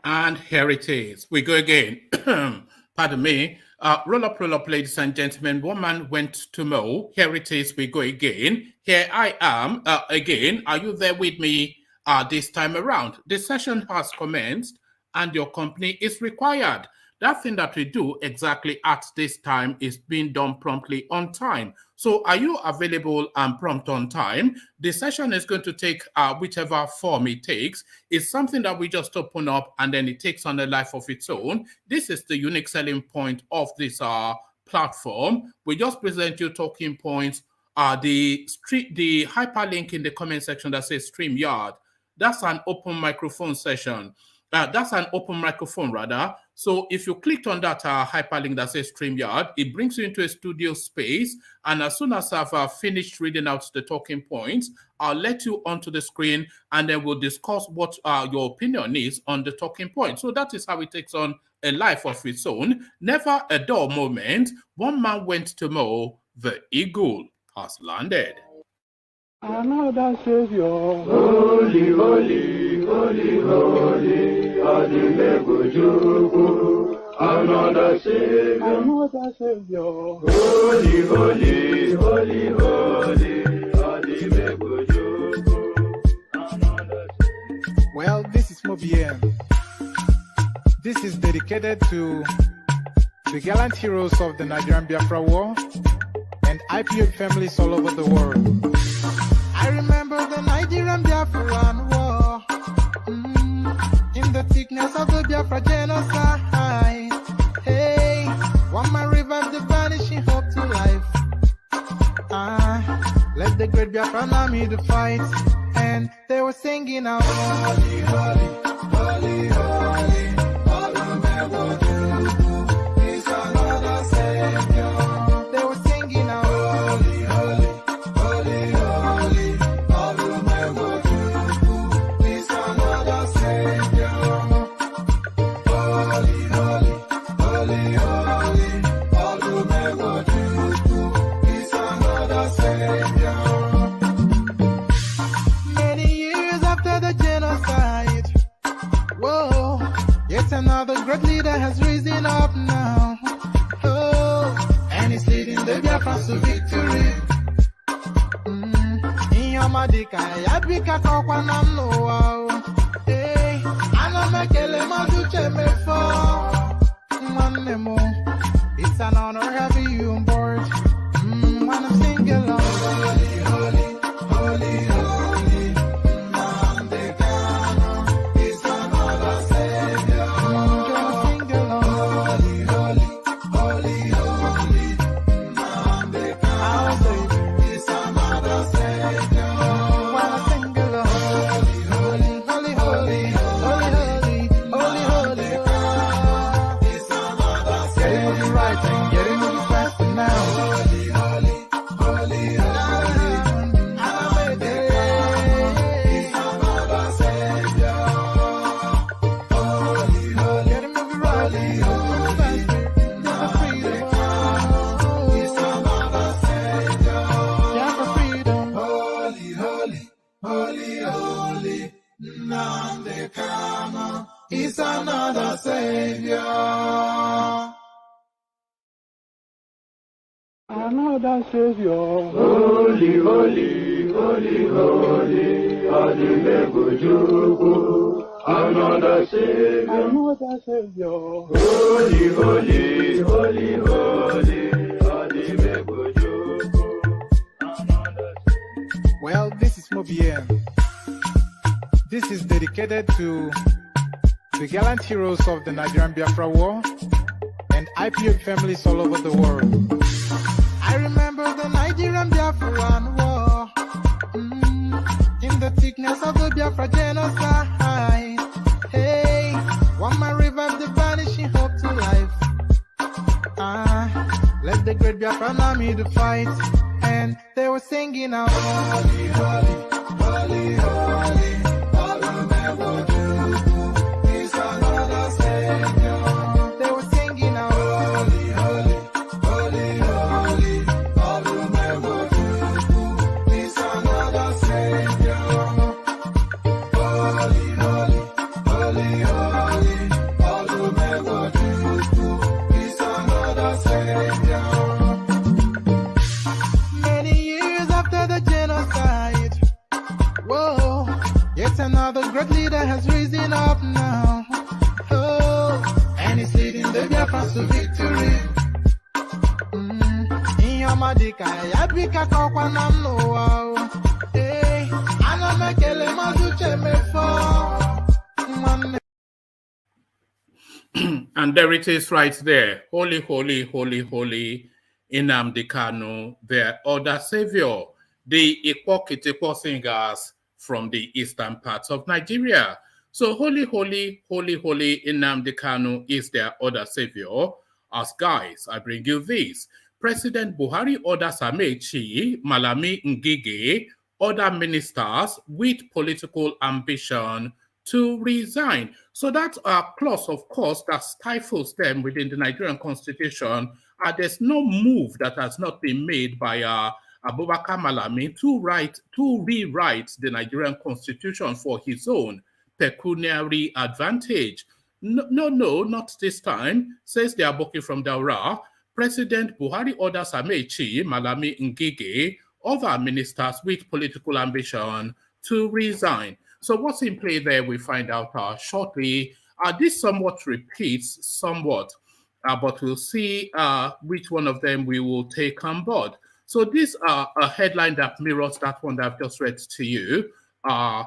And here it is. We go again. Pardon me. Roll up, ladies and gentlemen. One man went to mow. Here it is. We go again. Here I am again. Are you there with me this time around? The session has commenced and your company is required. That thing that we do exactly at this time is being done promptly on time. So are you available and prompt on time? The session is going to take whichever form it takes. It's something that we just open up and then it takes on a life of its own. This is the unique selling point of this platform. We just present you talking points. The hyperlink in the comment section that says StreamYard. That's an open microphone session. That's an open microphone, rather. So if you clicked on that hyperlink that says StreamYard, it brings you into a studio space. And as soon as I've finished reading out the talking points, I'll let you onto the screen and then we'll discuss what your opinion is on the talking point. So that is how it takes on a life of its own. Never a dull moment. One man went to mow. The eagle has landed. Another Savior, holy, holy, holy, holy, another Savior, holy, holy, holy, holy, well, this is Mobien. This is dedicated to the gallant heroes of the Nigerian Biafra War and IPO families all over the world. I remember the Nigerian Biafran war, in the thickness of the Biafra genocide. Hey, one man revived the vanishing hope to life. Let the great Biafran army to fight, and they were singing out, holy, holy, holy, holy, is another Savior. They were singing out, holy, holy, holy, holy, is another Savior. Holy, holy, holy, holy, is another Savior. Many years after the genocide, whoa, yet another great leader has risen up now. Oh, and he's leading the Biafrans to victory. Inyamadika yabika kwa namno wao. Hey, anamekele maduche mefo. Mwanemo, it's an honor having you on board. When I'm singing along, holy, holy, holy, holy, Nandekano is another Savior. Sing along, holy, holy, holy, holy, Nandekano is another Savior. When I sing along, holy, holy, holy, holy, holy, holy, holy, is another Savior. Getting moving right and getting moving faster now. Holy, holy, holy, holy, AHMED is another Savior. Holy, holy, getting moving right and moving faster. Never freedom. Is another Savior. Never freedom. Holy, holy, holy, holy, Nandekano is another Savior. another Savior, holy, holy, holy, holy, another Savior, holy, holy, holy, holy, well, this is Mobien. This is dedicated to the gallant heroes of the Nigerian Biafra War and IPO families all over the world. I remember the Nigerian Biafran War, in the thickness of the Biafra genocide. Hey, one man revived the vanishing hope to life. Let the great Biafran army to fight, and they were singing out, holy, holy, holy, holy, is another Savior. They were singing out, holy, holy, holy, holy, is another Savior. Holy, holy, holy, holy, leader has risen up now. Oh, and it's leading the Biafrans to victory. Inyamadika, yabika kwa namno wow. Hey, anamekele mazuche mefo. And there it is right there. Holy, holy, holy, holy. Nnamdi Kanu, their other savior. The Ikwo singers from the eastern parts of Nigeria. So holy, holy, holy, holy Nnamdi Kanu is their other savior. As guys, I bring you this. President Buhari orders Amaechi, Malami, Ngige, other ministers with political ambition to resign. So that's a clause, of course, that stifles them within the Nigerian constitution. There's no move that has not been made by Abubakar Malami to rewrite the Nigerian constitution for his own pecuniary advantage. No, not this time, says the Aboki from Daura. President Buhari orders Amaechi, Malami, Ngige, other ministers with political ambition to resign. So what's in play there, we find out shortly. This somewhat repeats somewhat, but we'll see which one of them we will take on board. So this a headline that mirrors that one that I've just read to you. Yeah.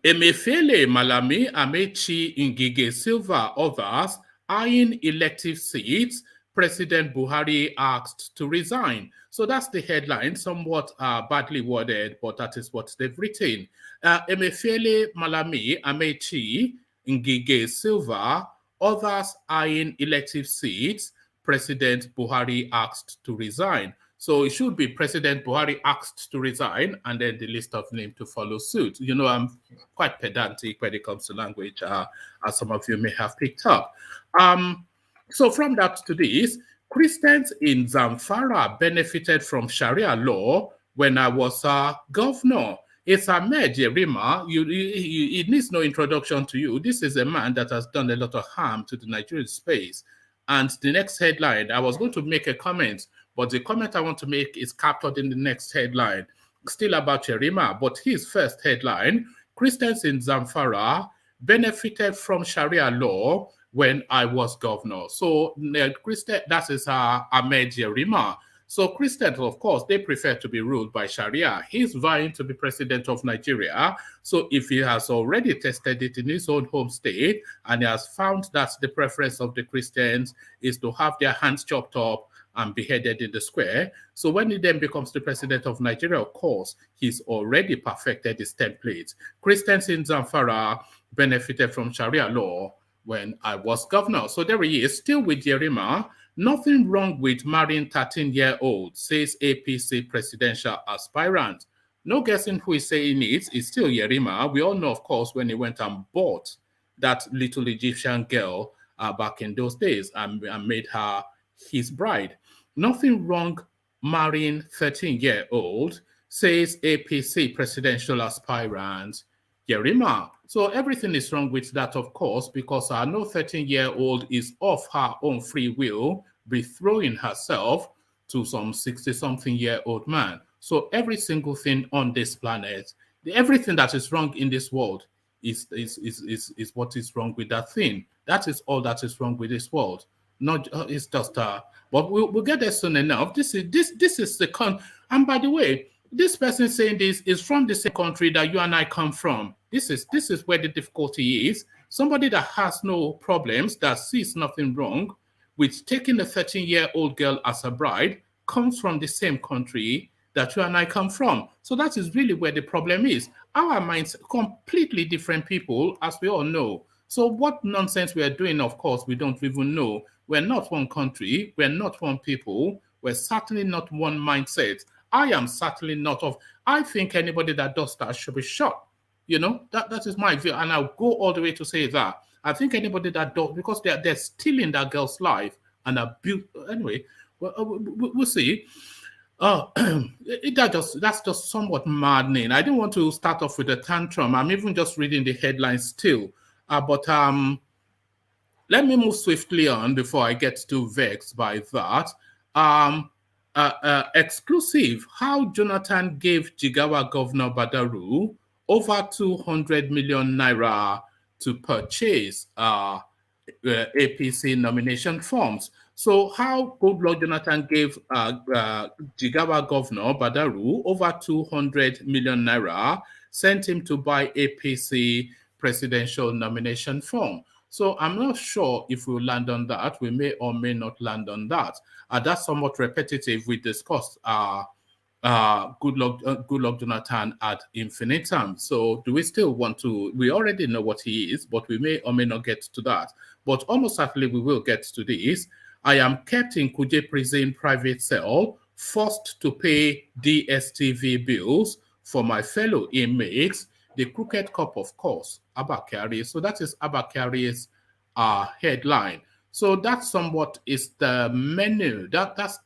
Emefiele, Malami, Amaechi, Ngige, Silva, others eyeing elective seats. President Buhari asked to resign. So that's the headline, somewhat badly worded, but that is what they've written. Emefiele, Malami, Amaechi, Ngige, Silva, others eyeing elective seats. President Buhari asked to resign. So it should be President Buhari asked to resign and then the list of names to follow suit. You know, I'm quite pedantic when it comes to language, as some of you may have picked up. So from that to this, Christians in Zamfara benefited from Sharia law when I was governor. It's AHMED, Yerima. It needs no introduction to you. This is a man that has done a lot of harm to the Nigerian space. And the next headline, I was going to make a comment, but the comment I want to make is captured in the next headline, still about Yerima. But his first headline, Christians in Zamfara benefited from Sharia law when I was governor. So Christian, that is AHMED Yerima. So Christians, of course, they prefer to be ruled by Sharia. He's vying to be president of Nigeria. So if he has already tested it in his own home state and he has found that the preference of the Christians is to have their hands chopped up and beheaded in the square. So when he then becomes the president of Nigeria, of course, he's already perfected his template. Christians in Zamfara benefited from Sharia law when I was governor. So there he is, still with Yerima. Nothing wrong with marrying 13-year-old, says APC presidential aspirant. No guessing who is saying it. It's still Yerima. We all know, of course, when he went and bought that little Egyptian girl back in those days and made her his bride. Nothing wrong marrying 13-year-old, says APC presidential aspirant Yerima. So everything is wrong with that, of course, because no 13-year-old is of her own free will bethrowing herself to some 60-something-year-old man. So every single thing on this planet, everything that is wrong in this world is what is wrong with that thing. That is all that is wrong with this world. Not it's just but we'll get there soon enough. This is the and by the way, this person saying this is from the same country that you and I come from. This is where the difficulty is. Somebody that has no problems, that sees nothing wrong with taking a 13-year-old girl as a bride, comes from the same country that you and I come from. So that is really where the problem is. Our minds are completely different people, as we all know. So what nonsense we are doing, of course, we don't even know. We're not one country. We're not one people. We're certainly not one mindset. I am certainly not of. I think anybody that does that should be shot. You know, that is my view. And I'll go all the way to say that. I think anybody that does, because they're stealing that girl's life and abuse. Anyway, we'll see. That's just somewhat maddening. I didn't want to start off with a tantrum. I'm even just reading the headlines still. But let me move swiftly on before I get too vexed by that. exclusive, how Jonathan gave JIGAWA Governor Badaru over 200 million naira to purchase APC nomination forms. So how Goodluck Jonathan gave JIGAWA Governor Badaru over 200 million naira, sent him to buy APC presidential nomination form. So I'm not sure if we'll land on that. We may or may not land on that. That's somewhat repetitive. We discussed Goodluck Jonathan ad infinitum. So do we still want to? We already know what he is, but we may or may not get to that. But almost certainly we will get to this. I am kept in Kuje prison private cell, forced to pay DSTV bills for my fellow inmates. The crooked cop, of course, Abba Kyari. So that is Abba Kyari's headline. So that somewhat is the menu. That's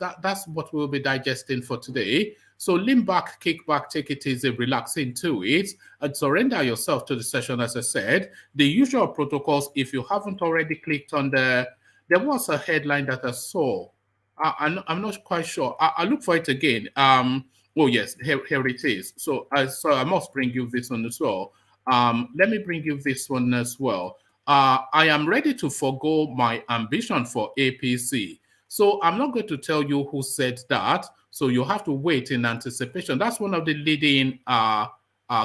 what we'll be digesting for today. So lean back, kick back, take it easy, relax into it, and surrender yourself to the session. As I said, the usual protocols. If you haven't already clicked on there was a headline that I saw. I'm not quite sure. I'll look for it again. Oh yes, here it is. So I must bring you this one as well. Let me bring you this one as well. I am ready to forego my ambition for APC. So I'm not going to tell you who said that. So you have to wait in anticipation. That's one of the leading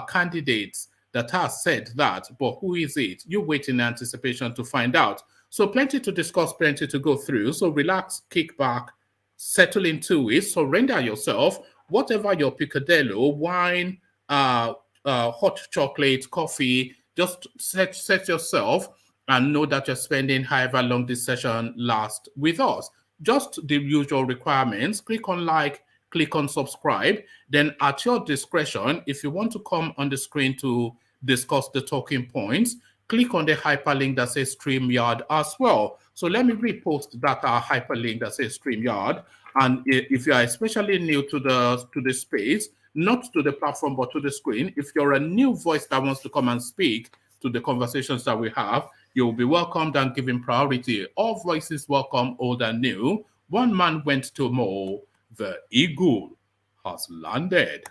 candidates that has said that. But who is it? You wait in anticipation to find out. So plenty to discuss, plenty to go through. So relax, kick back, settle into it, surrender yourself. Whatever your picadillo, wine, hot chocolate, coffee, just set yourself and know that you're spending however long this session lasts with us. Just the usual requirements. Click on like, click on subscribe. Then at your discretion, if you want to come on the screen to discuss the talking points, click on the hyperlink that says StreamYard as well. So let me repost that hyperlink that says StreamYard. And if you are especially new to the space, not to the platform, but to the screen, if you're a new voice that wants to come and speak to the conversations that we have, you'll be welcomed and given priority. All voices welcome, old and new. One man went to mow. The eagle has landed.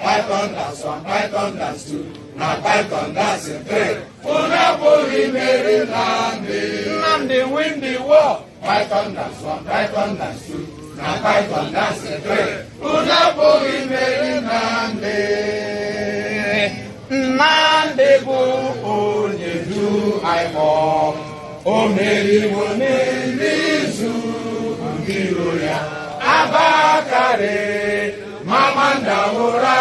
Python that's one, Python that's two, now Python that's a three. Una boli meri Nandi win the war. Python that's one, Python that's two, now Python that's a three. Una boli meri Nandi bu onye du I fall. O meri wone nizu ngiro ya Abba Kyari. Mamanda ora,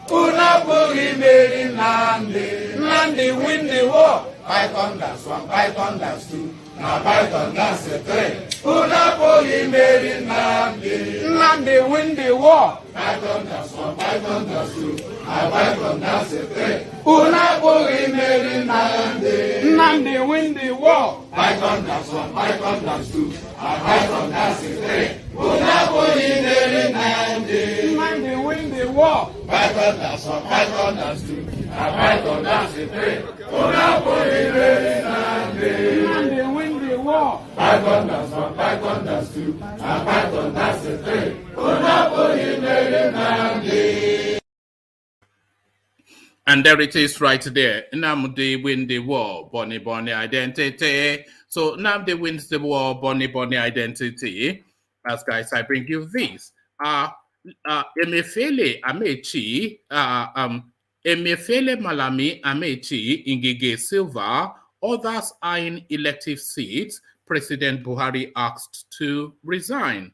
una buri meri Nandi win the war. Python that's one, Python that's two, now Python that's a three. Una buri meri Nandi win the war. Python that's one, Python that's two, now Python that's a three. Una buri meri Nandi win the war. Python that's one, Python that's two, now Python that's a three. Una buri meri Nandi win the war. Python that's one, Python that's two, now Python that's a three. Una buri meri Nandi win the war. Python that's one, Python that's two, now Python that's a three. Una buri meri Nandi. And there it is right there. Nnamdi win the war, Bonnie identity. So Nnamdi wins the war, Bonnie identity. As guys, I bring you this. Emefiele Amaechi, Emefiele Malami Amaechi, Ngige Silva, others eyeing elective seats. President Buhari asked to resign.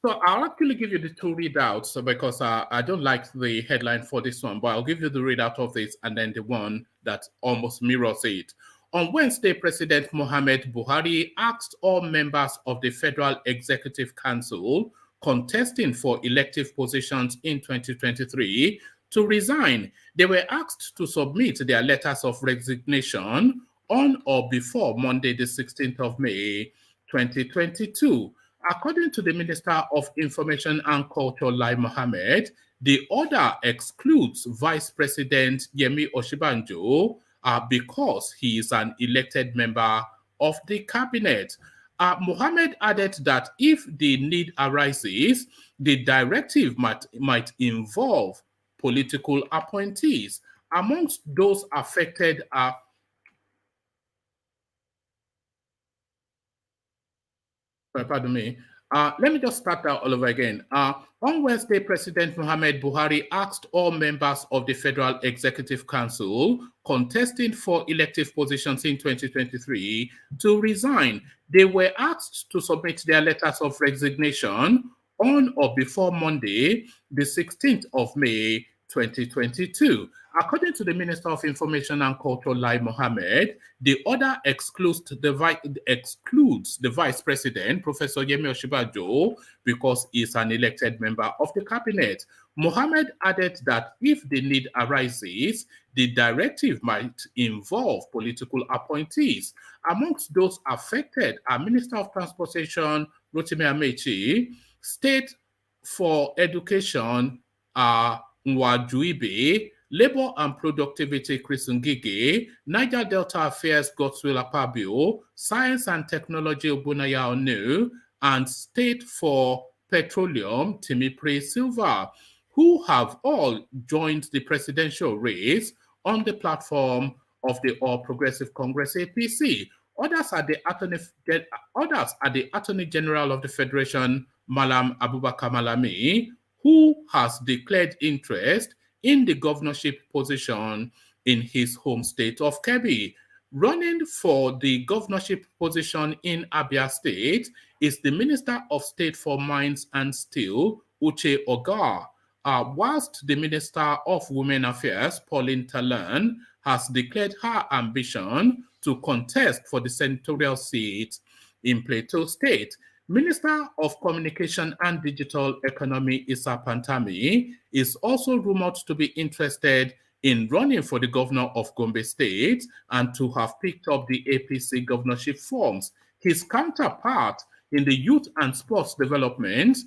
So I'll actually give you the two readouts because I don't like the headline for this one, but I'll give you the readout of this and then the one that almost mirrors it. On Wednesday, President Muhammad Buhari asked all members of the Federal Executive Council contesting for elective positions in 2023 to resign. They were asked to submit their letters of resignation on or before Monday, the 16th of May, 2022. According to the Minister of Information and Culture, Lai Mohammed, the order excludes Vice President Yemi Osinbajo because he is an elected member of the cabinet. Mohammed added that if the need arises, the directive might involve political appointees. Amongst those affected are pardon me. Let me just start that all over again. On Wednesday, President Muhammad Buhari asked all members of the Federal Executive Council contesting for elective positions in 2023 to resign. They were asked to submit their letters of resignation on or before Monday, the 16th of May, 2022. According to the Minister of Information and Culture, Lai Mohammed, the order excludes the Vice President, Professor Yemi Osinbajo, because he is an elected member of the cabinet. Mohammed added that if the need arises, the directive might involve political appointees. Amongst those affected are Minister of Transportation, Amaechi, State for Education, Nwajuibe, Labor and Productivity, Chris Ngige, Niger Delta Affairs, Godswill Akpabio, Science and Technology, Obunaya Onu, and State for Petroleum, Timipre Silva, who have all joined the presidential race on the platform of the All Progressive Congress APC. Others are the Attorney General of the Federation, Malam Abubakar Malami, who has declared interest in the governorship position in his home state of Kebbi. Running for the governorship position in Abia State is the Minister of State for Mines and Steel, Uche Ogar, whilst the Minister of Women Affairs, Pauline Talon, has declared her ambition to contest for the senatorial seat in Plateau State. Minister of Communication and Digital Economy, Issa Pantami, is also rumored to be interested in running for the governor of Gombe State and to have picked up the APC governorship forms. His counterpart in the youth and sports development,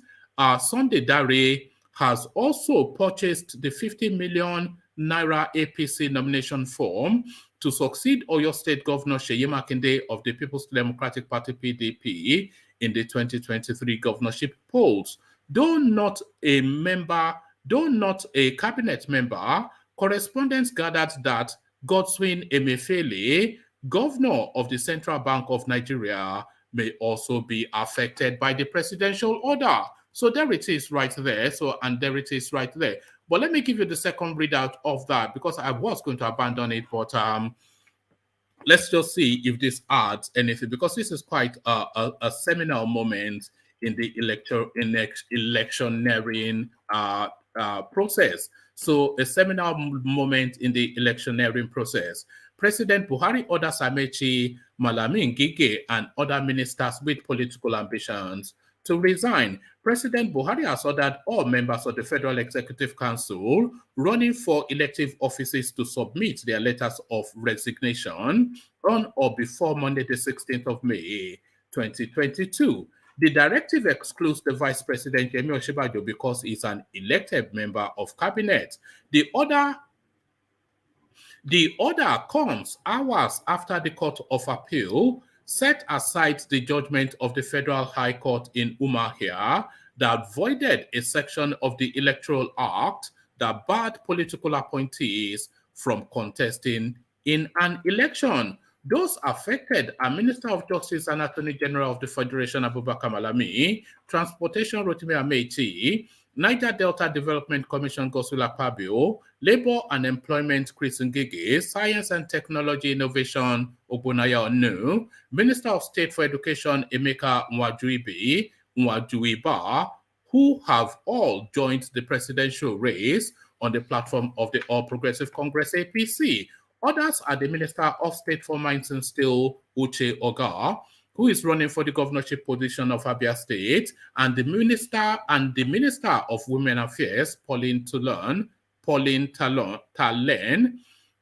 Sunday Dare, has also purchased the 50 million Naira APC nomination form to succeed Oyo State Governor Seyi Makinde of the People's Democratic Party PDP in the 2023 governorship polls. Though not a cabinet member, correspondents gathered that Godswin Emefiele, governor of the Central Bank of Nigeria, may also be affected by the presidential order. So there it is right there. And there it is right there. But let me give you the second readout of that, because I was going to abandon it, but let's just see if this adds anything, because this is quite a seminal moment in the electioneering process. So a seminal moment in the electioneering process. President Buhari orders Amaechi, Malami, Ngige, and other ministers with political ambitions to resign. President Buhari has ordered all members of the Federal Executive Council running for elective offices to submit their letters of resignation on or before Monday, the 16th of May, 2022. The directive excludes the Vice President Yemi Osinbajo because he's an elected member of cabinet. The order comes hours after the Court of Appeal set aside the judgment of the Federal High Court in Umuahia that voided a section of the Electoral Act that barred political appointees from contesting in an election. Those affected are Minister of Justice and Attorney General of the Federation, Abubakar Malami, Transportation, Amaechi, Niger Delta Development Commission, Godswill Akpabio, Labor and Employment, Chris Ngige, Science and Technology Innovation, Obunaya Onu, Minister of State for Education, Emeka Nwajuiba, who have all joined the presidential race on the platform of the All Progressive Congress APC. Others are the Minister of State for Mines and Steel, Uche Ogar, who is running for the governorship position of Abia State, and the Minister of Women Affairs, Pauline Talon,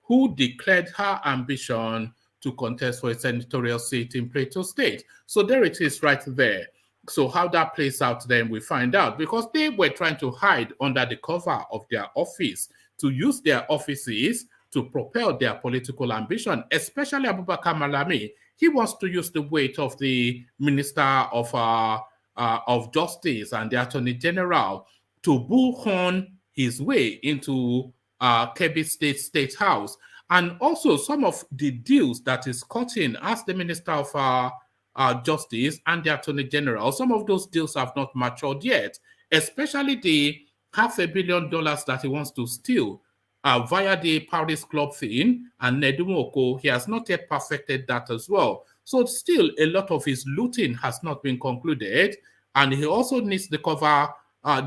who declared her ambition to contest for a senatorial seat in Plateau State. So there it is right there. So how that plays out then we find out, because they were trying to hide under the cover of their office, to use their offices to propel their political ambition, especially Abubakar Malami. He wants to use the weight of the Minister of Justice and the Attorney General to bullhorn his way into Kebbi State House. And also some of the deals that is cutting as the Minister of Justice and the Attorney General, some of those deals have not matured yet, especially the $500 million that he wants to steal via the Paris Club thing and Nedumoko. He has not yet perfected that as well. So still a lot of his looting has not been concluded, and he also needs to cover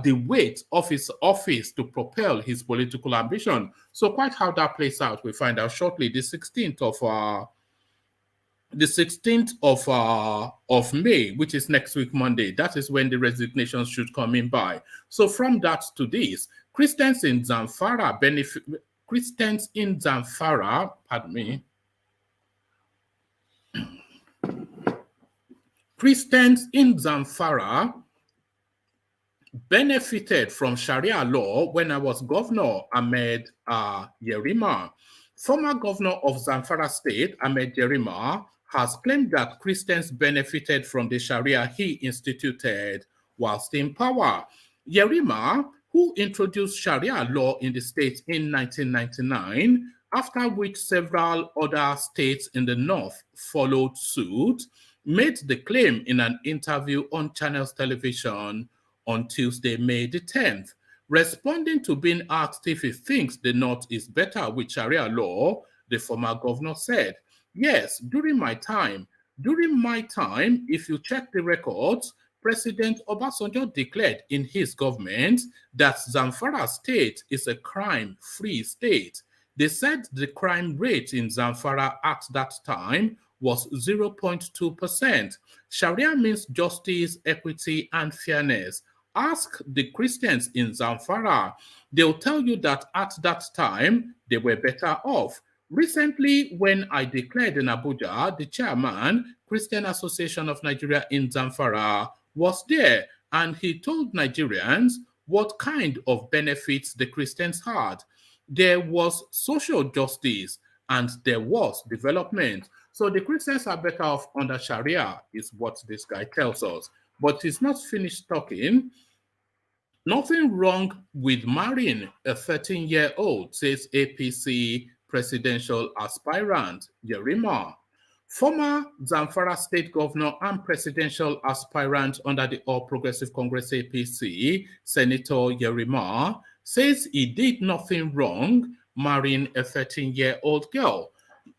the weight of his office to propel his political ambition. So quite how that plays out, we find out shortly. The 16th of May, which is next week Monday, that is when the resignations should come in by. So from that to this, Christians in Zamfara benefited from Sharia law when I was governor, AHMED Yerima. Former governor of Zamfara State, AHMED Yerima, has claimed that Christians benefited from the Sharia he instituted whilst in power. Yerima, who introduced Sharia law in the state in 1999, after which several other states in the north followed suit, made the claim in an interview on Channels Television on Tuesday, May the 10th. Responding to being asked if he thinks the North is better with Sharia law, the former governor said, "Yes, during my time, if you check the records, President Obasanjo declared in his government that Zamfara state is a crime-free state. They said the crime rate in Zamfara at that time was 0.2%. Sharia means justice, equity, and fairness. Ask the Christians in Zamfara. They'll tell you that at that time, they were better off. Recently, when I declared in Abuja, the chairman, Christian Association of Nigeria in Zamfara, was there, and he told Nigerians what kind of benefits the Christians had. There was social justice, and there was development. So the Christians are better off under Sharia, is what this guy tells us. But he's not finished talking. Nothing wrong with marrying a 13-year-old, says APC presidential aspirant Yerima. Former Zamfara state governor and presidential aspirant under the All Progressive Congress APC, Senator Yerima, says he did nothing wrong marrying a 13-year-old girl.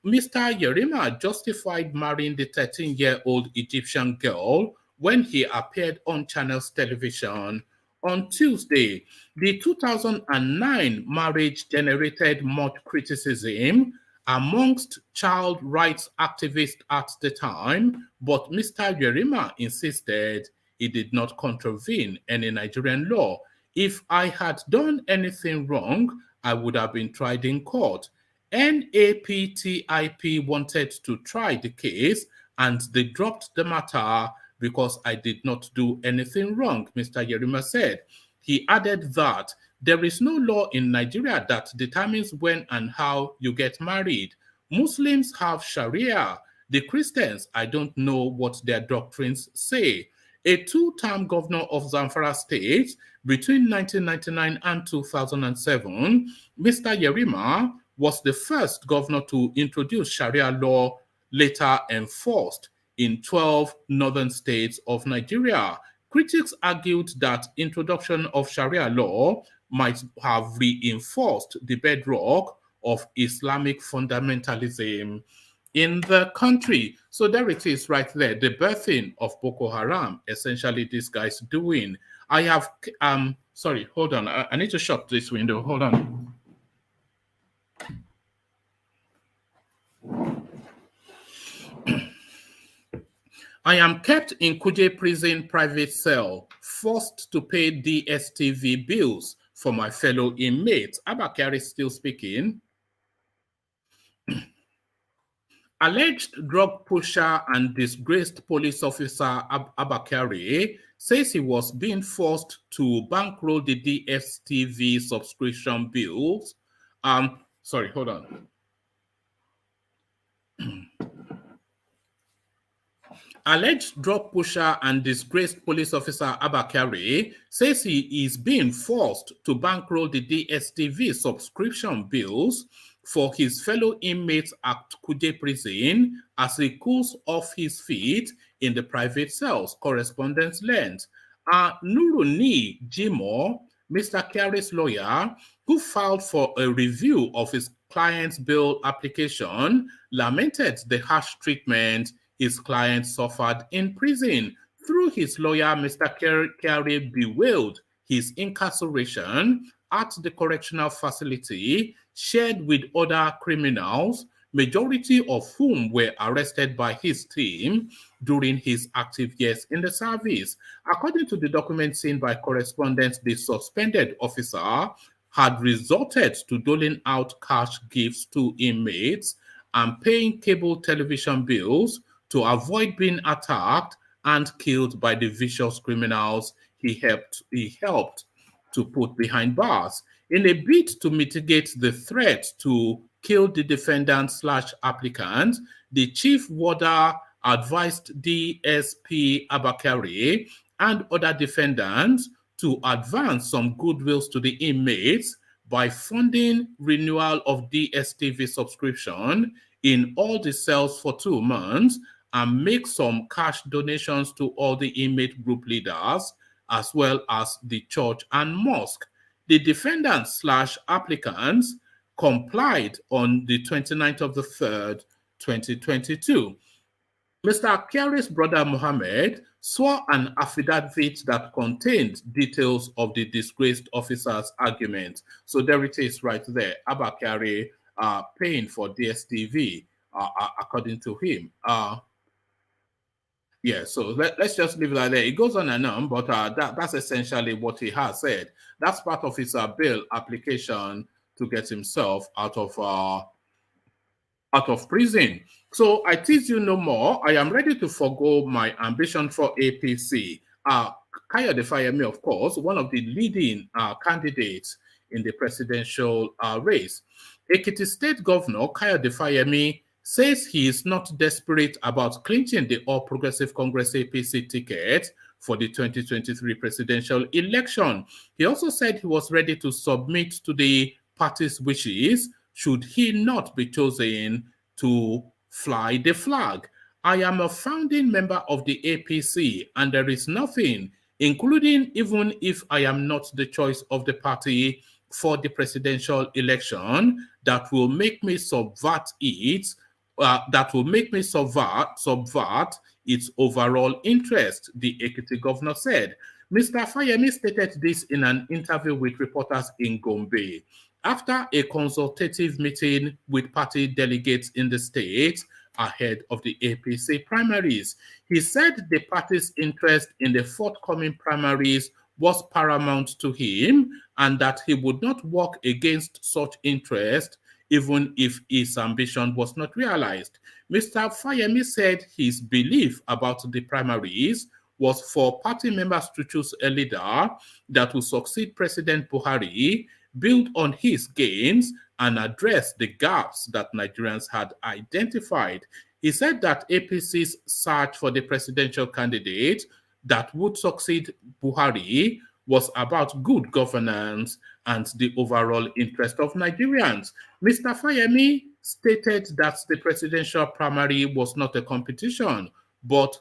Mr. Yerima justified marrying the 13-year-old Egyptian girl when he appeared on Channels Television on Tuesday. The 2009 marriage generated much criticism amongst child rights activists at the time, but Mr. Yerima insisted he did not contravene any Nigerian law. If I had done anything wrong, I would have been tried in court. NAPTIP wanted to try the case and they dropped the matter because I did not do anything wrong, Mr. Yerima said. He added that there is no law in Nigeria that determines when and how you get married. Muslims have Sharia. The Christians, I don't know what their doctrines say. A two-term governor of Zamfara State between 1999 and 2007, Mr. Yerima was the first governor to introduce Sharia law, later enforced in 12 northern states of Nigeria. Critics argued that introduction of Sharia law might have reinforced the bedrock of Islamic fundamentalism in the country. So there it is right there, the birthing of Boko Haram, essentially this guy's doing. I have, sorry, hold on. I need to shut this window, hold on. I am kept in Kuje prison private cell, forced to pay DSTV bills for my fellow inmates. Abba Kyari still speaking. Alleged drug pusher and disgraced police officer Abba Kyari says he was being forced to bankroll the DSTV subscription bills. Sorry, hold on. Alleged drug pusher and disgraced police officer Abba Kyari says he is being forced to bankroll the DSTV subscription bills for his fellow inmates at Kuje prison as he cools off his feet in the private cells. Correspondence length. Nuruni Jimo, Mr. Kyari's lawyer, who filed for a review of his client's bail application, lamented the harsh treatment his client suffered in prison. Through his lawyer, Mr. Kyari bewailed his incarceration at the correctional facility shared with other criminals, majority of whom were arrested by his team during his active years in the service. According to the document seen by correspondents, the suspended officer had resorted to doling out cash gifts to inmates and paying cable television bills to avoid being attacked and killed by the vicious criminals he helped to put behind bars. In a bid to mitigate the threat to kill the defendant/applicant, the chief warder advised DSP Abba Kyari and other defendants to advance some goodwills to the inmates by funding renewal of DSTV subscription in all the cells for 2 months and make some cash donations to all the inmate group leaders, as well as the church and mosque. The defendants/applicants complied on the 29th of the 3rd, 2022. Mr. Kyari's brother Mohammed swore an affidavit that contained details of the disgraced officer's argument. So there it is right there. Abba Kyari paying for DSTV, according to him. Yeah, so let's just leave it like that. It goes on and on, but that's essentially what he has said. That's part of his bail application to get himself out of prison. So I tease you no more. I am ready to forgo my ambition for APC. Kayode Fayemi, of course, one of the leading candidates in the presidential race. Ekiti State Governor Kayode Fayemi says he is not desperate about clinching the All Progressive Congress APC ticket for the 2023 presidential election. He also said he was ready to submit to the party's wishes should he not be chosen to fly the flag. I am a founding member of the APC, and there is nothing, including even if I am not the choice of the party for the presidential election, that will make me subvert its overall interest, the Ekiti governor said. Mr. Fayemi stated this in an interview with reporters in Gombe after a consultative meeting with party delegates in the state ahead of the APC primaries. He said the party's interest in the forthcoming primaries was paramount to him and that he would not work against such interest even if his ambition was not realized. Mr. Fayemi said his belief about the primaries was for party members to choose a leader that will succeed President Buhari, build on his gains, and address the gaps that Nigerians had identified. He said that APC's search for the presidential candidate that would succeed Buhari was about good governance and the overall interest of Nigerians. Mr. Fayemi stated that the presidential primary was not a competition, but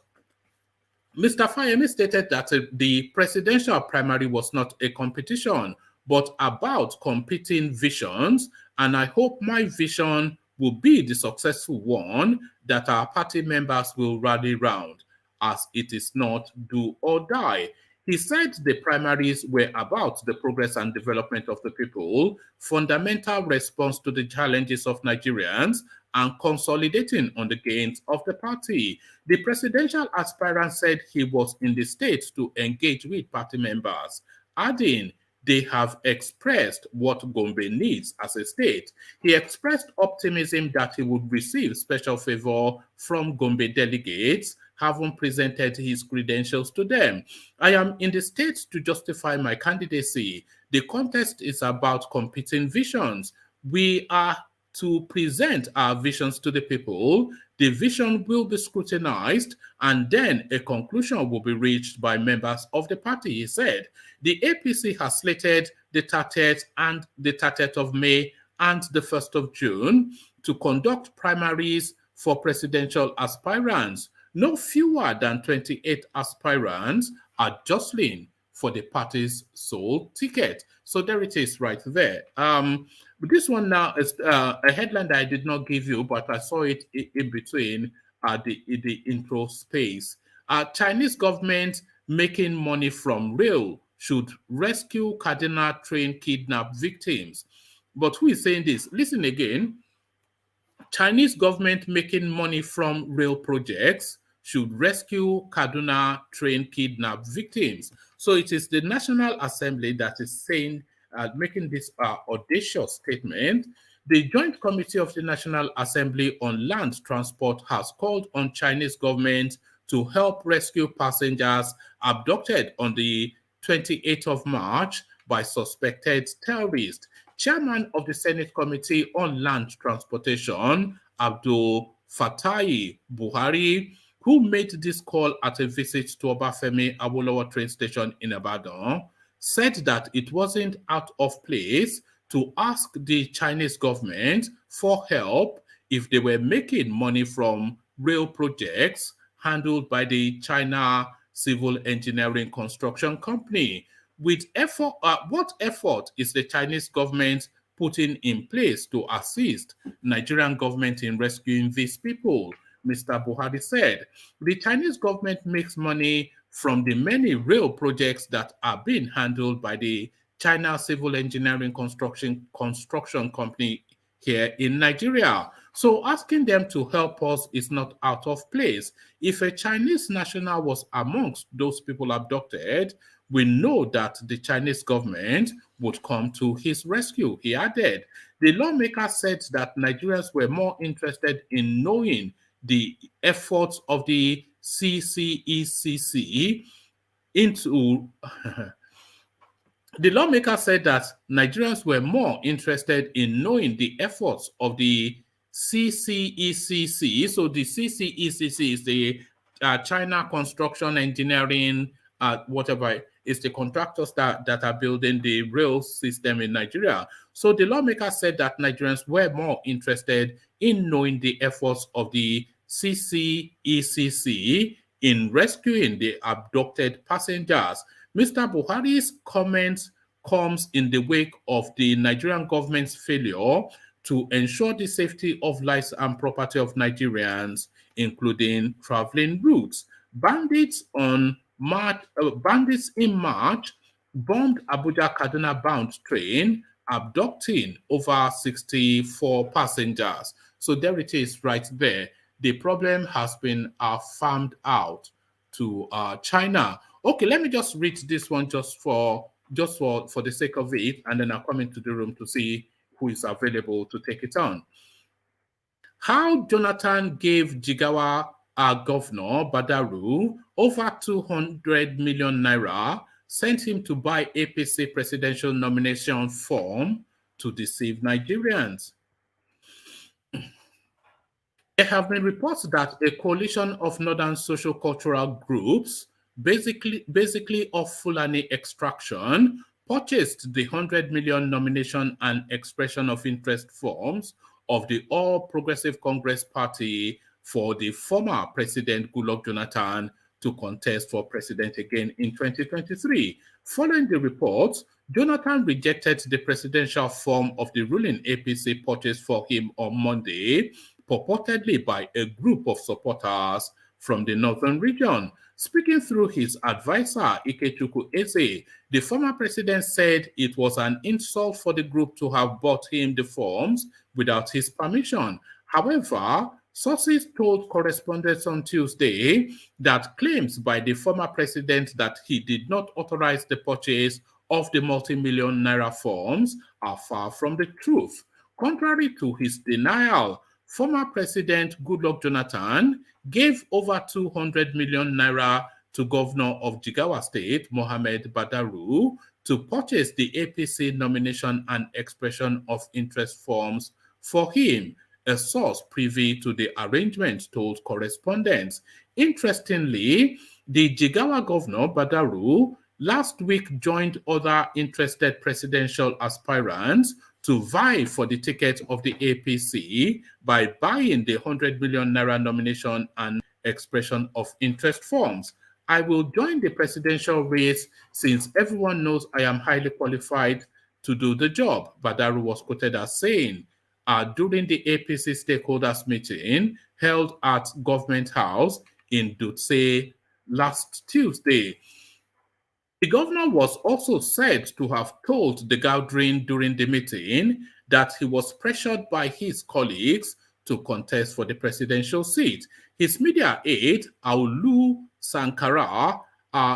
Mr. Fayemi stated that the presidential primary was not a competition, but about competing visions, and I hope my vision will be the successful one that our party members will rally round, as it is not do or die. He said the primaries were about the progress and development of the people, fundamental response to the challenges of Nigerians, and consolidating on the gains of the party. The presidential aspirant said he was in the state to engage with party members, adding, they have expressed what Gombe needs as a state. He expressed optimism that he would receive special favor from Gombe delegates, having presented his credentials to them. I am in the state to justify my candidacy. The contest is about competing visions. We are to present our visions to the people. The vision will be scrutinized, and then a conclusion will be reached by members of the party, he said. The APC has slated the 30th of May and the 1st of June to conduct primaries for presidential aspirants. No fewer than 28 aspirants are jostling for the party's sole ticket. So there it is right there. But this one now is a headline that I did not give you, but I saw it in between the intro space. Chinese government making money from rail should rescue Kaduna train kidnap victims. But who is saying this? Listen again. Chinese government making money from rail projects should rescue Kaduna train kidnap victims. So it is the National Assembly that is saying, making this audacious statement. The Joint Committee of the National Assembly on Land Transport has called on Chinese government to help rescue passengers abducted on the 28th of March by suspected terrorists. Chairman of the Senate Committee on Land Transportation, Abdul Fatai Buhari, who made this call at a visit to Obafemi Awolowo train station in Ibadan, said that it wasn't out of place to ask the Chinese government for help if they were making money from rail projects handled by the China Civil Engineering Construction Company. With effort, what effort is the Chinese government putting in place to assist Nigerian government in rescuing these people? Mr. Buhari said, the Chinese government makes money from the many rail projects that are being handled by the China Civil Engineering Construction Company here in Nigeria. So asking them to help us is not out of place. If a Chinese national was amongst those people abducted, we know that the Chinese government would come to his rescue, he added. The lawmaker said that Nigerians were more interested in knowing the efforts of the CCECC into... The lawmaker said that Nigerians were more interested in knowing the efforts of the CCECC. So the CCECC is the China Construction Engineering, whatever, is the contractors that are building the rail system in Nigeria. So the lawmaker said that Nigerians were more interested in knowing the efforts of the CCECC in rescuing the abducted passengers. Mr. Buhari's comments comes in the wake of the Nigerian government's failure to ensure the safety of lives and property of Nigerians, including traveling routes. Bandits in March bombed Abuja Kaduna bound train, abducting over 64 passengers. So there it is right there. The problem has been farmed out to China. Okay, let me just read this one just for the sake of it, and then I'll come into the room to see who is available to take it on. How Jonathan gave JIGAWA Governor Badaru over 200 million naira, sent him to buy APC presidential nomination form to deceive Nigerians. There have been reports that a coalition of northern socio-cultural groups, basically of Fulani extraction, purchased the 100 million nomination and expression of interest forms of the All Progressive Congress Party for the former President Goodluck Jonathan to contest for president again in 2023. Following the reports, Jonathan rejected the presidential form of the ruling APC purchased for him on Monday, purportedly by a group of supporters from the northern region. Speaking through his advisor, Ikechukwu Eze, the former president said it was an insult for the group to have bought him the forms without his permission. However, sources told correspondents on Tuesday that claims by the former president that he did not authorize the purchase of the multi-million naira forms are far from the truth. Contrary to his denial, former President Goodluck Jonathan gave over 200 million naira to Governor of Jigawa State, Mohammed Badaru, to purchase the APC nomination and expression of interest forms for him. A source privy to the arrangement told correspondents. Interestingly, the Jigawa governor, Badaru, last week joined other interested presidential aspirants to vie for the ticket of the APC by buying the 100 million naira nomination and expression of interest forms. I will join the presidential race since everyone knows I am highly qualified to do the job, Badaru was quoted as saying during the APC stakeholders meeting held at Government House in Dutse last Tuesday. The governor was also said to have told the gathering during the meeting that he was pressured by his colleagues to contest for the presidential seat. His media aide, Aulu Sankara,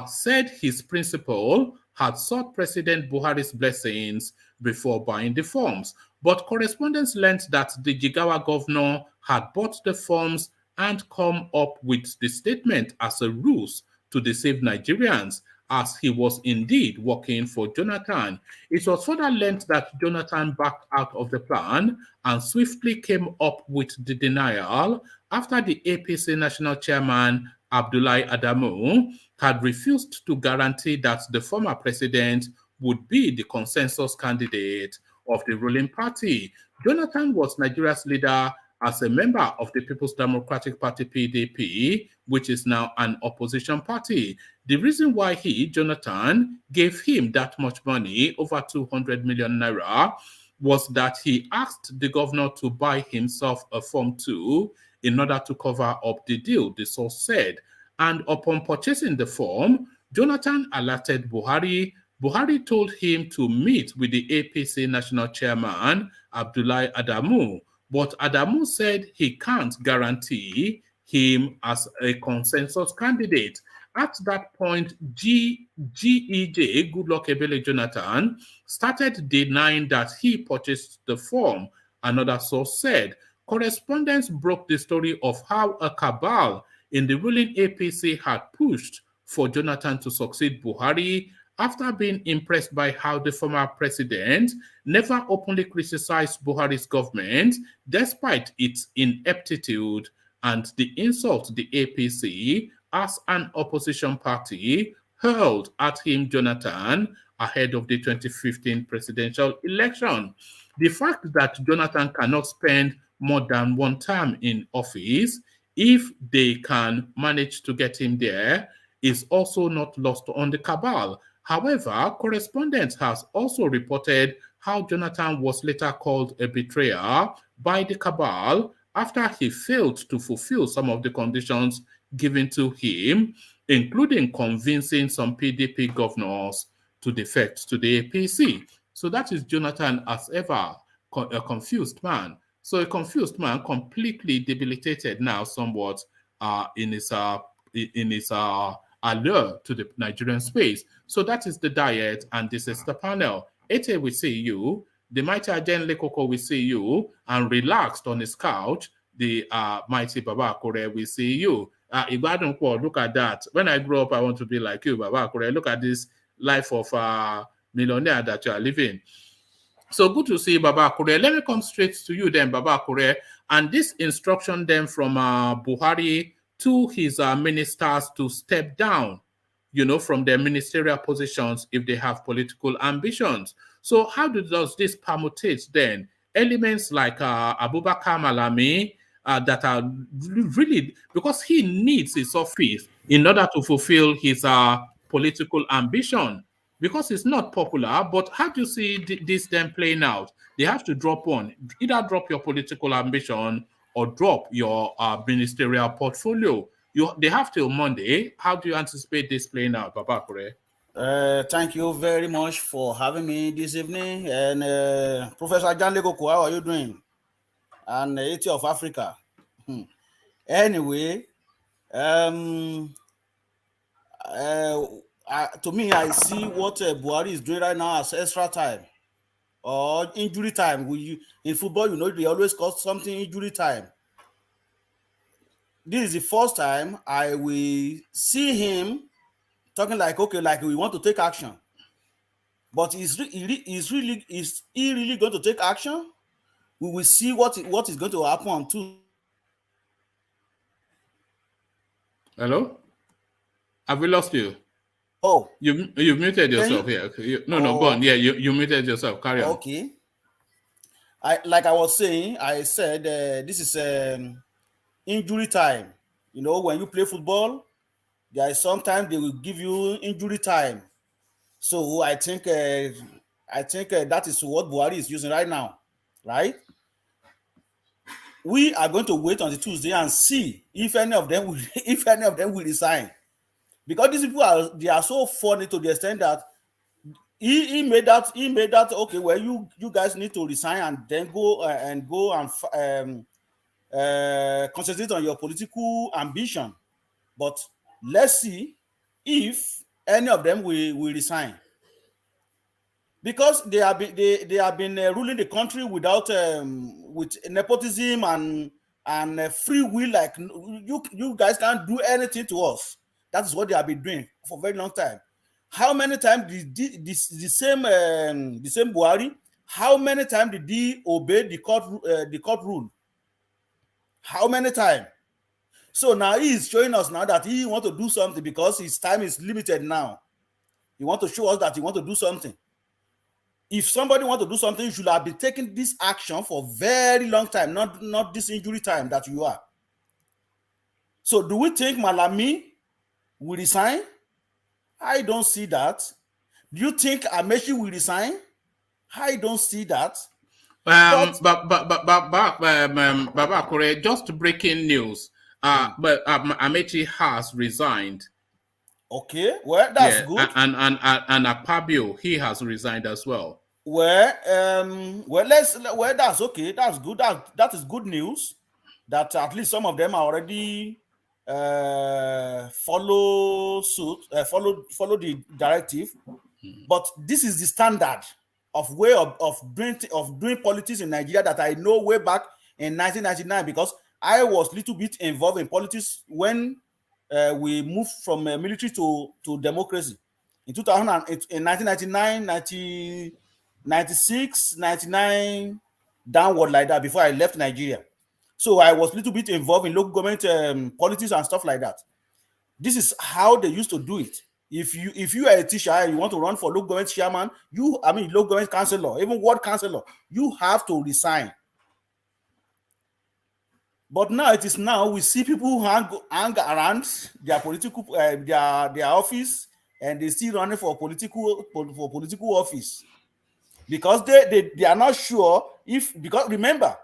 said his principal had sought President Buhari's blessings before buying the forms. But correspondents learned that the Jigawa governor had bought the forms and come up with the statement as a ruse to deceive Nigerians, as he was indeed working for Jonathan. It was further learned that Jonathan backed out of the plan and swiftly came up with the denial after the APC national chairman, Abdullahi Adamu, had refused to guarantee that the former president would be the consensus candidate of the ruling party. Jonathan was Nigeria's leader as a member of the People's Democratic Party, PDP, which is now an opposition party. The reason why Jonathan, gave him that much money, over 200 million naira, was that he asked the governor to buy himself a Form 2 in order to cover up the deal, the source said. And upon purchasing the form, Jonathan alerted Buhari. Buhari told him to meet with the APC national chairman, Abdullahi Adamu, but Adamu said he can't guarantee him as a consensus candidate. At that point, GEJ, Goodluck Jonathan, started denying that he purchased the form, another source said. Correspondents broke the story of how a cabal in the ruling APC had pushed for Jonathan to succeed Buhari after being impressed by how the former president never openly criticized Buhari's government despite its ineptitude and the insult the APC as an opposition party hurled at him, Jonathan, ahead of the 2015 presidential election. The fact that Jonathan cannot spend more than one term in office, if they can manage to get him there, is also not lost on the cabal. However, correspondents has also reported how Jonathan was later called a betrayer by the cabal after he failed to fulfill some of the conditions given to him, including convincing some PDP governors to defect to the APC. So that is Jonathan as ever, a confused man. So a confused man, completely debilitated now somewhat in his allure to the Nigerian space. So that is the diet, and this is the panel. Ete, we see you. The mighty Ajen Lekoko, we see you. And relaxed on his couch, the mighty Baba Akure, we see you. Ibadan, look at that. When I grow up, I want to be like you, Baba Akure. Look at this life of millionaire that you are living. So good to see Baba Akure. Let me come straight to you then, Baba Akure. And this instruction then from Buhari to his ministers to step down, from their ministerial positions if they have political ambitions. So how does this permutate then elements like Abubakar Malami that are really, because he needs his office in order to fulfill his political ambition, because it's not popular. But how do you see this then playing out? They have to drop one, either drop your political ambition or drop your ministerial portfolio. They have till Monday. How do you anticipate this playing out, Baba Akure? Thank you very much for having me this evening. And Professor John Legoku, how are you doing? And Haiti of Africa. Anyway, I to me, I see what Buhari is doing right now as extra time or injury time. In football, you know, they always call something injury time. This is the first time I will see him talking like, okay, like we want to take action. But is he really going to take action? We will see what is going to happen on Tuesday. Hello? Have we lost you? Oh. You've muted yourself here. No, go on. Yeah, you muted yourself. Carry on. Okay. Like I was saying, I said this is injury time. You know, when you play football, there is sometimes they will give you injury time. So I think that is what Buhari is using right now, right? We are going to wait until Tuesday and see if any of them will resign, because these people are so funny to the extent that he made that okay. Well, you guys need to resign and then go and concentrate on your political ambition. But let's see if any of them will resign, because they have been ruling the country without with nepotism and free will. Like you guys can't do anything to us. That is what they have been doing for a very long time. How many times did the same Buhari? How many times did he obey the court rule? How many times? So now he is showing us now that he wants to do something because his time is limited now. He wants to show us that he wants to do something. If somebody wants to do something, you should have been taking this action for a very long time, not this injury time that you are. So do we think Malami will resign? I don't see that. Do you think Amaechi will resign? I don't see that. Baba Kure, just breaking news. But Amaechi has resigned. Okay, well, that's good. And Akpabio, he has resigned as well. Well, that's okay. That's good. That is good news. That at least some of them are already follow the directive. But this is the standard of way of doing politics in Nigeria that I know way back in 1999, because I was a little bit involved in politics when we moved from military to democracy in 1999, 1996, 99, downward like that, before I left Nigeria. So I was a little bit involved in local government politics and stuff like that. This is how they used to do it. If you are a teacher and you want to run for local government chairman, local government councillor, even ward councillor, you have to resign. But now we see people who hang around their political their office, and they still running for political office, because they are not sure because remember,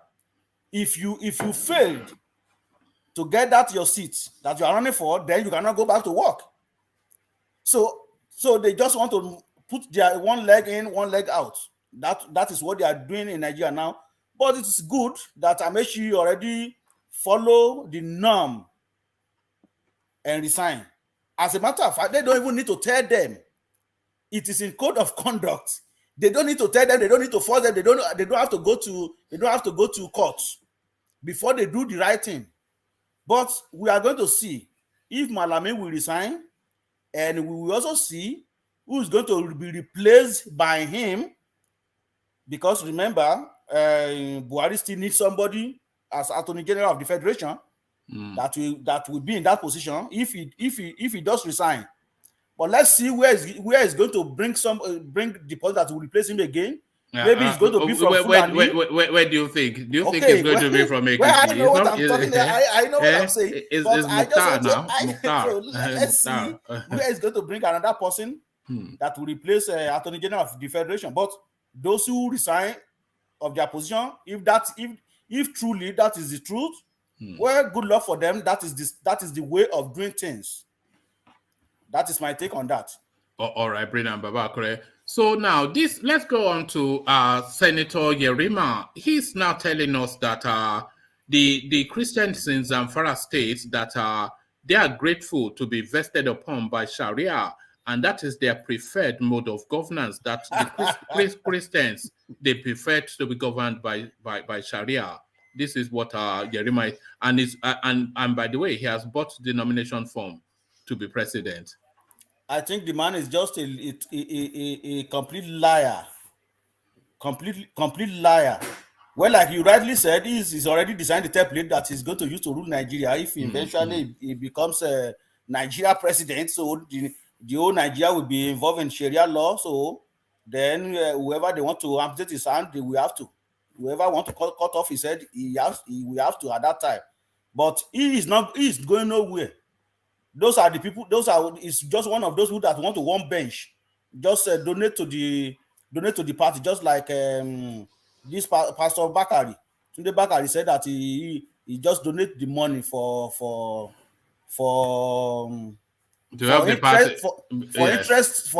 if you failed to get that your seat that you are running for, then you cannot go back to work. So they just want to put their one leg in, one leg out. That is what they are doing in Nigeria now. But it is good that Amaechi already follow the norm and resign. As a matter of fact, they don't even need to tell them. It is in code of conduct. They don't need to tell them. They don't need to force them. They don't have to go to court before they do the right thing. But we are going to see if Malami will resign, and we will also see who is going to be replaced by him. Because remember, Buhari still needs somebody as Attorney General of the Federation that will be in that position if he does resign. But let's see where is going to bring the person that will replace him again. Maybe it's going to be from Fulani. Where do you think? Do you think it's going to be from Ekiti? Well, I know what I'm talking about. I know what I'm saying. But I just want to let's see where is going to bring another person that will replace Attorney General of the Federation. But those who resign of their position, if truly that is the truth, well, good luck for them. That is the way of doing things. That is my take on that. All right, brilliant, Babakure. So now let's go on to Senator Yerima. He's now telling us that the Christians in Zamfara state that they are grateful to be vested upon by Sharia, and that is their preferred mode of governance. That the Christians, they prefer to be governed by Sharia. This is what Yerima is, and is and by the way, he has bought the nomination form to be president. I think the man is just a complete liar. Complete liar. Well, like you rightly said, he's already designed the template that he's going to use to rule Nigeria if eventually he becomes a Nigeria president. So the whole Nigeria will be involved in Sharia law. So then whoever they want to amputate his hand, they will have to. Whoever want to cut off his head, he will have to at that time. But he is going nowhere. Those are the people. It's just one of those who that want to one bench. Just donate to the party, just like this Pastor Bakari. Tunde Bakari said that he just donate the money for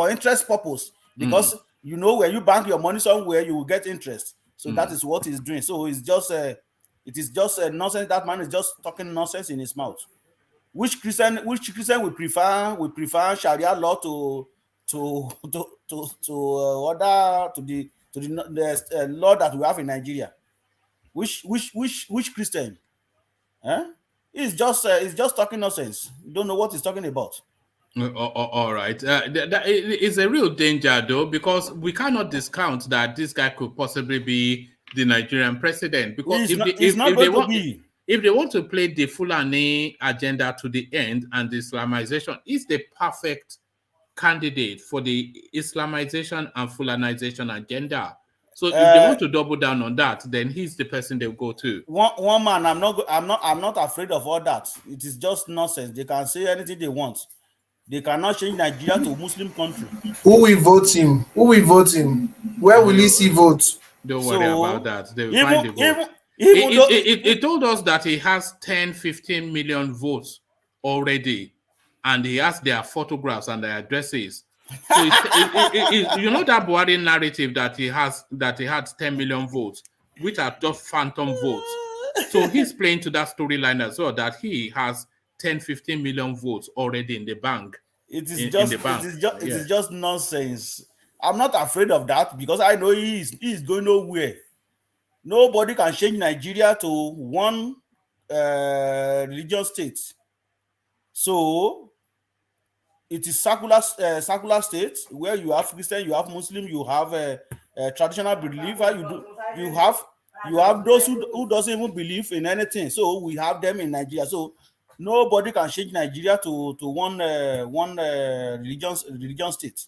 interest purpose, because you know when you bank your money somewhere you will get interest. So that is what he's doing. So it's just it is just nonsense. That man is just talking nonsense in his mouth. Which Christian will prefer Sharia law to the law that we have in Nigeria? Which Christian? It's just talking nonsense. You don't know what he's talking about. All right. That is a real danger, though, because we cannot discount that this guy could possibly be the Nigerian president. Because if they want to play the Fulani agenda to the end and the Islamization, is the perfect candidate for the Islamization and Fulanization agenda. So if they want to double down on that, then he's the person they'll go to. One man, I'm not afraid of all that. It is just nonsense. They can say anything they want. They cannot change Nigeria to a Muslim country. Who will vote him? Where will he see votes? Don't worry about that. They will find the vote. He told us that he has 10-15 million votes already, and he has their photographs and their addresses. So you know that Buhari narrative that he had 10 million votes, which are just phantom votes. So he's playing to that storyline as well, that he has 10-15 million votes already in the bank. It is just nonsense. I'm not afraid of that because I know he's going nowhere. Nobody can change Nigeria to one religious state. So it is circular state where you have Christian, you have Muslim, you have a traditional believer, you have those who doesn't even believe in anything. So we have them in Nigeria. So nobody can change Nigeria to one religion state.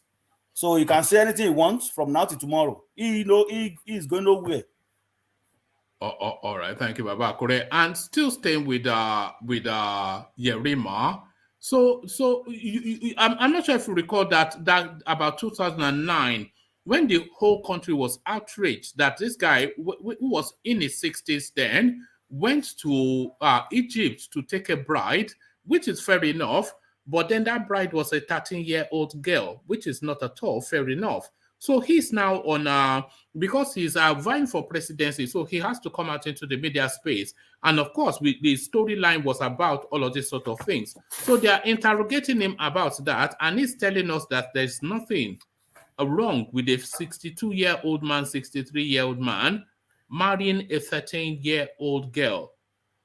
So he can say anything he wants from now to tomorrow. He is going nowhere. All right, thank you, Baba Kure. And still staying with Yerima. So I'm not sure if you recall that about 2009, when the whole country was outraged that this guy who was in his 60s then went to Egypt to take a bride, which is fair enough, but then that bride was a 13-year-old girl, which is not at all fair enough. So he's now on, because he's vying for presidency, so he has to come out into the media space. And of course, the storyline was about all of these sort of things. So they are interrogating him about that, and he's telling us that there's nothing wrong with a 62-year-old man, 63-year-old man marrying a 13-year-old girl.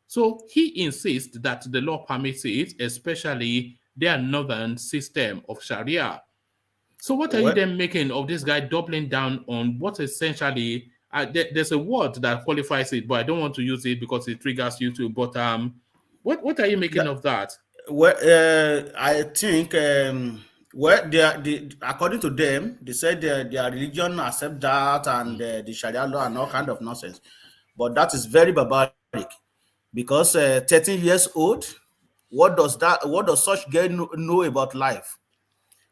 So he insists that the law permits it, especially their northern system of Sharia. So what are you then making of this guy doubling down on what essentially, there's a word that qualifies it, but I don't want to use it because it triggers you to, but what are you making of that? Well, I think, according to them, they said their religion accept that and the Sharia law and all kind of nonsense. But that is very barbaric because 13 years old, what does such girl know about life?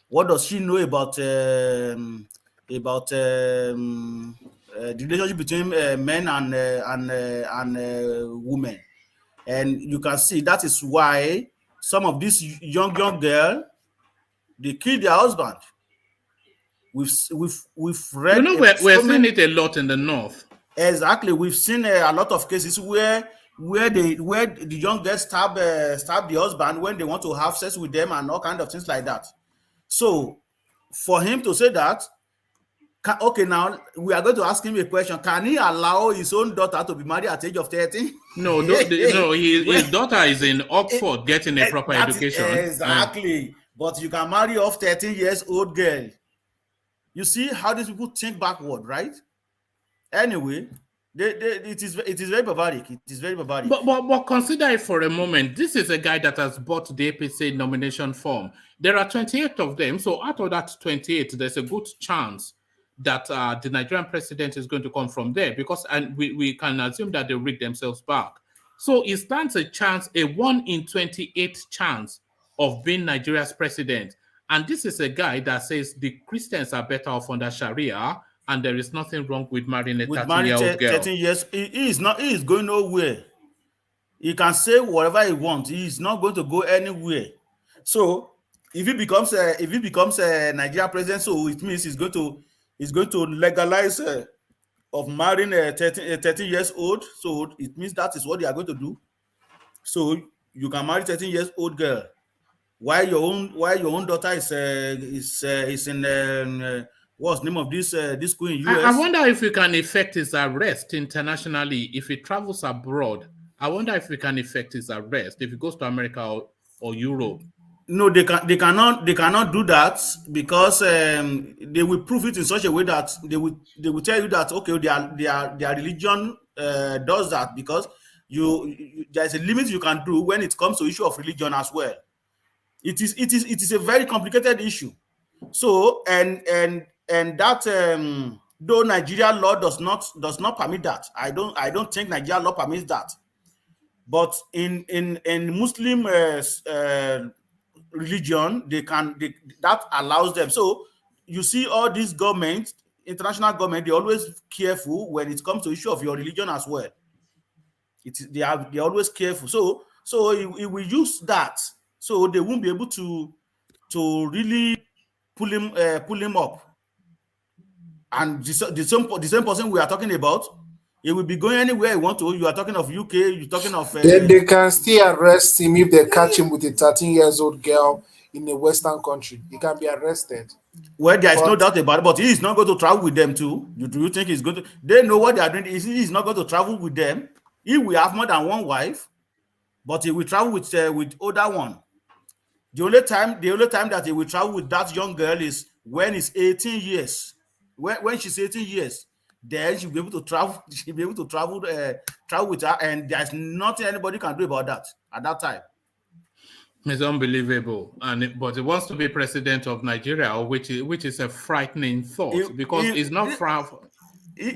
What does she know about the relationship between men and women? And you can see that is why some of these young girls, they kill their husband. We've read. We're seeing it a lot in the north. Exactly, we've seen a lot of cases where the young girls stab the husband when they want to have sex with them and all kind of things like that. So for him to say that, okay, now we are going to ask him a question. Can he allow his own daughter to be married at the age of 30? No, no, his daughter is in Oxford getting a proper education. Exactly. But you can marry off 13 years old girl. You see how these people think backward, right? Anyway, it is very barbaric. It is very barbaric. But consider it for a moment. This is a guy that has bought the APC nomination form. There are 28 of them. So out of that 28, there's a good chance that the Nigerian president is going to come from there, because we can assume that they rig themselves back. So it stands a chance, a 1 in 28 chance of being Nigeria's president. And this is a guy that says the Christians are better off under Sharia, and there is nothing wrong with marrying a 13-year-old girl. 13 years, he is going nowhere. He can say whatever he wants. He is not going to go anywhere. So if he becomes a Nigerian president, so it means he's going to legalize of marrying a 13 years old. So it means that is what they are going to do. So you can marry 13 years old girl, while your own daughter is in what's the name of this queen in US? I wonder if we can effect his arrest internationally if he travels abroad. I wonder if we can effect his arrest if he goes to America or Europe. No, they cannot do that, because they will prove it in such a way that they will tell you that, okay, their religion does that, because there's a limit you can do when it comes to issue of religion as well. It is a very complicated issue. So and that though Nigerian law does not permit that. I don't think Nigerian law permits that. But in Muslim religion, that allows them. So you see all these governments, international government, they're always careful when it comes to issue of your religion as well. They're always careful. So it will use that. So they won't be able to really pull him up. And the same person we are talking about, he will be going anywhere he want to. You are talking of UK, you're talking of... They can still arrest him if they catch him with a 13-year-old girl in a Western country. He can be arrested. Well, there is no doubt about it, but he is not going to travel with them too. Do you think he's going to... They know what they are doing. He's not going to travel with them. He will have more than one wife, but he will travel with older one. The only time that he will travel with that young girl is when he's 18 years. When she's 18 years, then she'll be able to travel. She'll be able to travel with her, and there's nothing anybody can do about that at that time. It's unbelievable, but he wants to be president of Nigeria, which is a frightening thought, because it's not far.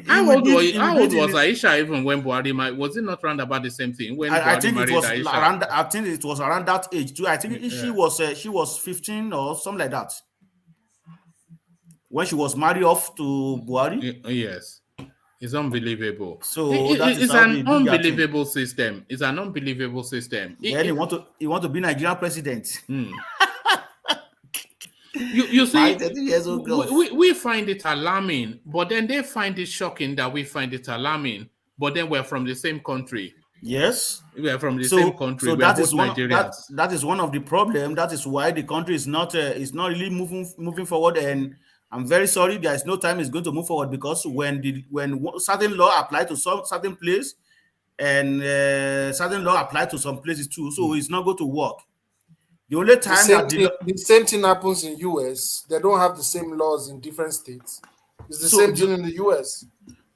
How old was Aisha even when Buhari was it not around about the same thing when I think married it was Aisha? I think it was around that age too. I think she was 15 or something like that when she was married off to Buhari. Yes, it's unbelievable. So it's an unbelievable system. It's an unbelievable system. Then he want to be Nigerian president. You see, we find it alarming, but then they find it shocking that we find it alarming. But then we're from the same country. Yes, we are from the same country. So that is one of the problems. That is why the country is not really moving forward. And I'm very sorry, there is no time it's going to move forward, because when certain law apply to some certain place, and certain law apply to some places too, so it's not going to work. The only time the same thing happens in US. They don't have the same laws in different states. It's the same thing in the US.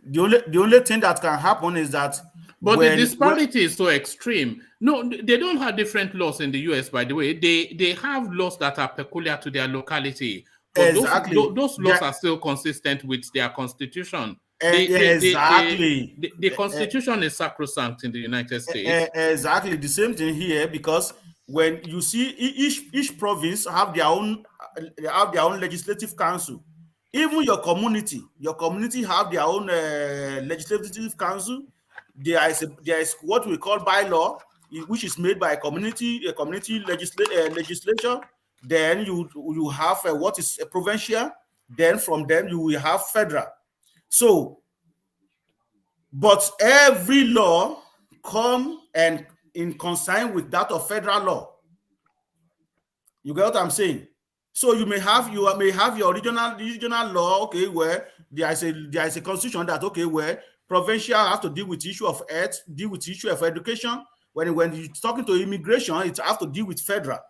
The only thing that can happen is that, but the disparity is so extreme. No, they don't have different laws in the US, by the way. They have laws that are peculiar to their locality. But exactly. Those laws are still consistent with their constitution. Exactly. The constitution is sacrosanct in the United States. Exactly. The same thing here, because when you see each province have their own legislative council. Even your community have their own legislative council. There is what we call bylaw, which is made by a community legislature. Then you have what is provincial. Then from them you will have federal. So, but every law come and in concern with that of federal law. You get what I'm saying? So you may have your regional law, okay, where there is a constitution that, okay, where provincial has to deal with issue of health, deal with issue of education. When you're talking to immigration, it has to deal with federal.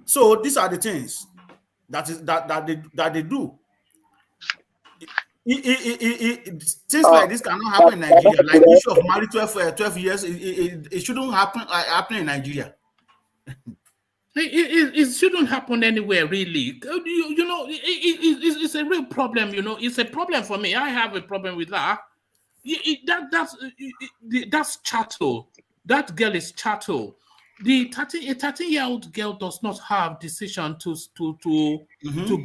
So these are the things that they do. Things like this cannot happen in Nigeria. Like issue of marriage 12 years, it shouldn't happen in Nigeria. It shouldn't happen anywhere, really. You know, it's a real problem. You know, it's a problem for me. I have a problem with that. That's chattel. That girl is chattel. A 13-year-old girl does not have decision to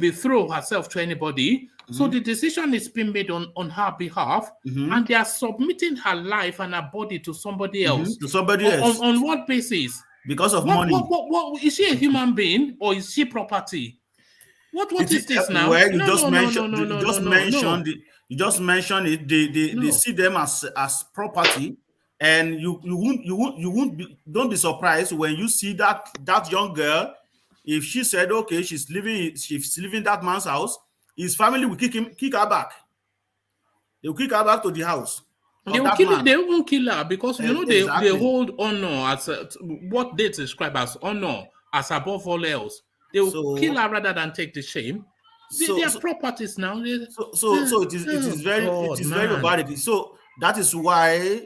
betroth herself to anybody. So the decision is being made on her behalf, and they are submitting her life and her body to somebody else. To somebody else. On what basis? Because of money. What is she a human being or is she property? What is this now? Well, you just mentioned it. They see them as property, and don't be surprised when you see that young girl. If she said, okay, she's living that man's house, his family will kick her back. They will kick her back to the house. They won't kill her because you know they hold honor as what they describe as honor as above all else. They will kill her rather than take the shame. They are properties now. So it is very barbaric. So that is why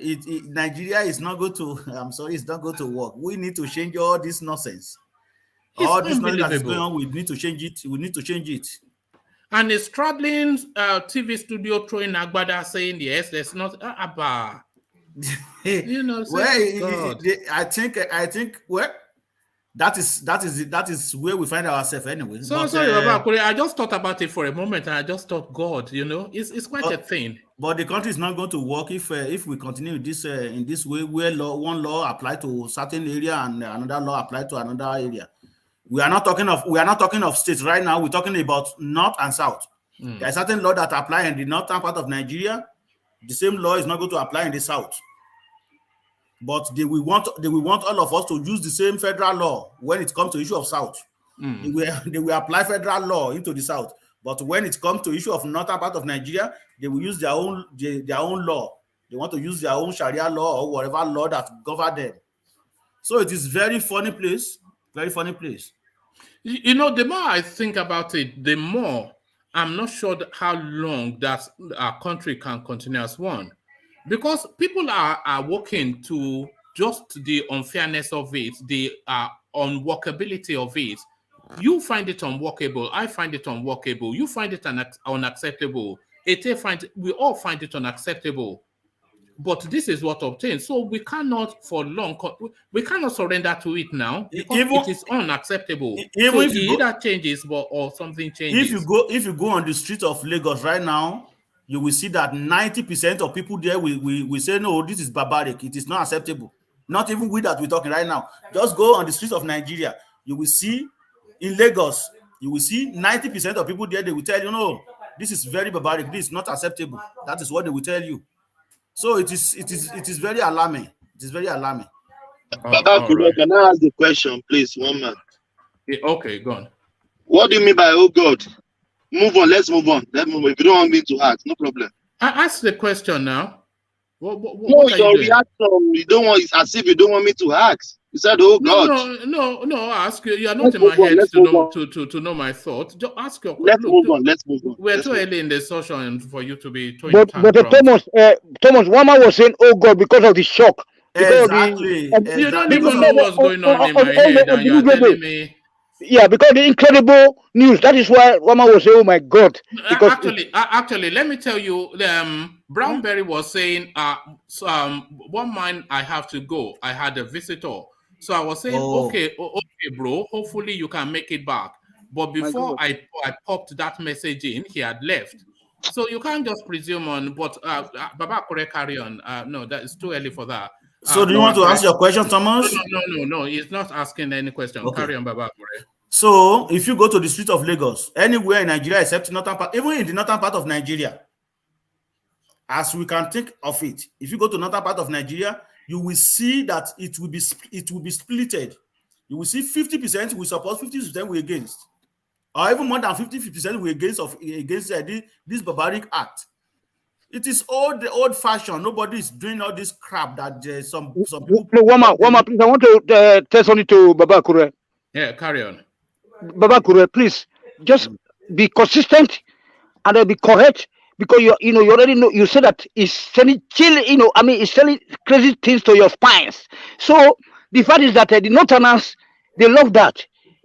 Nigeria is not going to. I'm sorry, it's not going to work. We need to change all this nonsense. All this nonsense that is going on, we need to change it. We need to change it. And a straddling TV studio throwing Agbada saying yes, there's not Abba. You know, I think well, that is where we find ourselves anyway. Sorry, Baba, I just thought about it for a moment, and I just thought, God, you know, it's quite a thing. But the country is not going to work if we continue in this way, where one law apply to certain area and another law apply to another area. We are not talking of states right now. We're talking about north and south. There are certain law that apply in the northern part of Nigeria. The same law is not going to apply in the south. But they will want all of us to use the same federal law when it comes to issue of south. They will apply federal law into the south. But when it comes to issue of northern part of Nigeria, they will use their own law. They want to use their own Sharia law or whatever law that govern them. So it is very funny place. Very funny place. You know, the more I think about it, the more I'm not sure how long that our country can continue as one. Because people are working to just the unfairness of it, the unworkability of it. You find it unworkable. I find it unworkable. You find it unacceptable. We all find it unacceptable. But this is what obtained. So we cannot surrender to it now because it is unacceptable. So it either changes or something changes. If you go on the street of Lagos right now, you will see that 90% of people there will say, no, this is barbaric. It is not acceptable. Not even we that we're talking right now. Just go on the streets of Nigeria. You will see in Lagos, you will see 90% of people there, they will tell you, no, this is very barbaric. This is not acceptable. That is what they will tell you. So it is very alarming. It is very alarming. Baba, can I ask the question, please? One man. Yeah, okay, go on. What do you mean by oh God? Move on. Let's move on. Let's move on. If you don't want me to ask, no problem. I ask the question now. What your reaction? You don't want. It's as if you don't want me to ask. You said, "Oh God." No. Ask you. You are not in my head to know my thoughts. Just ask your question. Let's move on. We're too early in the session for you to be. But Thomas, one man was saying, "Oh God," because of the shock. Exactly. You don't even know what's going on in my head, and you are telling me. Yeah, because the incredible news. That is why one man was saying, "Oh my God." Because actually, let me tell you, Brownberry was saying, one man I have to go. I had a visitor. So I was saying, okay, bro, hopefully you can make it back. But before I popped that message in, he had left. So you can't just presume on, but Baba Kore, carry on. No, that is too early for that. So do you want to ask your question, Thomas? No, he's not asking any question. Okay. Carry on, Baba Kore. So if you go to the street of Lagos, anywhere in Nigeria except northern part, even in the northern part of Nigeria, as we can think of it, if you go to northern part of Nigeria, you will see that it will be splitted. You will see 50% we support, 50% we against. or even more than 50% were against this barbaric act. It is the old fashion. Nobody is doing all this crap that some people. One more, please. I want to tell something to Baba Kure. Yeah, carry on. Baba Kure, please just be consistent and be correct, because you already know. You said that it's sending it's sending crazy things to your spines. So the fact is that the Northerners, they love that.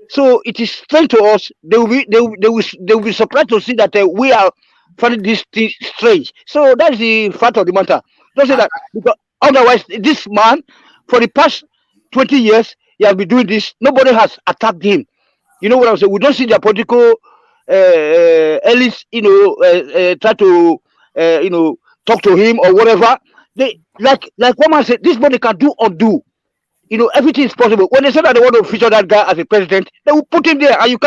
So it is strange to us. They will be surprised to see that we are finding this thing strange. So that's the fact of the matter. Don't say that, because otherwise, this man, for the past 20 years, he has been doing this. Nobody has attacked him. You know what I'm saying? We don't see the political elites, try to, talk to him or whatever. They like one man said, this body can do or do. Everything is possible. When they say that they want to feature that guy as a president, they will put him there, and we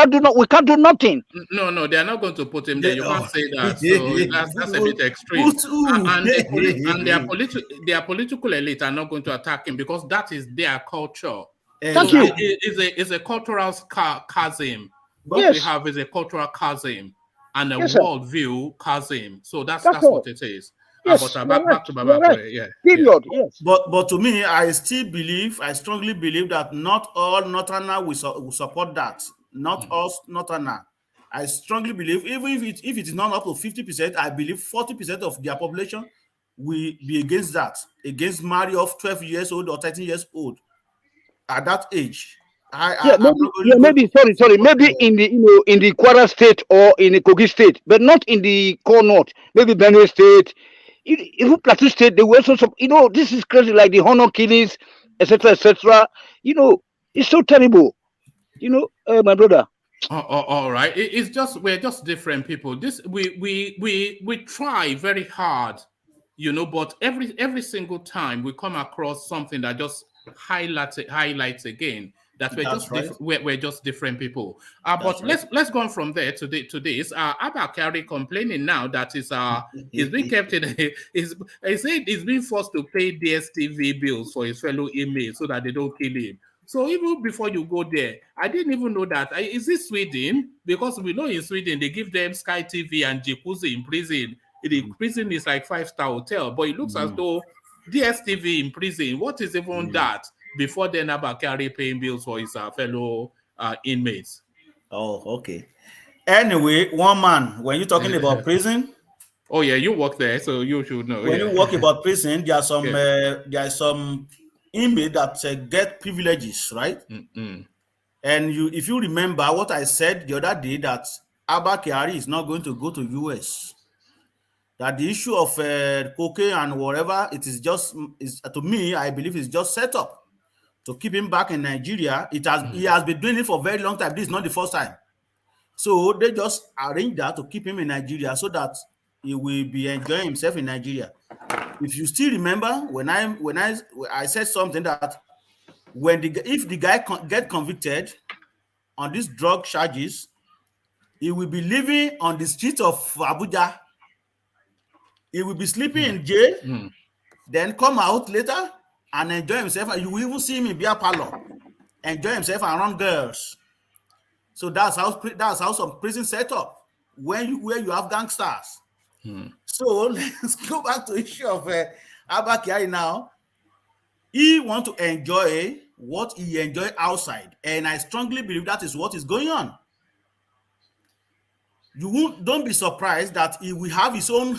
can't do nothing. No, they are not going to put him there. You can't say that. So that's a bit extreme. And their political elite are not going to attack him, because that is their culture. Thank you. It's a cultural chasm. What Yes. we have is a cultural chasm and a Yes, sir. worldview chasm. So that's That's all. what it is. Yes, But you're back to right. Baba You're right. Kure, yeah. Period. Yes. But to me, I strongly believe that not all Northerners will support that. Not all Northerners. I strongly believe, even if it is not up to 50%, I believe 40% of their population will be against that, against marriage of 12 years old or 13 years old at that age. Maybe in the Kwara State or in the Kogi State, but not in the core north. Maybe Benue State, even Plateau State. They were also, this is crazy, like the honor killings, etc., etc. It's so terrible. My brother. All right. We're just different people. This we try very hard, but every single time we come across something that just highlights again that we're just different people. But right. let's go on from there to this. Abba Kyari complaining now that he's being kept he's being forced to pay DSTV bills for his fellow inmates so that they don't kill him. So even before you go there, I didn't even know that. Is this Sweden? Because we know in Sweden they give them Sky TV and jacuzzi in prison. The prison is like 5-star hotel, but it looks as though DSTV in prison. What is even that? Before then, Abba Kyari paying bills for his fellow inmates. Oh, okay. Anyway, one man, when you're talking about prison. Oh yeah, you work there, so you should know. When you work about prison, there are some inmates that get privileges, right? And if you remember what I said the other day, that Abba Kyari is not going to go to US. That the issue of cocaine and whatever, to me, I believe it's just set up to keep him back in Nigeria. He has been doing it for a very long time. This is not the first time. So they just arranged that to keep him in Nigeria so that he will be enjoying himself in Nigeria. If you still remember, when I said something that if the guy get convicted on these drug charges, he will be living on the streets of Abuja. He will be sleeping in jail, then come out later and enjoy himself. And you will even see him in beer parlor, enjoy himself around girls. So that's how some prison set up where you have gangsters. So let's go back to the issue of Abba Kyari now. He want to enjoy what he enjoy outside, and I strongly believe that is what is going on. Don't be surprised that he will have his own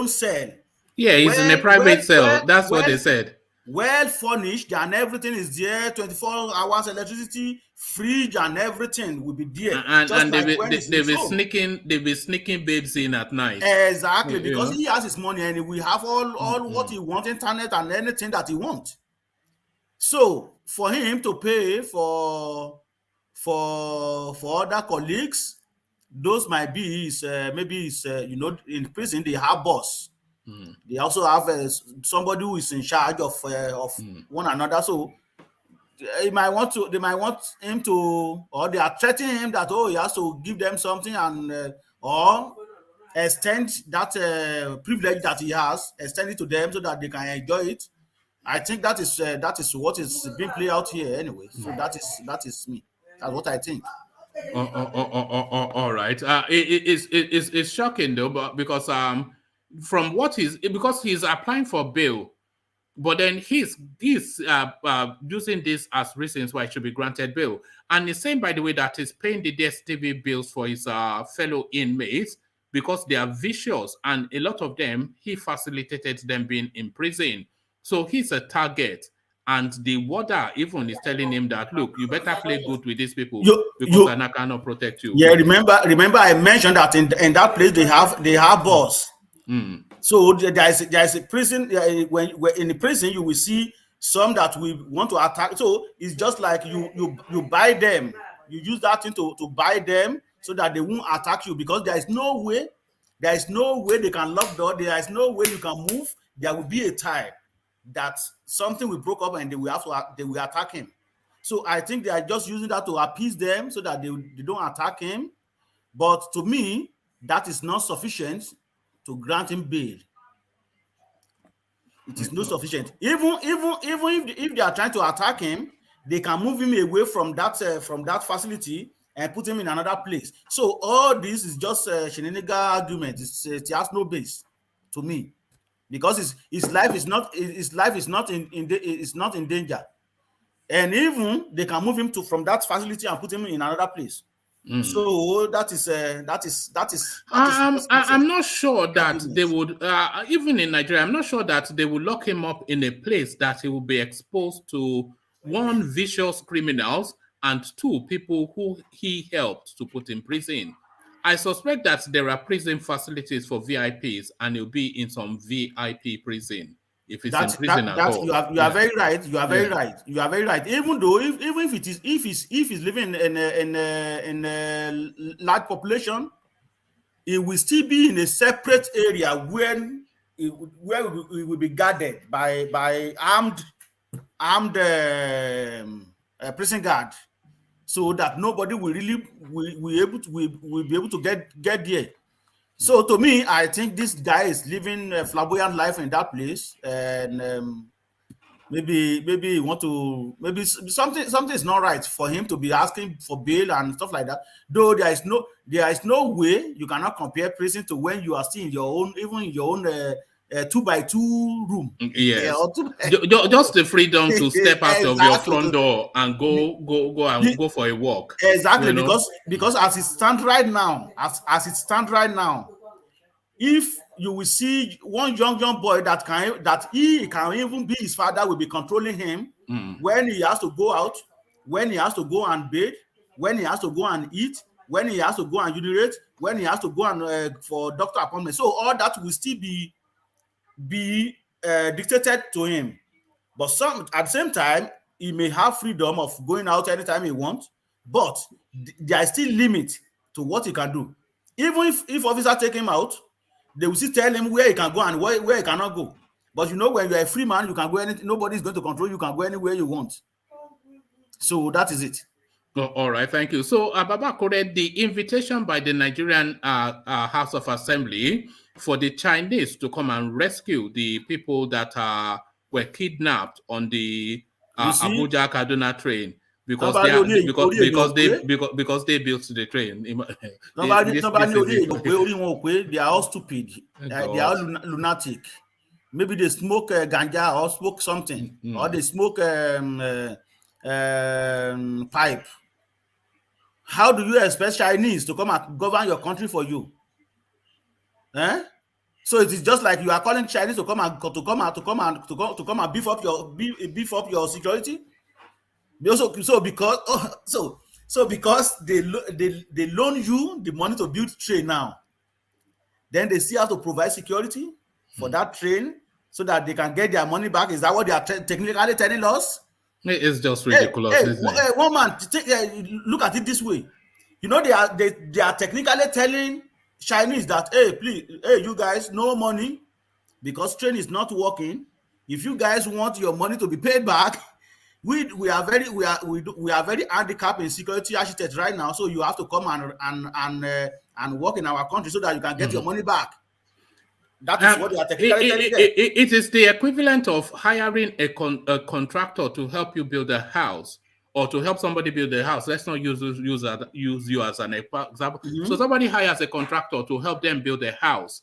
cell. Yeah, he's in a private cell. That's what they said. Well furnished, and everything is there. 24 hours electricity, fridge, and everything will be there. And they'll be sneaking babes in at night. Exactly, because he has his money and he will have all what he wants, internet and anything that he wants. So for him to pay for other colleagues, those might be in prison they have boss. They also have somebody who is in charge of one another. So they might want him to, or they are threatening him that he has to give them something and or extend that privilege that he has, extend it to them so that they can enjoy it. I think that is what is being played out here anyway. So that is me. That's what I think. All right. It's shocking though, but because from what because he's applying for bail, but then he's using this as reasons why he should be granted bail, and he's saying, by the way, that he's paying the DSTV bills for his fellow inmates because they are vicious, and a lot of them he facilitated them being in prison, so he's a target. And the warder even is telling him that, look, you better play good with these people because I cannot protect you. Yeah, remember I mentioned that in that place they have boss. So there's a prison. When in the prison, you will see some that we want to attack. So it's just like you buy them. You use that thing to buy them so that they won't attack you, because there is no way they can lock door. There is no way you can move. There will be a time that something will broke up and they will attack him. So I think they are just using that to appease them so that they don't attack him. But to me, that is not sufficient to grant him bail. It is not sufficient. Even if they are trying to attack him, they can move him away from that facility and put him in another place. So all this is just a shenanigan argument. It has no base to me, because his life is not in danger, and even they can move him from that facility and put him in another place. So that is. I'm not sure that they would, even in Nigeria, I'm not sure that they will lock him up in a place that he will be exposed to, one, vicious criminals, and two, people who he helped to put in prison. I suspect that there are prison facilities for VIPs, and he'll be in some VIP prison. If it's in prison at all. You are very right. You are very right. You are very right. Even though if he's living in a large population, it will still be in a separate area where it will be guarded by armed prison guard, so that nobody will really will be able to get there. So to me, I think this guy is living a flamboyant life in that place, and maybe he want to, maybe something is not right for him to be asking for bail and stuff like that. Though there is no way you cannot compare prison to when you are still in your own, even in your own 2x2 room. Yes, just the freedom to step out of your front door and go for a walk. Exactly, you know? because as it stands right now, if you will see one young boy that he can even be his father, will be controlling him when he has to go out, when he has to go and bathe, when he has to go and eat, when he has to go and urinate, when he has to go and for doctor appointment. So all that will still be dictated to him. But at the same time, he may have freedom of going out anytime he wants, but there is still limit to what he can do. Even if officers take him out, they will still tell him where he can go and where he cannot go. But you know, when you're a free man, you can go anything. Nobody's going to control you. You can go anywhere you want. So that is it. All right, thank you. So, Baba Kyari, the invitation by the Nigerian House of Assembly for the Chinese to come and rescue the people that were kidnapped on the Abuja Kaduna train because they built the train. They are all stupid. They are lunatic. Maybe they smoke ganja or smoke something, or they smoke pipe. How do you expect Chinese to come and govern your country for you? So it is just like you are calling Chinese to come and beef up your security. So because they loan you the money to build train now, then they still have to provide security for that train so that they can get their money back. Is that what they are technically telling us? It's just ridiculous. One man, look at it this way. You know, they are technically telling Chinese that, please, you guys, no money because train is not working. If you guys want your money to be paid back, we are very handicapped in security architects right now. So you have to come and work in our country so that you can get your money back. That is what they are technically telling them. It is the equivalent of hiring a contractor to help you build a house, or to help somebody build a house. Let's not use you as an example. Mhm. So somebody hires a contractor to help them build a house,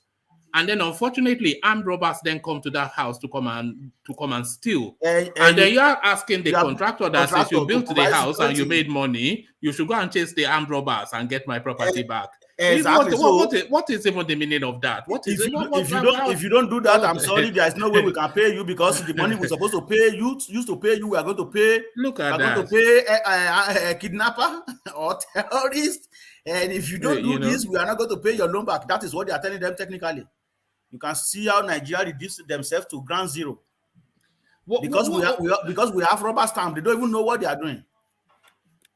and then unfortunately, armed robbers then come to that house to come and steal. And then you are asking the contractor that says you built the house and you made money, you should go and chase the armed robbers and get my property back. Exactly. What is even the meaning of that? What is if you don't do that, I'm sorry, there is no way we can pay you, because the money we're supposed to pay you used to pay you. We are going to pay. Look at that. Going to pay a kidnapper or terrorist, and if you don't do this, we are not going to pay your loan back. That is what they are telling them technically. You can see how Nigeria reduced themselves to ground zero. Because we have rubber stamp. They don't even know what they are doing.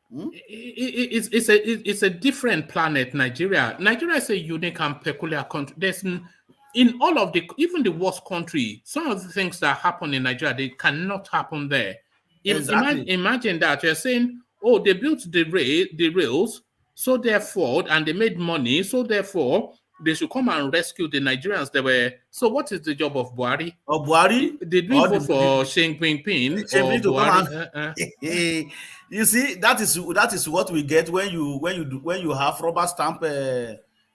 It's a different planet, Nigeria. Nigeria is a unique and peculiar country. There's in all of even the worst country, some of the things that happen in Nigeria, they cannot happen there. Exactly. Imagine that you're saying, oh, they built the rails, so therefore, and they made money, so therefore they should come and rescue the Nigerians. So what is the job of Buhari? Did we vote for Xi Jinping or Buhari? You see, that is what we get when you have rubber stamp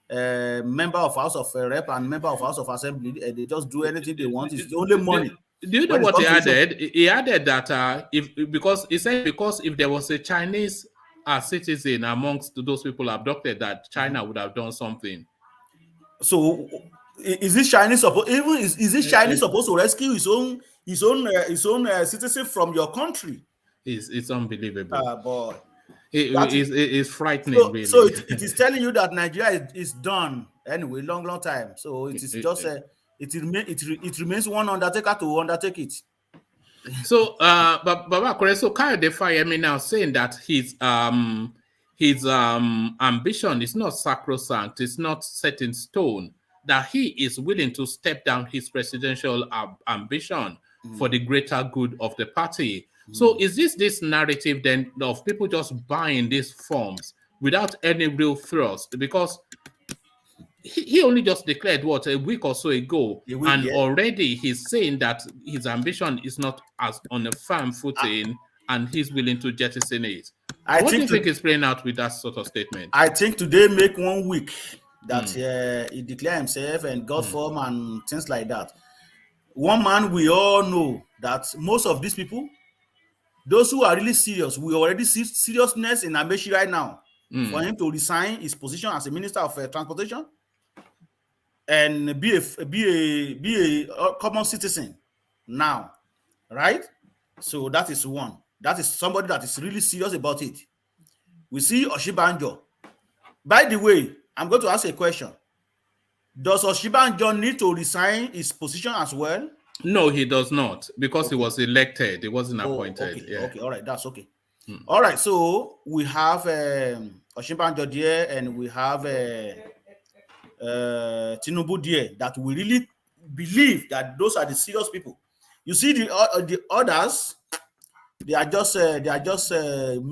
member of House of Rep and member of House of Assembly. They just do anything they want. It's only money. Do you know what he added? He added that because if there was a Chinese citizen amongst those people abducted, that China would have done something. So is this Chinese supposed to rescue his own citizen from your country? It's unbelievable. Boy. It's frightening, really. So it is telling you that Nigeria is done anyway, long time. So it is just it remains one undertaker to undertake it. So Baba Kore, so Kayode Fayemi now saying that his ambition is not sacrosanct, it's not set in stone, that he is willing to step down his presidential ambition for the greater good of the party. So is this narrative then of people just buying these forms without any real thrust? Because he only just declared a week or so ago, already he's saying that his ambition is not as on a firm footing, and he's willing to jettison it. What do you think is playing out with that sort of statement? I think today make 1 week that he declared himself and got form and things like that. One man, we all know that most of these people, those who are really serious, we already see seriousness in Amaechi right now for him to resign his position as a Minister of Transportation and be a common citizen now, right? So that is one. That is somebody that is really serious about it. We see Oshibanjo. By the way, I'm going to ask a question. Does Oshibanjo need to resign his position as well? No, he does not, because he was elected. He wasn't appointed. Okay, all right, that's okay. All right, so we have Oshibanjo there, and we have Tinubu there, that we really believe that those are the serious people. You see, the others, they are just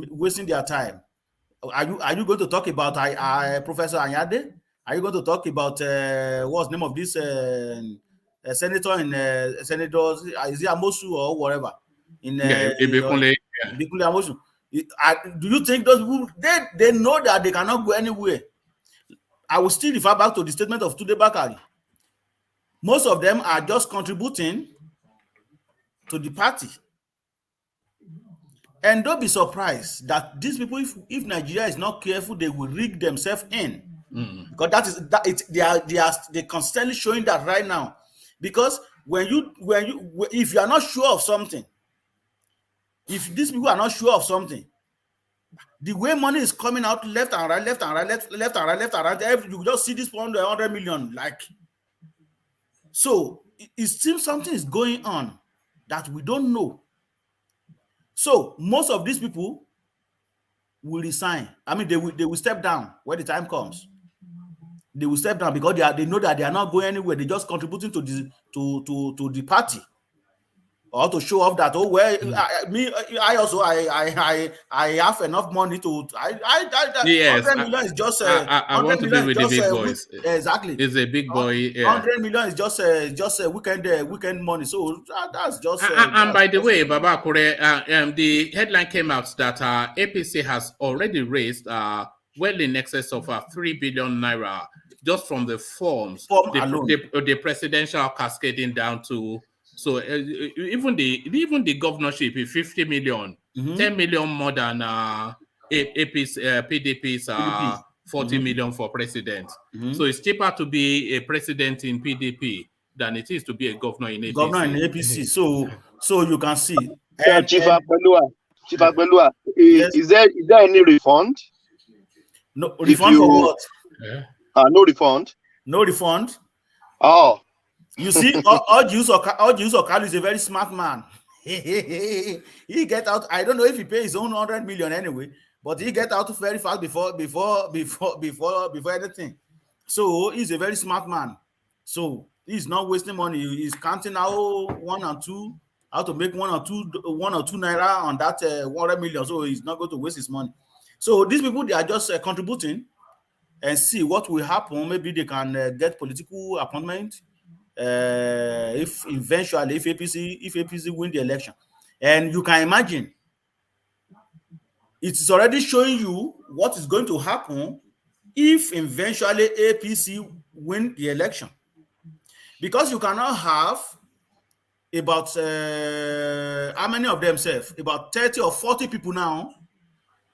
wasting their time. Are you going to talk about Professor Anyade? Are you going to talk about what's the name of this senator in senators? Is it Amosu or whatever? Ibikunle Amosu. Do you think those people they know that they cannot go anywhere? I will still refer back to the statement of Tunde Bakari. Most of them are just contributing to the party. And don't be surprised that these people, if Nigeria is not careful, they will rig themselves in. Because they're constantly showing that right now. Because if you are not sure of something, if these people are not sure of something, the way money is coming out left and right, you just see this 100 million. So it seems something is going on that we don't know. So most of these people will resign. I mean, they will step down when the time comes. They will step down because they know that they are not going anywhere. They're just contributing to the party. or to show off that, oh well, I have enough money to Yes, 100 million is just I want to be with the big boys. Exactly, it's a big boy. Yeah. 100 million is just a weekend money. So that's just. And by the way, Baba Kure, the headline came out that APC has already raised well in excess of 3 billion naira just from the forms, the presidential cascading down to. So even the governorship is 50 million, 10 million more than AP's, PDP's 40 million for president. So it's cheaper to be a president in PDP than it is to be a governor in APC. So you can see. Chief Agbelua, is there any refund? No refund for what? No refund. No refund. Oh. You see, Okalu is a very smart man. He get out. I don't know if he pay his own 100 million anyway, but he get out very fast before anything. So he's a very smart man. So he's not wasting money. He's counting out one or two, how to make one or two naira on that 100 million. So he's not going to waste his money. So these people, they are just contributing and see what will happen. Maybe they can get political appointment. If APC win the election, and you can imagine, it is already showing you what is going to happen if eventually APC win the election, because you cannot have about how many of themselves, about 30 or 40 people now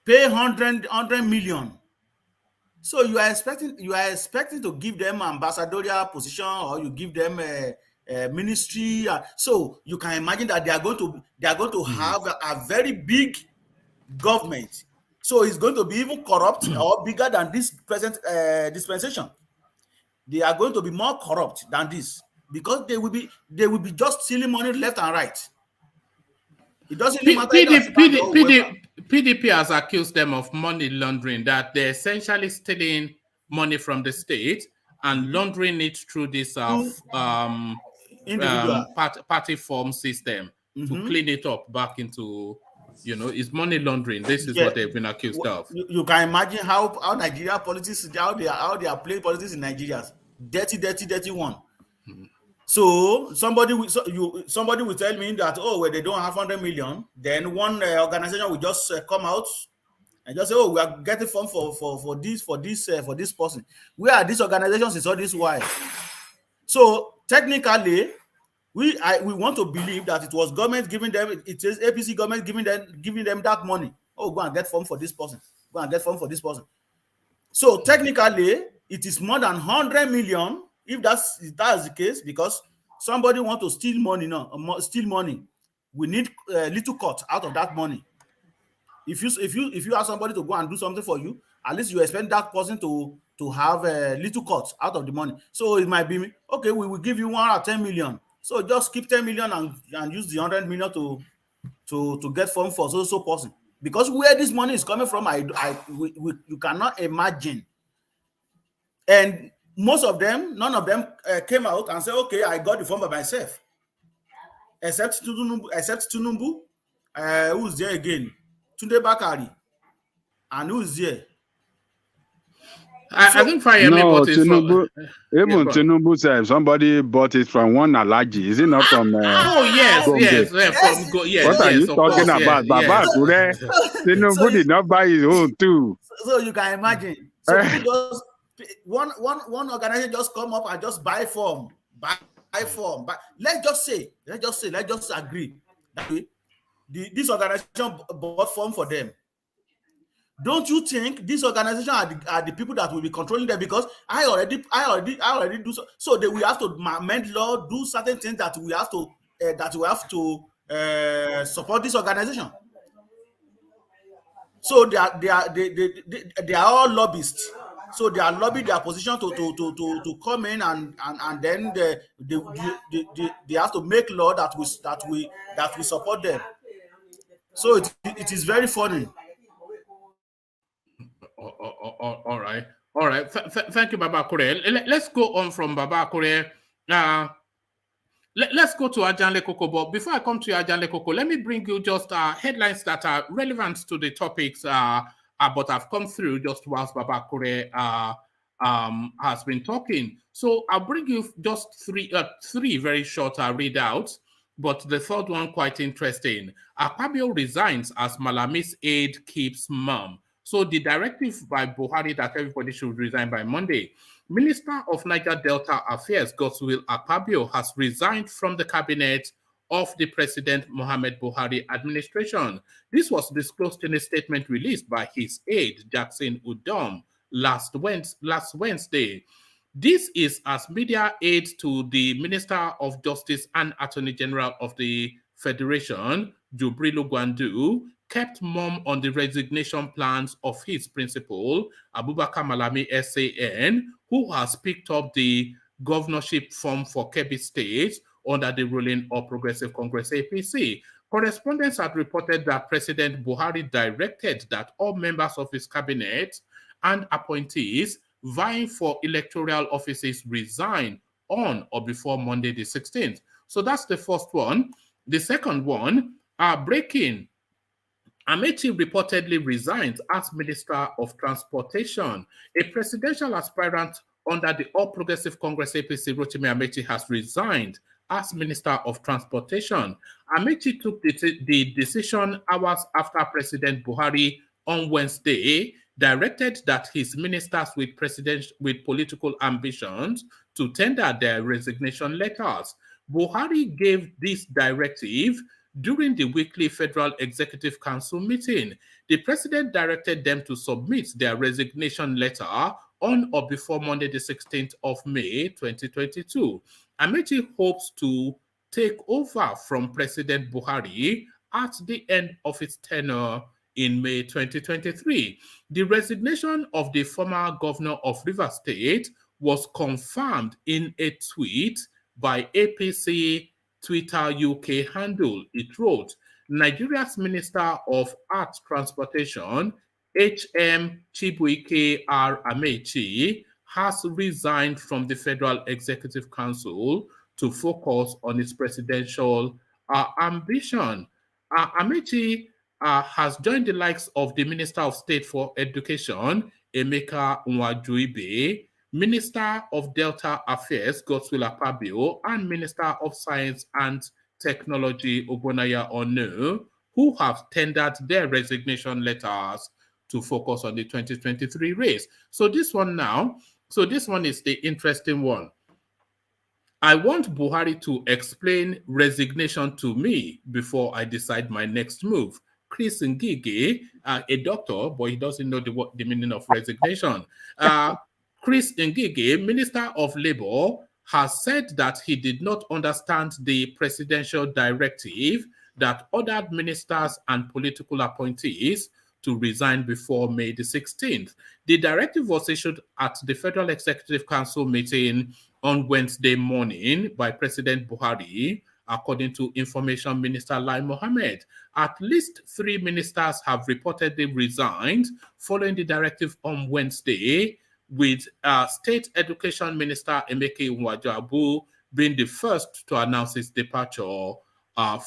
pay 100 million. So you are expecting to give them ambassadorial position, or you give them a ministry. So you can imagine that they are going to have a very big government. So it's going to be even corrupt or bigger than this present dispensation. They are going to be more corrupt than this, because they will be just stealing money left and right. It doesn't matter. PDP has accused them of money laundering, that they're essentially stealing money from the state and laundering it through this party form system to clean it up back into, it's money laundering. This is what they've been accused of. You can imagine how Nigeria politics, how they are playing politics in Nigeria. Dirty one. So somebody will tell me that, oh, well, they don't have 100 million. Then one organization will just come out and just say, oh, we are getting funds for this person. Where are these organizations in all this while? So technically, we want to believe that it was government giving them. It is APC government giving them that money. Oh, go and get fund for this person. Go and get fund for this person. So technically, it is more than 100 million. If that's the case, because somebody want to steal money now, we need a little cut out of that money. If you ask somebody to go and do something for you, at least you expect that person to have a little cut out of the money. So it might be, okay, we will give you 1 or 10 million. So just keep 10 million and use the 100 million to get funds for so person. Because where this money is coming from, you cannot imagine. And most of them, none of them came out and said, okay, I got the form by myself. Except Tunumbu, who's there again? Tunde Bakari. And who's there? I think Fayemi bought it from... Even Tunumbu said somebody bought it from one Alaji. Is it not from... yes. What are you talking about? Baba Kure, Tunumbu did not buy his own too. So you can imagine. So one organization just come up and just buy form. But let's just agree that this organization bought form for them. Don't you think this organization are the people that will be controlling them? Because I already do so. So we have to amend law, do certain things that we have to support this organization. So they are all lobbyists. So they are lobbying their position to come in and then they have to make law that we support them. So it is very funny. All right. Thank you, Baba Kure. Let's go on from Baba Kure. Let's go to Ajanle Koko. But before I come to you, Ajanle Koko, let me bring you just headlines that are relevant to the topics, but have come through just whilst Baba Kure has been talking. So I'll bring you just three very short readouts, but the third one quite interesting. Akpabio resigns as Malami's aide keeps mum. So the directive by Buhari that everybody should resign by Monday. Minister of Niger Delta Affairs, Godswill Akpabio, has resigned from the cabinet of the President Muhammad Buhari administration. This was disclosed in a statement released by his aide, Jackson Udom, last Wednesday. This is as media aide to the Minister of Justice and Attorney General of the Federation, Jubrilu Gwandu, kept mum on the resignation plans of his principal, Abubakar Malami SAN, who has picked up the governorship form for Kebbi State under the ruling All Progressive Congress APC. Correspondents had reported that President Buhari directed that all members of his cabinet and appointees vying for electoral offices resign on or before Monday the 16th. So that's the first one. The second one, breaking. Amaechi reportedly resigned as Minister of Transportation. A presidential aspirant under the All Progressive Congress APC, Rotimi Amaechi, has resigned as Minister of Transportation. Amaechi took the decision hours after President Buhari on Wednesday directed that his ministers with political ambitions to tender their resignation letters. Buhari gave this directive during the weekly Federal Executive Council meeting. The president directed them to submit their resignation letter on or before Monday, the 16th of May, 2022. Amaechi hopes to take over from President Buhari at the end of its tenure in May 2023. The resignation of the former governor of Rivers State was confirmed in a tweet by APC Twitter UK handle. It wrote, Nigeria's Minister of Art Transportation, HM Chibuike R. Amaechi, has resigned from the Federal Executive Council to focus on its presidential ambition. Amaechi has joined the likes of the Minister of State for Education, Emeka Nwajuibe, Minister of Delta Affairs, Godswill Akpabio, and Minister of Science and Technology, Ogbonnaya Onu, who have tendered their resignation letters to focus on the 2023 race. So this one is the interesting one. I want Buhari to explain resignation to me before I decide my next move. Chris Ngige, a doctor, but he doesn't know the meaning of resignation. Chris Ngige, Minister of Labour, has said that he did not understand the presidential directive that ordered ministers and political appointees to resign before May the 16th. The directive was issued at the Federal Executive Council meeting on Wednesday morning by President Buhari, according to Information Minister Lai Mohammed. At least 3 ministers have reportedly resigned following the directive on Wednesday, with State Education Minister Emeka Nwajuabu being the first to announce his departure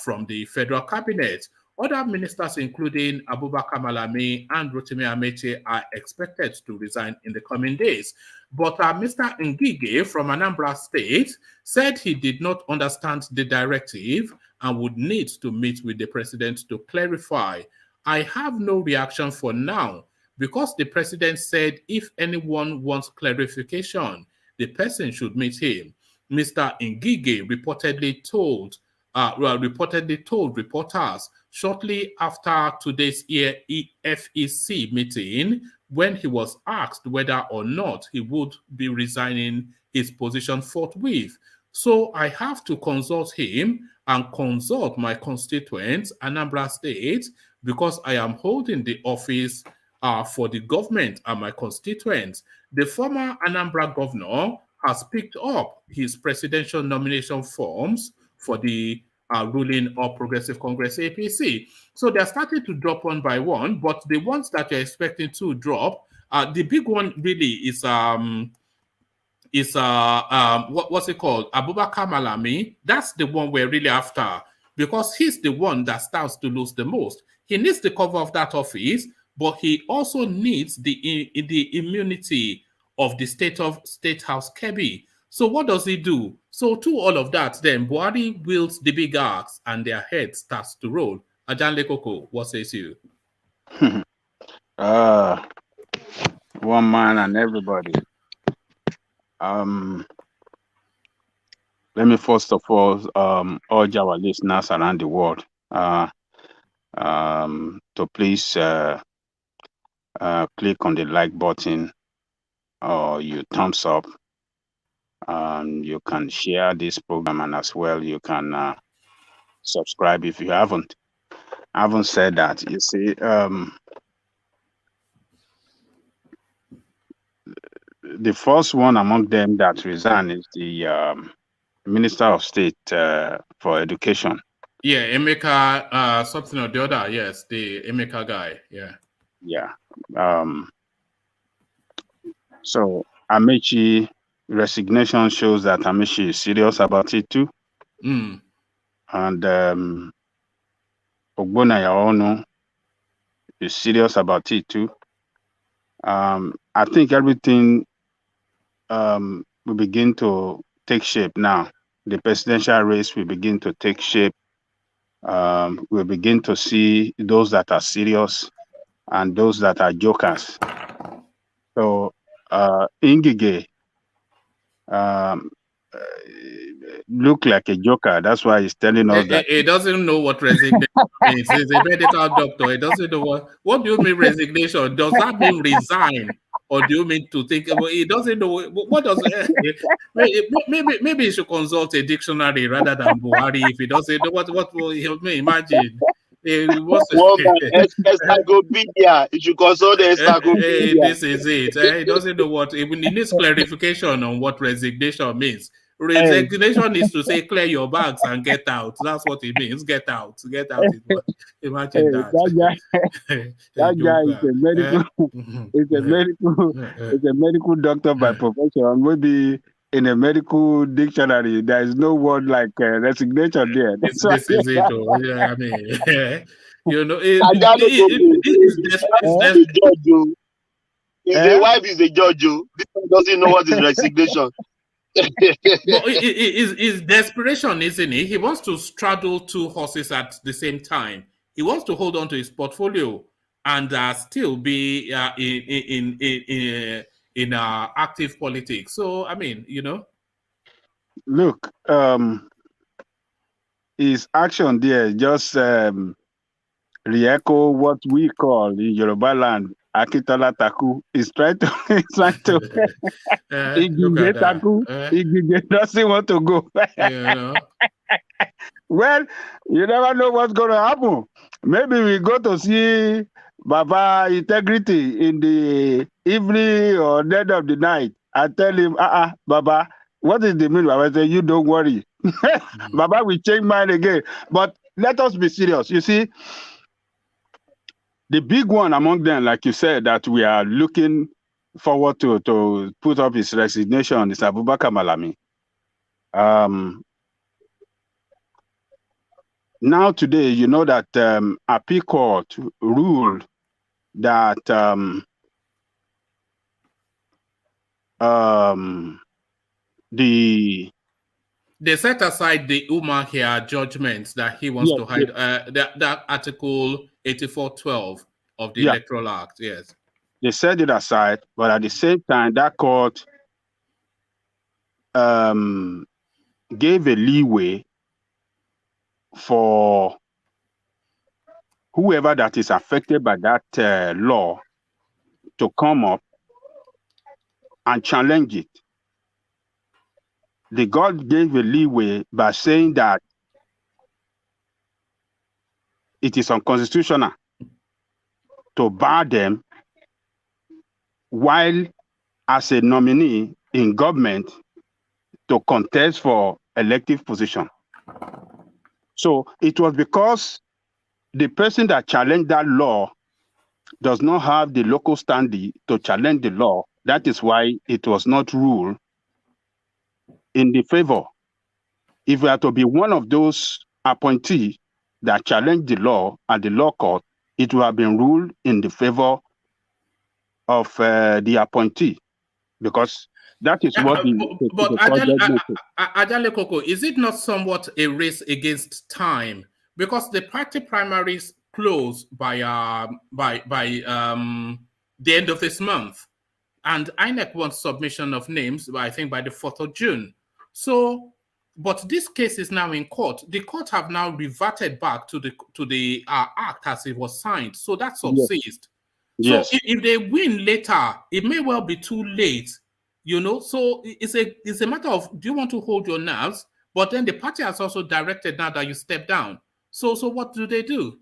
from the federal cabinet. Other ministers, including Abubakar Malami and Rotimi Amaechi, are expected to resign in the coming days. But Mr. Ngige from Anambra State said he did not understand the directive and would need to meet with the president to clarify. I have no reaction for now, because the president said if anyone wants clarification, the person should meet him. Mr. Ngige reportedly told reporters shortly after today's FEC meeting, when he was asked whether or not he would be resigning his position forthwith. So I have to consult him and consult my constituents, Anambra State, because I am holding the office for the government and my constituents. The former Anambra governor has picked up his presidential nomination forms for the ruling All Progressive Congress APC. So they're starting to drop one by one, but the ones that you're expecting to drop, the big one really is is what's it called? Abubakar Malami. That's the one we're really after, because he's the one that stands to lose the most. He needs the cover of that office, but he also needs the immunity of the State House Kebbi. So what does he do? So to all of that, then Buhari wields the big axe and their head starts to roll. Ajanle Koko, what says you? One man and everybody. Let me first of all urge our listeners around the world to please click on the like button, or you thumbs up. You can share this program, and as well you can subscribe if you haven't. I haven't said that. You see, the first one among them that resigned is the Minister of State for Education. Yeah, Emeka, something or the other. Yes, the Emeka guy. Yeah. Yeah. So Amaechi resignation shows that Amaechi is serious about it too. Mm. And Ogbonaya Onu is serious about it too. I think everything will begin to take shape now. The presidential race will begin to take shape. We'll begin to see those that are serious and those that are jokers. So Ngige look like a joker. That's why he's telling us that he doesn't know what resignation means. He's a medical doctor. He doesn't know what do you mean resignation? Does that mean resign? Or do you mean to think? Well, he doesn't know what does. Maybe he should consult a dictionary rather than Buhari if he doesn't know what will he imagine. Encyclopedia. You should consult the encyclopedia. This is it. He doesn't know what. He needs clarification on what resignation means. Resignation is to say clear your bags and get out. That's what it means. Get out. Get out. Imagine that. That guy is a medical. It's a medical doctor by profession. Maybe in a medical dictionary, there is no word like resignation there. This is it. Yeah, I mean, you know, his wife is a judge. This one doesn't know what is resignation. But it's desperation, isn't it? He wants to straddle two horses at the same time. He wants to hold on to his portfolio and still be in active politics. So, I mean, you know. Look, his action there just re-echo what we call in Yoruba land Akitola Taku. Is trying to Ngige Taku. Ngige doesn't want to go. Well, you never know what's going to happen. Maybe we go to see Baba Integrity in the evening or dead of the night. I tell him, Baba, what is the meaning? Baba say, you don't worry. Baba will change mind again. But let us be serious. You see, the big one among them, like you said, that we are looking forward to put up his resignation is Abubakar Malami. Now today, you know that Appeal Court ruled that they set aside the Umahia judgment that he wants to hide. That Article 8412 of the Electoral Act. Yes, they set it aside, but at the same time, that court gave a leeway for whoever that is affected by that law to come up and challenge it. The God gave a leeway by saying that it is unconstitutional to bar them while as a nominee in government to contest for elective position. So it was because the person that challenged that law does not have the local standing to challenge the law. That is why it was not ruled in the favor. If we are to be one of those appointees that challenge the law at the law court, it will have been ruled in the favor of the appointee, because that is what but Ajale Koko, is it not somewhat a race against time? Because the party primaries close by the end of this month, and INEC wants submission of names, I think, by the 4th of June. So, but this case is now in court. The court have now reverted back to the act as it was signed. So that's subsist. Yes. So if they win later, it may well be too late, you know. So it's a matter of, do you want to hold your nerves? But then the party has also directed now that you step down. So what do they do?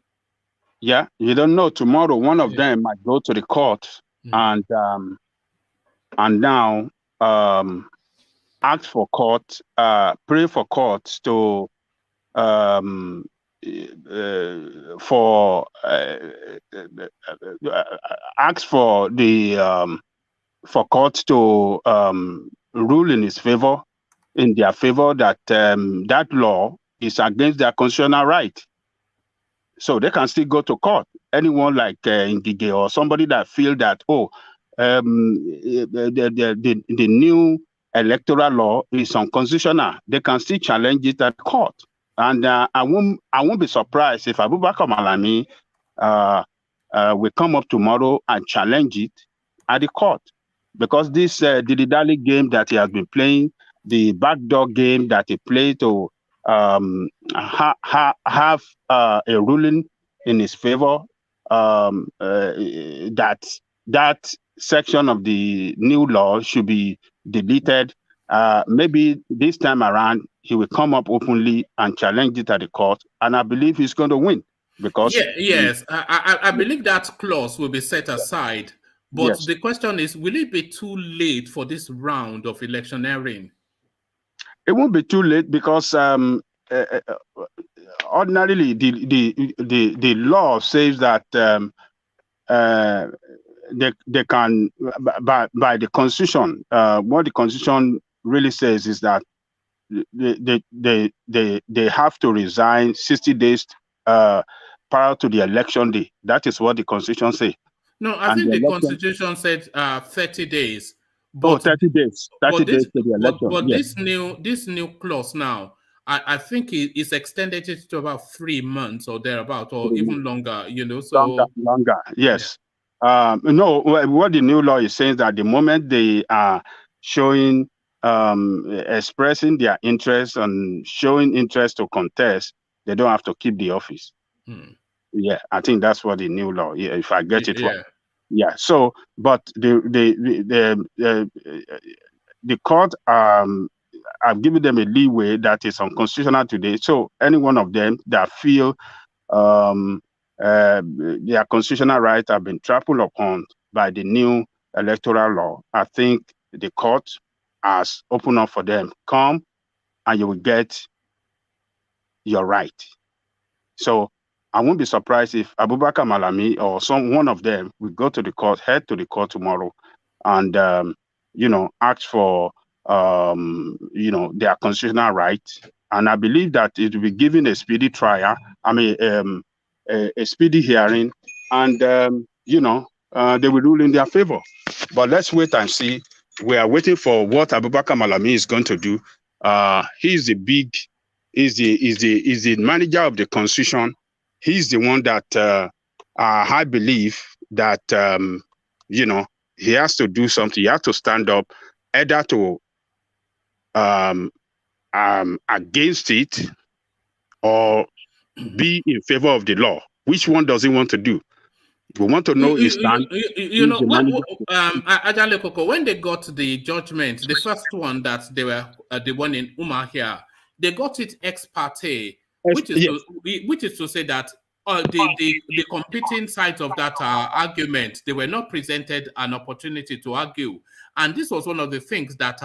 Yeah, you don't know. Tomorrow, one of them might go to the court and now ask for court, pray for court to ask for the for court to rule in his favor, in their favor, that that law is against their constitutional right. So they can still go to court. Anyone like Ngige or somebody that feel that, the new electoral law is unconstitutional, they can still challenge it at court. And I won't be surprised if Abubakar Malami will come up tomorrow and challenge it at the court, because this dilly-dally game that he has been playing, the backdoor game that he played to have a ruling in his favor, that section of the new law should be deleted. Maybe this time around he will come up openly and challenge it at the court, and I believe he's going to win, because I believe that clause will be set aside. But the question is, will it be too late for this round of electioneering? It won't be too late, because ordinarily the law says that they can, by the Constitution, what the Constitution really says is that they have to resign 60 days prior to the election day. That is what the Constitution says. No, I think the Constitution said 30 days. But 30 days. 30 days to the election. But this new clause now, I think it's extended it to about 3 months or thereabout, or even longer, you know. So longer, yes. No, what the new law is saying is that the moment they are showing, expressing their interest and showing interest to contest, they don't have to keep the office. Yeah, I think that's what the new law. Yeah, if I get it right. Yeah. So, but the court I've given them a leeway that is unconstitutional today. So any one of them that feel their constitutional rights have been trampled upon by the new electoral law, I think the court has opened up for them. Come and you will get your right. So I won't be surprised if Abubakar Malami or one of them will go to the court, head to the court tomorrow, and ask for their constitutional rights. And I believe that it will be given a speedy trial. I mean, a speedy hearing, and they will rule in their favor. But let's wait and see. We are waiting for what Abubakar Malami is going to do. He's the manager of the Constitution. He's the one that I believe that he has to do something. He has to stand up, either to against it or be in favor of the law. Which one does he want to do? We want to know his stand. Ajale Koko, when they got the judgment, the first one that they were the one in Umahia, they got it ex parte, which is to say that the competing sides of that argument, they were not presented an opportunity to argue. And this was one of the things that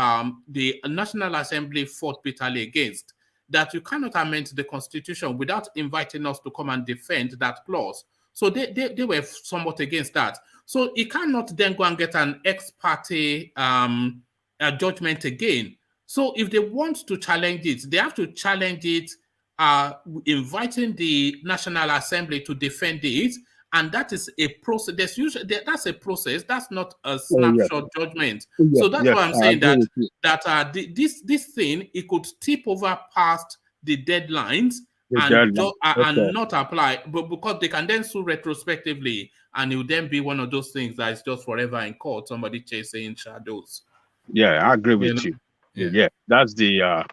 the National Assembly fought bitterly against, that you cannot amend the Constitution without inviting us to come and defend that clause. So they were somewhat against that. So it cannot then go and get an ex parte judgment again. So if they want to challenge it, they have to challenge it, inviting the National Assembly to defend it. And that is a process. That's a process. That's not a snapshot judgment. So that's why I'm saying that this thing, it could tip over past the deadlines and not apply, but because they can then sue retrospectively, and it will then be one of those things that is just forever in court, somebody chasing shadows. Yeah, I agree with you. Yeah, that's the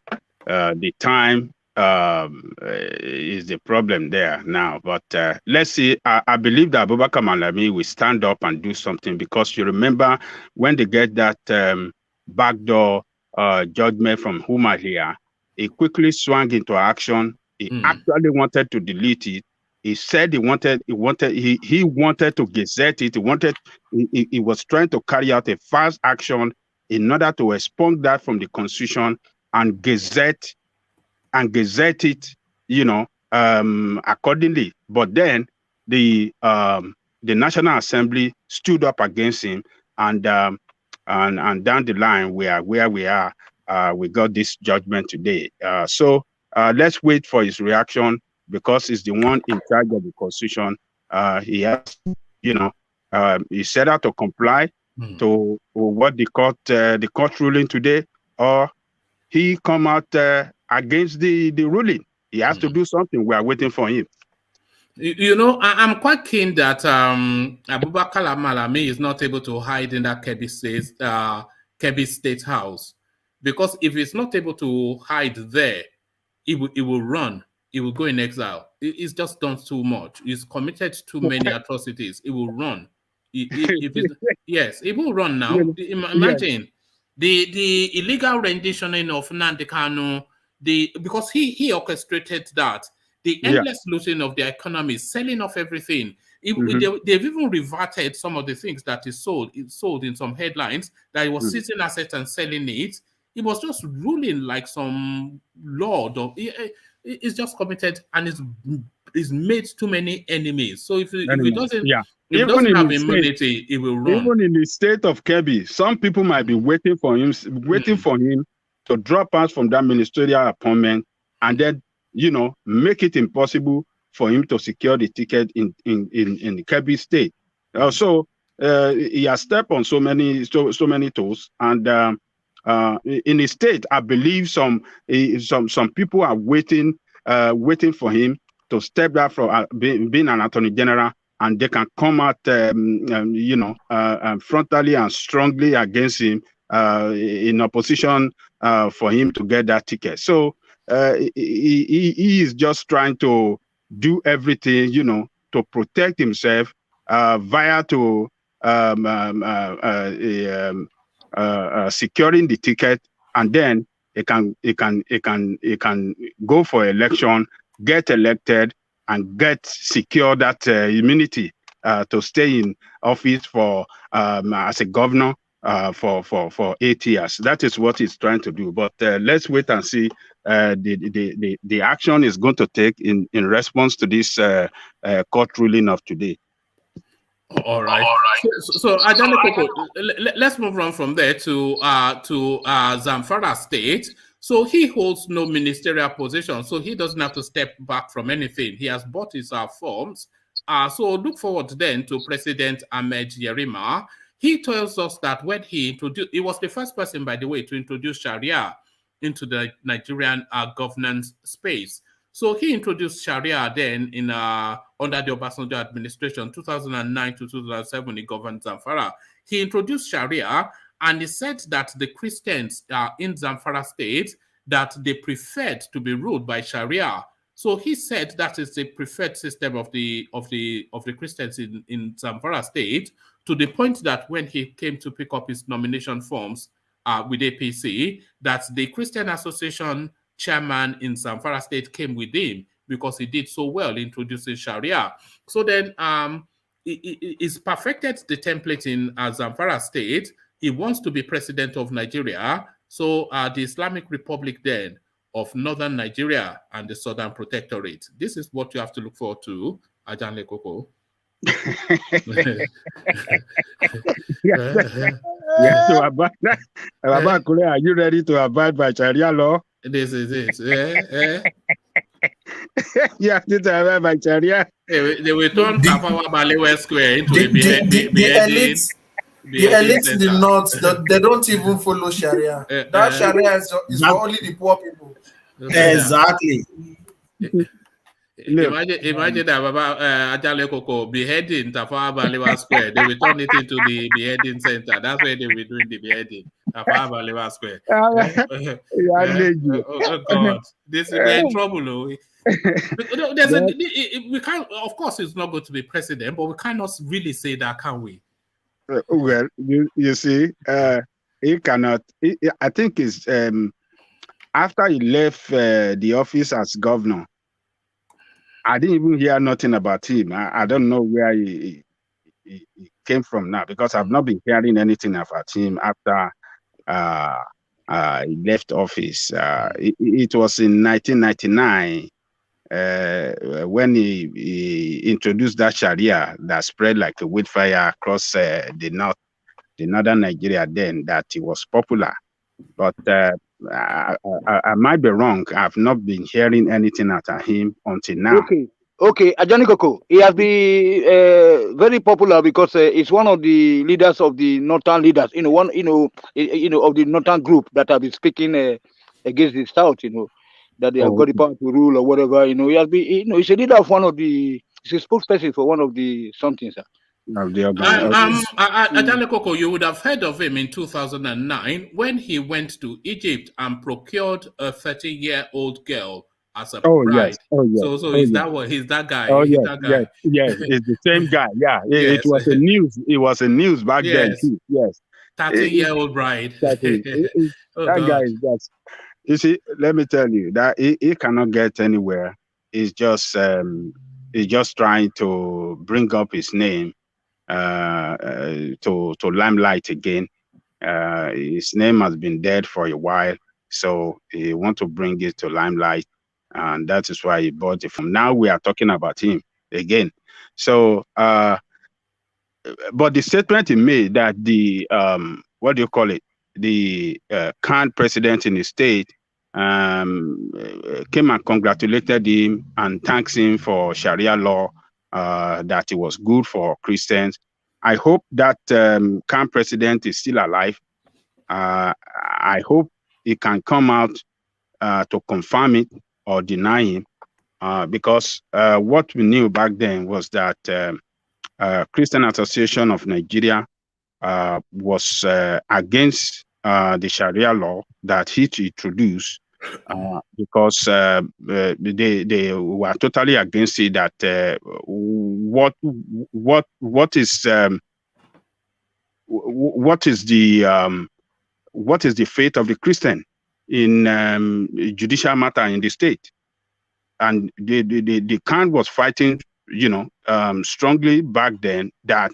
time is the problem there now. But let's see. I believe that Abubakar Malami will stand up and do something, because you remember when they get that backdoor judgment from Humalia, he quickly swung into action. He actually wanted to delete it. He said he wanted to gazette it. He was trying to carry out a fast action in order to expunge that from the Constitution and gazette it, accordingly. But then the National Assembly stood up against him, and down the line where we are, we got this judgment today. So let's wait for his reaction, because he's the one in charge of the Constitution. He has, he set out to comply to what the court ruling today, or he come out against the ruling. He has to do something. We are waiting for him. I'm quite keen that Abubakar Malami is not able to hide in that Kebbi State House, because if he's not able to hide there, he will run. He will go in exile. He's just done too much. He's committed too many atrocities. He will run. Yes, he will run now. Imagine the illegal renditioning of Nnamdi Kanu, because he orchestrated that. The endless looting of the economy, selling off everything. They've even reverted some of the things that is sold. It sold in some headlines that he was seizing assets and selling it. He was just ruling like some lord. He's just committed, and he's made too many enemies. So if he doesn't have immunity, he will run. Even in the state of Kebbi, some people might be waiting for him to drop out from that ministerial appointment, and then make it impossible for him to secure the ticket in the Kebbi state. So he has stepped on so many toes, and in the state, I believe some people are waiting for him to step down from being an attorney general, and they can come out, frontally and strongly against him in opposition for him to get that ticket. So he is just trying to do everything, to protect himself via to securing the ticket, and then he can go for election, get elected, and secure that immunity to stay in office for as a governor for 8 years. That is what he's trying to do. But let's wait and see the action is going to take in response to this court ruling of today. All right. So let's move on from there to Zamfara State. So he holds no ministerial position, so he doesn't have to step back from anything. He has bought his forms. So look forward then to President AHMED Yerima. He tells us that when he was the first person, by the way, to introduce Sharia into the Nigerian governance space. So he introduced Sharia then under the Obasanjo administration, 2009 to 2007, he governed Zamfara. He introduced Sharia, and he said that the Christians in Zamfara state, that they preferred to be ruled by Sharia. So he said that is the preferred system of the Christians in Zamfara state, to the point that when he came to pick up his nomination forms with APC, that the Christian Association chairman in Zamfara state came with him because he did so well introducing Sharia. So then he's perfected the template in Zamfara state. He wants to be president of Nigeria. So the Islamic Republic then of Northern Nigeria and the Southern Protectorate. This is what you have to look forward to, Ajanle Koko. Yeah, to abide. Abba Kyari, are you ready to abide by Sharia law? This is it. You have to abide by Sharia. They will turn Tafawa Balewa Square into a The beheading elites in the center. north, they don't even follow Sharia. That Sharia is for only the poor people. Exactly. Imagine that Baba Ajale Koko beheading Tafawa Balewa Square. They will turn it into the beheading center. That's where they will be doing the beheading. Tafawa Balewa Square. Oh God, we're in trouble. Oh. We can't. Of course, it's not going to be president, but we cannot really say that, can we? Well, you see, he cannot. I think it's after he left the office as governor. I didn't even hear nothing about him. I don't know where he came from now, because I've not been hearing anything about him after he left office. It was in 1999 when he introduced that Sharia that spread like a wildfire across the northern Nigeria. Then that it was popular, but I might be wrong. I've not been hearing anything about him until now. Okay, Ajani Koko, he has been very popular because he's one of the leaders of the northern leaders. Of the northern group that have been speaking against the south. That they have got the power to rule or whatever. He has been. He's a leader of one of the. He's a spokesperson for one of the something, sir. Ajale Koko, you would have heard of him in 2009 when he went to Egypt and procured a 13-year-old girl as a bride. Yes. He's that guy. Yes, it's the same guy. Yeah, it was a news. It was a news back then too. Yes, 13-year-old bride. That guy is just. You see, let me tell you that he cannot get anywhere. He's just trying to bring up his name to limelight again. His name has been dead for a while, so he want to bring it to limelight, and that is why he bought it from. Now we are talking about him again. So, but the statement he made that the what do you call it? The current president in the state came and congratulated him and thanks him for Sharia law, that it was good for Christians. I hope that current president is still alive. I hope he can come out to confirm it or deny him, because what we knew back then was that Christian Association of Nigeria was against the Sharia law that he introduced, because they were totally against it. That what is the fate of the Christian in judicial matter in the state? And the count was fighting, strongly back then that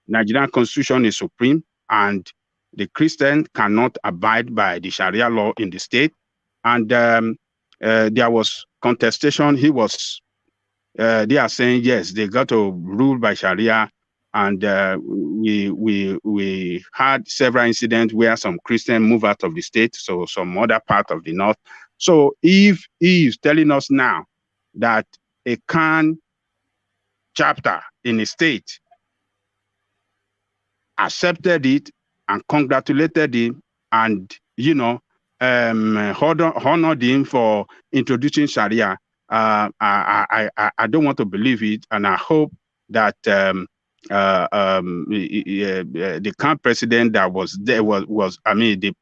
Nigerian constitution is supreme and the Christian cannot abide by the Sharia law in the state. And there was contestation. They are saying, yes, they got to rule by Sharia. And we had several incidents where some Christians move out of the state, so some other part of the north. So if he is telling us now that a Khan chapter in a state accepted it and congratulated him and, honored him for introducing Sharia, I don't want to believe it. And I hope that the Khan president that was there the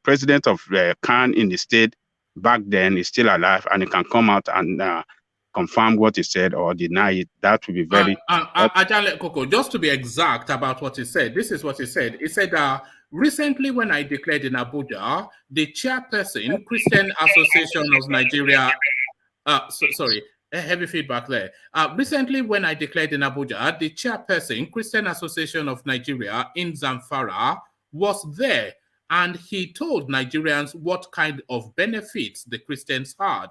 president of Khan in the state back then is still alive, and he can come out and confirm what he said or deny it. That would be very. Ajale Koko, just to be exact about what he said, this is what he said. He said, recently when I declared in Abuja, the chairperson, Christian Association of Nigeria, heavy feedback there. Recently when I declared in Abuja, the chairperson, Christian Association of Nigeria in Zamfara, was there, and he told Nigerians what kind of benefits the Christians had.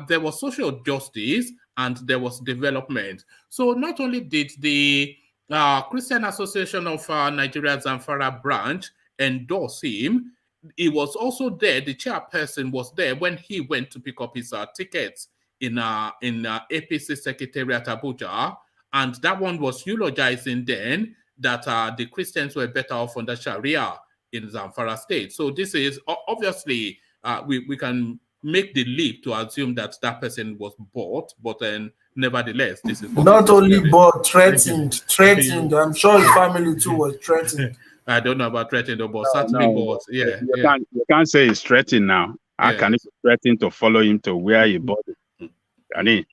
There was social justice and there was development. So not only did the Christian Association of Nigeria Zamfara branch endorsed him. He was also there. The chairperson was there when he went to pick up his tickets in APC Secretariat Abuja, and that one was eulogizing then that the Christians were better off under Sharia in Zamfara state. So this is obviously we can make the leap to assume that that person was bought, but then nevertheless, this is not only bought, threatened. I'm sure his family too was threatened. I don't know about threatened, but certainly bought. Yeah, you can't say he's threatened now. How can he threaten to follow him to where he bought it? I mean,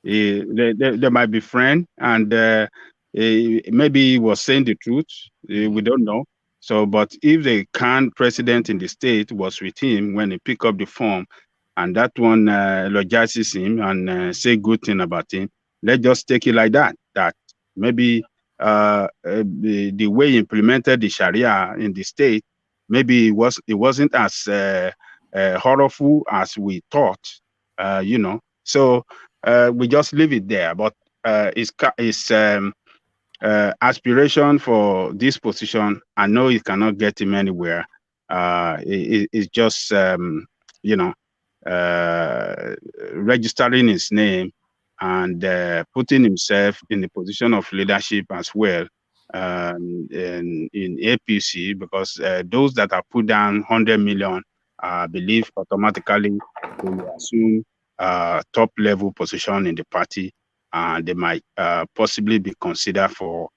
they might be friends, and maybe he was saying the truth. We don't know. So, but if the current president in the state was with him when he picked up the form, and that one eulogizes him and say good thing about him, let's just take it like that. That maybe the way he implemented the Sharia in the state, maybe it wasn't as horrible as we thought, you know. So we just leave it there. But his aspiration for this position, I know it cannot get him anywhere. It's just you know, registering his name and putting himself in the position of leadership as well in APC, because those that are put down 100 million, I believe automatically will assume top level position in the party, and they might possibly be considered for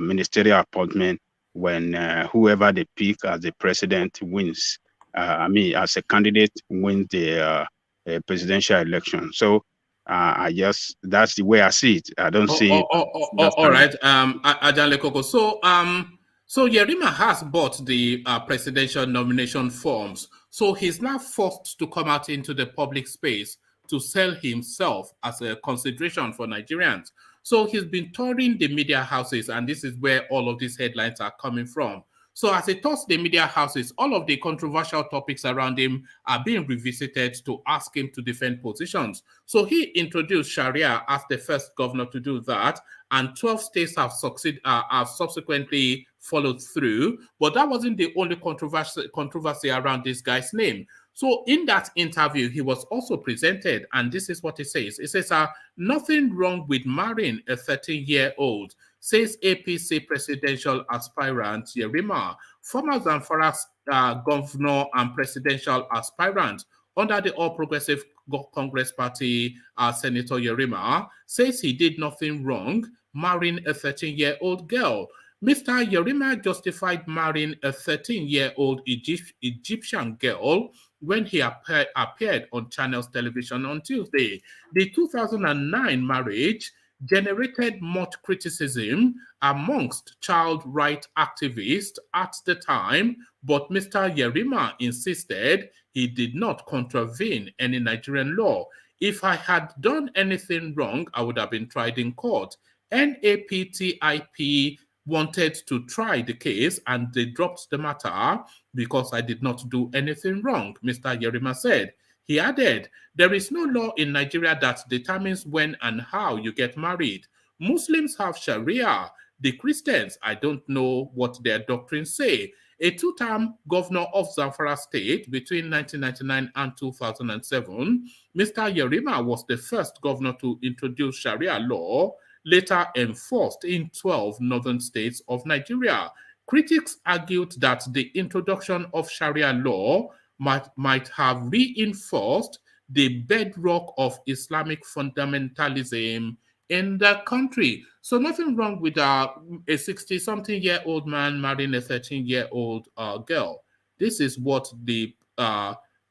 ministerial appointment when whoever they pick as the president wins. I mean, as a candidate wins the presidential election. So that's the way I see it. I don't see it. All right, Ajan Lekoko. So Yerima has bought the presidential nomination forms. So he's now forced to come out into the public space to sell himself as a consideration for Nigerians. So he's been touring the media houses, and this is where all of these headlines are coming from. So as he tours the media houses, all of the controversial topics around him are being revisited to ask him to defend positions. So he introduced Sharia as the first governor to do that, and 12 states have subsequently followed through. But that wasn't the only controversy around this guy's name. So in that interview, he was also presented, and this is what he says. He says, nothing wrong with marrying a 13-year-old, says APC presidential aspirant Yerima. Former Zamfara governor and presidential aspirant under the All Progressive Congress Party, Senator Yerima, says he did nothing wrong marrying a 13-year-old girl. Mr. Yerima justified marrying a 13-year-old Egyptian girl when he appeared on Channels Television on Tuesday. The 2009 marriage generated much criticism amongst child rights activists at the time, but Mr. Yerima insisted he did not contravene any Nigerian law. If I had done anything wrong, I would have been tried in court. NAPTIP wanted to try the case and they dropped the matter because I did not do anything wrong, Mr. Yerima said. He added, there is no law in Nigeria that determines when and how you get married. Muslims have Sharia. The Christians, I don't know what their doctrines say. A two-term governor of Zamfara state between 1999 and 2007, Mr. Yerima was the first governor to introduce Sharia law, later enforced in 12 northern states of Nigeria. Critics argued that the introduction of Sharia law might have reinforced the bedrock of Islamic fundamentalism in the country. So nothing wrong with a 60-something-year-old man marrying a 13-year-old girl. This is what the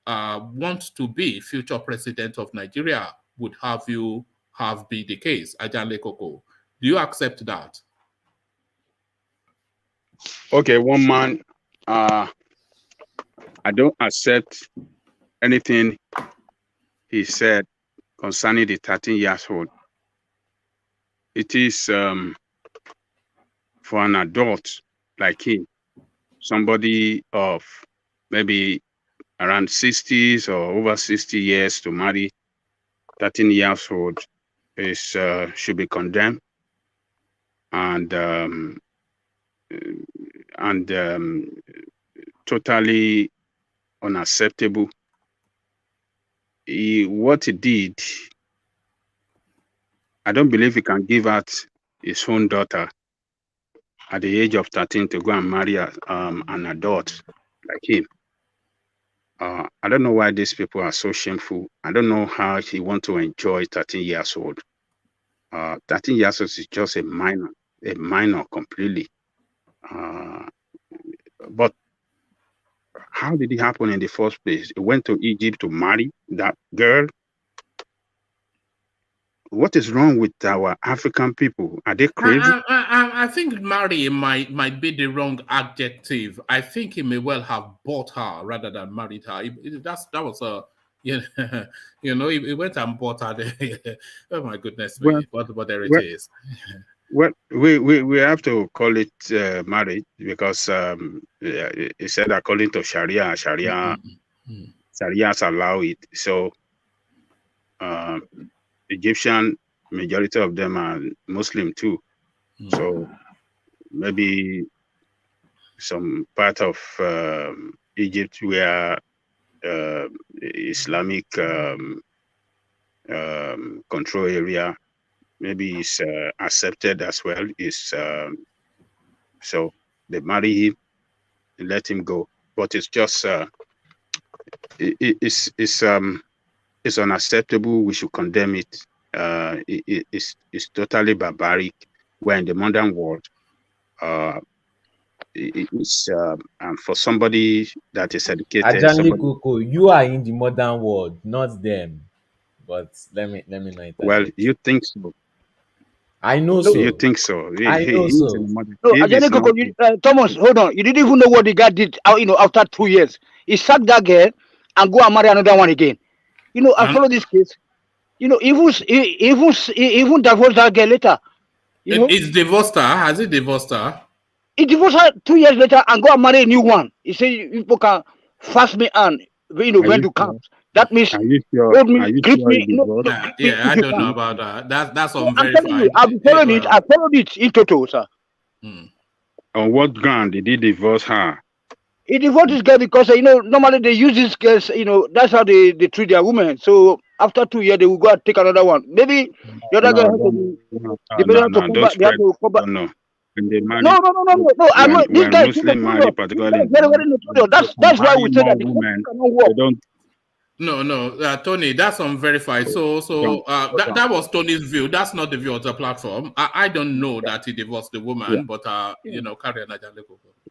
want to be future president of Nigeria would have you have be the case. Ajan Lekoko, do you accept that? Okay, one man, I don't accept anything he said concerning the 13-year-old. It is for an adult like him, somebody of maybe around 60s or over 60 years to marry 13-year-old is should be condemned. and totally unacceptable. What he did, I don't believe he can give out his own daughter at the age of 13 to go and marry an adult like him. I don't know why these people are so shameful. I don't know how he want to enjoy 13 years old. 13 years old is just a minor completely. But how did it happen in the first place? He went to Egypt to marry that girl. What is wrong with our African people? Are they crazy? I think marry might be the wrong adjective. I think he may well have bought her rather than married her. That was a he went and bought her. Oh my goodness me! But there it is. Well, we have to call it marriage because he said according to Sharia, Sharia's allow it. So Egyptian, majority of them are Muslim too. So maybe some part of Egypt where Islamic control area maybe is accepted as well. Is so they marry him and let him go, but it's just it's unacceptable. We should condemn it. It's totally barbaric. We're in the modern world. It's for somebody that is educated. Koko, you are in the modern world, not them. But let me know. Well, you think so? I know so. You think so? I know so. No, Koko, Thomas, hold on. You didn't even know what the guy did. After 2 years, he sacked that girl and go and marry another one again. I follow this case. Even divorced that girl later. It's divorced her. Has it divorced her? He divorced her 2 years later and go and marry a new one. He said, people can fast me and when to count. That means hold me, grip me. I don't know about that. That's unverified. I followed it in total, sir. On what ground did he divorce her? He divorced this girl because normally they use these girls. That's how they treat their women. So after 2 years, they will go and take another one. Maybe the other girl has to come back. No. No. I'm not. This guy Muslim particularly. That's why we say that they don't. No, Tony, that's unverified. So that was Tony's view. That's not the view of the platform. I don't know that he divorced the woman, but carry on.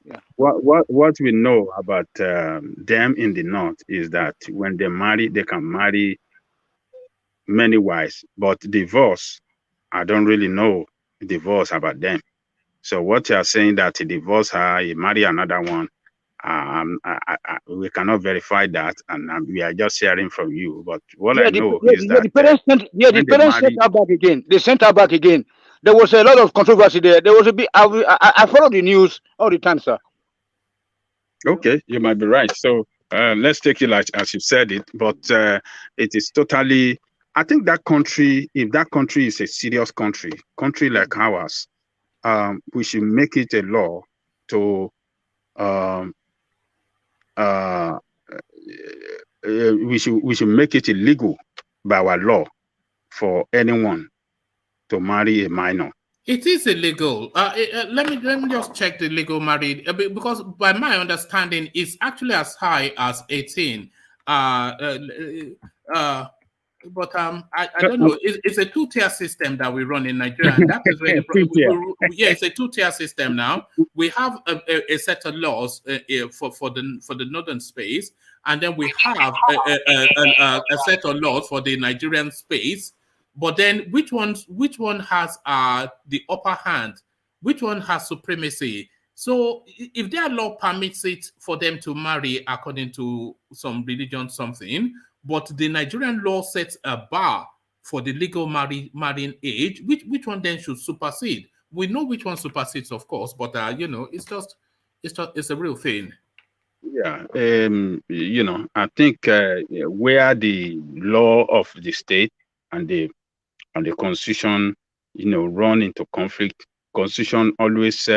Yeah. What we know about them in the north is that when they marry, they can marry many wives, but divorce, I don't really know divorce about them. So what you are saying that he divorced her, he married another one, we cannot verify that, and we are just hearing from you. But what I know is that the parents sent her back again. They sent her back again. There was a lot of controversy there. There was a bit. I follow the news all the time, sir. Okay, you might be right. So let's take it like as you said it, but it is totally. I think that country, if that country is a serious country like ours, we should make it a law to. We should make it illegal by our law for anyone to marry a minor. It is illegal. Let me just check the legal marriage because by my understanding, it's actually as high as 18. But I don't know. It's a two-tier system that we run in Nigeria. And that is where it's a two-tier system now. We have a set of laws for the northern space, and then we have a set of laws for the Nigerian space. But then, which one has the upper hand? Which one has supremacy? So, if their law permits it for them to marry according to some religion, something, but the Nigerian law sets a bar for the legal marrying age, which one then should supersede? We know which one supersedes, of course, but it's a real thing. Yeah, I think where the law of the state and the constitution, run into conflict constitution always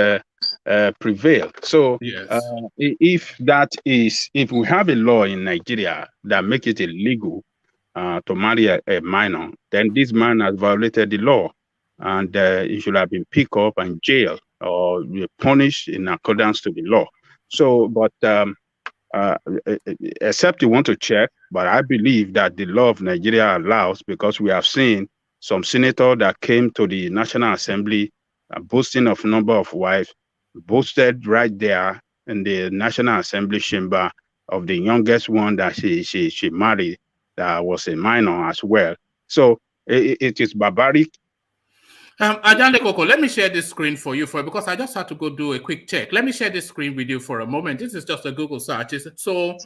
prevail. So Yes. if we have a law in Nigeria that make it illegal to marry a minor, then this man has violated the law, and he should have been picked up and jailed or punished in accordance to the law. So, but except you want to check, but I believe that the law of Nigeria allows, because we have seen some senator that came to the National Assembly boasting of number of wives, boasted right there in the National Assembly chamber of the youngest one that she married that was a minor as well. So it is barbaric. Ajande Koko, let me share this screen for you because I just had to go do a quick check. Let me share this screen with you for a moment. This is just a Google search. So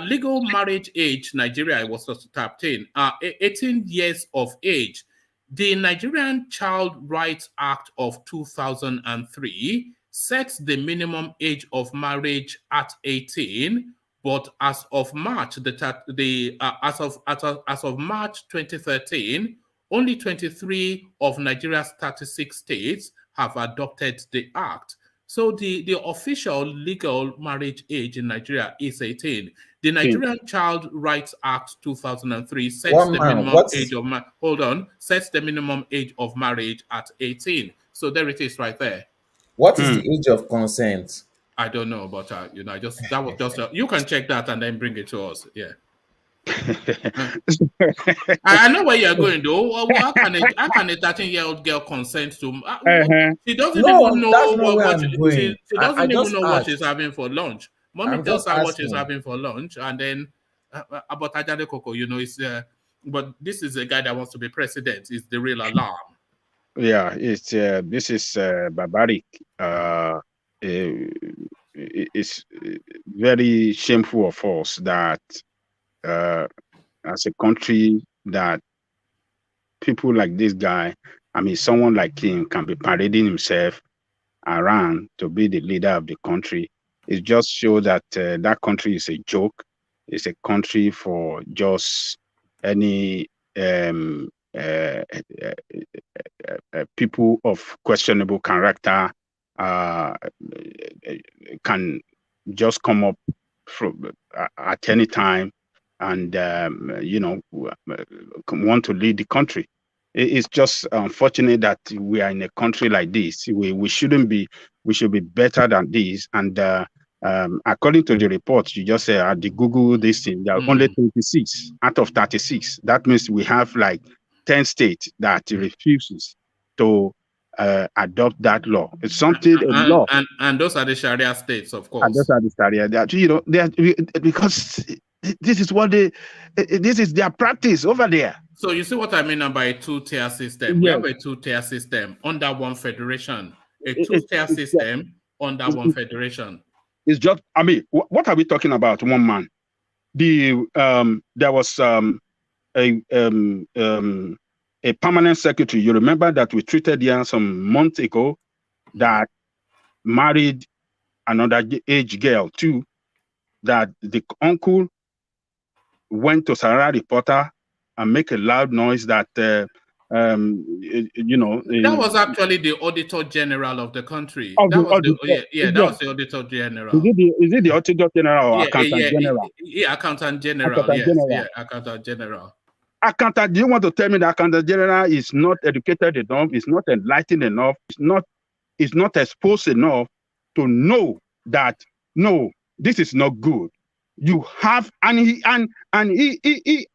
legal marriage age, Nigeria was just tapped in, 18 years of age. The Nigerian Child Rights Act of 2003 sets the minimum age of marriage at 18, but as of March, as of March 2013, only 23 of Nigeria's 36 states have adopted the act. So the official legal marriage age in Nigeria is 18. The Nigerian Child Rights Act 2003 sets the minimum age of sets the minimum age of marriage at 18. So there it is right there. What is the age of consent? I don't know, but that was just you can check that and then bring it to us. Yeah. I know where you're going though. How can a 13-year-old girl consent to? She doesn't even know what she's having for lunch. Mommy tells her what she's having for lunch, and then about Ajade Koko, it's but this is a guy that wants to be president. It's the real alarm. Yeah, this is barbaric. It's very shameful of us that as a country that people like this guy, someone like him can be parading himself around to be the leader of the country. It just shows that that country is a joke. It's a country for just any people of questionable character can just come up at any time and want to lead the country. It's just unfortunate that we are in a country like this. We shouldn't be. We should be better than this. And according to the report, you just said at the Google this thing, there are only 26 out of 36. That means we have like 10 states that refuses to adopt that law. It's something law, and those are the Sharia states, of course. And those are the Sharia. Because this is what this is their practice over there. So you see what I mean by a two-tier system. Yes. We have a two-tier system under one federation. A two-tier system under one federation. It's just, what are we talking about? One man. There was a permanent secretary. You remember that we treated here some months ago that married another age girl too. That the uncle went to Sarah reporter and make a loud noise that that was actually the Auditor General of the country. That was the Auditor General. Is it the Auditor General or Accountant General? Yeah, Accountant General. Accountant General. Accountant, do you want to tell me that Accountant General is not educated enough, is not enlightened enough, is not exposed enough to know that no, this is not good? You have he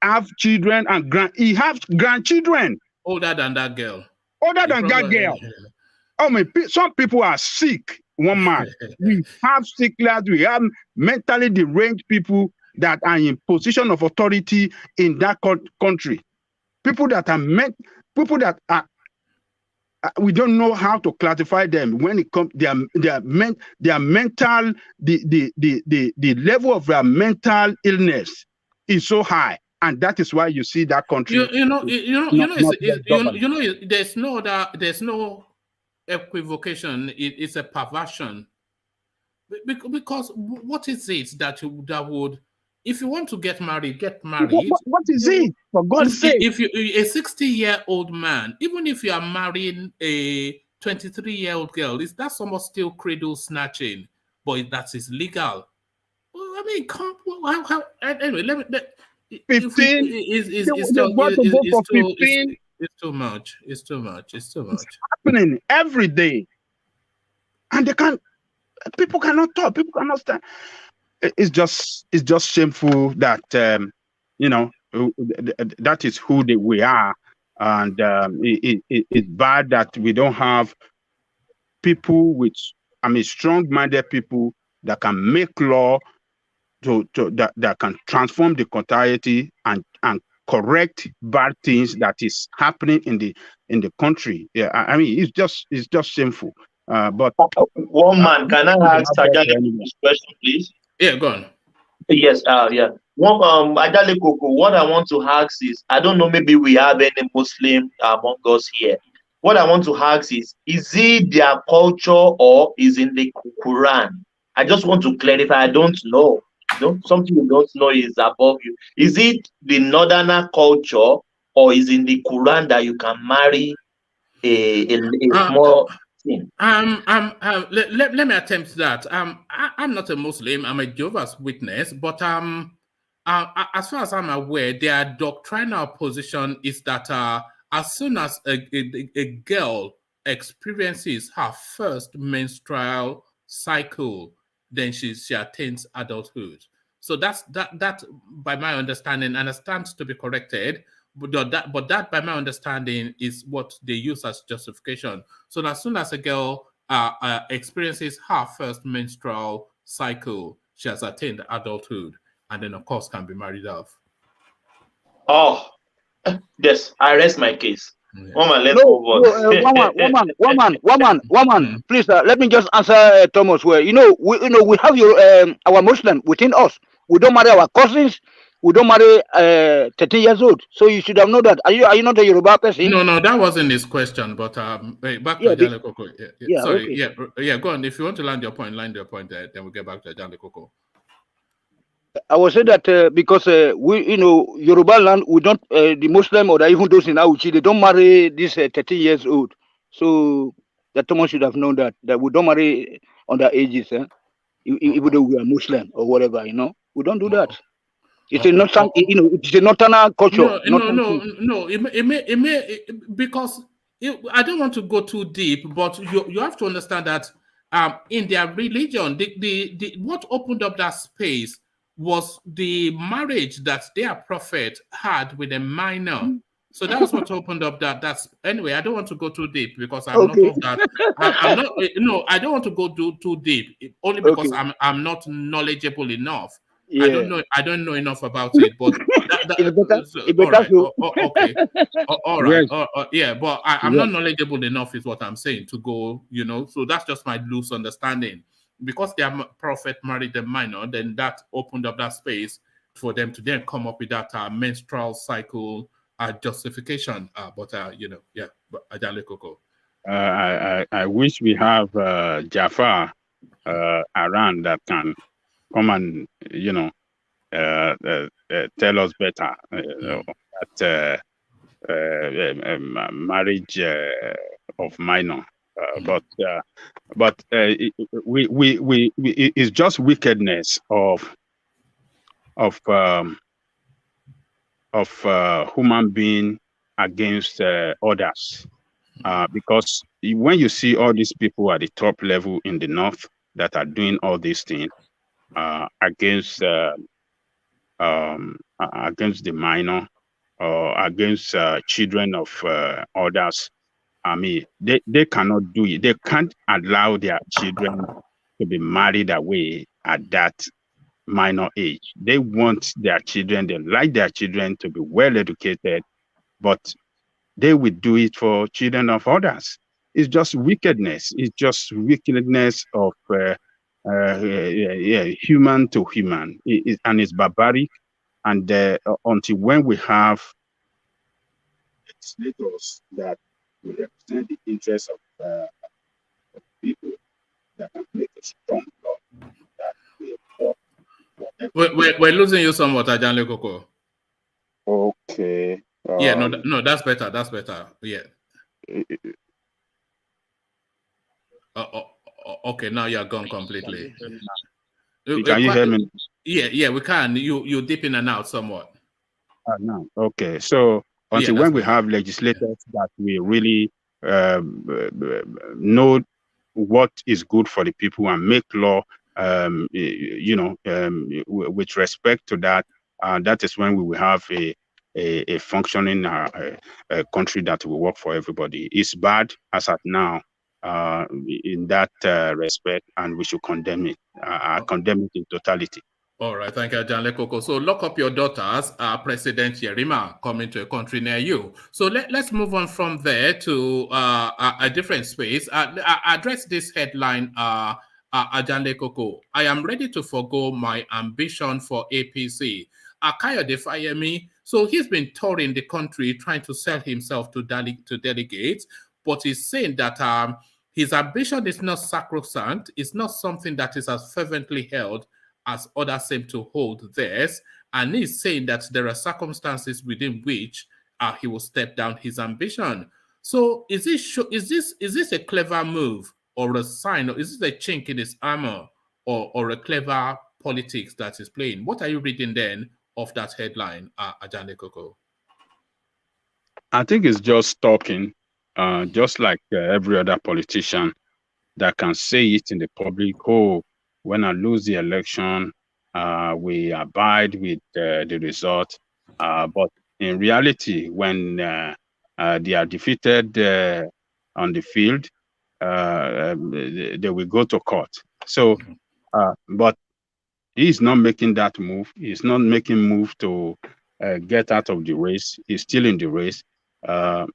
have children and he have grandchildren older than that girl. Some people are sick. One man, we have sicklers, we have mentally deranged people that are in position of authority in that country. People that are we don't know how to classify them when it comes their mental, the level of their mental illness is so high, and that is why you see that country. There's no equivocation. It's a perversion, because what is it that would, if you want to get married, get married. What is it? For God's sake. If you a 60-year-old man, even if you are marrying a 23-year-old girl, is that somewhat still cradle snatching? But that is legal. Well, I mean, anyway, let me. 15. It's too much. It's too much. It's too much. It's happening every day, and people cannot talk. People cannot stand. It's just shameful that that is who we are, and it's bad that we don't have people with, strong-minded people that can make law that can transform the continuity and correct bad things that is happening in the country. Yeah, it's just shameful. But one man, can I ask this question, please? Yeah, go on. Yes, yeah. Ajale Koko, what I want to ask is, I don't know, maybe we have any Muslim among us here. What I want to ask is it their culture or is in the Quran? I just want to clarify. I don't know. Something you don't know is above you. Is it the northerner culture or is in the Quran that you can marry a small thing? Let me attempt that. I'm not a Muslim. I'm a Jehovah's Witness, but as far as I'm aware, their doctrinal position is that as soon as a girl experiences her first menstrual cycle, then she attains adulthood. So that by my understanding, and it stands to be corrected, but that by my understanding is what they use as justification. So as soon as a girl experiences her first menstrual cycle, she has attained adulthood, and then of course can be married off. Oh, yes, I rest my case. Yeah. Woman. Please, let me just answer Thomas. Where we have our Muslim within us. We don't marry our cousins. We don't marry 13 years old. So you should have known that. Are you not a Yoruba person? No, that wasn't his question. But back to Ajale Koko. Sorry. Okay. Yeah. Go on. If you want to land your point. Then we'll get back to Ajale Koko. I will say that because we, Yoruba land, we don't, the Muslim or even those in Auchi, they don't marry this 13 years old. So that Thomas should have known that we don't marry under ages, even though we are Muslim or whatever, we don't do that. It's it's a northern culture. No. It may because I don't want to go too deep, but you have to understand that in their religion, the what opened up that space was the marriage that their prophet had with a minor. So that was what opened up that's anyway. I don't want to go too deep because I'm not of that. I'm not. No, I don't want to go too deep only because I'm not knowledgeable enough. Yeah. I don't know enough about it. But all right. Yeah, but I'm not knowledgeable enough is what I'm saying to go. So that's just my loose understanding. Because their prophet married a minor, then that opened up that space for them to then come up with that menstrual cycle justification. But Ajale Koko. I wish we have Jafar around that can come and tell us better that marriage of minor. But we it's just wickedness of human being against others, because when you see all these people at the top level in the north that are doing all these things against the minor or against children of others. They cannot do it. They can't allow their children to be married away at that minor age. They want their children, they like their children to be well educated, but they will do it for children of others. It's just wickedness. It's just wickedness of human to human. And it's barbaric. And until when we have legislators that will represent the interests of people that can make a strong law. We're losing you somewhat, Ajale Koko. Okay. No, that's better. That's better. Yeah. Okay, now you're gone completely. Can you hear me? Yeah, we can. You dip in and out somewhat. No. Okay. So until when we have legislators that we really know what is good for the people and make law, with respect to that, that is when we will have a functioning country that will work for everybody. It's bad as at now in that respect, and we should condemn it. I condemn it in totality. All right, thank you, John Lekoko. So lock up your daughters, President Yerima coming to a country near you. So let's move on from there to a different space. Address this headline, John Lekoko. I am ready to forgo my ambition for APC. Kayode Fayemi, so he's been touring the country trying to sell himself to delegates, but he's saying that his ambition is not sacrosanct. It's not something that is as fervently held as others seem to hold theirs, and he's saying that there are circumstances within which he will step down his ambition. So is this a clever move or a sign, or is this a chink in his armor, or a clever politics that is playing? What are you reading then of that headline, Ajane Koko? I think it's just talking, just like every other politician that can say it in the public. Oh, when I lose the election, we abide with the result. But in reality, when they are defeated on the field, they will go to court. So, but he's not making that move. He's not making move to get out of the race. He's still in the race. I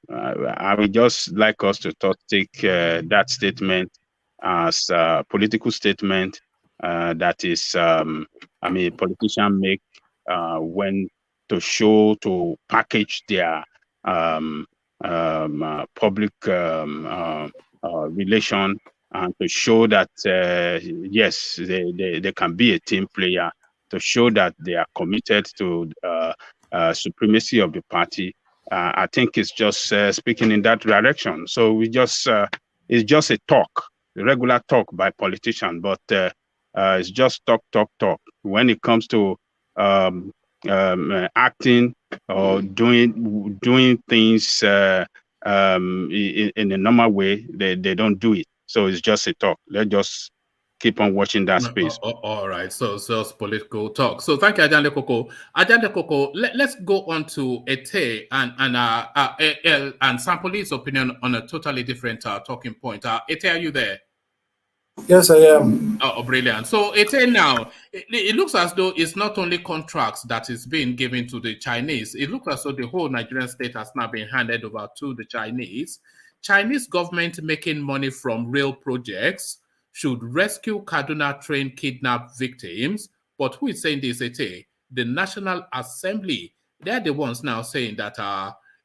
would just like us to take that statement as a political statement that is, a politician make when to package their public relation, and to show that yes, they can be a team player, to show that they are committed to supremacy of the party. I think it's just speaking in that direction. So it's just a talk, a regular talk by politicians, but it's just talk. When it comes to acting or doing things in a normal way, they don't do it. So it's just a talk. Let's just keep on watching that space. All right. So it's political talk. So thank you, Ajande Koko. Ajande Koko, let's go on to Ete and Sampoli's opinion on a totally different talking point. Ete, are you there? Yes, I am. Oh, brilliant. So Ete, now, it looks as though it's not only contracts that is being given to the Chinese. It looks as though the whole Nigerian state has now been handed over to the Chinese. Chinese government making money from real projects should rescue Kaduna trained kidnapped victims. But who is saying this, Ete? The National Assembly. They're the ones now saying that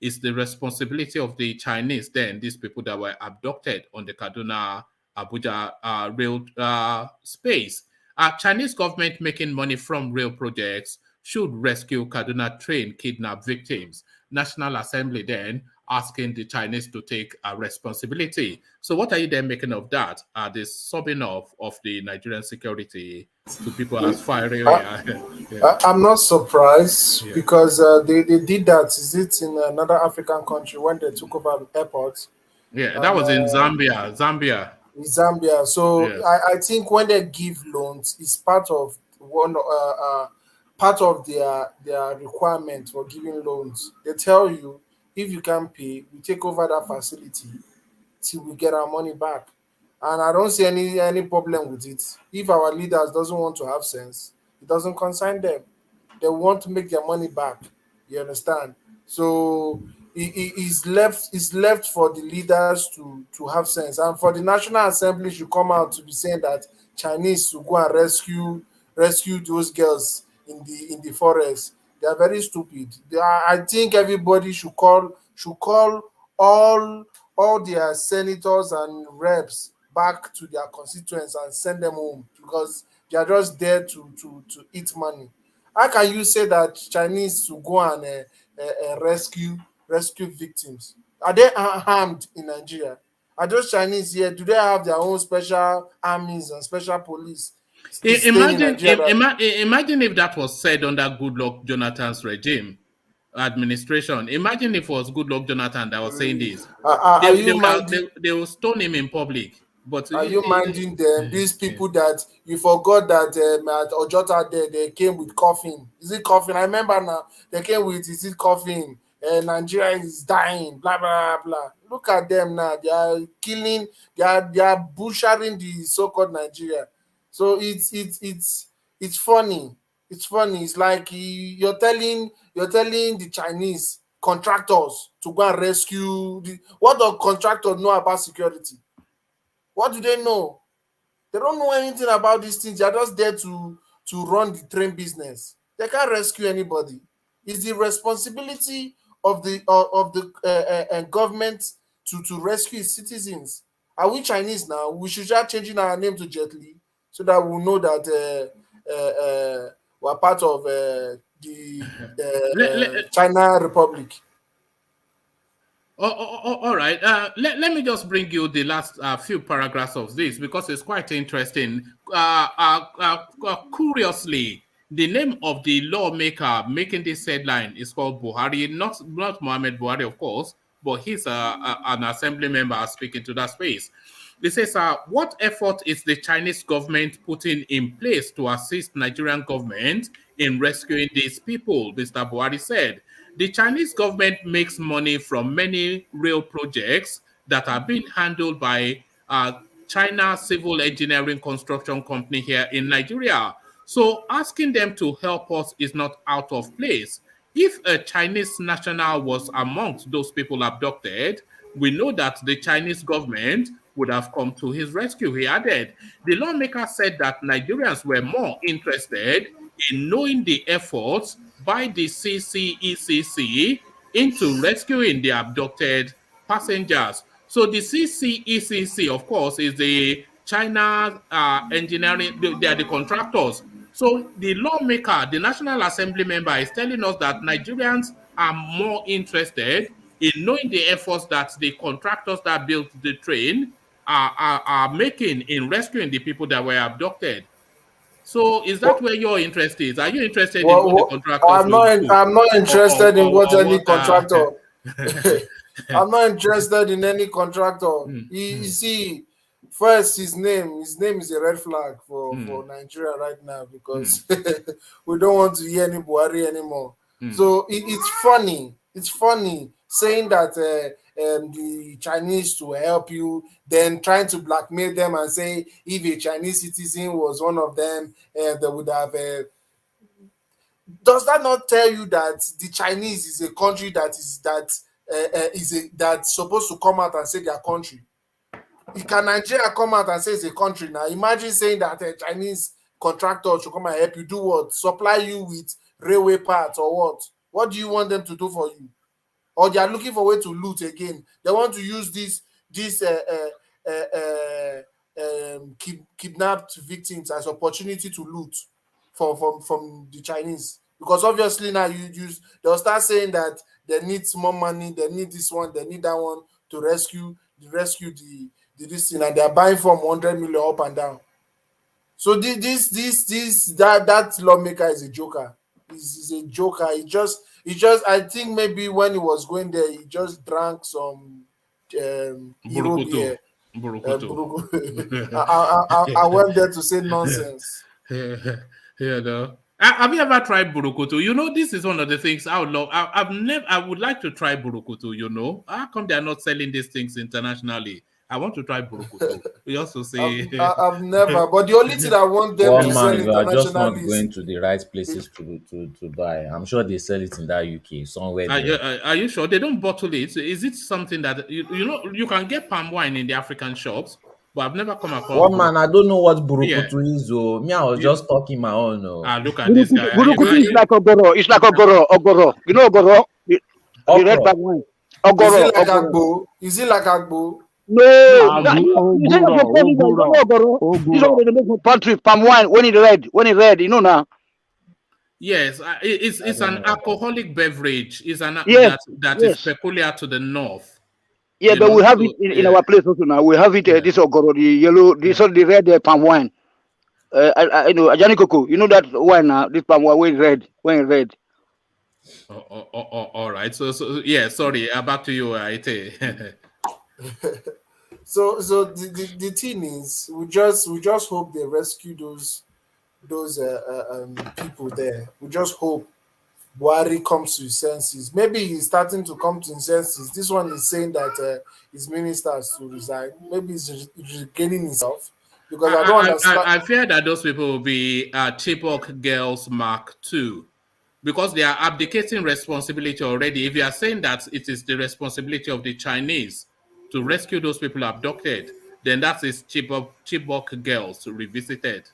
it's the responsibility of the Chinese, then, these people that were abducted on the Kaduna Abuja rail space. Chinese government making money from real projects should rescue Kaduna trained kidnapped victims. National Assembly then asking the Chinese to take responsibility. So what are you then making of that? This subbing off of the Nigerian security to people as fiery? I'm not surprised because they did that. Is it in another African country when they took over airports? Yeah, that was in Zambia. So I think when they give loans, it's part of part of their requirement for giving loans. They tell you, if you can't pay, we take over that facility till we get our money back. And I don't see any problem with it. If our leaders doesn't want to have sense, it doesn't concern them. They want to make their money back. You understand? So it's left for the leaders to have sense. And for the National Assembly to come out to be saying that Chinese to go and rescue those girls in the forest. They are very stupid. I think everybody should call all their senators and reps back to their constituents and send them home, because they are just there to eat money. How can you say that Chinese to go and rescue victims? Are they harmed in Nigeria? Are those Chinese here? Do they have their own special armies and special police? Imagine if that was said under Goodluck Jonathan's regime administration. Imagine if it was Goodluck Jonathan that was saying this. They will stone him in public. But are you minding them? These people that you forgot that at Ojota they came with coffin. Is it coffin? I remember now. They came with is it coffin? Nigeria is dying. Blah blah blah. Look at them now. They are killing. They are butchering the so-called Nigeria. So it's funny. It's funny. It's like you're telling the Chinese contractors to go and rescue. What do contractors know about security? What do they know? They don't know anything about these things. They're just there to run the train business. They can't rescue anybody. It's the responsibility of the government to rescue its citizens. Are we Chinese now? We should start changing our name to Jet Li so that we know that we're part of the China Republic. All right. Let me just bring you the last few paragraphs of this because it's quite interesting. Curiously, the name of the lawmaker making this headline is called Buhari, not Muhammad Buhari, of course, but he's an assembly member speaking to that space. It says, what effort is the Chinese government putting in place to assist Nigerian government in rescuing these people? Mr. Buhari said. The Chinese government makes money from many rail projects that are being handled by China Civil Engineering Construction Company here in Nigeria. So asking them to help us is not out of place. If a Chinese national was amongst those people abducted, we know that the Chinese government would have come to his rescue, he added. The lawmaker said that Nigerians were more interested in knowing the efforts by the CCECC into rescuing the abducted passengers. So the CCECC, of course, is the China engineering, they are the contractors. So the lawmaker, the National Assembly member is telling us that Nigerians are more interested in knowing the efforts that the contractors that built the train are making in rescuing the people that were abducted. So is that where your interest is? Are you interested in what the contractors I'm not interested in what any contractor. I'm not interested in any contractor. You see, first his name is a red flag for Nigeria right now because we don't want to hear any Buhari anymore. So it's funny. It's funny saying that the Chinese to help you, then trying to blackmail them and say if a Chinese citizen was one of them, they would have. Does that not tell you that the Chinese is a country that's supposed to come out and say their country? Can Nigeria come out and say it's a country now? Imagine saying that a Chinese contractor should come and help you do what? Supply you with railway parts or what? What do you want them to do for you? Or they are looking for a way to loot again. They want to use these kidnapped victims as opportunity to loot from the Chinese. Because obviously now they'll start saying that they need more money, they need this one, they need that one to rescue this thing, and they're buying from 100 million up and down. So that lawmaker is a joker. He's a joker. He just I think maybe when he was going there, he just drank some Burukutu. I went there to say nonsense. Have you ever tried Burukutu? You know, this is one of the things I would love. I would like to try Burukutu, you know. How come they are not selling these things internationally? I want to try Burukutu. We also say I've never, but the only thing I want them to sell you are just not internationally going to the right places to buy. I'm sure they sell it in that UK somewhere. Are you sure they don't bottle it? Is it something that you know you can get palm wine in the African shops, but I've never come across. I don't know what Burukutu is. Oh, me, I was just talking my own. Look at this guy. Burukutu is like Ogoro. It's like Ogoro. You know Ogoro? The red bag wine. Ogoro. Is it like Agbo? No, this is what they make for poultry, palm wine when it's red, you know now. Yes, it's an alcoholic beverage. It's that yes. is peculiar to the north. Yeah, but we have it in our place also now. We have it. This ogoro, the yellow, this the red palm wine. I know Ajani Coco. You know that wine now. This palm wine when red. All right. So yeah. Sorry. Back to you, Ite. So the thing is, we just hope they rescue those people there. We just hope Buhari comes to his senses. Maybe he's starting to come to his senses. This one is saying that his ministers to resign. Maybe he's regaining himself, because I don't understand. I fear that those people will be Chibok girls Mark II, because they are abdicating responsibility already. If you are saying that it is the responsibility of the Chinese to rescue those people abducted, then that is Chibok girls revisited.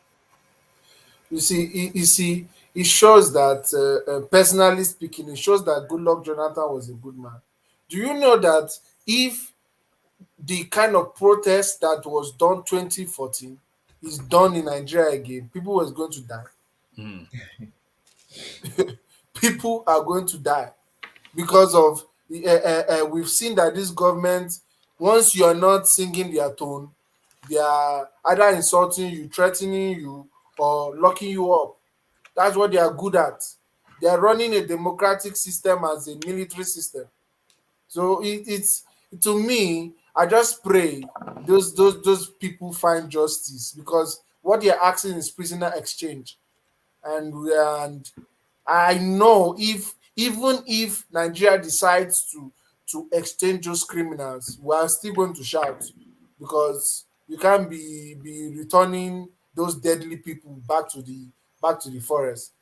You see, it shows that, personally speaking, it shows that Goodluck Jonathan was a good man. Do you know that if the kind of protest that was done 2014 is done in Nigeria again, people was going to die. Mm. People are going to die because of we've seen that this government, once you are not singing their tone, they are either insulting you, threatening you, or locking you up. That's what they are good at. They are running a democratic system as a military system. So it's to me, I just pray those people find justice, because what they are asking is prisoner exchange, and I know even if Nigeria decides to exchange those criminals, we are still going to shout, because you can't be returning those deadly people back to the forest.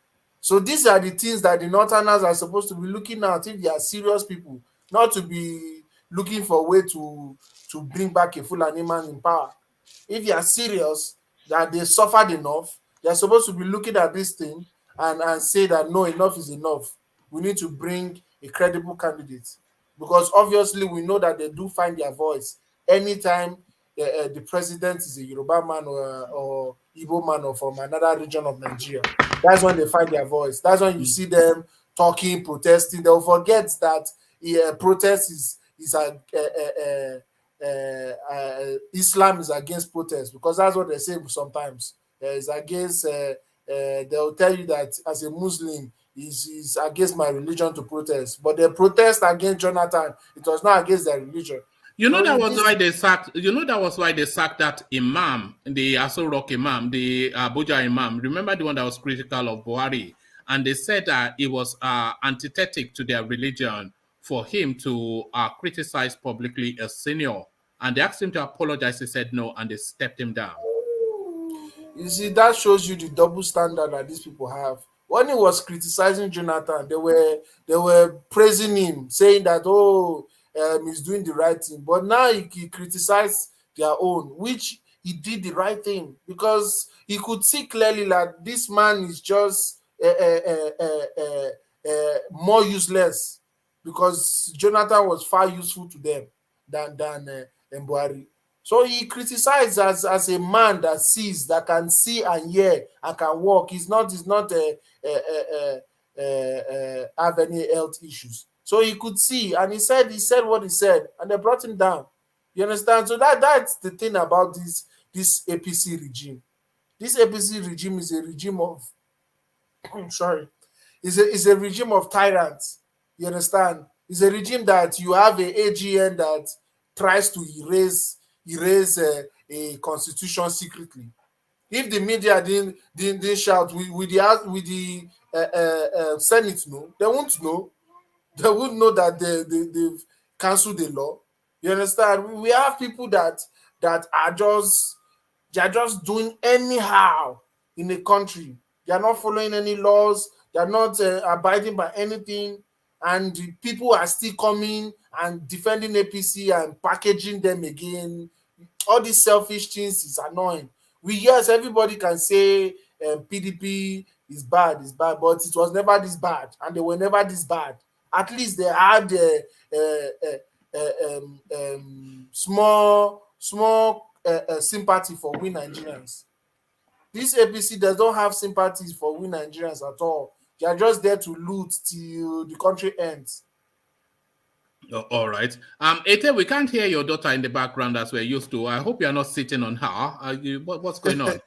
So these are the things that the Northerners are supposed to be looking at if they are serious people, not to be looking for a way to bring back a Fulani man in power. If they are serious, that they suffered enough, they are supposed to be looking at this thing and say that no, enough is enough. We need to bring a credible candidate, because obviously we know that they do find their voice anytime the president is a Yoruba man or Igbo man or from another region of Nigeria. That's when they find their voice. That's when you see them talking, protesting. They'll forget that protest is Islam is against protest, because that's what they say sometimes. It's against. They'll tell you that as a Muslim, is against my religion to protest, but the protest against Jonathan, it was not against their religion. You know that was why they sacked. You know that was why they sacked that imam, the Aso Rock imam, the Abuja imam. Remember the one that was critical of Buhari, and they said that it was antithetic to their religion for him to criticize publicly a senior, and they asked him to apologize. He said no, and they stepped him down. You see, that shows you the double standard that these people have. When he was criticizing Jonathan, they were praising him, saying that he's doing the right thing. But now he criticized their own, which he did the right thing, because he could see clearly that this man is just more useless, because Jonathan was far useful to them than Buhari. So he criticized as a man that sees, that can see and hear and can walk. He's not have any health issues. So he could see, and he said what he said, and they brought him down. You understand? So that's the thing about this APC regime. This APC regime is a regime of is a regime of tyrants. You understand? It's a regime that you have a AGN that tries to erase a constitution secretly. If the media didn't shout with the Senate, no, they won't know. They won't know that they've cancelled the law. You understand? We have people that are just doing anyhow in the country. They are not following any laws. They are not abiding by anything, and the people are still coming and defending APC and packaging them again. All these selfish things is annoying. Yes, everybody can say PDP is bad, but it was never this bad, and they were never this bad. At least they had small sympathy for we Nigerians. This APC does not have sympathies for we Nigerians at all. They are just there to loot till the country ends. All right. Ete, we can't hear your daughter in the background as we're used to. I hope you're not sitting on her. What's going on?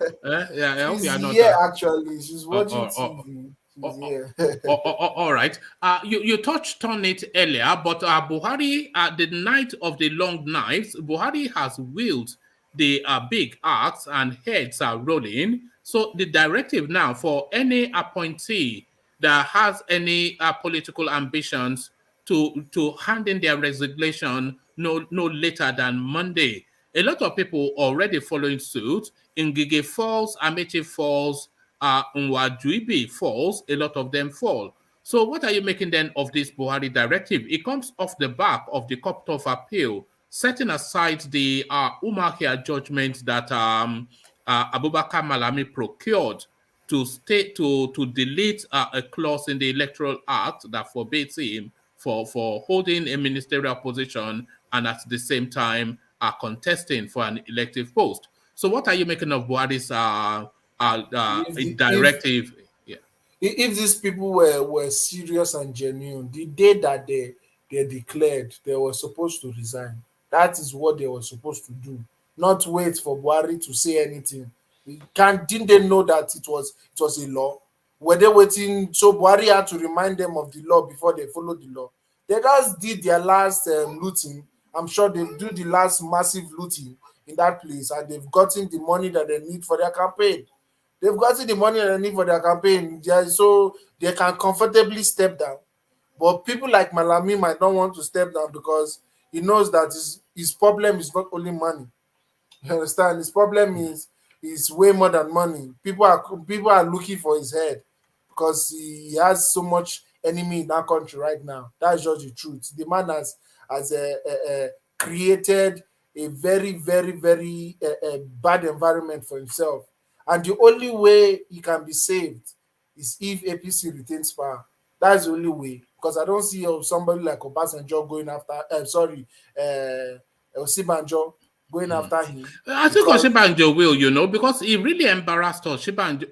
Yeah, I hope She's you're not. here actually. She's watching Oh, TV. She's here. all right. You touched on it earlier, but Buhari, the night of the long knives, Buhari has willed the big axe and heads are rolling. So the directive now for any appointee that has any political ambitions to hand in their resignation no later than Monday. A lot of people already following suit. Ngige falls, Amaechi falls, Nwajuibi falls, a lot of them fall. So what are you making then of this Buhari directive? It comes off the back of the Court of Appeal, setting aside the Umahia judgment that Abubakar Malami procured to delete a clause in the Electoral Act that forbids him for holding a ministerial position and at the same time contesting for an elective post. So what are you making of Buhari's directive? If these people were serious and genuine, the day that they declared they were supposed to resign, that is what they were supposed to do. Not wait for Buhari to say anything. Didn't they know that it was a law? Were they waiting? So Buhari had to remind them of the law before they followed the law. They just did their last looting. I'm sure they do the last massive looting in that place, and they've gotten the money that they need for their campaign. They've gotten the money that they need for their campaign, so they can comfortably step down. But people like Malami might not want to step down because he knows that his problem is not only money. You understand? His problem is way more than money. People are looking for his head because he has so much enemy in that country right now. That's just the truth. The man has created a very, very, very bad environment for himself. And the only way he can be saved is if APC retains power. That's the only way. Because I don't see somebody like Obasanjo going after, Osibanjo going after him. I think Oshibanjo will, because he really embarrassed Oshibanjo.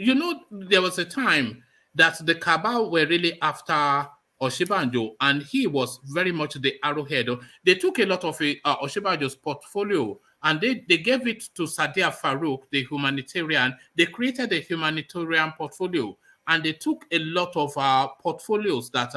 There was a time that the cabal were really after Oshibanjo, and he was very much the arrowhead. They took a lot of Oshibanjo's portfolio and they gave it to Sadiya Farouk, the humanitarian. They created a humanitarian portfolio, and they took a lot of portfolios that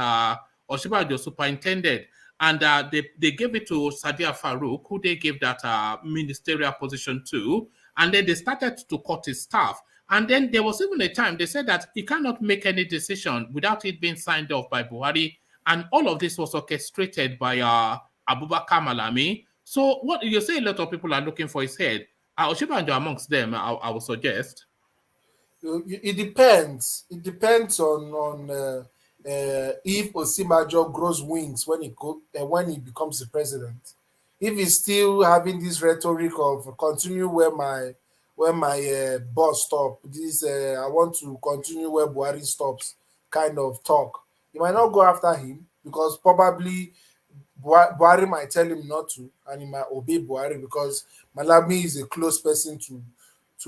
Oshibanjo superintended, and they gave it to Sadiya Farouk, who they gave that ministerial position to, and then they started to cut his staff. And then there was even a time they said that he cannot make any decision without it being signed off by Buhari, and all of this was orchestrated by Abubakar Malami. So what you say, a lot of people are looking for his head. Oshibanjo amongst them, I would suggest. It depends. It depends on if Osibanjo grows wings when he becomes the president. If he's still having this rhetoric of continue where my boss stop, this I want to continue where Buhari stops kind of talk, you might not go after him because probably Buhari might tell him not to, and he might obey Buhari because Malami is a close person to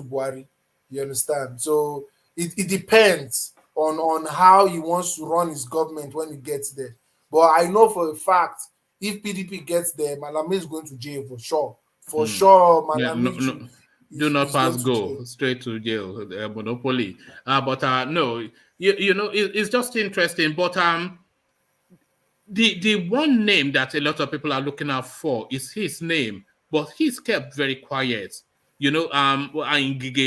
Buhari. You understand? So it depends on how he wants to run his government when he gets there. But I know for a fact, if PDP gets there, Malami is going to jail for sure. For sure, Malami do not pass go straight to jail, monopoly. But no, it's just interesting. But the one name that a lot of people are looking out for is his name, but he's kept very quiet. Ngige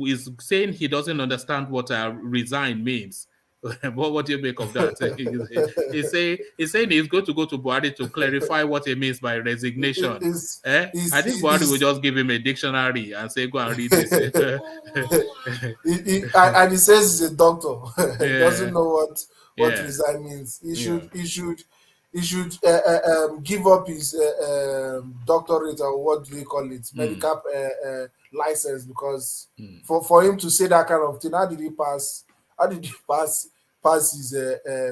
is saying he doesn't understand what resign means. What do you make of that? He's saying he's going to go to Buhari to clarify what he means by resignation. I think Buhari will just give him a dictionary and say, go and read this. And he says he's a doctor. He doesn't know what resign means. He should give up his doctorate, or what do they call it, medical license, because for him to say that kind of thing, how did he pass his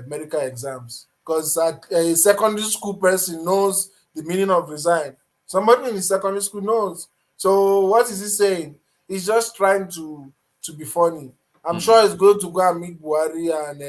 medical exams? Because a secondary school person knows the meaning of resign. Somebody in the secondary school knows. So what is he saying? He's just trying to be funny. I'm sure he's going to go and meet Buhari, and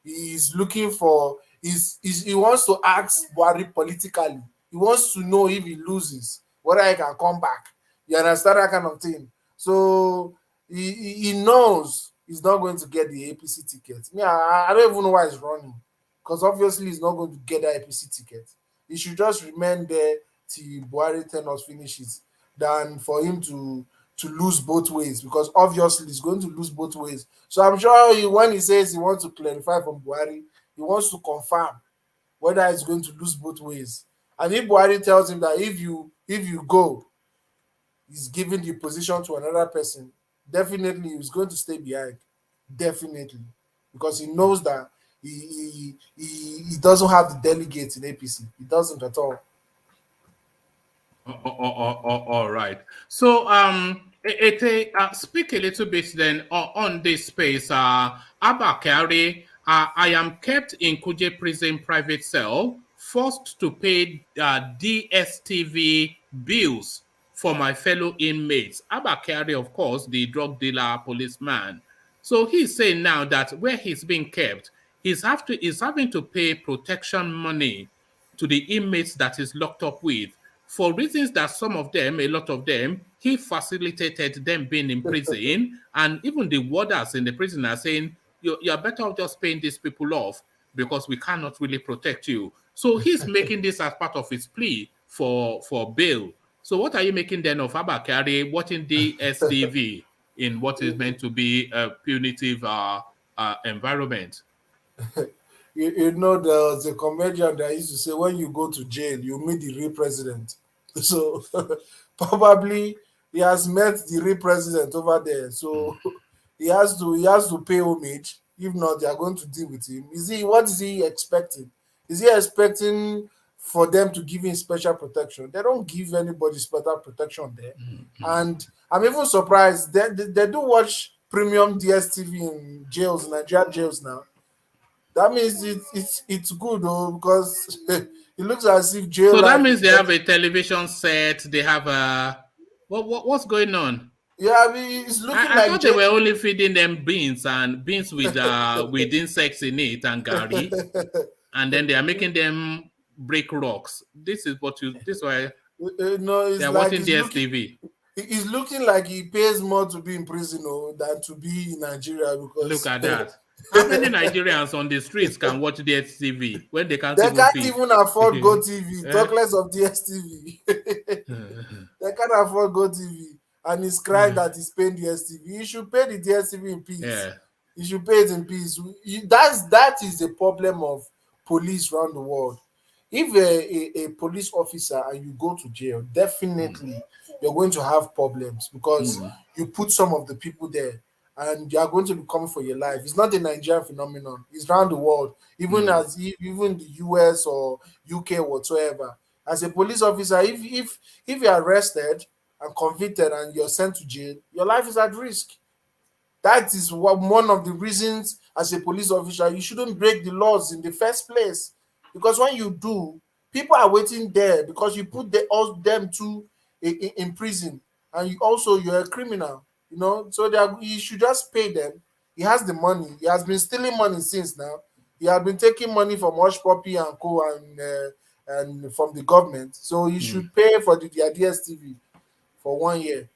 he's looking for he wants to ask Buhari politically. He wants to know if he loses, whether he can come back. You understand that kind of thing? So he knows he's not going to get the APC ticket. I don't even know why he's running, because obviously he's not going to get the APC ticket. He should just remain there till Buhari tenure finishes, than for him to lose both ways, because obviously he's going to lose both ways. So I'm sure when he says he wants to clarify from Buhari, he wants to confirm whether he's going to lose both ways. And if Buhari tells him that if you go, he's giving the position to another person, definitely he's going to stay behind. Definitely. Because he knows that he doesn't have the delegates in APC. He doesn't at all. All right. So speak a little bit then on this space. Abba Kyari, I am kept in Kuje prison private cell, forced to pay DSTV bills for my fellow inmates. Abba Kyari, of course, the drug dealer policeman. So he's saying now that where he's being kept, he's having to pay protection money to the inmates that he's locked up with, for reasons that a lot of them, he facilitated them being in prison. And even the warders in the prison are saying, you're better off just paying these people off, because we cannot really protect you. So he's making this as part of his plea for bail. So what are you making then of Abba Kyari watching the STV in what is meant to be a punitive environment? You know, there was a comedian that used to say, when you go to jail, you meet the real president. So probably he has met the real president over there. So he has to pay homage. If not, they are going to deal with him. What is he expecting? Is he expecting for them to give him special protection? They don't give anybody special protection there. And I'm even surprised they do watch premium DSTV in jails, Nigerian jails now. That means it's good though, because it looks as if jail. So that means they have a television set. They have a what's going on? Yeah, I mean, it's looking like. I thought they were only feeding them beans with with insects in it and gari, and then they are making them break rocks. This is why no, they are like watching DSTV. It's looking like he pays more to be in prison than to be in Nigeria. Because look at that. How many Nigerians on the streets can watch DSTV when they can't even afford GoTV? Talk less of DSTV. They can't afford GoTV, and he's crying that he's paying DSTV. He should pay the DSTV in peace. Yeah. He should pay it in peace. That is the problem of police around the world. If a police officer and you go to jail, definitely you're going to have problems, because you put some of the people there, and you are going to be coming for your life. It's not a Nigerian phenomenon. It's around the world, even the US or UK whatsoever. As a police officer, if you're arrested and convicted and you're sent to jail, your life is at risk. That is one of the reasons, as a police officer, you shouldn't break the laws in the first place. Because when you do, people are waiting there, because you put them in prison, and you're a criminal. So he should just pay them. He has the money. He has been stealing money since now. He has been taking money from Hush Puppy and Co. and from the government. So he should pay for the DSTV for 1 year.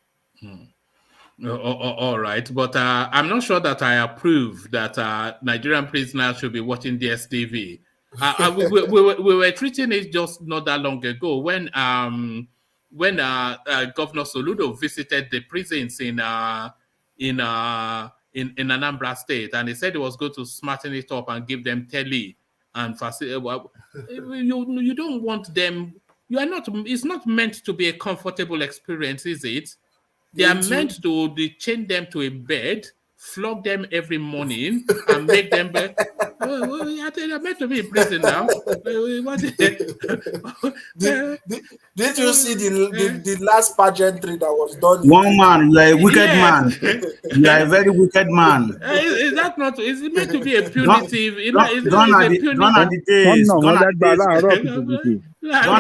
All right, but I'm not sure that I approve that Nigerian prisoners should be watching DSTV. We were treating it just not that long ago when Governor Soludo visited the prisons in Anambra State, and he said he was going to smarten it up and give them telly and facility. You don't want them. You are not. It's not meant to be a comfortable experience, is it? They are meant to chain them to a bed, flog them every morning, and make them. They're meant to be in prison now. Did you see the last pageantry that was done? One man, you are a wicked man. You are a very wicked man. Is that not? Is it meant to be a punitive? Gone are the days. Gone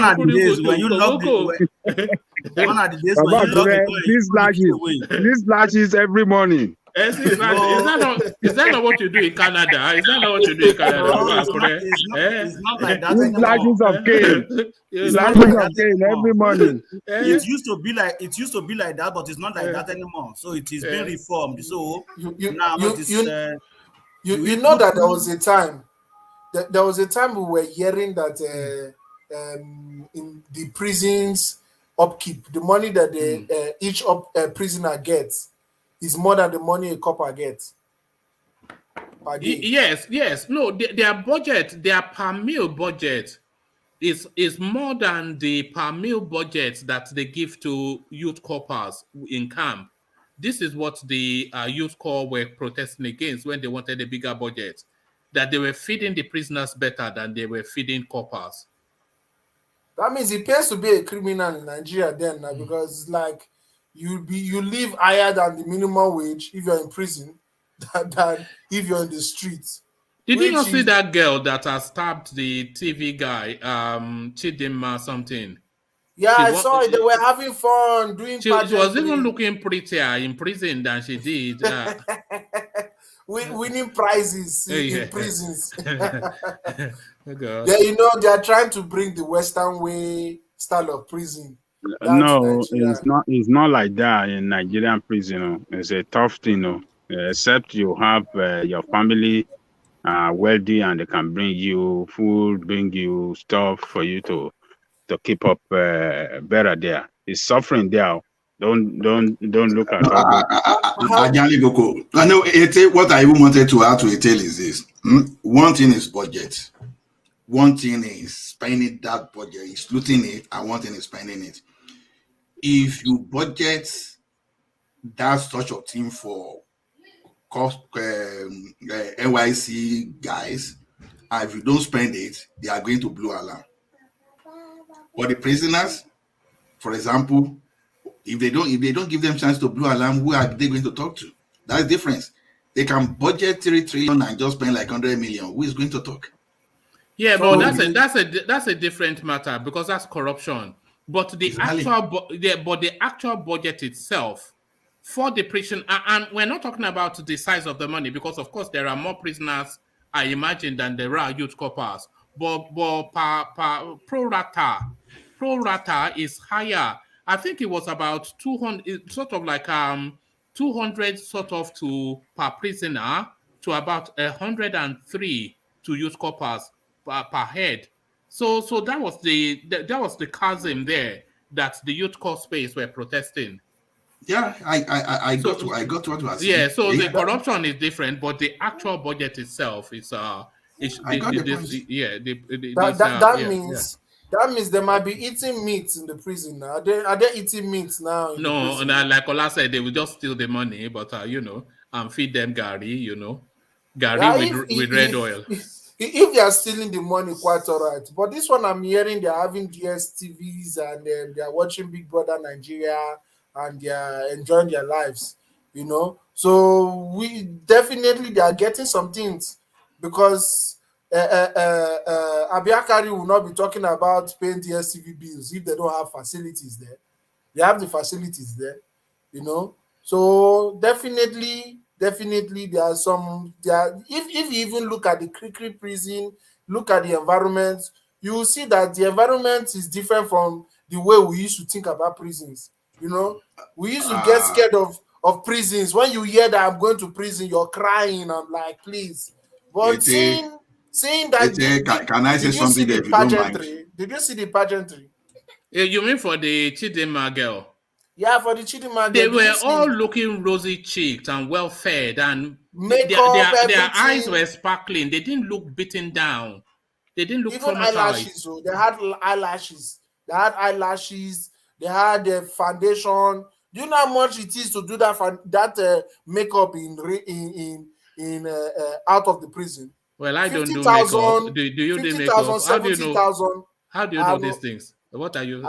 are the days when you love the. Gone are the days when you love the. These lashes every morning. Is that not what you do in Canada? Is that not what you do in Canada? No, it's not like that With anymore. glasses of cane. It's not Glasses like of that cane anymore. every morning. It used to be like that, but it's not like that anymore. So it is being reformed. So now you know that there was a time. There was a time we were hearing that in the prisons upkeep, the money that each prisoner gets is more than the money a copper gets. Yes. No, their budget, their per meal budget is more than the per meal budget that they give to youth corpers in camp. This is what the youth corps were protesting against when they wanted a bigger budget, that they were feeding the prisoners better than they were feeding corpers. That means it pays to be a criminal in Nigeria then, because like you live higher than the minimum wage if you're in prison than if you're in the streets. Did you not see that girl that has stabbed the TV guy, Chidinma something? Yeah, I saw it. They were having fun doing. She was even looking prettier in prison than she did. Winning prizes in prisons. Yeah, you know they are trying to bring the Western way style of prison. No, it's not like that in Nigerian prison. It's a tough thing, except you have your family wealthy and they can bring you food, bring you stuff for you to keep up better there. It's suffering there. Don't look at all. I know what I even wanted to add to a tale is this. One thing is budget. One thing is spending that budget, is looting it, and one thing is spending it. If you budget that such a thing for cost NYC guys, and if you don't spend it, they are going to blow alarm. But the prisoners, for example, if they don't give them chance to blow alarm, who are they going to talk to? That's the difference. They can budget 3 trillion and just spend like 100 million. Who is going to talk? Yeah, but that's a different matter because that's corruption. But the actual budget itself for the prison, and we're not talking about the size of the money because of course there are more prisoners, I imagine, than there are youth corpers. But pro rata is higher. I think it was about 200, sort of like 200 sort of to per prisoner to about 103 to youth corpers per head. So that was the chasm there that the youth corps space were protesting. Yeah, I got what you are saying. Yeah, so the corruption is different, but the actual budget itself is That means they might be eating meat in the prison now. Are they eating meat now? No, and like Ola said, they will just steal the money, but and feed them gari, with red oil. If they are stealing the money, quite all right. But this one I'm hearing they're having DSTVs and they are watching Big Brother Nigeria and they are enjoying their lives, So they are getting some things because Abba Kyari will not be talking about paying DSTV bills if they don't have facilities there. They have the facilities there, So definitely there are some. If you even look at the Krikri prison, look at the environment, you will see that the environment is different from the way we used to think about prisons. We used to get scared of prisons. When you hear that I'm going to prison, you're crying. I'm like, please. But seeing that, can I say something that you don't mind? Did you see the pageantry? You mean for the Chidinma girl? Yeah, for the Chidinma girl. They were all looking rosy cheeked and well fed, and their eyes were sparkling. They didn't look beaten down. They didn't look even traumatized. Eyelashes. So they had eyelashes. They had the foundation. Do you know how much it is to do that makeup in out of the prison? Well, I don't do makeup. Do you do makeup? How do you know these things? What are you?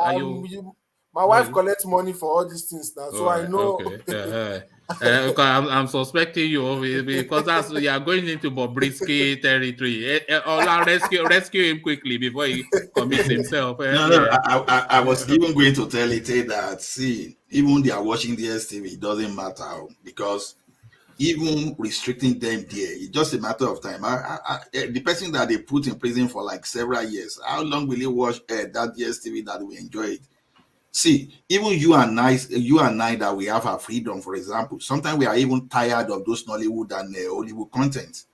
My wife collects money for all these things now, so I know. Okay. I'm suspecting you because you are going into Bobrisky territory. I'll rescue him quickly before he commits himself. I was even going to tell it that even they are watching the STV, it doesn't matter because even restricting them there. It's just a matter of time. The person that they put in prison for like several years, how long will he watch that DSTV that we enjoy it? See, even you and I that we have our freedom, for example, sometimes we are even tired of those Nollywood and Hollywood content.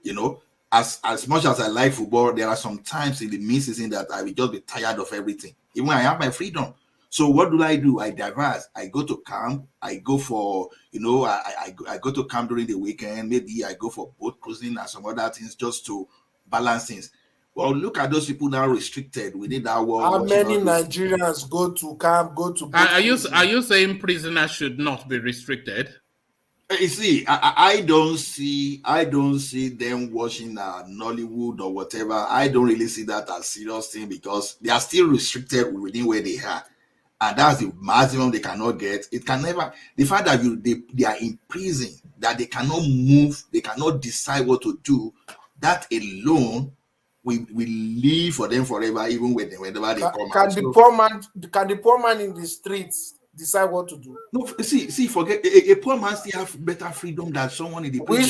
You know, as much as I like football, there are some times in the mid-season that I will just be tired of everything, even when I have my freedom. So what do? I diverse. I go to camp. I go for, I go to camp during the weekend. Maybe I go for boat cruising and some other things just to balance things. Well, look at those people now restricted within that world. How many Nigerians go to camp, go to boat cruising? Are you saying prisoners should not be restricted? You see, I don't see them watching Nollywood or whatever. I don't really see that as a serious thing because they are still restricted within where they are. And that's the maximum they cannot get. It can never, the fact that they are in prison, that they cannot move, they cannot decide what to do, that alone will live for them forever, even whenever they come out. Can the poor man in the streets decide what to do? No, see, forget a poor man still have better freedom than someone in the prison.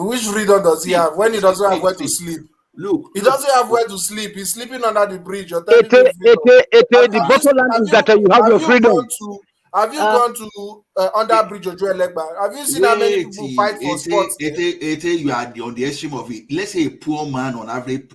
Which freedom does he have when he doesn't have where to sleep? Look, he doesn't have where to sleep. He's sleeping under the bridge. The bottom line is that you have your freedom. Have you gone to under bridge or Legba? Have you seen how many people fight for sports? You are on the extreme of it. Let's say a poor man on average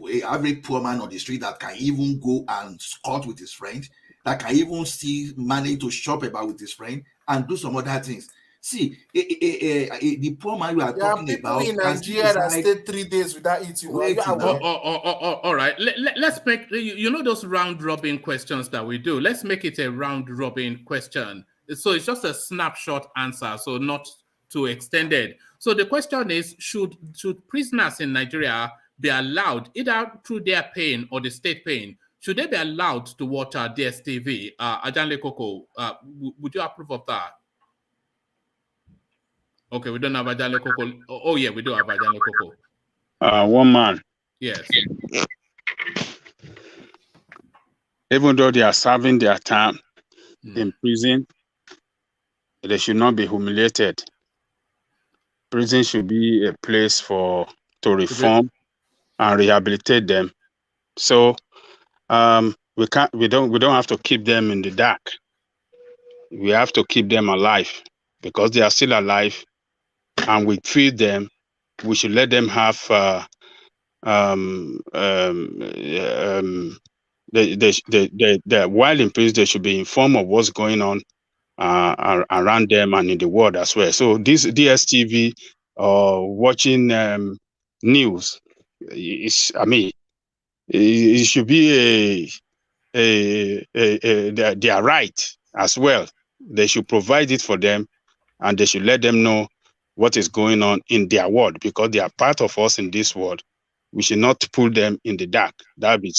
poor man on the street that can even go and scout with his friends, that can even still manage to shop about with his friend and do some other things. See, the poor man you are talking about in Nigeria that stayed 3 days without eating. All right. Let's make those round robin questions that we do. Let's make it a round robin question. So it's just a snapshot answer, so not too extended. So the question is: Should prisoners in Nigeria be allowed, either through their paying or the state paying, should they be allowed to watch DSTV? Ajanle Koko, would you approve of that? Okay, we don't have Ajanle Koko. Oh yeah, we do have Ajanle Koko. One man. Yes. Even though they are serving their time in prison, they should not be humiliated. Prison should be a place to reform and rehabilitate them. So we don't have to keep them in the dark. We have to keep them alive because they are still alive, and we feed them. We should let them have while in prison, they should be informed of what's going on around them and in the world as well. So this DSTV watching news it should be their right as well. They should provide it for them, and they should let them know what is going on in their world, because they are part of us in this world. We should not put them in the dark. We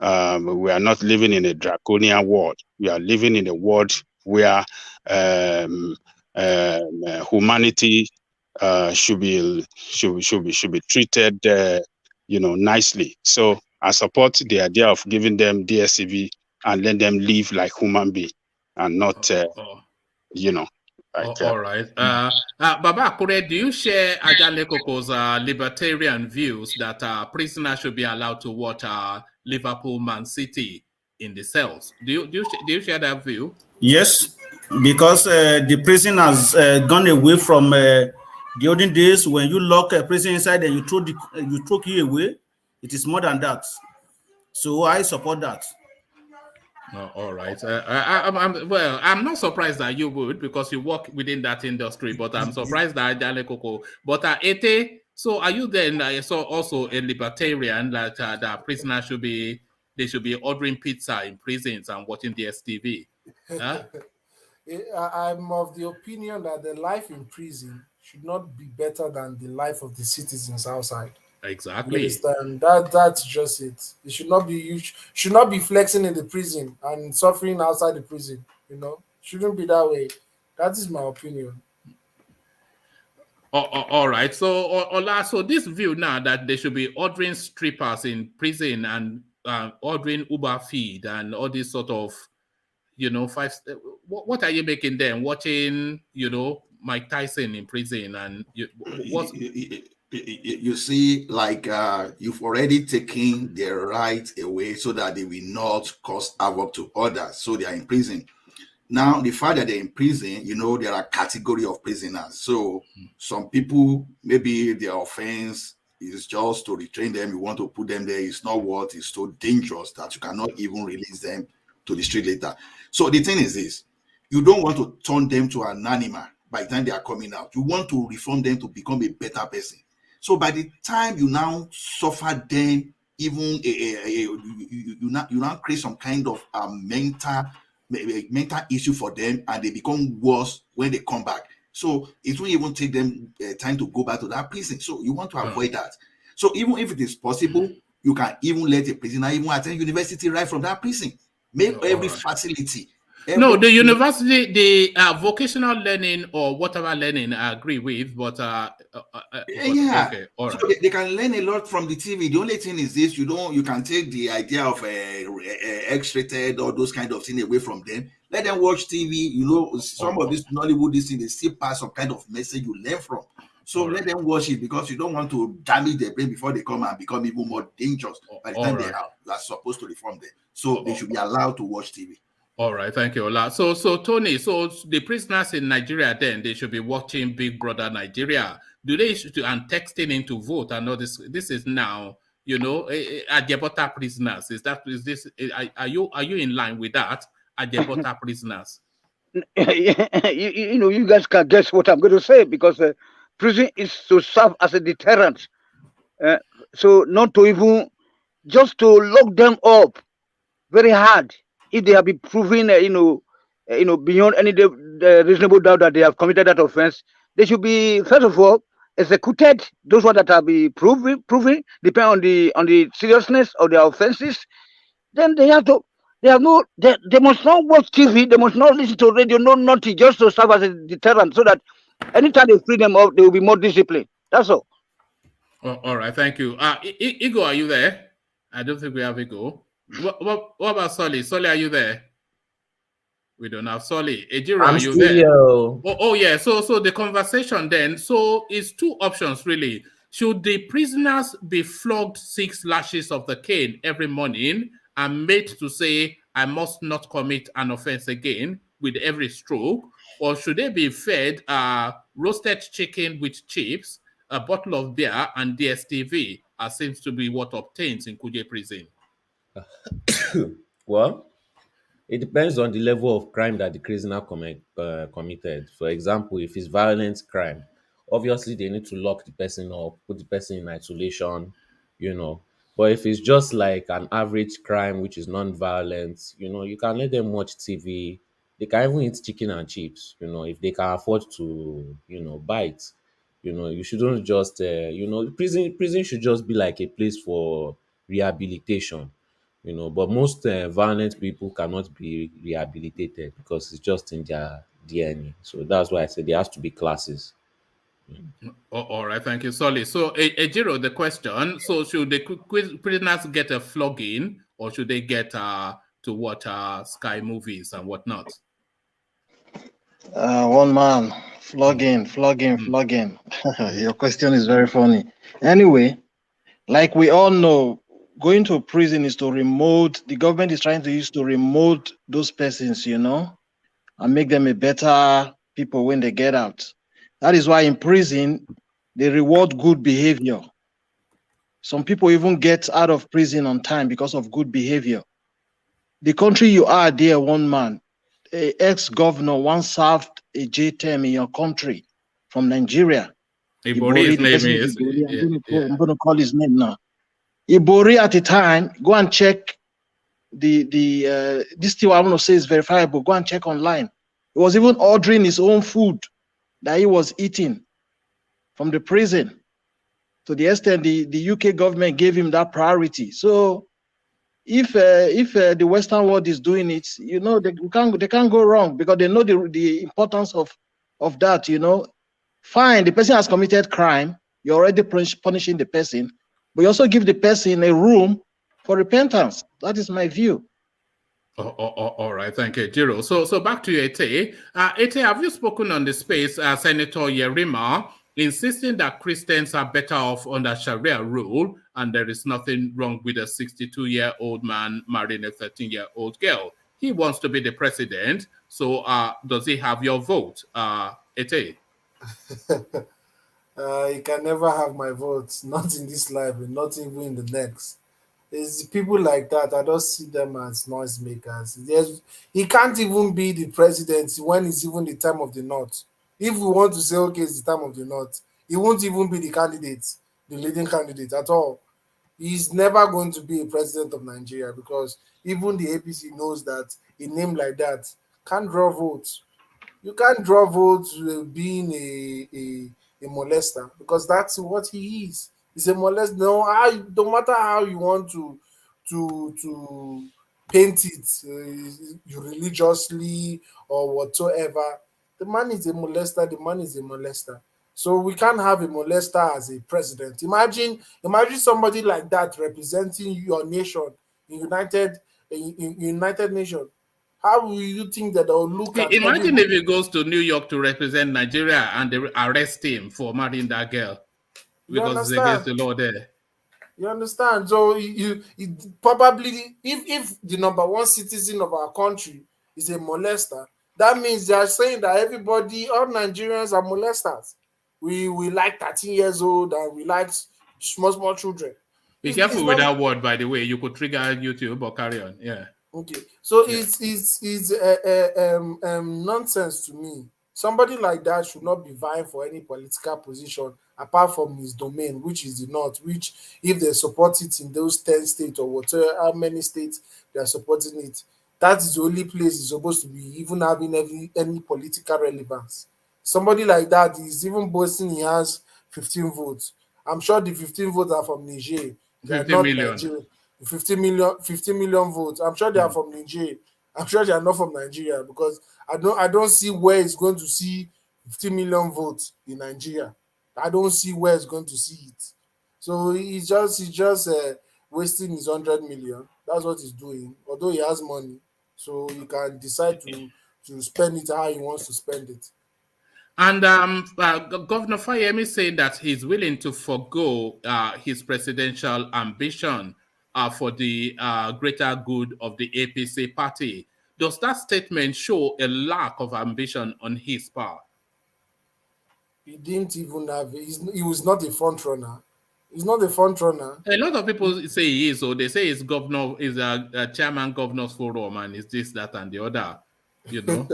are not living in a draconian world. We are living in a world where humanity should be treated, nicely. So I support the idea of giving them DSTV and let them live like human beings and not, all right. Baba Kure, do you share Ajanle Koko's libertarian views that prisoners should be allowed to watch Liverpool Man City in the cells? Do you share that view? Yes, because the prison has gone away from the olden days when you lock a prison inside and you throw key away. It is more than that. So I support that. All right. I'm not surprised that you would, because you work within that industry, but I'm surprised that Ajanle Koko. But Ete, so are you then also a libertarian that prisoners should be ordering pizza in prisons and watching DSTV? Huh? I'm of the opinion that the life in prison should not be better than the life of the citizens outside. Exactly. That's just it. It should not be should not be flexing in the prison and suffering outside the prison. Shouldn't be that way. That is my opinion. All right. So Ola, so this view now that they should be ordering strippers in prison and ordering Uber feed and all this sort of you know, what are you making them? Watching, you know, Mike Tyson in prison, and you see, like you've already taken their rights away so that they will not cause havoc to others. So they are in prison. Now, the fact that they're in prison, you know, there are category of prisoners. So some people, maybe their offense is just to retrain them. You want to put them there. It's not what is so dangerous that you cannot even release them to the street later. So the thing is this, you don't want to turn them to an animal by the time they are coming out. You want to reform them to become a better person. So by the time you now suffer them, even you now create some kind of mental issue for them, and they become worse when they come back. So it won't even take them time to go back to that prison. So you want to avoid that. So even if it is possible, you can even let a prisoner even attend university right from that prison. Make every facility. No, the university, the vocational learning or whatever learning, I agree with, but okay, all right. So they can learn a lot from the TV. The only thing is this: you can take the idea of X-rated or those kind of things away from them. Let them watch TV. You know, some of this Nollywood, this thing, they still pass some kind of message you learn from. So let them watch it, because you don't want to damage their brain before they come and become even more dangerous by the time they are supposed to reform them. So they should be allowed to watch TV. All right, thank you, Ola. So Tony, so the prisoners in Nigeria, then they should be watching Big Brother Nigeria. Do they and texting in to vote? I know this is now, you know, Ajebota prisoners. Are you in line with that? Ajebota prisoners. You know, you guys can guess what I'm going to say, because prison is to serve as a deterrent. So not to even just to lock them up very hard. If they have been proven, beyond any reasonable doubt that they have committed that offense, they should be, first of all, executed. Those ones that have been proven, depending on the seriousness of their offenses. Then they must not watch TV. They must not listen to radio. No, nothing, just to serve as a deterrent, so that anytime they free them up, they will be more disciplined. That's all. All right, thank you. Igo, are you there? I don't think we have Igo. What about Solly? Solly, are you there? We don't have Solly. Ejiro, are you there? Oh yeah. So the conversation then. So it's two options really. Should the prisoners be flogged 6 lashes of the cane every morning and made to say, "I must not commit an offense again" with every stroke, or should they be fed roasted chicken with chips, a bottle of beer, and DSTV, as seems to be what obtains in Kuje prison? Well, it depends on the level of crime that the prisoner committed. For example, if it's violent crime, obviously they need to lock the person up, put the person in isolation, you know. But if it's just like an average crime, which is non-violent, you know, you can let them watch TV. They can even eat chicken and chips, you know, if they can afford to, you know, buy it. You know, you shouldn't just, prison should just be like a place for rehabilitation. You know, but most violent people cannot be rehabilitated because it's just in their DNA. So that's why I said there has to be classes. All right, thank you, Solly. So, Ejiro, the question: so should the prisoners get a flogging, or should they get to watch Sky movies and whatnot? One man, flogging. Your question is very funny. Anyway, like we all know, going to prison is to remote, the government is trying to use to remote those persons, you know, and make them a better people when they get out. That is why in prison, they reward good behavior. Some people even get out of prison on time because of good behavior. The country you are there, one man, a ex-governor once served a J term in your country from Nigeria. Ibori, his name is. I'm going to call his name now. Ibori at the time, go and check this thing I want to say is verifiable. Go and check online. He was even ordering his own food that he was eating from the prison. To the extent the UK government gave him that priority. So if the Western world is doing it, you know, they can't go wrong, because they know the importance of that, you know. Fine, the person has committed crime. You're already punishing the person, but you also give the person a room for repentance. That is my view. All right, thank you, Jiro. So back to you, Ete. Ete, have you spoken on the space, Senator Yerima, insisting that Christians are better off under Sharia rule, and there is nothing wrong with a 62-year-old man marrying a 13-year-old girl? He wants to be the president, so does he have your vote, Ete? You can never have my vote, not in this life, and not even in the next. It's people like that. I don't see them as noisemakers. He can't even be the president when it's even the time of the North. If we want to say, okay, it's the time of the North, he won't even be the candidate, the leading candidate at all. He's never going to be a president of Nigeria because even the APC knows that a name like that can't draw votes. You can't draw votes being a molester because that's what he is. He's a molester. No matter how you want to paint it, you religiously or whatsoever. The man is a molester. The man is a molester. So we can't have a molester as a president. Imagine somebody like that representing your nation in United Nations. How will you think that they'll look at Imagine everybody? if he goes to New York to represent Nigeria and they arrest him for marrying that girl You because it's against understand? the law there. You understand? So you probably, if the number one citizen of our country is a molester, that means they are saying that everybody, all Nigerians are molesters. We like 13 years old and we like small children. Be It's careful with not that word, by the way. You could trigger YouTube, but carry on. Yeah. okay. So Yeah. it's nonsense to me. Somebody like that should not be vying for any political position apart from his domain, which is the North, which if they support it in those 10 states or whatever, how many states they are supporting it, that is the only place it's supposed to be even having any political relevance. Somebody like that is even boasting he has 15 votes. I'm sure the 15 votes are from Niger. They are 50 not million. Nigeria. 50 million votes. I'm sure they are from Niger. I'm sure they are not from Nigeria because I don't see where it's going to see 50 million votes in Nigeria. I don't see where it's going to see it. So he's just wasting his 100 million. That's what he's doing. Although he has money, so he can decide to spend it how he wants to spend it. And Governor Fayemi said that he's willing to forego his presidential ambition for the greater good of the APC party. Does that statement show a lack of ambition on his part? He didn't even have. He was not a front runner. He's not a front runner. A lot of people say he is, so they say he's governor, is a chairman governors forum, and is this, that, and the other. You know,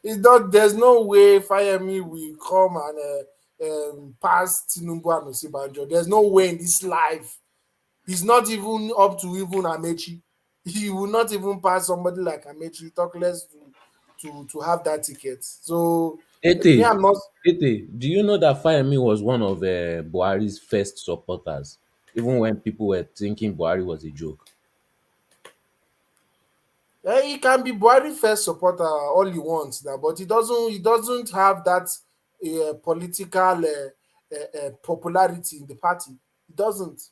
It's not. There's no way Fayemi will come and pass Tinubu and Osibanjo. There's no way in this life. He's not even up to even Amaechi. He will not even pass somebody like Amaechi. Talk less to have that ticket. So me, Ete, I'm not. Do you know that Fayemi was one of Buhari's first supporters, even when people were thinking Buhari was a joke? He can be Buhari first supporter all he wants now, but he doesn't have that political popularity in the party. He doesn't.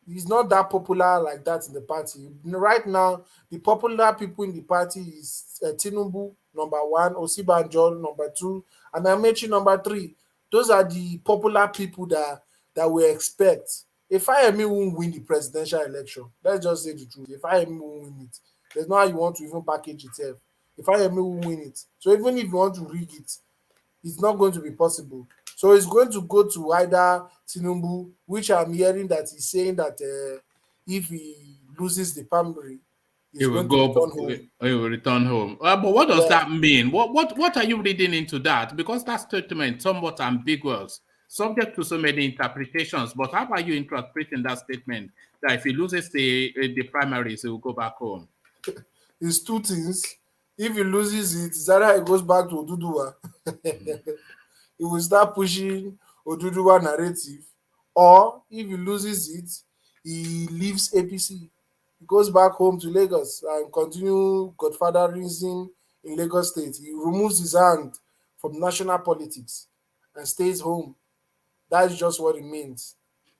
He's not that popular like that in the party. Right now, the popular people in the party is Tinubu, number one, Osibanjo, number two, and Amaechi, number three. Those are the popular people that we expect. If Fayemi won't win the presidential election, let's just say the truth. If Fayemi won't win it, there's no how you want to even package itself. If Fayemi will win it, so even if you want to rig it, it's not going to be possible. So it's going to go to either Tinubu, which I'm hearing that he's saying that if he loses the primary, he he's will going to go. return home. He will return home. But what does Yeah. that mean? What are you reading into that? Because that statement somewhat ambiguous, subject to so many interpretations. But how are you interpreting that statement that if he loses the primaries, he will go back home? It's two things. If he loses it, it's either he goes back to Oduduwa. He will start pushing Oduduwa narrative, or if he loses it, he leaves APC. He goes back home to Lagos and continue godfatherism in Lagos State. He removes his hand from national politics and stays home. That's just what it means.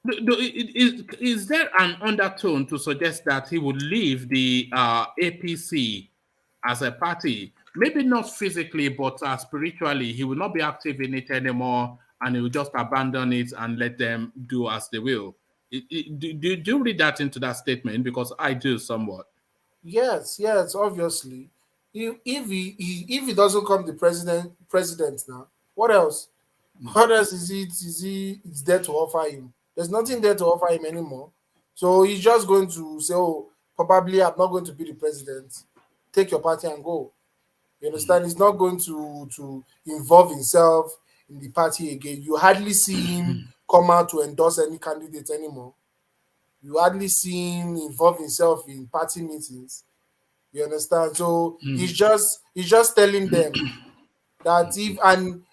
Is there an undertone to suggest that he would leave the APC as a party? Maybe not physically, but spiritually, he will not be active in it anymore, and he will just abandon it and let them do as they will. Do you read that into that statement? Because I do somewhat. Yes, obviously. If he doesn't come the president now, what else? What else is there to offer him? There's nothing there to offer him anymore. So he's just going to say, oh, probably I'm not going to be the president. Take your party and go. You understand? He's not going to involve himself in the party again. You hardly see him come out to endorse any candidate anymore. You hardly see him involve himself in party meetings. You understand? So he's just telling them that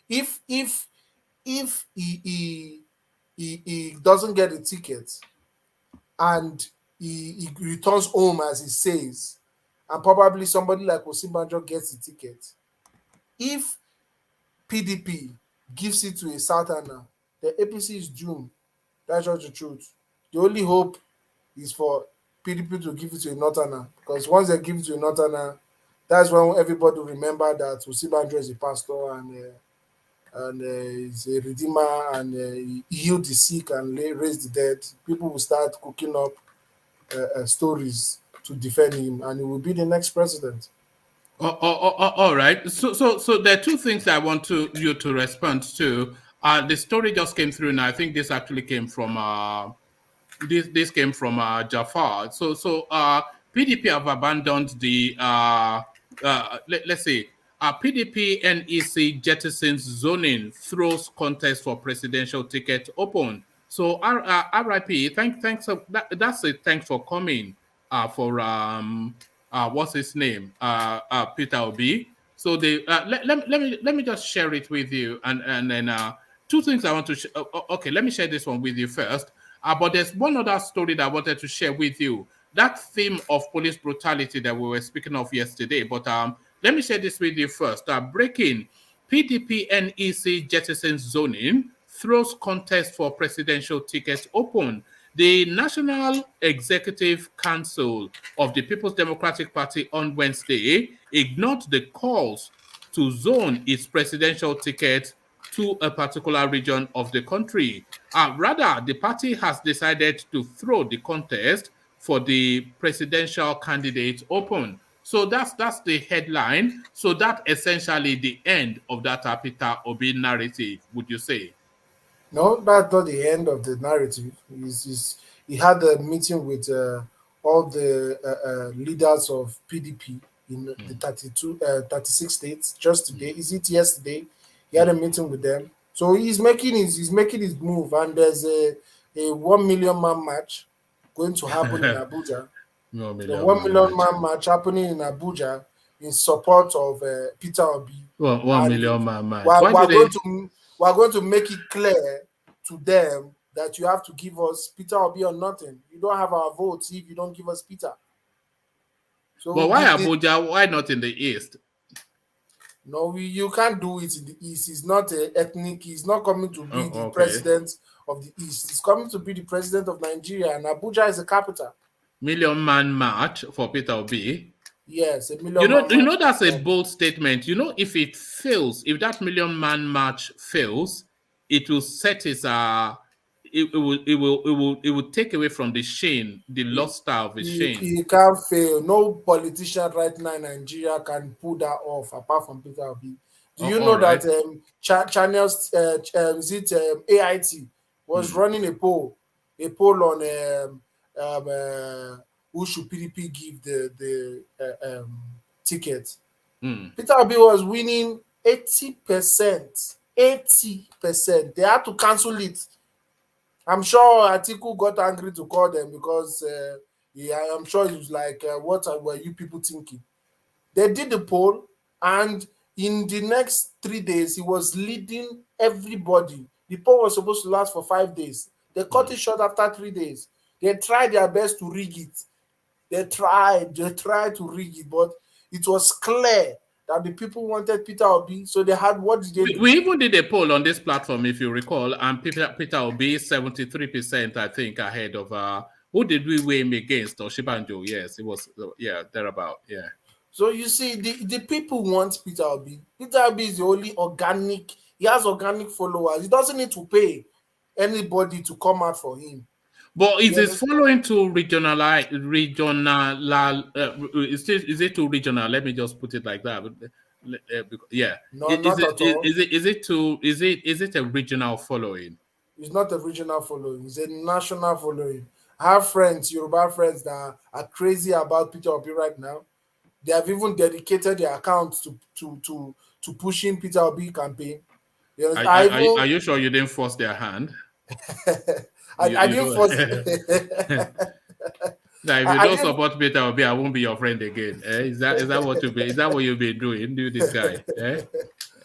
if he doesn't get a ticket and he returns home as he says, and probably somebody like Osinbajo gets a ticket, if PDP gives it to a Southerner, the APC is doomed. That's just the truth. The only hope is for PDP to give it to a Northerner, because once they give it to a Northerner, that's when everybody will remember that Osinbajo is a pastor and he's a redeemer and he healed the sick and raised the dead. People will start cooking up stories to defend him, and he will be the next president. All right. So there are two things I want you to respond to. The story just came through, and I think this actually came from this came from Jafar. So PDP have abandoned the let's say PDP NEC jettisons zoning, throws contest for presidential ticket open. So RIP, thanks. That's a thanks for coming. For what's his name? Peter Obi. So they let me just share it with you, and then two things I want to. Okay, let me share this one with you first. But there's one other story that I wanted to share with you. That theme of police brutality that we were speaking of yesterday. But let me share this with you first. Breaking PDP NEC jettisons zoning, throws contest for presidential tickets open. The National Executive Council of the People's Democratic Party on Wednesday ignored the calls to zone its presidential ticket to a particular region of the country. Rather, the party has decided to throw the contest for the presidential candidate open. So that's the headline. So that essentially the end of that Peter Obi narrative, would you say? No, that's not the end of the narrative. He had a meeting with all the leaders of PDP in the 36 states just today. Is it yesterday? He had a meeting with them. So he's making his move, and there's a 1 million man march going to happen in Abuja. The 1 million man march happening in Abuja in support of Peter Obi. 1 million man march. We're going to make it clear to them that you have to give us Peter Obi or nothing. You don't have our votes if you don't give us Peter. So, but why Abuja? Why not in the East? No, you can't do it in the East. He's not ethnic. He's not coming to be the president of the East. He's coming to be the president of Nigeria, and Abuja is the capital. Million man march for Peter Obi. Yes, a million. You know that's a bold statement. You know, if it fails, if that million man march fails, it will set his it will take away from the shame, the luster of his shame. He can't fail. No politician right now in Nigeria can pull that off apart from Peter Obi. Do you know that channels AIT was running a poll on who should PDP give the ticket? Peter Obi was winning 80%. 80%. They had to cancel it. I'm sure Atiku got angry to call them because I'm sure he was like, what were you people thinking? They did the poll, and in the next 3 days, he was leading everybody. The poll was supposed to last for 5 days. They cut it short after 3 days. They tried their best to rig it. They tried to rig it, but it was clear that the people wanted Peter Obi. So they had, what did they do? We even did a poll on this platform, if you recall, and Peter Obi 73%, I think, ahead of who did we weigh him against? Or Shibanjo? Yes, it was, yeah, thereabout, yeah. So you see, the people want Peter Obi. Peter Obi is the only organic. He has organic followers. He doesn't need to pay anybody to come out for him. But is it following to is it to regional? Let me just put it like that. Yeah. No, not at all. Is it a regional following? It's not a regional following. It's a national following. I have friends, Yoruba friends, that are crazy about Peter Obi right now. They have even dedicated their accounts to pushing Peter Obi campaign. Are you sure you didn't force their hand? I didn't force. Now, if you don't support Peter Obi, I won't be your friend again. Is that what you've been? Is that what you've been doing? Do this guy?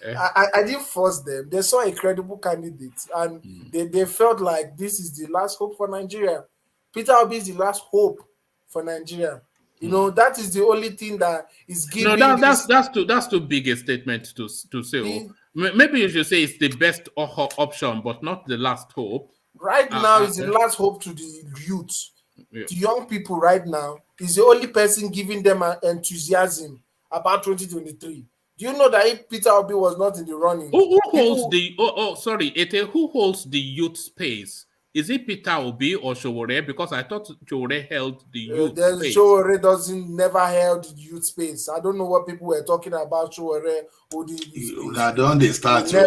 I didn't force them. They saw a credible candidate, and they felt like this is the last hope for Nigeria. Peter Obi is the last hope for Nigeria. You know, that is the only thing that is giving. No, that's too big a statement to say. Maybe you should say it's the best option, but not the last hope. Right now, it's the last hope to the youth, to young people. Right now, is the only person giving them enthusiasm about 2023. Do you know that if Peter Obi was not in the running, who holds who holds the youth space? Is it Peter Obi or Showore? Because I thought Showore held the youth space. Showore never held the youth space. I don't know what people were talking about Showore holding the youth space. Don't they start? He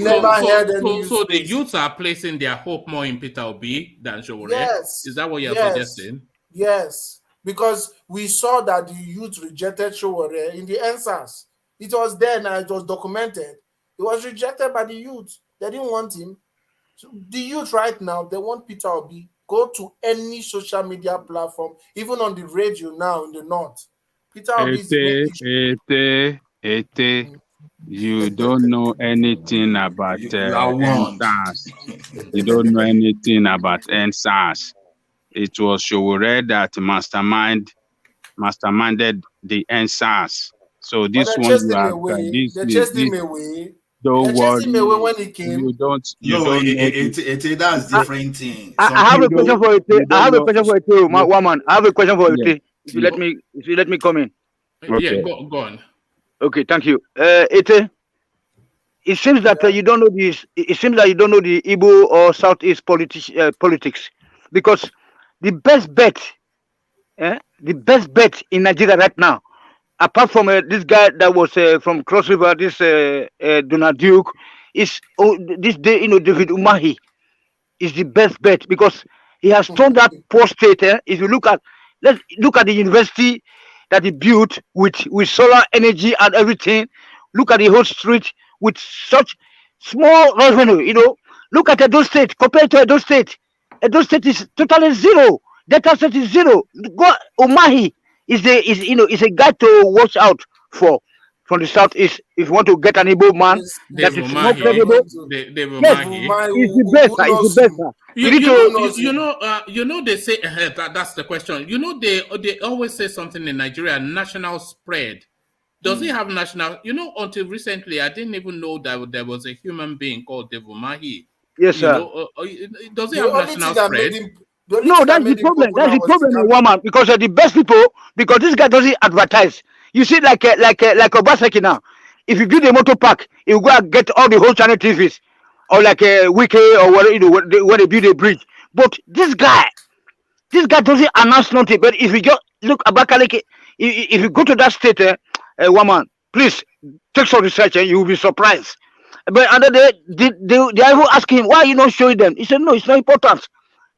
never held any youth so space. The youths are placing their hope more in Peter Obi than Showore? Yes. Is that what you're suggesting? Yes. Because we saw that the youth rejected Showore in the answers. It was there and it was documented. He was rejected by the youth. They didn't want him. So the youth right now, they want Peter Obi. Go to any social media platform, even on the radio now in the north. Peter Obi you don't know anything about NSAS. You don't know anything about NSAS. It was Showore that masterminded the NSAS. So this one, they chased him away. Don't worry. When he came. That's different thing. I have a question for you. I have a question for you, my woman. I have a question for you. If you let me come in. Okay. Yeah, go on. Okay, thank you. It seems that you don't know this. It seems that you don't know the Igbo or Southeast politics, because the best bet in Nigeria right now, apart from this guy that was from Cross River, this Donald Duke, is David Umahi is the best bet, because he has turned that poor state. If you let's look at the university that he built with solar energy and everything. Look at the whole street with such small revenue. Look at Edo State compared to Edo State. Edo State is totally zero. Delta State is zero. Umahi is a guy to watch out for from the southeast. If you want to get an Igbo man that is more credible, is the best. They say that's the question. They always say something in Nigeria: national spread. Does he have national? Until recently, I didn't even know that there was a human being called Devumahi. Yes, sir. Does he have national spread? No, that's the problem. That's the problem, woman. Because the best people, because this guy doesn't advertise. You see, like Obaseki now. If you build a motor park, you go and get all the whole channel TVs, or like a Wiki or whatever, when they build a bridge. But this guy doesn't announce nothing. But if you just look Abba Kyari, if you go to that state, woman, please take some research and you will be surprised. But other day, they are even asking him, why are you not showing them? He said, no, it's not important.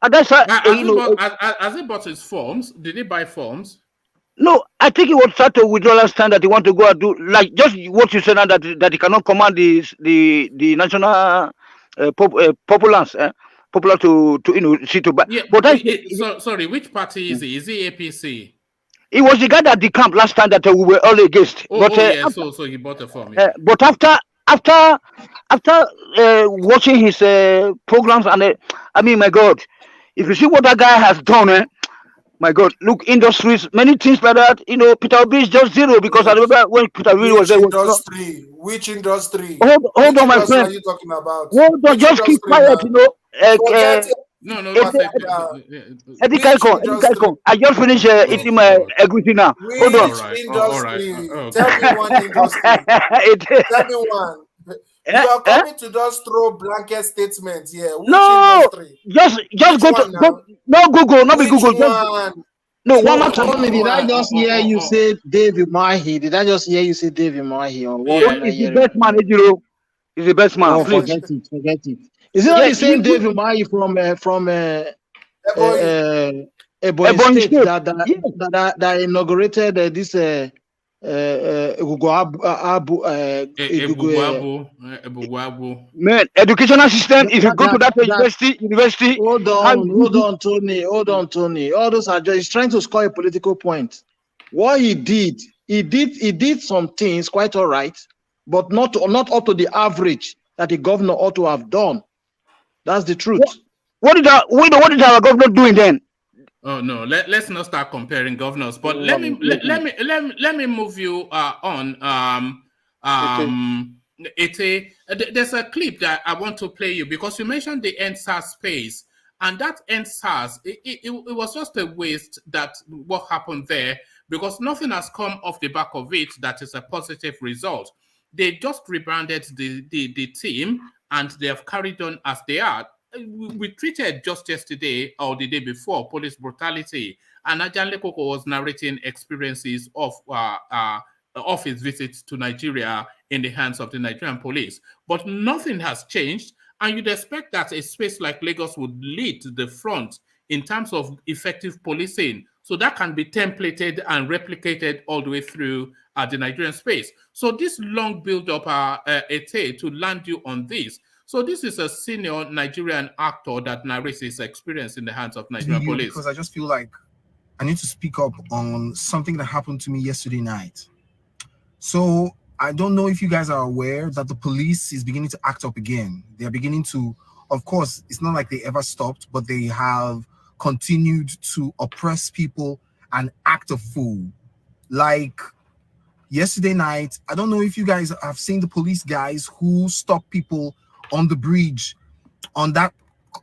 And that's has he bought his forms? Did he buy forms? No, I think he was trying to withdraw last time that he want to go and do like just what you said now, that he cannot command the national populace, popular to see to buy. Yeah, but sorry, which party is he? Is he APC? He was the guy at the camp last time that we were all against. So he bought a form. Yeah. But after watching his programs and I mean, my God, if you see what that guy has done, My God, look, industries, many things like that. You know, Peter Obi is just zero because I remember when Peter Obi was Which there. industry? Which industry? Hold Which on, my industry are friend. you talking about? Hold on, Which just keep industry quiet. now? You know, Forget it. No, Eddie Which industry? I just finished eating my egusi now. Hold on. Which industry? Tell me one industry. Tell me one. You are coming to just throw blanket statements here. Which No, industry? just Which go one to now? no Google, not be Which Google. Just one? no one So, more time. Tony, did I just hear you say David Mahi? Did I just hear you say David Mahi? Or what Tony am I is the hearing? best man, Ejiro. He's the best man. Oh, Please. forget it. Is it not the same David Mahi from Ebonyi State that inaugurated this man, educational system. If you go to that university. Hold on, Tony. All those are just he's trying to score a political point. What he did some things quite all right, but not up to the average that the governor ought to have done. That's the truth. What is our governor doing then? Oh no, let's not start comparing governors. But let me move you on. There's a clip that I want to play you because you mentioned the NSAS space, and that NSAS it was just a waste that what happened there because nothing has come off the back of it that is a positive result. They just rebranded the team and they have carried on as they are. We treated just yesterday or the day before police brutality, and Ajanle Koko was narrating experiences of his visits to Nigeria in the hands of the Nigerian police. But nothing has changed, and you'd expect that a space like Lagos would lead to the front in terms of effective policing. So that can be templated and replicated all the way through the Nigerian space. So this long build-up to land you on this. So this is a senior Nigerian actor that narrates his experience in the hands of Nigerian police. Because I just feel like I need to speak up on something that happened to me yesterday night. So I don't know if you guys are aware that the police is beginning to act up again. They are beginning to, of course, it's not like they ever stopped, but they have continued to oppress people and act a fool. Like yesterday night, I don't know if you guys have seen the police guys who stop people on the bridge, on that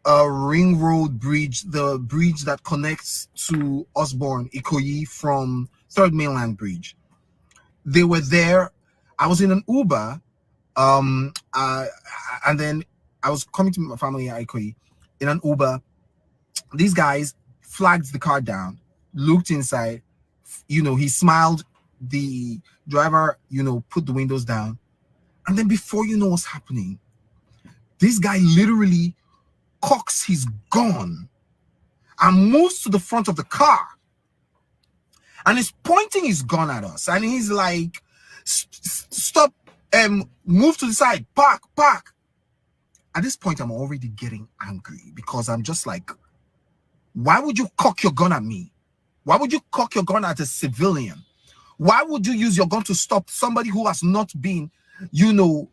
Ring Road bridge, the bridge that connects to Osborne, Ikoyi from Third Mainland Bridge. They were there. I was in an Uber, and then I was coming to my family at Ikoyi in an Uber. These guys flagged the car down, looked inside, he smiled. The driver, put the windows down. And then before you know what's happening, this guy literally cocks his gun and moves to the front of the car and is pointing his gun at us. And he's like, stop, move to the side, park. At this point, I'm already getting angry because I'm just like, why would you cock your gun at me? Why would you cock your gun at a civilian? Why would you use your gun to stop somebody who has not been, who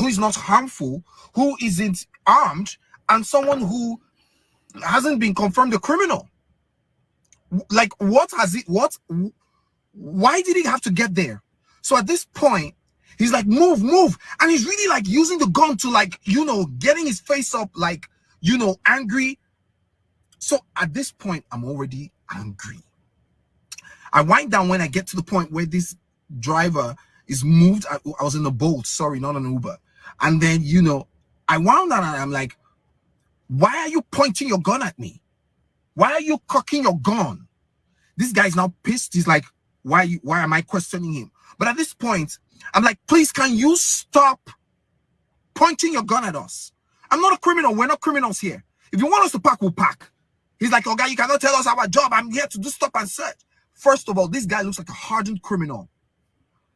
is not harmful, who isn't armed, and someone who hasn't been confirmed a criminal? Like, why did he have to get there? So at this point, he's like, move. And he's really like using the gun to like, getting his face up, like, angry. So at this point, I'm already angry. I wind down when I get to the point where this driver is moved. I was in a Bolt, sorry, not an Uber. And then, I wound down and I'm like, why are you pointing your gun at me? Why are you cocking your gun? This guy's now pissed. He's like, why am I questioning him? But at this point, I'm like, please, can you stop pointing your gun at us? I'm not a criminal. We're not criminals here. If you want us to pack, we'll pack. He's like, okay, you cannot tell us our job. I'm here to do stop and search. First of all, this guy looks like a hardened criminal.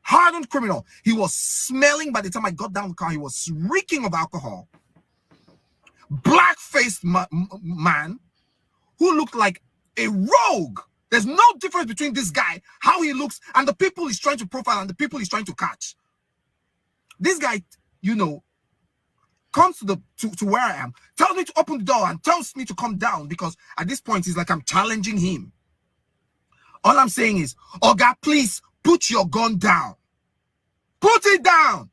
Hardened criminal. He was smelling, by the time I got down the car, he was reeking of alcohol. Black-faced man who looked like a rogue. There's no difference between this guy, how he looks, and the people he's trying to profile and the people he's trying to catch. This guy, comes to where I am, tells me to open the door and tells me to come down, because at this point it's like I'm challenging him. All I'm saying is, Oga, please put your gun down. Put it down.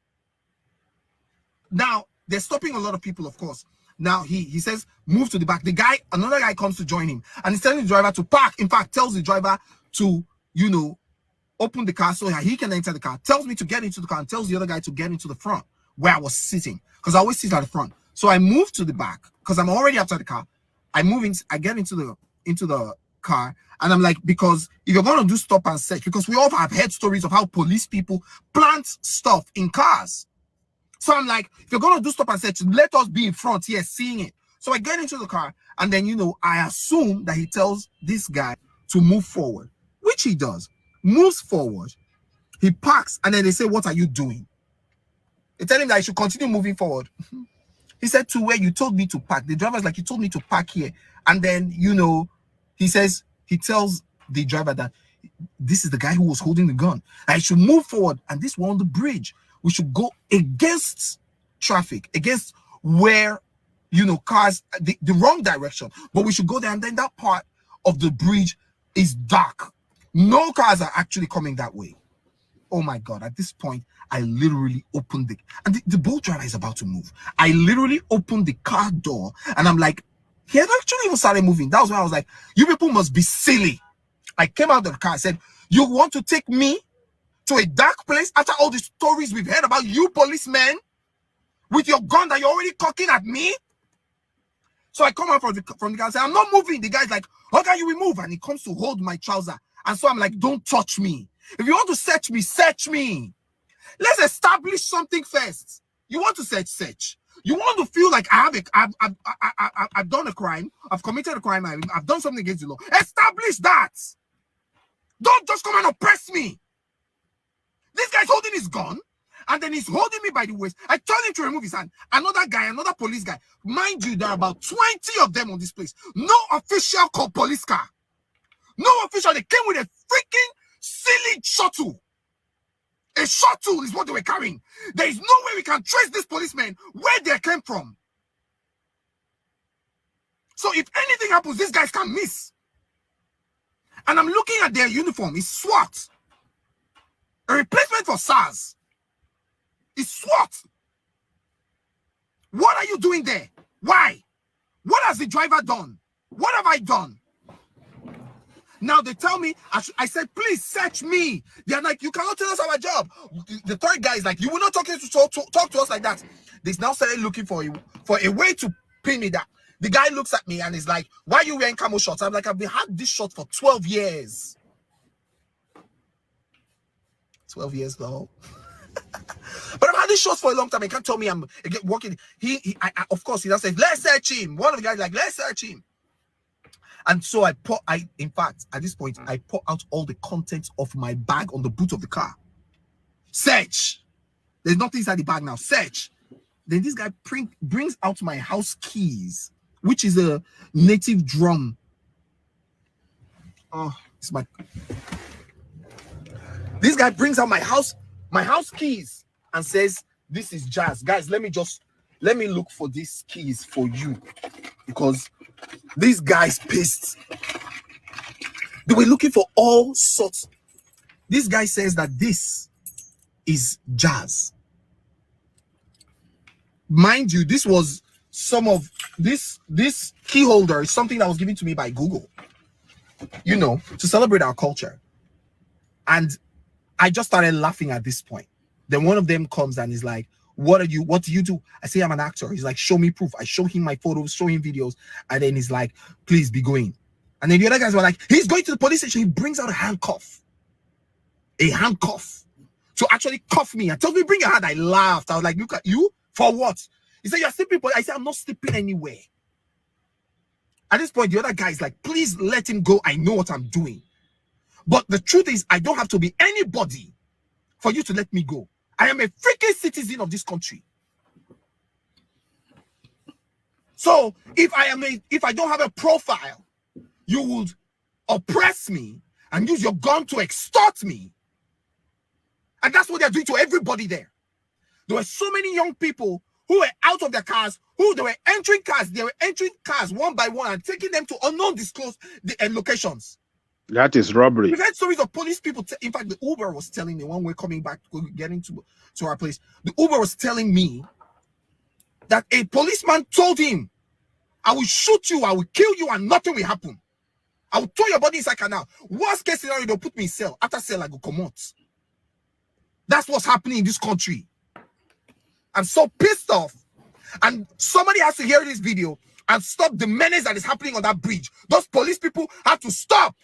Now, they're stopping a lot of people, of course. Now he says, move to the back. Another guy comes to join him, and he's telling the driver to park. In fact, tells the driver to, open the car so that he can enter the car. Tells me to get into the car and tells the other guy to get into the front where I was sitting, because I always sit at the front. So I move to the back because I'm already outside the car. I get into the car, and I'm like, because if you're going to do stop and search, because we all have heard stories of how police people plant stuff in cars. So I'm like, if you're going to do stop and search, let us be in front here seeing it. So I get into the car, and then, I assume that he tells this guy to move forward, which he does. Moves forward. He parks, and then they say, what are you doing? They tell him that he should continue moving forward. He said, to where you told me to park. The driver's like, you told me to park here. And then, he tells the driver that this is the guy who was holding the gun. I should move forward, and this one on the bridge. We should go against traffic, against where, cars, the wrong direction. But we should go there, and then that part of the bridge is dark. No cars are actually coming that way. Oh my God, at this point, I literally opened and the boat driver is about to move. I literally opened the car door, and I'm like, he had actually even started moving. That was when I was like, you people must be silly. I came out of the car, I said, you want to take me to a dark place after all the stories we've heard about you policemen with your gun that you're already cocking at me? So I come out from the guy and say, I'm not moving. The guy's like, okay, you will move. And he comes to hold my trouser. And so I'm like, don't touch me. If you want to search me, search me. Let's establish something first. You want to search. You want to feel like I've done a crime. I've committed a crime. I've done something against the law. Establish that. Don't just come and oppress me. This guy's holding his gun, and then he's holding me by the waist. I told him to remove his hand. Another guy, another police guy. Mind you, there are about 20 of them on this place. No official police car. No official. They came with a freaking silly shuttle. A shuttle is what they were carrying. There is no way we can trace these policemen where they came from. So if anything happens, these guys can miss. And I'm looking at their uniform. It's SWAT. A replacement for SARS. It's SWAT. What are you doing there? Why? What has the driver done? What have I done? Now they tell me, I said, please search me. They're like, you cannot tell us our job. The third guy is like, you will not talk to us like that. They now started looking for a way to pin me down. The guy looks at me and is like, why are you wearing camo shorts? I'm like, I've had this short for 12 years. 12 years though. But I've had this short for a long time. He can't tell me I'm working. Of course, he does say, let's search him. One of the guys like, let's search him. And so in fact, at this point, I pour out all the contents of my bag on the boot of the car. Search. There's nothing inside the bag now. Search. Then this guy brings out my house keys, which is a native drum. Oh, it's my... This guy brings out my house keys and says, this is jazz. Guys, let me look for these keys for you. Because these guys pissed. They were looking for all sorts. This guy says that this is jazz. Mind you, this was some of this key holder is something that was given to me by Google, to celebrate our culture. And I just started laughing at this point. Then one of them comes and is like, what do you do? I say, I'm an actor. He's like, show me proof. I show him my photos, show him videos. And then he's like, please be going. And then the other guys were like, he's going to the police station. He brings out a handcuff to actually cuff me. And tells me, bring your hand. I laughed. I was like, look at you. For what? He said, you're sleeping. I said, I'm not sleeping anywhere. At this point, the other guy is like, please let him go. I know what I'm doing. But the truth is, I don't have to be anybody for you to let me go. I am a freaking citizen of this country. So if I don't have a profile, you would oppress me and use your gun to extort me. And that's what they're doing to everybody there. There were so many young people who were out of their cars, who they were entering cars. They were entering cars one by one and taking them to unknown disclosed locations. That is robbery. We've heard stories of police people. In fact, the Uber was telling me when we're coming back, getting to our place, the Uber was telling me that a policeman told him, I will shoot you, I will kill you, and nothing will happen. I will throw your body inside canal. Worst case scenario, they'll put me in cell. After cell, I go come out. That's what's happening in this country. I'm so pissed off. And somebody has to hear this video and stop the menace that is happening on that bridge. Those police people have to stop.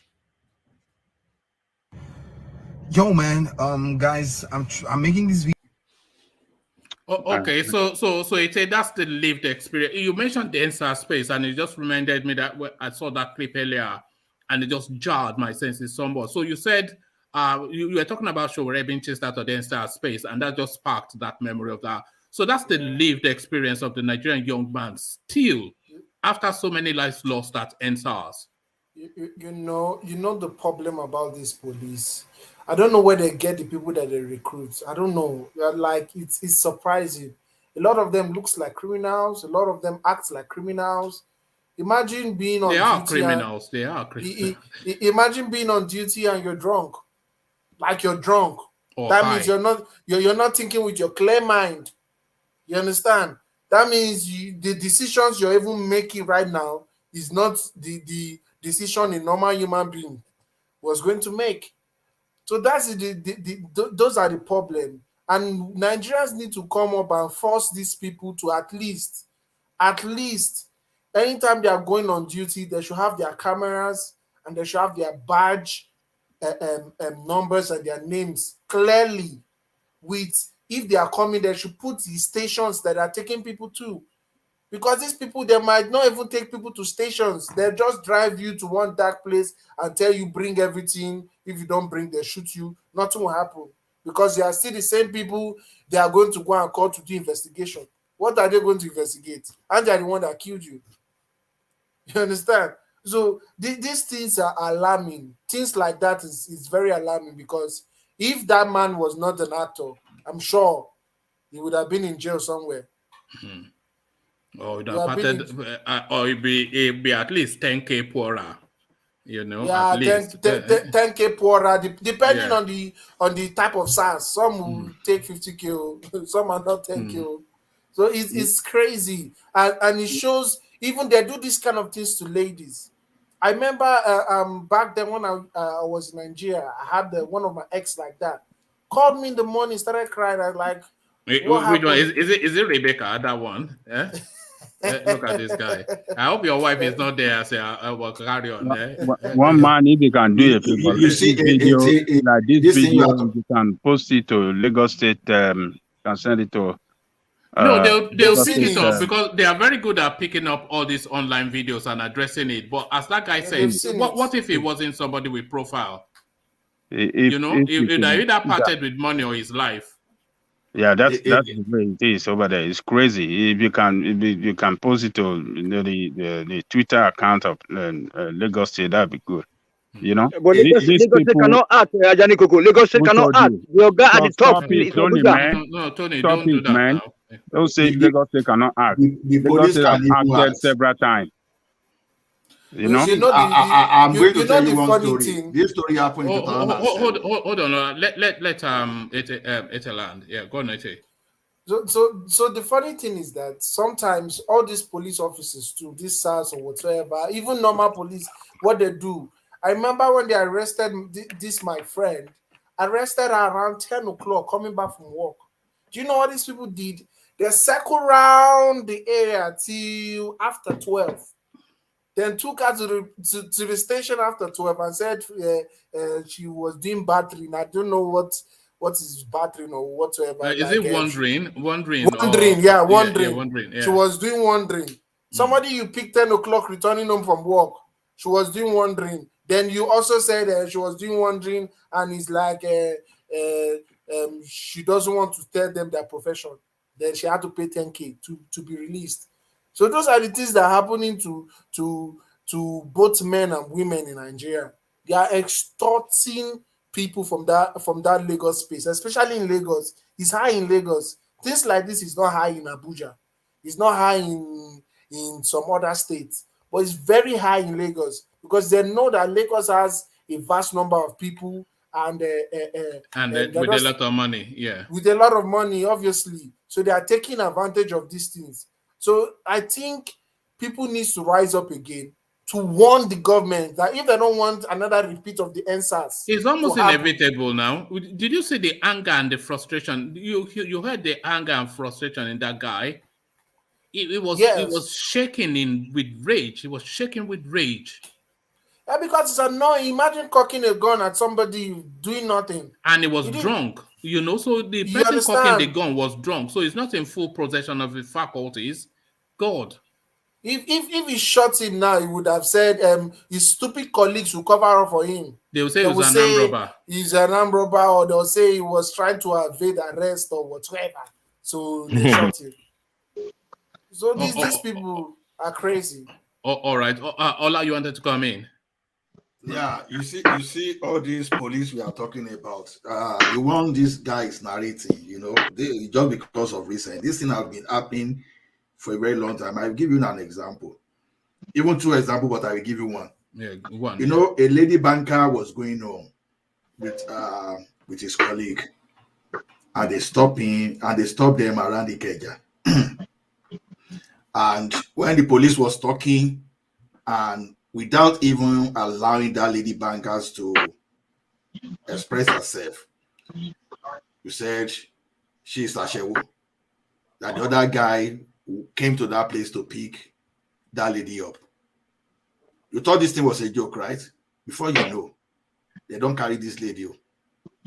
Yo, man, guys, I'm making this video. Oh, okay, so that's the lived experience. You mentioned the NSAS space, and it just reminded me that I saw that clip earlier, and it just jarred my senses somewhat. So you said you were talking about Showore being chased out of the NSAS space, and that just sparked that memory of that. So that's the lived experience of the Nigerian young man still, after so many lives lost at NSAS. You know the problem about this police. I don't know where they get the people that they recruit. I don't know. Like it's surprising. A lot of them looks like criminals. A lot of them acts like criminals. Imagine being on duty. They are criminals. Imagine being on duty and you're drunk. Like you're drunk. That means you're not thinking with your clear mind. You understand? That means the decisions you're even making right now is not the decision a normal human being was going to make. So that's those are the problem. And Nigerians need to come up and force these people to at least, anytime they are going on duty, they should have their cameras and they should have their badge numbers and their names clearly. If they are coming, they should put the stations that are taking people to. Because these people, they might not even take people to stations. They'll just drive you to one dark place and tell you bring everything. If you don't bring, they shoot you. Nothing will happen. Because they are still the same people they are going to go and call to do investigation. What are they going to investigate? And they are the one that killed you. You understand? So these things are alarming. Things like that is very alarming, because if that man was not an actor, I'm sure he would have been in jail somewhere. Mm-hmm. Or it'd be at least 10K poorer, you know. Yeah, at least 10K poorer, depending on the type of SARS. Some will take 50K, some are not 10K. So it's crazy, and it shows. Even they do this kind of things to ladies. I remember back then when I was in Nigeria, I had one of my ex like that called me in the morning, started crying. I was like, what happened? Is it Rebecca, that one? Yeah? Look at this guy. I hope your wife is not there. I will carry on there. One man, if you can do it, you see video like this video, you can post it to Lagos State. Can send it to. No, they'll pick it up because they are very good at picking up all these online videos and addressing it. But as that guy says, what if it wasn't somebody with profile? If either parted with money or his life. Yeah, that's the way it is over there. It's crazy. If you can post it to the Twitter account of Lagos State, that'd be good. You know, but Lagos State cannot act. Lagos State cannot act. Your guy at the top. Tony, don't do that, man. Don't say Lagos State cannot act. Lagos State have acted several times. You know, I'm going to tell you one story. This story happened in 2007. Hold on. Let it land. Yeah, go on, Ete. So the funny thing is that sometimes all these police officers too, this SARS or whatever, even normal police, what they do. I remember when they arrested this my friend, arrested her around 10 o'clock coming back from work. Do you know what these people did? They circled around the area till after 12. Then took her to the station after 12 and said she was doing battering. I don't know what is battering or whatsoever. Is it wandering? Wandering. Wandering. Yeah. She was doing wandering. Somebody you picked 10 o'clock returning home from work. She was doing wandering. Then you also said she was doing wandering, and it's like she doesn't want to tell them their profession. Then she had to pay 10K to be released. So those are the things that are happening to both men and women in Nigeria. They are extorting people from that Lagos space, especially in Lagos. It's high in Lagos. things like this is not high in Abuja. It's not high in some other states, but it's very high in Lagos because they know that Lagos has a vast number of people and with a lot of money, with a lot of money, obviously. So they are taking advantage of these things. So I think people need to rise up again to warn the government that if they don't want another repeat of the NSAS, it's almost inevitable now. Did you see the anger and the frustration? You heard the anger and frustration in that guy. It was shaking with rage. He was shaking with rage. Yeah, because it's annoying. Imagine cocking a gun at somebody doing nothing. And he was drunk, so the person cocking the gun was drunk. So he's not in full possession of his faculties. God. If he shot him now, he would have said his stupid colleagues will cover up for him. They will say he was an armed robber. He's an armed robber, or they'll say he was trying to evade arrest or whatever. So they shot him. So these people are crazy. All right. Ola, you wanted to come in? Yeah, you see all these police we are talking about. The one this guy is narrating, just because of recent. This thing has been happening for a very long time. I'll give you an example. Even 2 examples, but I will give you one. Yeah, one. A lady banker was going home with his colleague, and they stopped him and they stopped them around the Ikeja. And when the police was talking, and without even allowing that lady bankers to express herself, you said she's Ashewu. That the other guy who came to that place to pick that lady up. You thought this thing was a joke, right? Before you know, they don't carry this lady.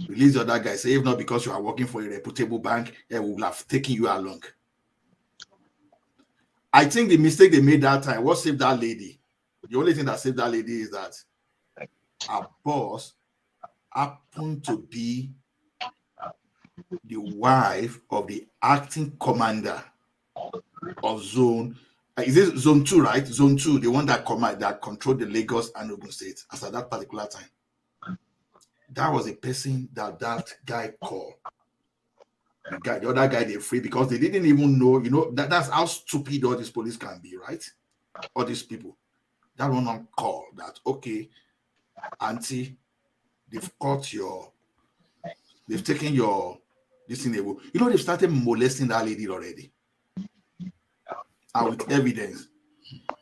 Release the other guy. Say, if not because you are working for a reputable bank, they will have taken you along. I think the mistake they made that time was save that lady. The only thing that saved that lady is that her boss happened to be the wife of the acting commander of zone. Is it zone 2, right? Zone 2, the one that controlled the Lagos and Ogun State as at that particular time. That was a person that guy called. The other guy they free because they didn't even know, that's how stupid all these police can be, right? All these people. That one on call that, okay, auntie, they've taken this thing. They've started molesting that lady already. And with evidence.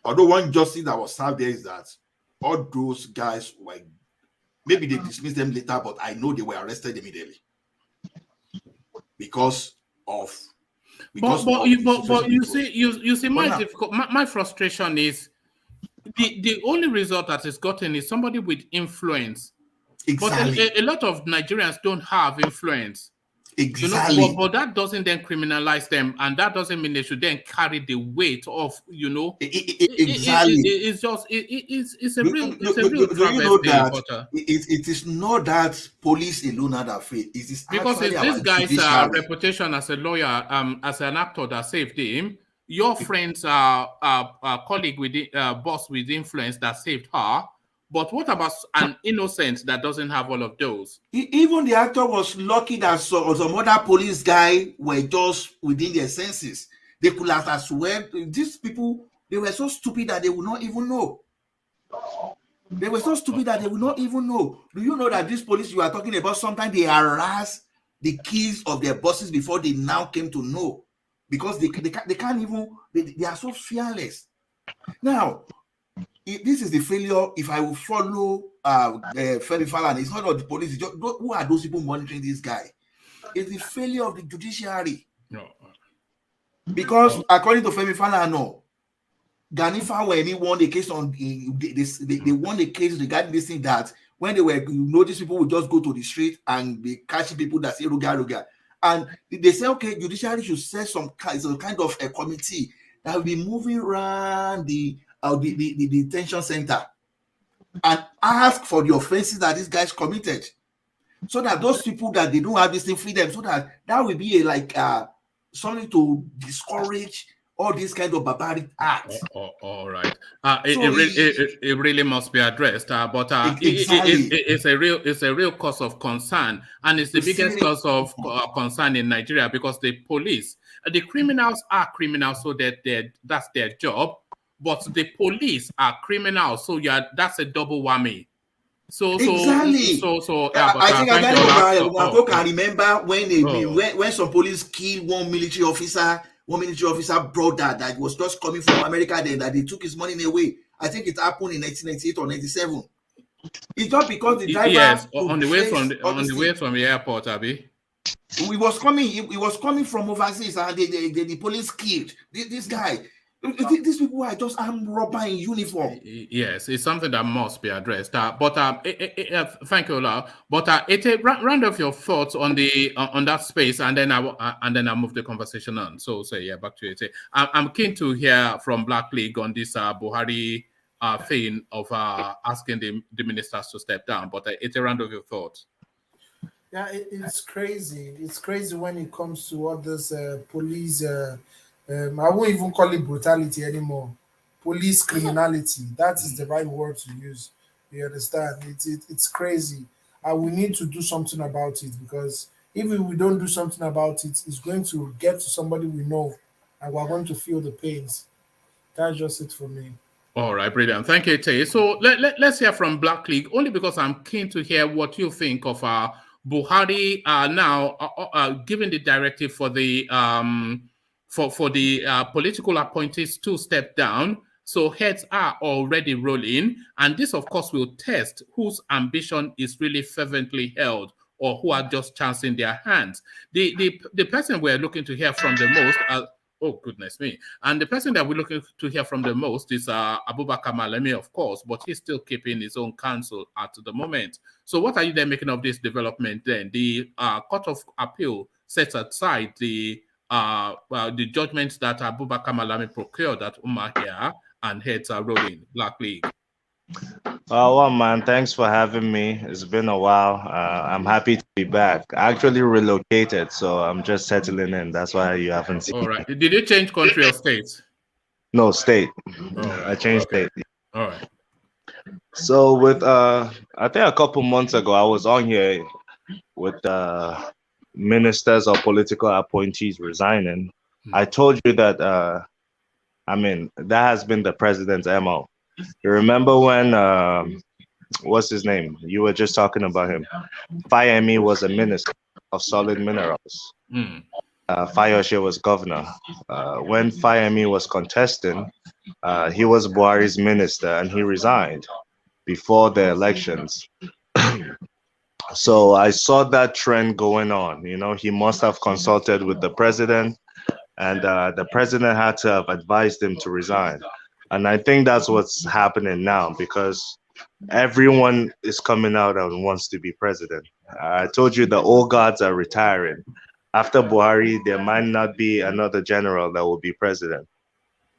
Although one justice that was served there is that all those guys were, maybe they dismissed them later, but I know they were arrested immediately. Because you see, my frustration is the only result that is gotten is somebody with influence. Exactly. But a lot of Nigerians don't have influence. Exactly. But that doesn't then criminalize them, and that doesn't mean they should then carry the weight of, Exactly. It's a real travesty. You know that it is not that police alone are that faith. It is because it's this guy's reputation as a lawyer, as an actor that saved him. Your friends are colleague with boss with influence that saved her. But what about an innocent that doesn't have all of those? Even the actor was lucky that some other police guy were just within their senses. They could have swear. These people, they were so stupid that they would not even know. They were so stupid that they would not even know. Do you know that these police you are talking about, sometimes they harass the keys of their bosses before they now came to know? Because they can't even, they are so fearless. Now, this is the failure. If I will follow Femi Falana, it's not of the police. It's just, who are those people monitoring this guy? It's the failure of the judiciary. No. Because according to Femi Falana, Ganifa, when he won the case on they won the case regarding this thing that when they were, these people would just go to the street and be catching people that say ruga. And they say, okay, judiciary should set some kind of a committee that will be moving around the detention center and ask for the offenses that these guys committed, so that those people that they don't have this thing freedom, so that will be something to discourage all these kind of barbaric acts. All right. So It really must be addressed. But exactly. it's a real cause of concern, and it's the biggest cause of concern in Nigeria, because the police, the criminals are criminals, so that's their job. But the police are criminals, so that's a double whammy. Exactly. I think I can remember when some police killed one military officer brother that was just coming from America, then that they took his money away. I think it happened in 1998 or 97. It's not because the driver on the way from the airport, Abi. He was coming from overseas, and the police killed this guy. These people are just armed robber in uniform. Yes, it's something that must be addressed. Thank you, Ola. But round off your thoughts on that space, and then I'll move the conversation on. So yeah, back to you. I'm keen to hear from Black League on this Buhari thing of asking the ministers to step down. But a round of your thoughts. Yeah, it's crazy. It's crazy when it comes to all this police. I won't even call it brutality anymore. Police criminality. That is the right word to use. You understand? It's crazy. And we need to do something about it, because if we don't do something about it, it's going to get to somebody we know, and we're going to feel the pains. That's just it for me. All right, brilliant. Thank you, Tay. So let's hear from Black League, only because I'm keen to hear what you think of Buhari now giving the directive for the for the political appointees to step down. So heads are already rolling, and this, of course, will test whose ambition is really fervently held, or who are just chancing their hands. The person we're looking to hear from the most, oh goodness me, and the person that we're looking to hear from the most is Abubakar Malami, of course, but he's still keeping his own counsel at the moment. So what are you then making of this development then? The Court of Appeal sets aside the judgments that Abubakar Malami procured at Umar here, and heads are rolling. Black League. Well, man, thanks for having me. It's been a while. I'm happy to be back. I actually relocated, so I'm just settling in. That's why you haven't seen me. All right. Did you change country or state? No, state. Right. I changed state. All right. So with I think a couple months ago, I was on here with ministers or political appointees resigning. I told you that that has been the president's MO. You remember when what's his name? You were just talking about him. Fayemi was a minister of solid minerals. Fayoshe was governor. When Fayemi was contesting, he was Buhari's minister, and he resigned before the elections. So I saw that trend going on. You know, he must have consulted with the president, and the president had to have advised him to resign. And I think that's what's happening now, because everyone is coming out and wants to be president. I told you the old guards are retiring. After Buhari, there might not be another general that will be president.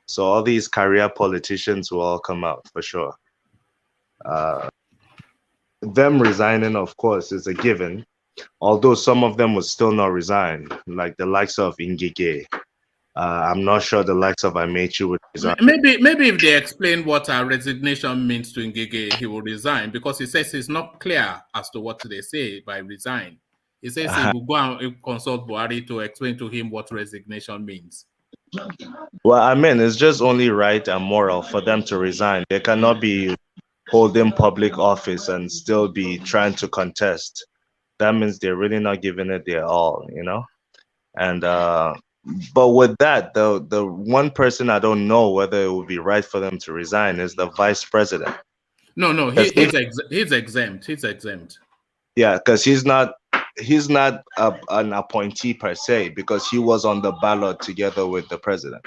So all these career politicians will all come out for sure. Them resigning, of course, is a given, although some of them would still not resign, like the likes of Ngige. I'm not sure the likes of Amaechi would resign. Maybe if they explain what resignation means to Ngige, he will resign, because he says it's not clear as to what they say by resign. He says he will go and consult Buhari to explain to him what resignation means. Well, I mean, it's just only right and moral for them to resign. They cannot be holding public office and still be trying to contest. That means they're really not giving it their all, you know? And but with that, the one person I don't know whether it would be right for them to resign is the vice president. No, he's exempt. He's exempt. Yeah, because he's not an appointee per se, because he was on the ballot together with the president.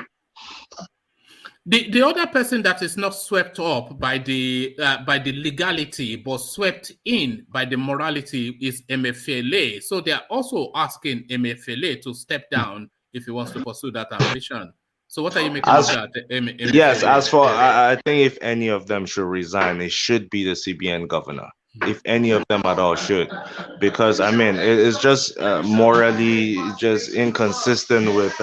The other person that is not swept up by the legality but swept in by the morality is Emefiele. So they are also asking Emefiele to step down if he wants to pursue that ambition. So what are you making of that? Yes, as for I think if any of them should resign, it should be the CBN governor. if any of them at all should, because I mean it's just morally just inconsistent with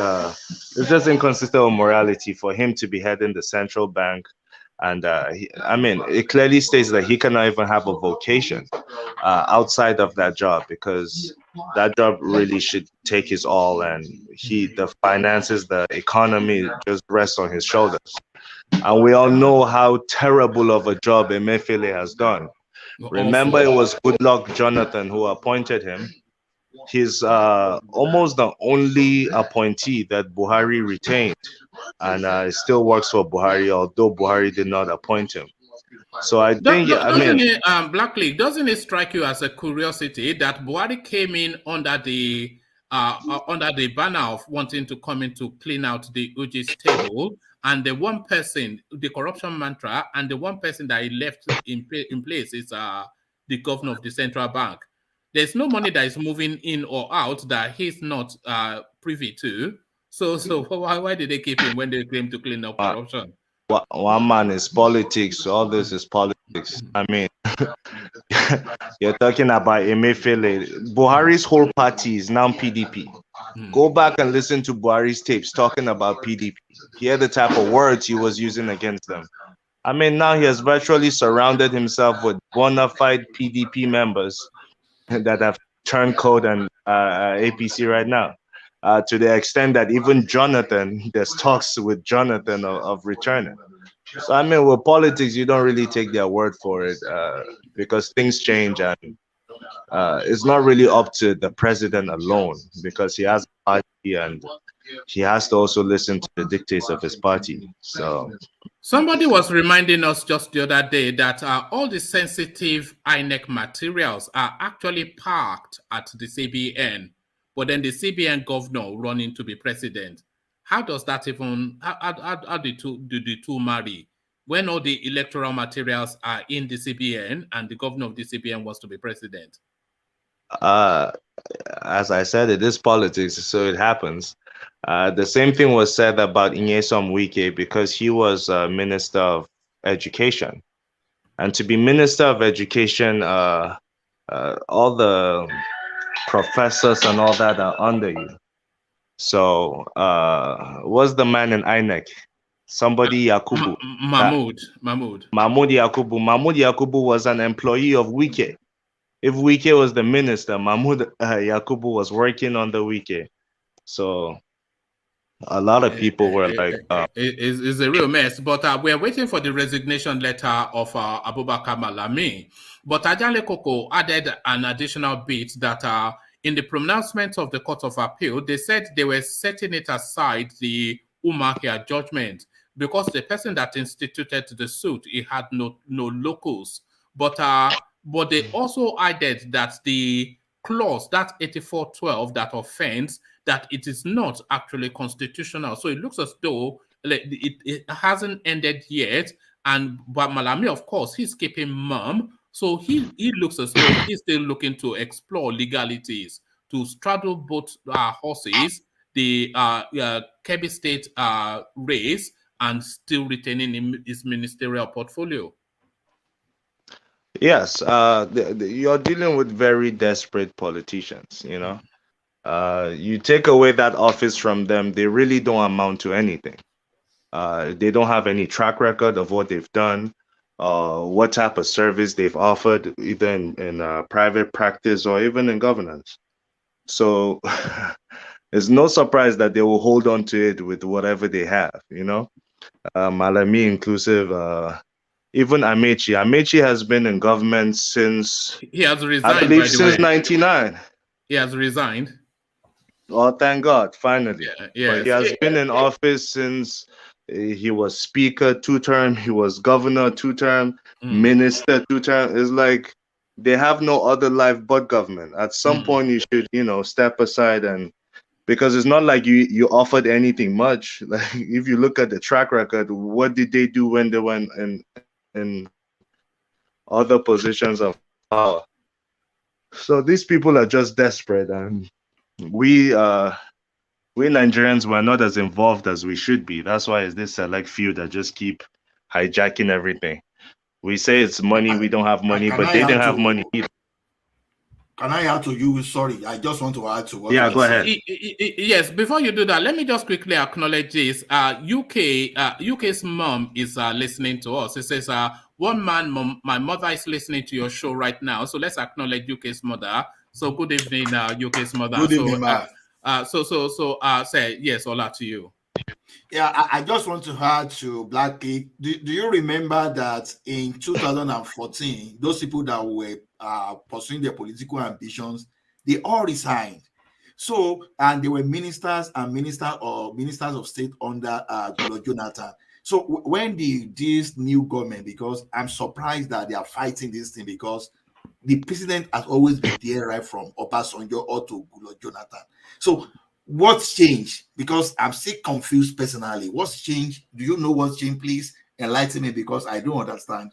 it's just inconsistent with morality for him to be heading the central bank. And I mean, it clearly states that he cannot even have a vocation outside of that job, because that job really should take his all, and the finances, the economy just rests on his shoulders. And we all know how terrible of a job Emefiele has done. Remember, it was Goodluck Jonathan who appointed him. He's almost the only appointee that Buhari retained, and still works for Buhari, although Buhari did not appoint him. So I think, Blackley, doesn't it strike you as a curiosity that Buhari came in under the banner of wanting to come in to clean out the Uji's table, and the one person, the corruption mantra, and the one person that he left in place is the governor of the central bank. There's no money that is moving in or out that he's not privy to. So why did they keep him when they claim to clean up corruption? One man is politics. All this is politics. I mean, you're talking about Emefiele. Buhari's whole party is now PDP. Go back and listen to Buhari's tapes talking about PDP. Hear the type of words he was using against them. I mean, now he has virtually surrounded himself with bona fide PDP members that have turned code and APC right now. To the extent that even Jonathan, there's talks with Jonathan of returning. So I mean, with politics, you don't really take their word for it because things change, and it's not really up to the president alone, because he has a party and he has to also listen to the dictates of his party. So somebody was reminding us just the other day that all the sensitive INEC materials are actually parked at the CBN. But then the CBN governor running to be president. How does that even, how do the two marry? When all the electoral materials are in the CBN and the governor of the CBN wants to be president? As I said, it is politics, so it happens. The same thing was said about Nyesom Wike, because he was Minister of Education. And to be Minister of Education, all the professors and all that are under you. So what's the man in INEC? Somebody Yakubu. Mahmoud Yakubu. Mahmoud Yakubu was an employee of Wike. If Wike was the minister, Mahmoud Yakubu was working on the Wike. So a lot of people were like... It's a real mess, but we're waiting for the resignation letter of Abubakar Malami. But Ajale Koko added an additional bit that in the pronouncement of the Court of Appeal, they said they were setting it aside, the Umakia judgment, because the person that instituted the suit, he had no locus. But they also added that the clause, that 8412, that offense, that it is not actually constitutional. So it looks as though it hasn't ended yet. But Malami, of course, he's keeping mum. So he looks as though he's still looking to explore legalities, to straddle both horses, the Kebbi State race, and still retaining his ministerial portfolio. Yes, you're dealing with very desperate politicians, you know. You take away that office from them, they really don't amount to anything. They don't have any track record of what they've done, what type of service they've offered, either in private practice or even in governance. So it's no surprise that they will hold on to it with whatever they have, you know. Malami inclusive, even Amaechi. Amaechi has been in government since... He has resigned, I believe, since 99. He has resigned. Oh, thank God, finally. Yeah, but he has been in office since he was speaker 2-term, he was governor 2-term, minister 2-term. It's like they have no other life but government. At some point, you should, you know, step aside, and because it's not like you offered anything much. Like if you look at the track record, what did they do when they went in other positions of power? So these people are just desperate, and we Nigerians were not as involved as we should be. That's why it's this select few that just keep hijacking everything. We say it's money, we don't have money, but they didn't have money either. Can I add to you? Sorry, I just want to add to what. Yeah, go ahead. Yes, before you do that, let me just quickly acknowledge this. UK's mom is listening to us. It says, one man, mom, my mother is listening to your show right now. So let's acknowledge UK's mother. So good evening, UK's mother. Good evening, ma. Say yes, Ola to you. Yeah, I just want to add to Black League. Do you remember that in 2014, those people that were pursuing their political ambitions, they all resigned. So, and they were ministers of state under Goodluck Jonathan. So when this new government, because I'm surprised that they are fighting this thing, because the president has always been there right from Obasanjo or to Goodluck Jonathan. So what's changed? Because I'm still confused personally. What's changed? Do you know what's changed? Please enlighten me, because I don't understand.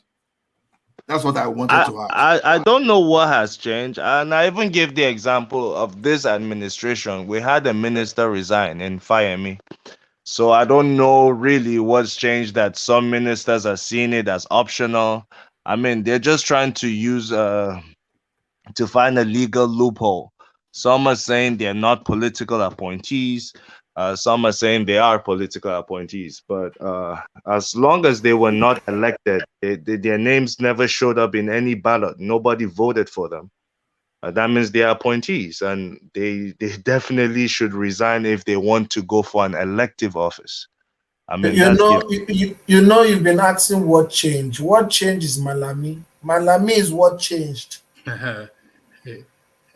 That's what I wanted to ask. I don't know what has changed. And I even gave the example of this administration. We had a minister resign and fire me. So I don't know really what's changed, that some ministers are seeing it as optional. I mean, they're just trying to use to find a legal loophole. Some are saying they're not political appointees. Some are saying they are political appointees. But as long as they were not elected, their names never showed up in any ballot. Nobody voted for them. That means they are appointees, and they definitely should resign if they want to go for an elective office. I mean, you've been asking what changed. What changed is Malami. Malami is what changed.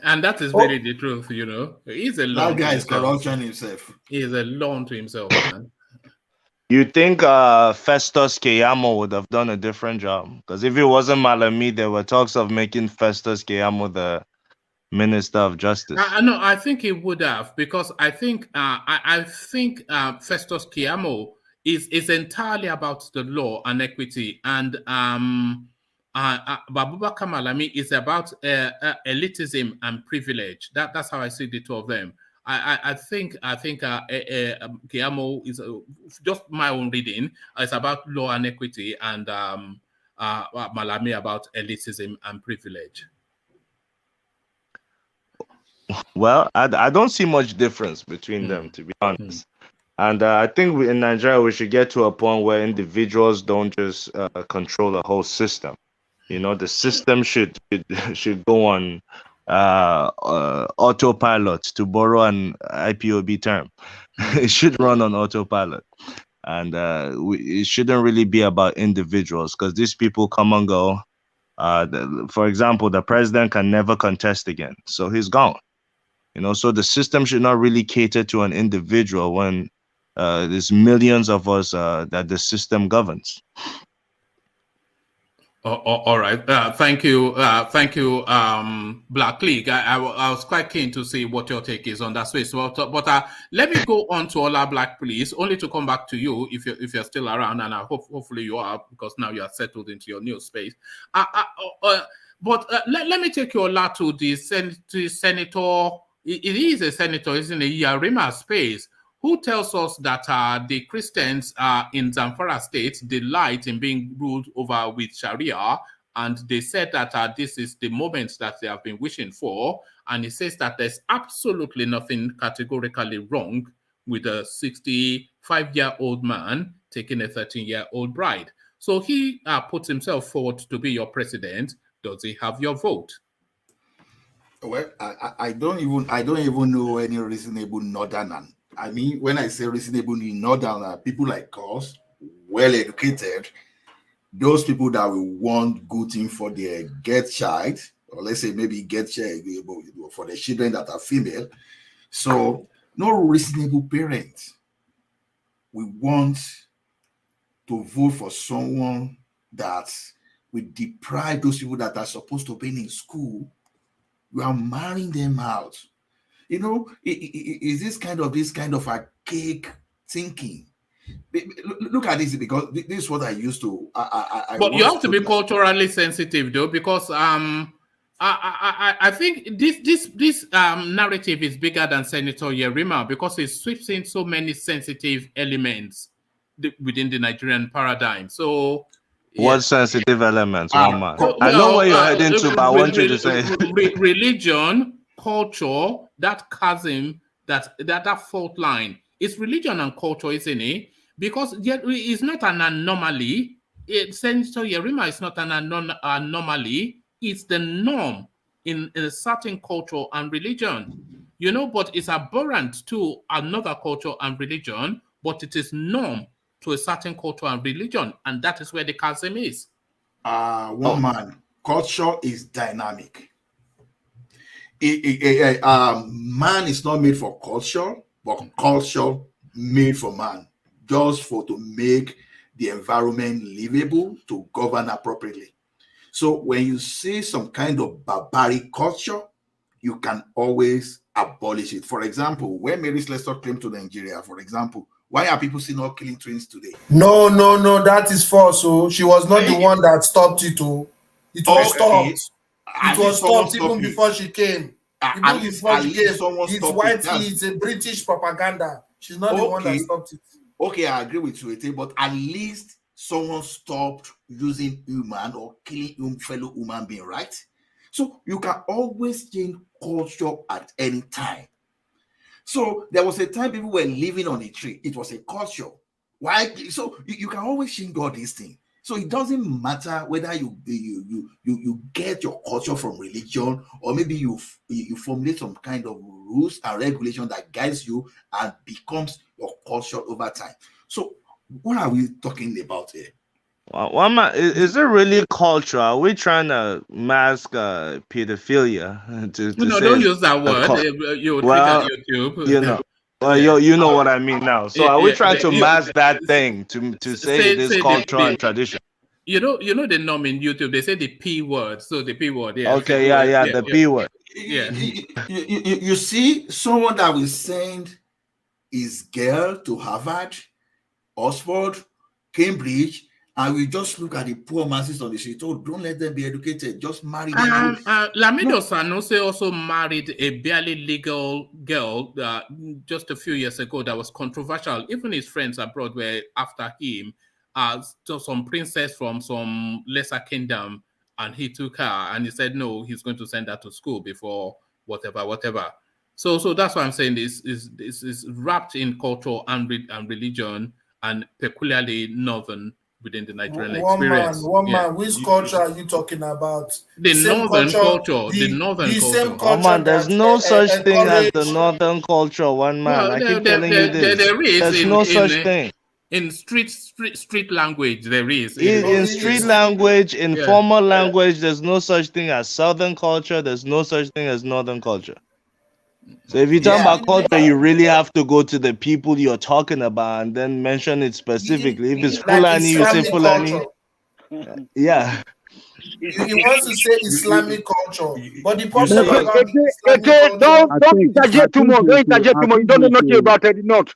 And that is really the truth, you know. He's alone. That guy is corruption himself. He is alone to himself, man. You think Festus Keyamo would have done a different job? Because if it wasn't Malami, there were talks of making Festus Keyamo the Minister of Justice. No, I think he would have, because I think Festus Keyamo is entirely about the law and equity, and Abubakar Malami is about elitism and privilege. That's how I see the two of them. I think Keyamo is just my own reading. It's about law and equity, and Malami about elitism and privilege. Well, I don't see much difference between them, to be honest. And I think in Nigeria, we should get to a point where individuals don't just control the whole system. You know, the system should go on autopilot, to borrow an IPOB term. It should run on autopilot. And it shouldn't really be about individuals, because these people come and go. For example, the president can never contest again, so he's gone. You know, so the system should not really cater to an individual when there's millions of us that the system governs. All right. Thank you, Black League. I was quite keen to see what your take is on that space. But let me go on to Ola Black, please, only to come back to you if you're still around, and I hopefully you are, because now you are settled into your new space. But let me take you, Ola, to the senator. It is a senator, isn't it? Yerima space, who tells us that the Christians in Zamfara state delight in being ruled over with Sharia, and they said that this is the moment that they have been wishing for, and he says that there's absolutely nothing categorically wrong with a 65-year-old man taking a 13-year-old bride. So he puts himself forward to be your president. Does he have your vote? Well, I don't even know any reasonable northerner. I mean, when I say reasonable northerner, people like us, well educated, those people that will want good thing for their get child, or let's say maybe get child for the children that are female. So no reasonable parent we want to vote for someone that will deprive those people that are supposed to be in school. We are marrying them out. You know, is this kind of archaic thinking? Look at this, because this is what I used to. But you have to be culturally sensitive, though, because I think this narrative is bigger than Senator Yerima, because it sweeps in so many sensitive elements within the Nigerian paradigm. So What sensitive elements, one man? Well, I know where you're heading to, but I want you to say religion, culture, that chasm, that fault line. It's religion and culture, isn't it? Because it's not an anomaly. Senator Yerima is not an anomaly. It's the norm in a certain culture and religion. You know, but it's abhorrent to another culture and religion, but it is norm to a certain culture and religion, and that is where the chasm is. Man, culture is dynamic. Man is not made for culture, but culture made for man, just to make the environment livable, to govern appropriately. So when you see some kind of barbaric culture, you can always abolish it. For example, when Mary Slessor came to Nigeria, for example, why are people still not killing twins today? No, that is false. So she was not the one that stopped it. It was stopped. It was stopped even before she came. Even before she came, it's white. It's a British propaganda. She's not the one that stopped it. Okay, I agree with you, but at least someone stopped using human or killing fellow human being, right? So you can always change culture at any time. So there was a time people were living on a tree. It was a culture. Why? So you can always change all these things. So it doesn't matter whether you get your culture from religion, or maybe you formulate some kind of rules and regulation that guides you and becomes your culture over time. So what are we talking about here? Is it really culture? Are we trying to mask pedophilia? Don't use that word. You tweet at YouTube. You know. Well, you know what I mean now. So are we trying to mask that thing to say it is culture and tradition? You know the norm in YouTube. They say the P word. So the P word. Yeah. Okay. The P word. Yeah. You see, someone that will send his girl to Harvard, Oxford, Cambridge, and we just look at the poor masses on the street. Oh, don't let them be educated. Just marry them. Lamido Sanusi also married a barely legal girl just a few years ago that was controversial. Even his friends abroad were after him. Some princess from some lesser kingdom, and he took her and he said no, he's going to send her to school before whatever. So that's why I'm saying this is wrapped in culture and religion, and peculiarly northern within the Nigerian experience. One man, which culture are you talking about? The northern culture. The northern culture. Oh man, there's no such thing as the northern culture, one man. Well, I keep telling you this. There is there's no such thing. In street language, there is. In street language, in formal language, there's no such thing as southern culture. There's no such thing as northern culture. So if you talk about culture, you really have to go to the people you're talking about and then mention it specifically. If it's Fulani, you say Fulani. Yeah. He wants to say Islamic culture, but the person don't interject too much. Don't interject too much. You don't know nothing about it. Not.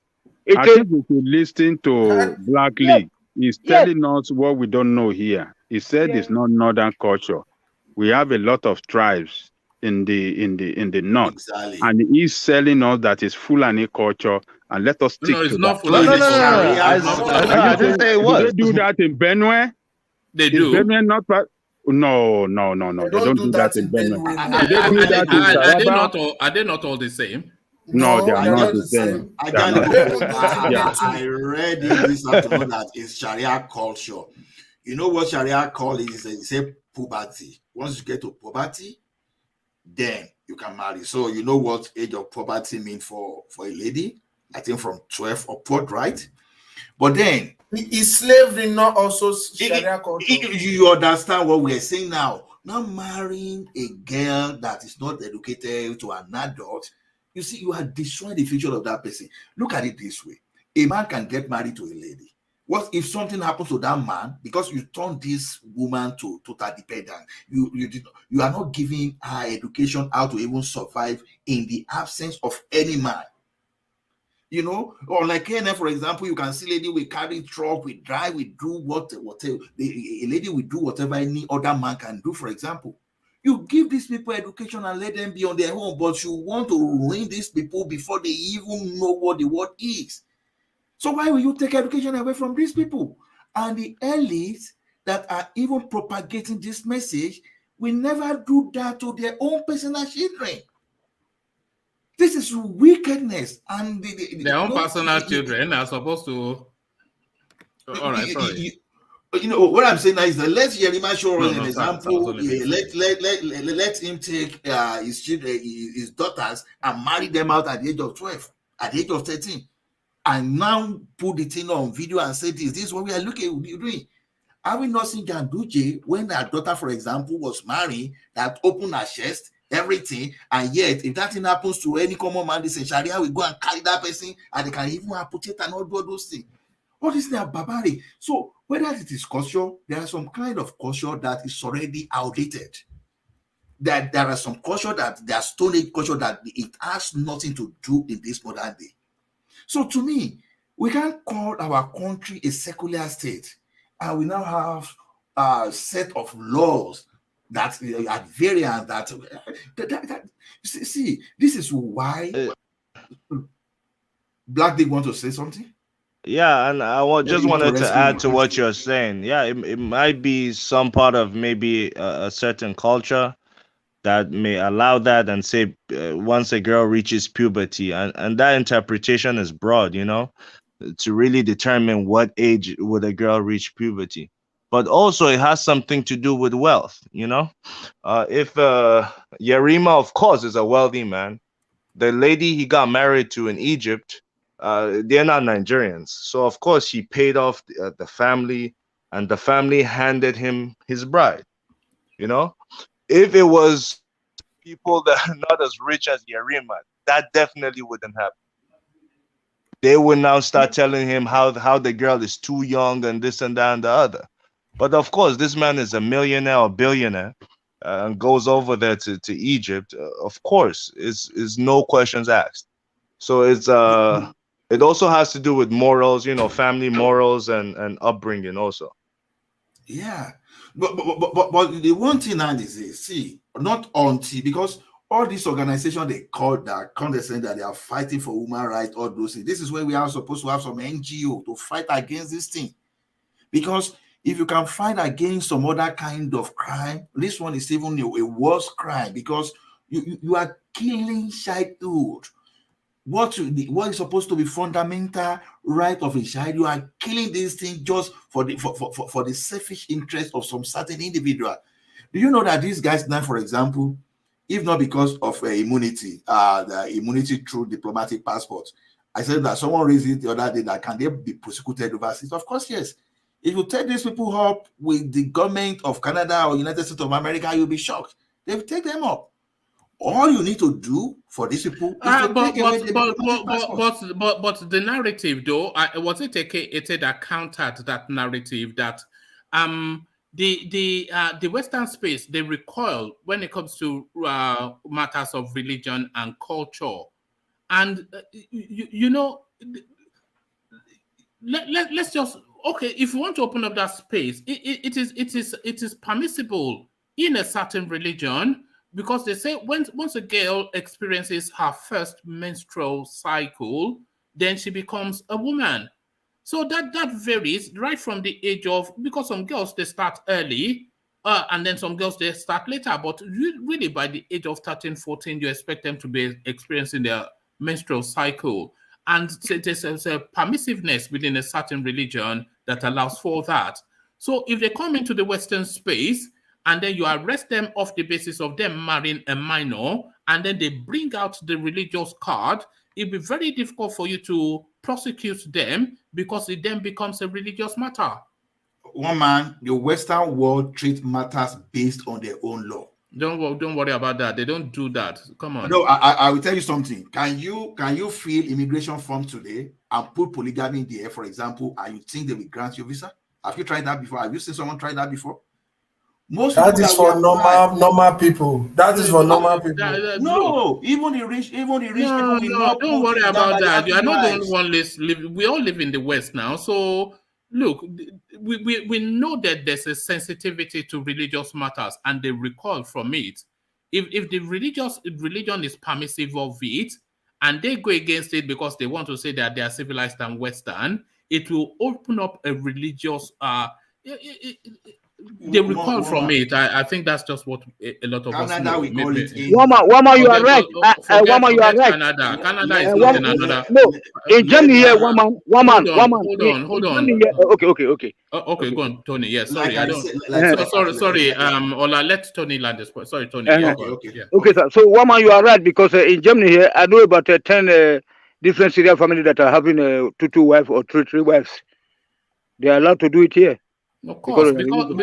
I think we should listen to Black League. He's telling us what we don't know here. He said it's not northern culture. We have a lot of tribes in the north, and he's selling us that is Fulani culture, and let us stick to not that. Fulani. I didn't say it was. They do that in Benue. They do. Benue not part. No. They don't do that in Benue. They do that in Taraba. Are they not all the same? No, they are not the same. I read this afternoon that it's Sharia culture. You know what Sharia call is? They say puberty. Once you get to puberty, then you can marry. So you know what age of puberty means for a lady? I think from 12 upward, right? But then is slavery not also Sharia culture? You understand what we are saying now? Now marrying a girl that is not educated to an adult, you see, you are destroying the future of that person. Look at it this way: a man can get married to a lady. What if something happens to that man because you turn this woman to total dependent? You are not giving her education how to even survive in the absence of any man. You know, or like KNF, for example, you can see lady will carry truck, we drive, we do whatever. A lady will do whatever any other man can do, for example. You give these people education and let them be on their own, but you want to ruin these people before they even know what the word is. So why will you take education away from these people? And the elites, that are even propagating this message will never do that to their own personal children. This is wickedness, and their own personal children are supposed to. All right, sorry. You know what I'm saying now is that let Yerima show us an example. Let him take his children, his daughters, and marry them out at the age of 12, at the age of 13, and now put the thing on video and say this is what we are doing. Have we not seen Ganduje when their daughter, for example, was married, that opened her chest, everything, and yet if that thing happens to any common man, this in Sharia, we go and carry that person, and they can even amputate and all those things. All these things are barbaric. So whether it is culture, there are some kind of culture that is already outdated. That there are some culture that they are Stone Age culture that it has nothing to do in this modern day. So to me, we can't call our country a secular state, and we now have a set of laws that are variant. See, this is why Black Day want to say something. Yeah, and I just wanted to add to what you're saying. Yeah, it might be some part of maybe a certain culture that may allow that and say once a girl reaches puberty, and that interpretation is broad, you know, to really determine what age would a girl reach puberty. But also it has something to do with wealth, you know. If Yerima, of course, is a wealthy man, the lady he got married to in Egypt, they're not Nigerians. So, of course, he paid off the family, and the family handed him his bride. You know, if it was people that are not as rich as Yerima, that definitely wouldn't happen. They would now start telling him how the girl is too young and this and that and the other. But, of course, this man is a millionaire or billionaire and goes over there to Egypt. Of course, is no questions asked. So it's it also has to do with morals, you know, family morals and upbringing also. Yeah, but the one thing now is this, see, not until, because all these organizations they call that condescend that they are fighting for human rights, all those things. This is where we are supposed to have some NGO to fight against this thing, because if you can fight against some other kind of crime, this one is even a worse crime, because you are killing childhood. What is supposed to be fundamental right of a child, you are killing this thing just for the selfish interest of some certain individual. Do you know that these guys now, for example, if not because of immunity, the immunity through diplomatic passports, I said that someone raised it the other day that can they be prosecuted overseas? Of course, yes. If you take these people up with the government of Canada or United States of America, you'll be shocked. They will take them up. All you need to do for these people is to take away the but the narrative, though, was it that countered that narrative that the Western space, they recoil when it comes to matters of religion and culture, and you know, let's just, okay, if you want to open up that space, it is permissible in a certain religion. Because they say once a girl experiences her first menstrual cycle, then she becomes a woman. So that varies right from the age of, because some girls, they start early, and then some girls, they start later. But really by the age of 13, 14, you expect them to be experiencing their menstrual cycle. And there's a permissiveness within a certain religion that allows for that. So if they come into the Western space, and then you arrest them off the basis of them marrying a minor, and then they bring out the religious card, it'll be very difficult for you to prosecute them because it then becomes a religious matter. One man, the Western world treats matters based on their own law. Don't worry about that. They don't do that. Come on. No, I will tell you something. Can you fill immigration form today and put polygamy in the air, for example, and you think they will grant you a visa? Have you tried that before? Have you seen someone try that before? Most that is for normal people. That is for normal people. No, even the rich people will not. Don't worry about that. You are not the only one living. We all live in the West now. So look, we know that there's a sensitivity to religious matters, and they recoil from it. If the religion is permissive of it, and they go against it because they want to say that they are civilized and Western, it will open up a religious they recoil from it. I think that's just what a lot of Canada, us know. we call it Woman, you are right. Woman, you are right. Canada. Canada is not in another. No, in Germany here, woman. Hold on. Okay. Okay, go on, Tony. Yes, sorry, Like I don't. sorry. Ola, let Tony land this point. Sorry, Tony. Okay, sir. So, woman, you are right because in Germany here, I know about 10 different Syrian families that are having 2 wives or 3 wives. They are allowed to do it here. Of course, because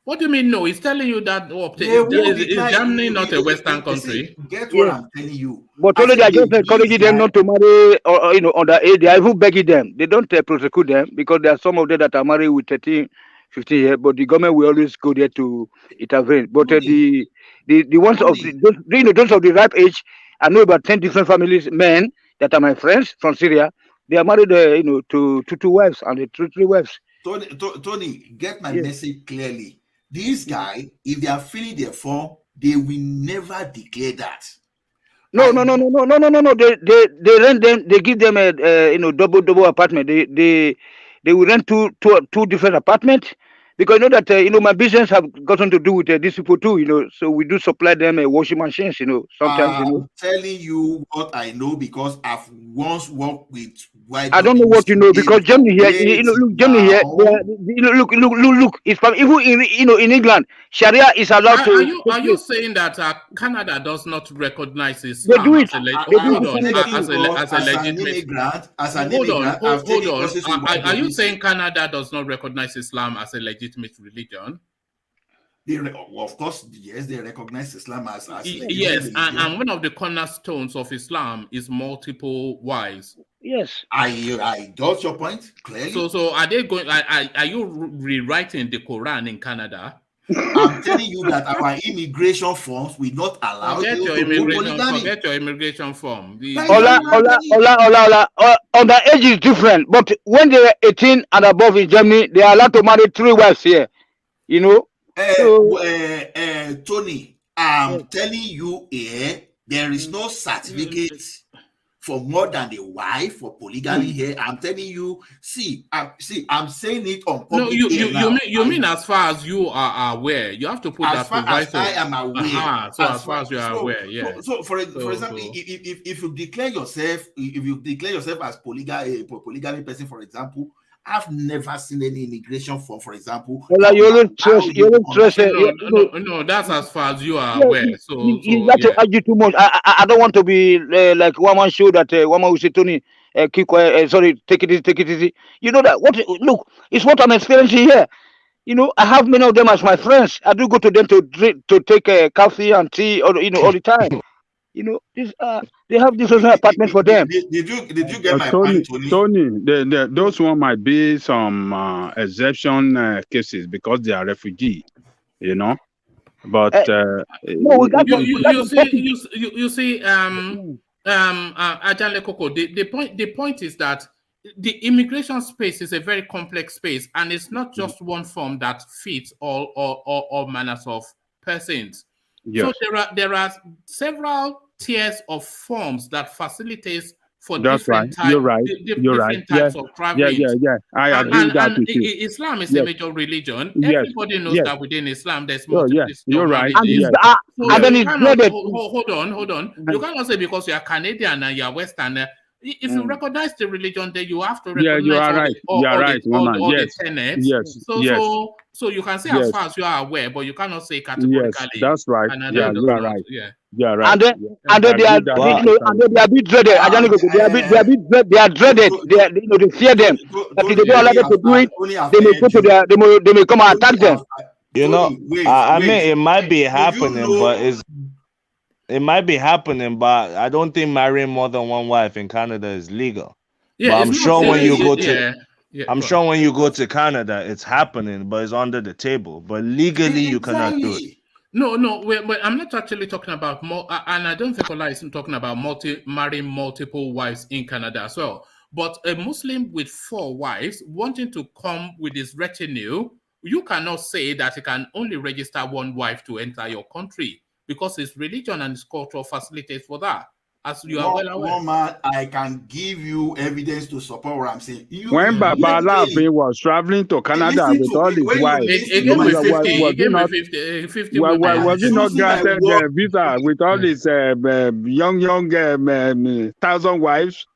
what do you mean? No, he's telling you that is Germany not a Western country? Get what I'm telling you. But only they are just encouraging them not to marry or underage. They are even begging them. They don't prosecute them because there are some of them that are married with 13, 15 years. But the government will always go there to intervene. But the ones of those of the ripe age, I know about 10 different families, men that are my friends from Syria. They are married, to 2 wives and 3 wives. Tony, get my message clearly. These guys, if they are filling their form, they will never declare that. No. They rent them. They give them a double apartment. They will rent two different apartments because that my business have gotten to do with these people too. So we do supply them washing machines. Sometimes. I'm telling you what I know because I've once worked with white. I don't know what you know because Germany here. Germany here. Look. It's from even in England, Sharia is allowed to. Are you saying that Canada does not recognize Islam? They do it. As a legitimate immigrant. Hold on. Are you saying Canada does not recognize Islam as a legitimate religion? Of course, yes, they recognize Islam as yes, and one of the cornerstones of Islam is multiple wives. Yes, I got your point clearly. So are they going? Are you rewriting the Quran in Canada? I'm telling you that our immigration forms will not allow forget you your to immigration. do Forget your immigration form. Ola. Underage is different, but when they are 18 and above in Germany, they are allowed to marry 3 wives here. Tony, I'm telling you here, there is no certificate for more than a wife for polygamy here. I'm telling you, I'm saying it on public. No, you mean as far as you are aware, you have to put as far as I am aware. As far as you are aware, yeah. So for example, if you declare yourself as polygamy person, for example, I've never seen any immigration form, for example. Well, you don't trust. No, that's as far as you are aware. You have to argue too much. I don't want to be like one man show that one man will say, Tony, keep quiet. Sorry, take it easy. You know that. Look, it's what I'm experiencing here. I have many of them as my friends. I do go to them to take coffee and tea, all the time. They have different apartments for them. Did you get my point, Tony? Tony, those one might be some exception cases because they are refugee, But no, we got you see, Ajale Koko. The point is that the immigration space is a very complex space, and it's not just one form that fits all manners of persons. Yes. So there are several tiers of forms that facilitates for different types of traveling. Yeah. I agree with that with you. Islam is a major religion. Everybody knows that within Islam there's multiplicity. You're right. And then it's hold on. You cannot say because you are Canadian and you are Western. If you recognize the religion, then you have to recognize all the tenets. Yes. So you can say as far as you are aware, but you cannot say categorically. Yes, that's right. You are right. Yeah, right. And then they are a bit dreaded. They are dreaded. They fear them. But if they don't allow them to do it, they may come and attack them. I mean, it might be happening, but I don't think marrying more than one wife in Canada is legal. Yeah, but I'm sure when you go to Canada, it's happening, but it's under the table. But legally, you cannot do it. No, I'm not actually talking about more, and I don't think Allah is talking about marrying multiple wives in Canada as well. But a Muslim with 4 wives wanting to come with his retinue, you cannot say that he can only register 1 wife to enter your country because his religion and his culture facilitates for that. as you are well aware. One man, I can give you evidence to support what I'm saying. When Baba Lafi was traveling to Canada with all his wives, was he not granted the visa with all his young 1,000 wives?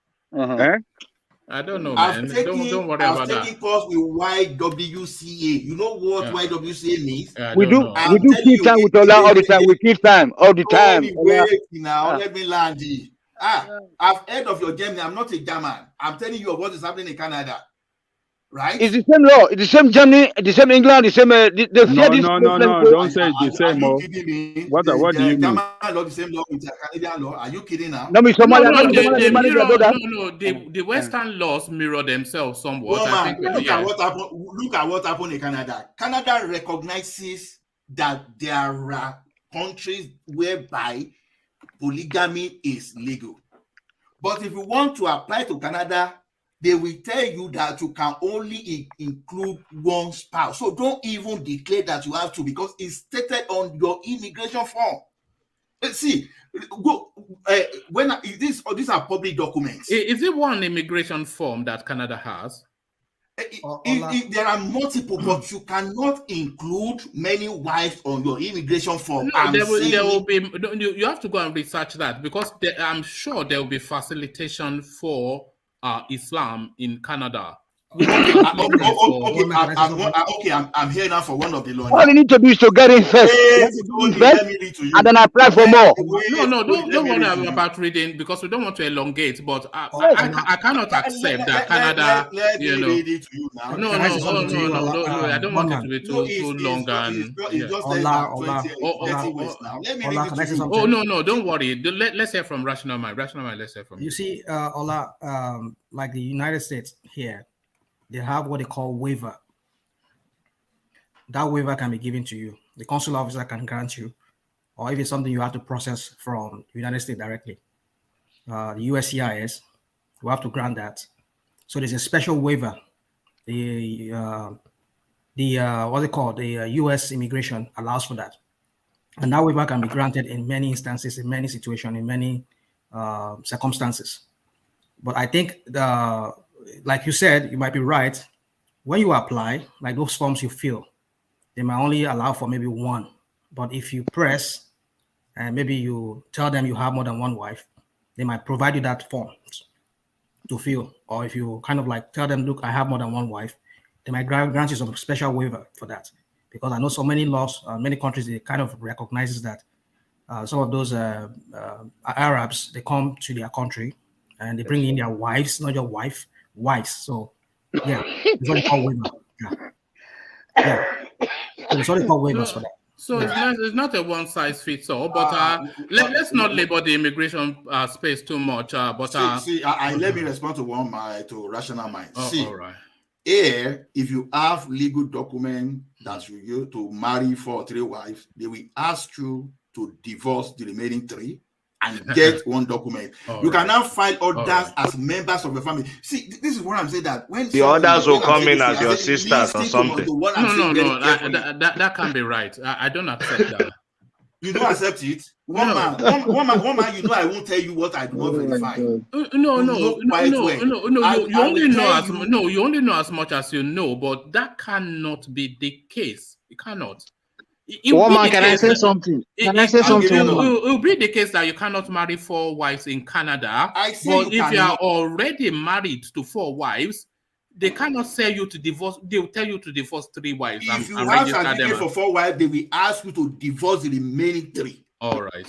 I don't know, man. Don't worry about that. I'm taking course with YWCA. You know what YWCA means? We do keep time with Ola all the time. We keep time all the time. Now, let me land here. I've heard of your Germany. I'm not a German. I'm telling you what is happening in Canada. Right? It's the same law. It's the same Germany, the same England, the same. No. Don't say it's the same. Are you kidding me? What do you mean? German law, the same law with Canadian law. Are you kidding now? No, the Western laws mirror themselves somewhat. Look at what happened in Canada. Canada recognizes that there are countries whereby polygamy is legal. But if you want to apply to Canada, they will tell you that you can only include one spouse. So don't even declare that you have to, because it's stated on your immigration form. See, these are public documents. Is it one immigration form that Canada has? There are multiple, but you cannot include many wives on your immigration form. No, there will be. You have to go and research that, because I'm sure there will be facilitation for Islam in Canada. I'm here now for one of the laws. All you need to do is to get in first, and then apply for more. No, don't worry about reading, because we don't want to elongate. But I cannot accept that Canada. Read it to you now. No, I don't want it to be too long. No, don't worry. Let's hear from Rational Mind. Rational Mind, let's hear from you. You see, Ola, like the United States here, they have what they call waiver. That waiver can be given to you. The consular officer can grant you, or if it's something you have to process from the United States directly. The USCIS will have to grant that. So there's a special waiver. The what's it called? The US immigration allows for that. And that waiver can be granted in many instances, in many situations, in many circumstances. But I think like you said, you might be right. When you apply, like those forms you fill, they might only allow for maybe one. But if you press and maybe you tell them you have more than one wife, they might provide you that form to fill. Or if you kind of like tell them, look, I have more than one wife, they might grant you some special waiver for that. Because I know so many laws, many countries, they kind of recognizes that some of those Arabs, they come to their country and they bring in their wives, not your wife, wives. So yeah, it's what they call waiver. Yeah. So it's what they call waivers for that. So it's not a one size fits all, but let's not labor the immigration space too much. Let me respond to Rational Mind. All right. Here, if you have legal document that you use to marry 4 or 3 wives, they will ask you to divorce the remaining 3 and get one document. You can now file others as members of the family. See, this is what I'm saying, that when the others will come in as your sisters or something. No, that can't be right. I don't accept that. You don't accept it? One man, you know I won't tell you what I do not verify. You only know as much as you know, but that cannot be the case. It cannot. Can I say something? It will be the case that you cannot marry 4 wives in Canada. But if you are already married to 4 wives, they cannot say you to divorce. They will tell you to divorce 3 wives. If you have certificate for 4 wives, they will ask you to divorce the remaining 3. All right.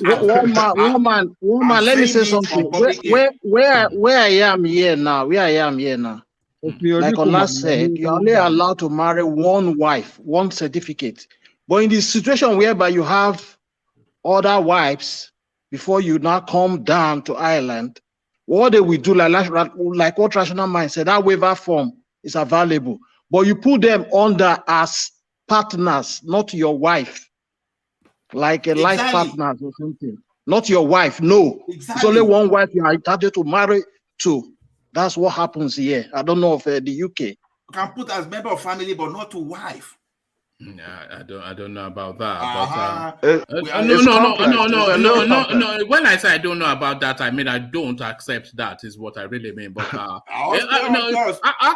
Woman. Let me say something. Where I am here now, like Allah said, you're only allowed to marry 1 wife, 1 certificate. But in the situation whereby you have other wives before you now come down to Ireland, what they will do, like what Rational Mind said, that waiver form is available. But you put them under as partners, not your wife. Like a life partner or something. Not your wife, no. Exactly. It's only 1 wife you are entitled to marry to. That's what happens here. I don't know of the UK. You can put as member of family, but not to wife. I don't know about that. But no. When I say I don't know about that, I mean I don't accept that is what I really mean. But how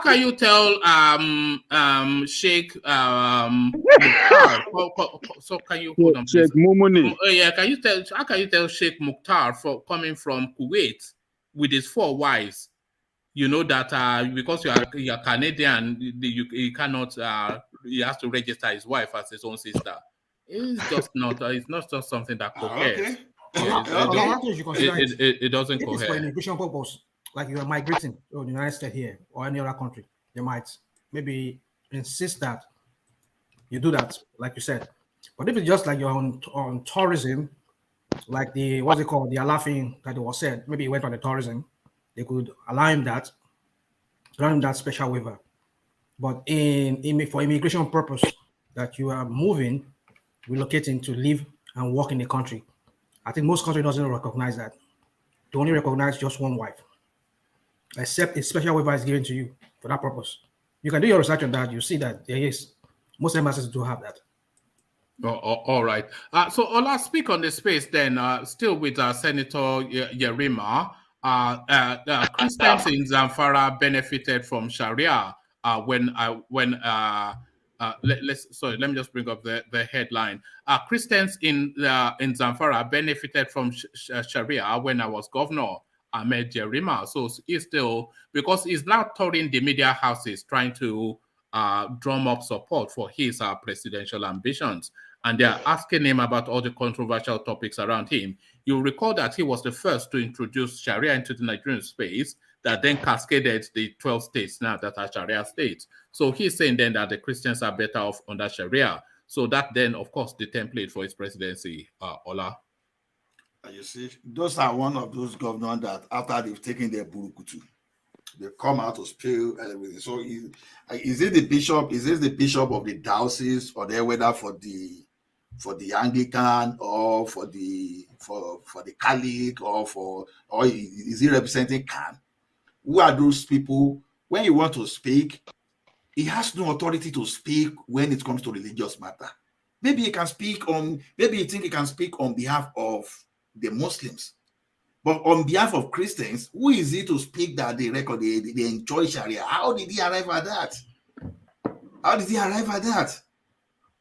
can you tell Sheikh Mukhtar? So can you hold on, please? Sheikh Mumuni. Yeah, how can you tell Sheikh Mukhtar for coming from Kuwait with his 4 wives? You know that because you're Canadian, you cannot. He has to register his wife as his own sister. It's just not. It's not just something that coheres. It doesn't cohere. It is for immigration purpose. Like you are migrating to the United States here or any other country, they might maybe insist that you do that, like you said. But if it's just like you're on tourism, like the what's it called, the Alafin that was said, maybe he went on the tourism. They could allow him that special waiver. But for immigration purpose, that you are moving, relocating to live and work in the country, I think most countries doesn't recognize that. They only recognize just one wife, except a special waiver is given to you for that purpose. You can do your research on that. You see that there is most embassies do have that. All right. So I'll speak on the space then. Still with Senator Yerima. Christians in Zamfara benefited from Sharia let me just bring up the headline. Christians in Zamfara benefited from Sharia when I was governor. AHMED Yerima. So he's still, because he's now touring the media houses trying to drum up support for his presidential ambitions. And they're asking him about all the controversial topics around him. You'll recall that he was the first to introduce Sharia into the Nigerian space that then cascaded the 12 states now that are Sharia states. So he's saying then that the Christians are better off under Sharia. So that then, of course, the template for his presidency, Ola. You see, those are one of those governors that after they've taken their burukutu, they come out to spill everything. So is it the bishop? Is this the bishop of the diocese, or whether for the Anglican or for the Catholic or is he representing Can? Who are those people? When you want to speak, he has no authority to speak when it comes to religious matter. Maybe he can speak on. Maybe you think he can speak on behalf of the Muslims, but on behalf of Christians, who is he to speak that they enjoy Sharia? How did he arrive at that?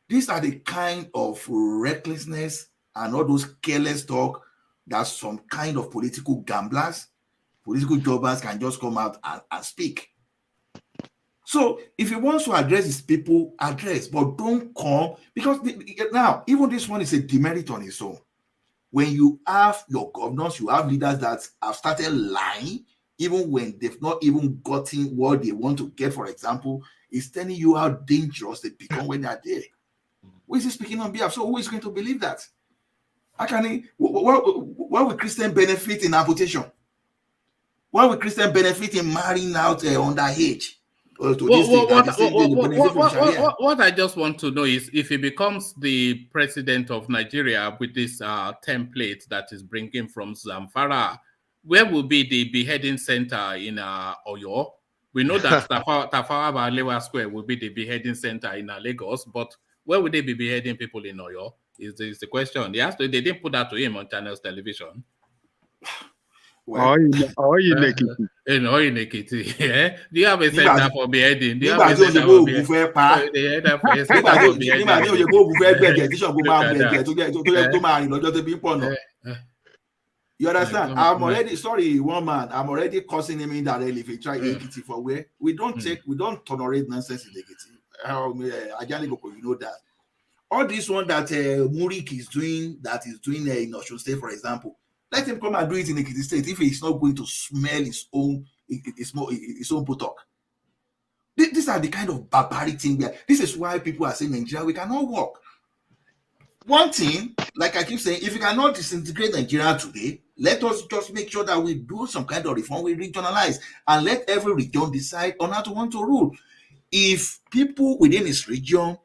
These are the kind of recklessness and all those careless talk that some kind of political gamblers, political jobbers can just come out and speak. So if he wants to address his people, address, but don't come, because now even this one is a demerit on its own. When you have your governors, you have leaders that have started lying, even when they've not even gotten what they want to get, for example, it's telling you how dangerous they become when they're there. Who is he speaking on behalf? So who is going to believe that? How can he? What will Christian benefit in amputation? What will Christian benefit in marrying out underage? What I just want to know is if he becomes the president of Nigeria with this template that is bringing from Zamfara, where will be the beheading center in Oyo? We know that Tafawa Balewa Square will be the beheading center in Lagos, but where would they be beheading people in Oyo? Is the question. They didn't put that to him on Channels Television. Well, in Ekiti, yeah. Do you have a center for beheading? Do you have a center for beheading? You understand? I'm already causing him indirectly if he try Ekiti for where we don't tolerate nonsense in Ekiti. You know that. All this one that Murik is doing, in Osun State, for example, let him come and do it in Ekiti State if he's not going to smell his own buttock. These are the kind of barbaric things. This is why people are saying Nigeria, we cannot work. One thing, like I keep saying, if you cannot disintegrate Nigeria today, let us just make sure that we do some kind of reform, we regionalize, and let every region decide on how to want to rule. If people within its region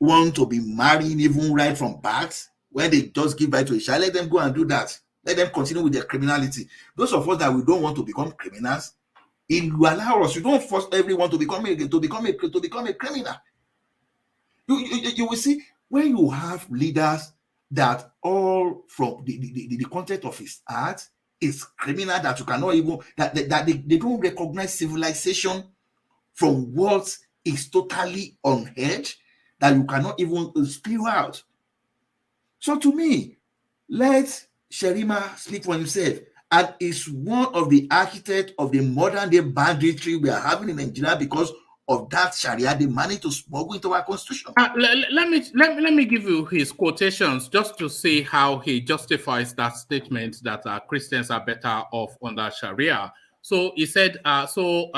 want to be marrying even right from birth, when they just give birth to a child, let them go and do that. Let them continue with their criminality. Those of us that we don't want to become criminals, you allow us. You don't force everyone to become a criminal. You will see when you have leaders that all from the content of his art is criminal, that you cannot even, that they don't recognize civilization from what is totally unheard, that you cannot even spew out. So to me, let Yerima speak for himself, and is one of the architects of the modern day banditry we are having in Nigeria because of that Sharia they managed to smuggle into our constitution. Let me give you his quotations just to see how he justifies that statement that Christians are better off under Sharia. So he said, so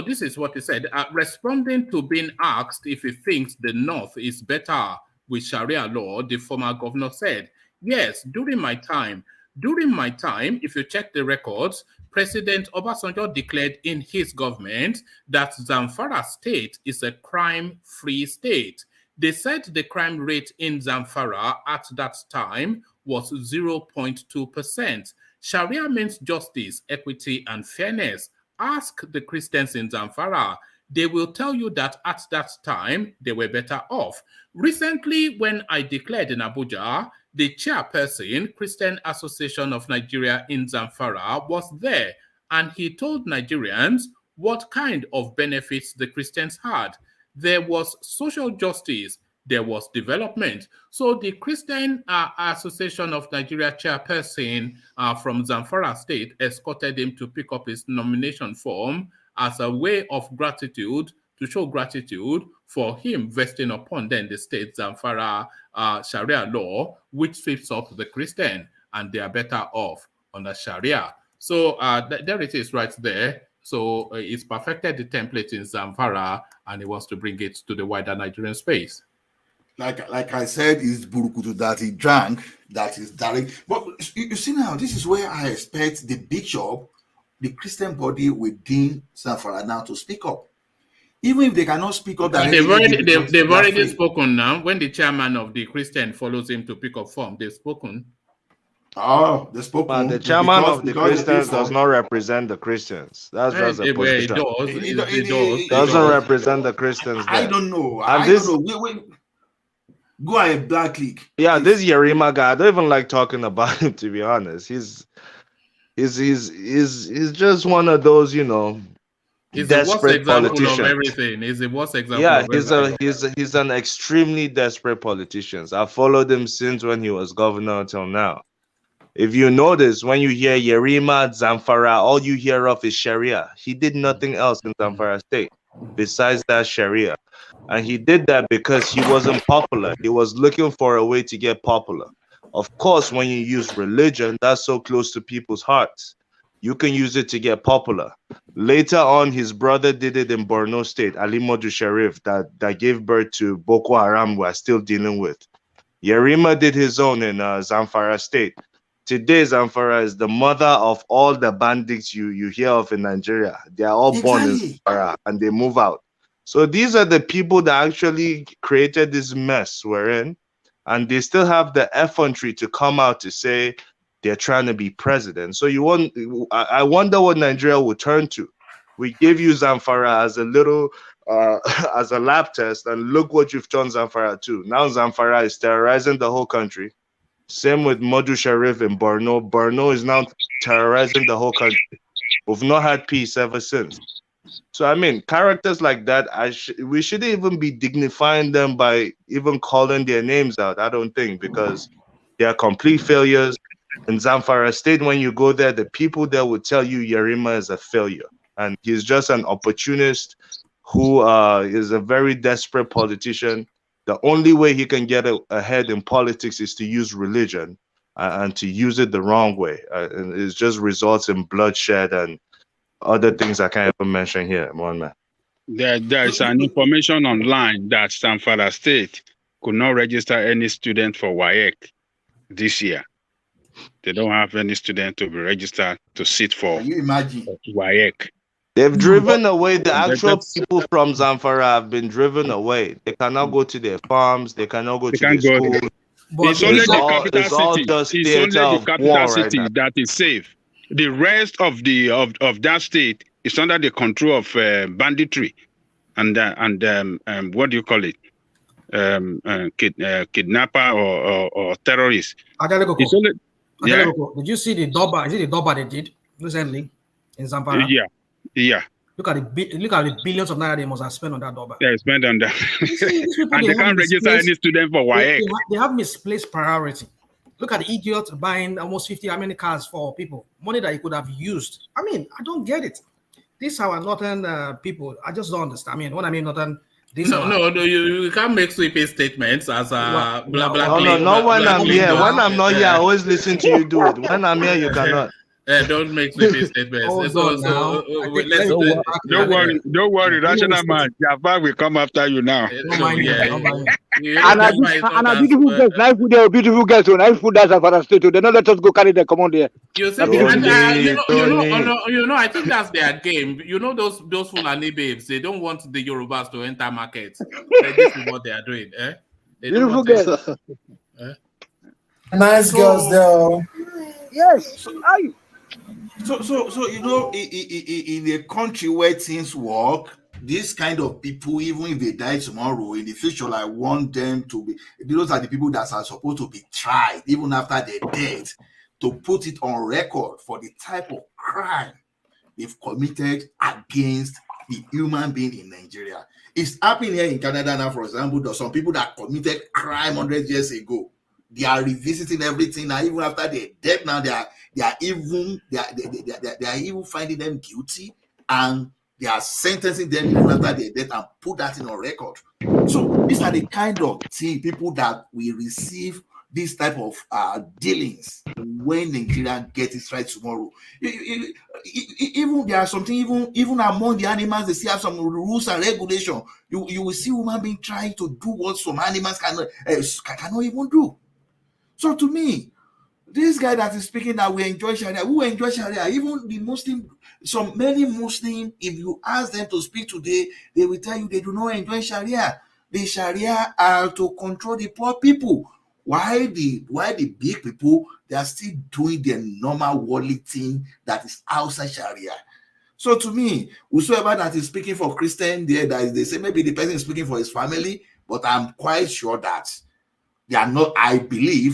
this is what he said, responding to being asked if he thinks the North is better with Sharia law, the former governor said, yes, during my time, if you check the records, President Obasanjo declared in his government that Zamfara state is a crime-free state. They said the crime rate in Zamfara at that time was 0.2%. Sharia means justice, equity, and fairness. Ask the Christians in Zamfara. They will tell you that at that time, they were better off. Recently, when I declared in Abuja, the chairperson, Christian Association of Nigeria in Zamfara, was there, and he told Nigerians what kind of benefits the Christians had. There was social justice, there was development. So the Christian Association of Nigeria chairperson from Zamfara state escorted him to pick up his nomination form as a way of gratitude, to show gratitude for him vesting upon then the state Zamfara Sharia law, which sweeps up the Christian, and they are better off under Sharia. So there it is right there. So it's perfected the template in Zamfara, and he wants to bring it to the wider Nigerian space. Like I said, it's Burukutu that he drank, that is direct. But you see now, this is where I expect the bishop, the Christian body within Zamfara now to speak up. Even if they cannot speak up, they've already spoken now. When the chairman of the Christian follows him to pick up form, they've spoken. Oh, they spoken. The chairman of the Christians does not represent the Christians. That's just a position. It doesn't represent the Christians. I don't know. I don't know. Go ahead, Black League. Yeah, this Yerima guy, I don't even like talking about him, to be honest. He's just one of those, you know, he's desperate politicians. Of everything. He's the worst example. Yeah, of he's an extremely desperate politician. I followed him since when he was governor until now. If you notice, when you hear Yerima, Zamfara, all you hear of is Sharia. He did nothing else in Zamfara state besides that Sharia. And he did that because he wasn't popular. He was looking for a way to get popular. Of course, when you use religion, that's so close to people's hearts. You can use it to get popular. Later on, his brother did it in Borno State, Ali Modu Sharif, that gave birth to Boko Haram we're still dealing with. Yerima did his own in Zamfara State. Today, Zamfara is the mother of all the bandits you hear of in Nigeria. They are all born in Zamfara and they move out. So these are the people that actually created this mess we're in, and they still have the effrontery to come out to say they're trying to be president. So I wonder what Nigeria will turn to. We gave you Zamfara as a little, as a lab test, and look what you've turned Zamfara to. Now Zamfara is terrorizing the whole country. Same with Modu Sharif in Borno. Borno is now terrorizing the whole country. We've not had peace ever since. So, I mean, characters like that, we shouldn't even be dignifying them by even calling their names out, I don't think, because they are complete failures. In Zamfara State, when you go there, the people there will tell you Yerima is a failure. And he's just an opportunist who is a very desperate politician. The only way he can get ahead in politics is to use religion and to use it the wrong way. And it just results in bloodshed and other things I can't even mention here, one man. There is an information online that Zamfara State could not register any student for WAEC this year. They don't have any student to be registered to sit for WAEC. They've driven away the actual people from Zamfara have been driven away. They cannot go to their farms. They cannot go to their schools. It's only the capital city. It's only the capital city that is safe. The rest of that state is under the control of banditry and what do you call it? kidnapper or terrorist. It's only, did you see the Doba? Is it the Doba they did recently in Zamfara? Yeah. Look at the billions of naira they must have spent on that Doba. Yeah, spent on that. These people, and they can't register any student for WAEC. They have misplaced priority. Look at the idiot buying almost 50 how many cars for people, money that he could have used. I mean, I don't get it. These are northern people. I just don't understand. I mean, what I mean, northern. No, you can't make sweeping statements as blah blah. No, when I'm here, I'm not here, I always listen to you do it. When I'm here, you cannot. Don't make sweeping statements. Don't worry, rational man. Jafar will come after you now. And a beautiful girls, nice food there, beautiful girls, so nice food that's Zamfara State. They don't let us go carry them. Come on there. You see, I think that's their game. You know those Fulani babes. They don't want the Yorubas to enter markets. This is what they are doing. Beautiful girls. Nice girls there. Yes. So you know, in a country where things work, this kind of people, even if they die tomorrow, in the future, I want them to be. Those are the people that are supposed to be tried, even after their death, to put it on record for the type of crime they've committed against the human being in Nigeria. It's happening here in Canada now, for example. There's some people that committed crime 100 years ago. They are revisiting everything now, even after their death. Now they are even finding them guilty, and they are sentencing them even after their death and put that in on record. So these are the kind of people that we receive this type of dealings when Nigeria gets it right tomorrow. Even there are something even among the animals, they still have some rules and regulations. You will see human being trying to do what some animals cannot even do. So to me, this guy that is speaking that we enjoy Sharia, who enjoy Sharia? Even the Muslim, many Muslims, if you ask them to speak today, they will tell you they do not enjoy Sharia. The Sharia are to control the poor people. Why the big people, they are still doing their normal worldly thing that is outside Sharia. So to me, whosoever that is speaking for Christian there, that they say maybe the person is speaking for his family, but I'm quite sure that they are not,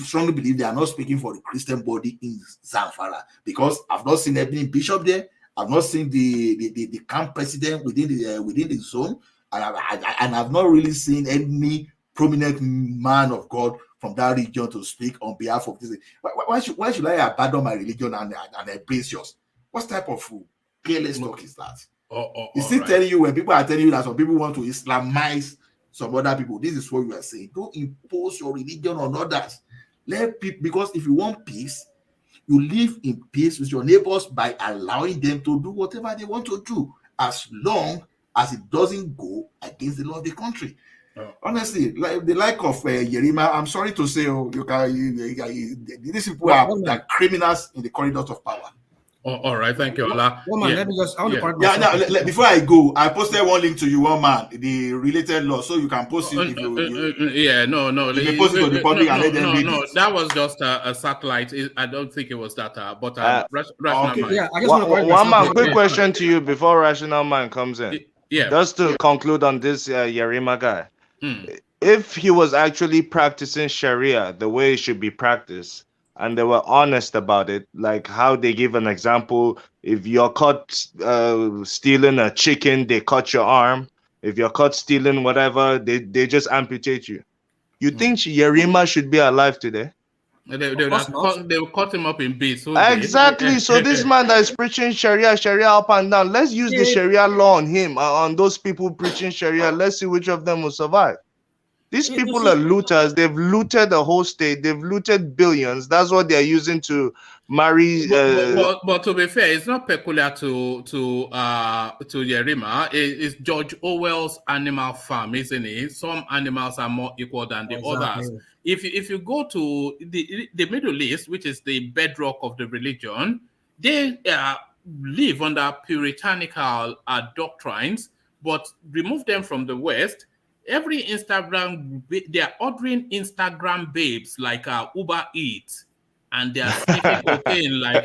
strongly believe they are not speaking for the Christian body in Zamfara, because I've not seen any bishop there. I've not seen the camp president within the zone, and I've not really seen any prominent man of God from that region to speak on behalf of this. Why should I abandon my religion and embrace yours? What type of careless talk is that? It's still telling you, when people are telling you that some people want to Islamize some other people, this is what you are saying. Don't impose your religion on others. Let people, because if you want peace, you live in peace with your neighbors by allowing them to do whatever they want to do, as long as it doesn't go against the law of the country. Honestly, like the like of Yerima, I'm sorry to say, these people are like criminals in the corridors of power. All right, thank you, Ola. Let me just, before I go, I posted one link to you, one man, the related law, so you can post it if you you post it to the public and let them read it. That was just a satellite. I don't think it was that, but okay. Yeah, I just one man, quick question to you before Rational Man comes in. Just to conclude on this Yerima guy. If he was actually practicing Sharia the way it should be practiced, and they were honest about it, like how they give an example, if you're caught stealing a chicken, they cut your arm. If you're caught stealing whatever, they just amputate you. You think Yerima should be alive today? They will cut him up in bits. Exactly. So this man that is preaching Sharia up and down, let's use the Sharia law on him, on those people preaching Sharia. Let's see which of them will survive. These people are looters. They've looted the whole state. They've looted billions. That's what they're using to marry. But to be fair, it's not peculiar to Yerima. It's George Orwell's Animal Farm, isn't it? Some animals are more equal than the others. If you go to the Middle East, which is the bedrock of the religion, they live under puritanical doctrines, but remove them from the West. Every Instagram, they are ordering Instagram babes like Uber Eats, and they are sniffing cocaine like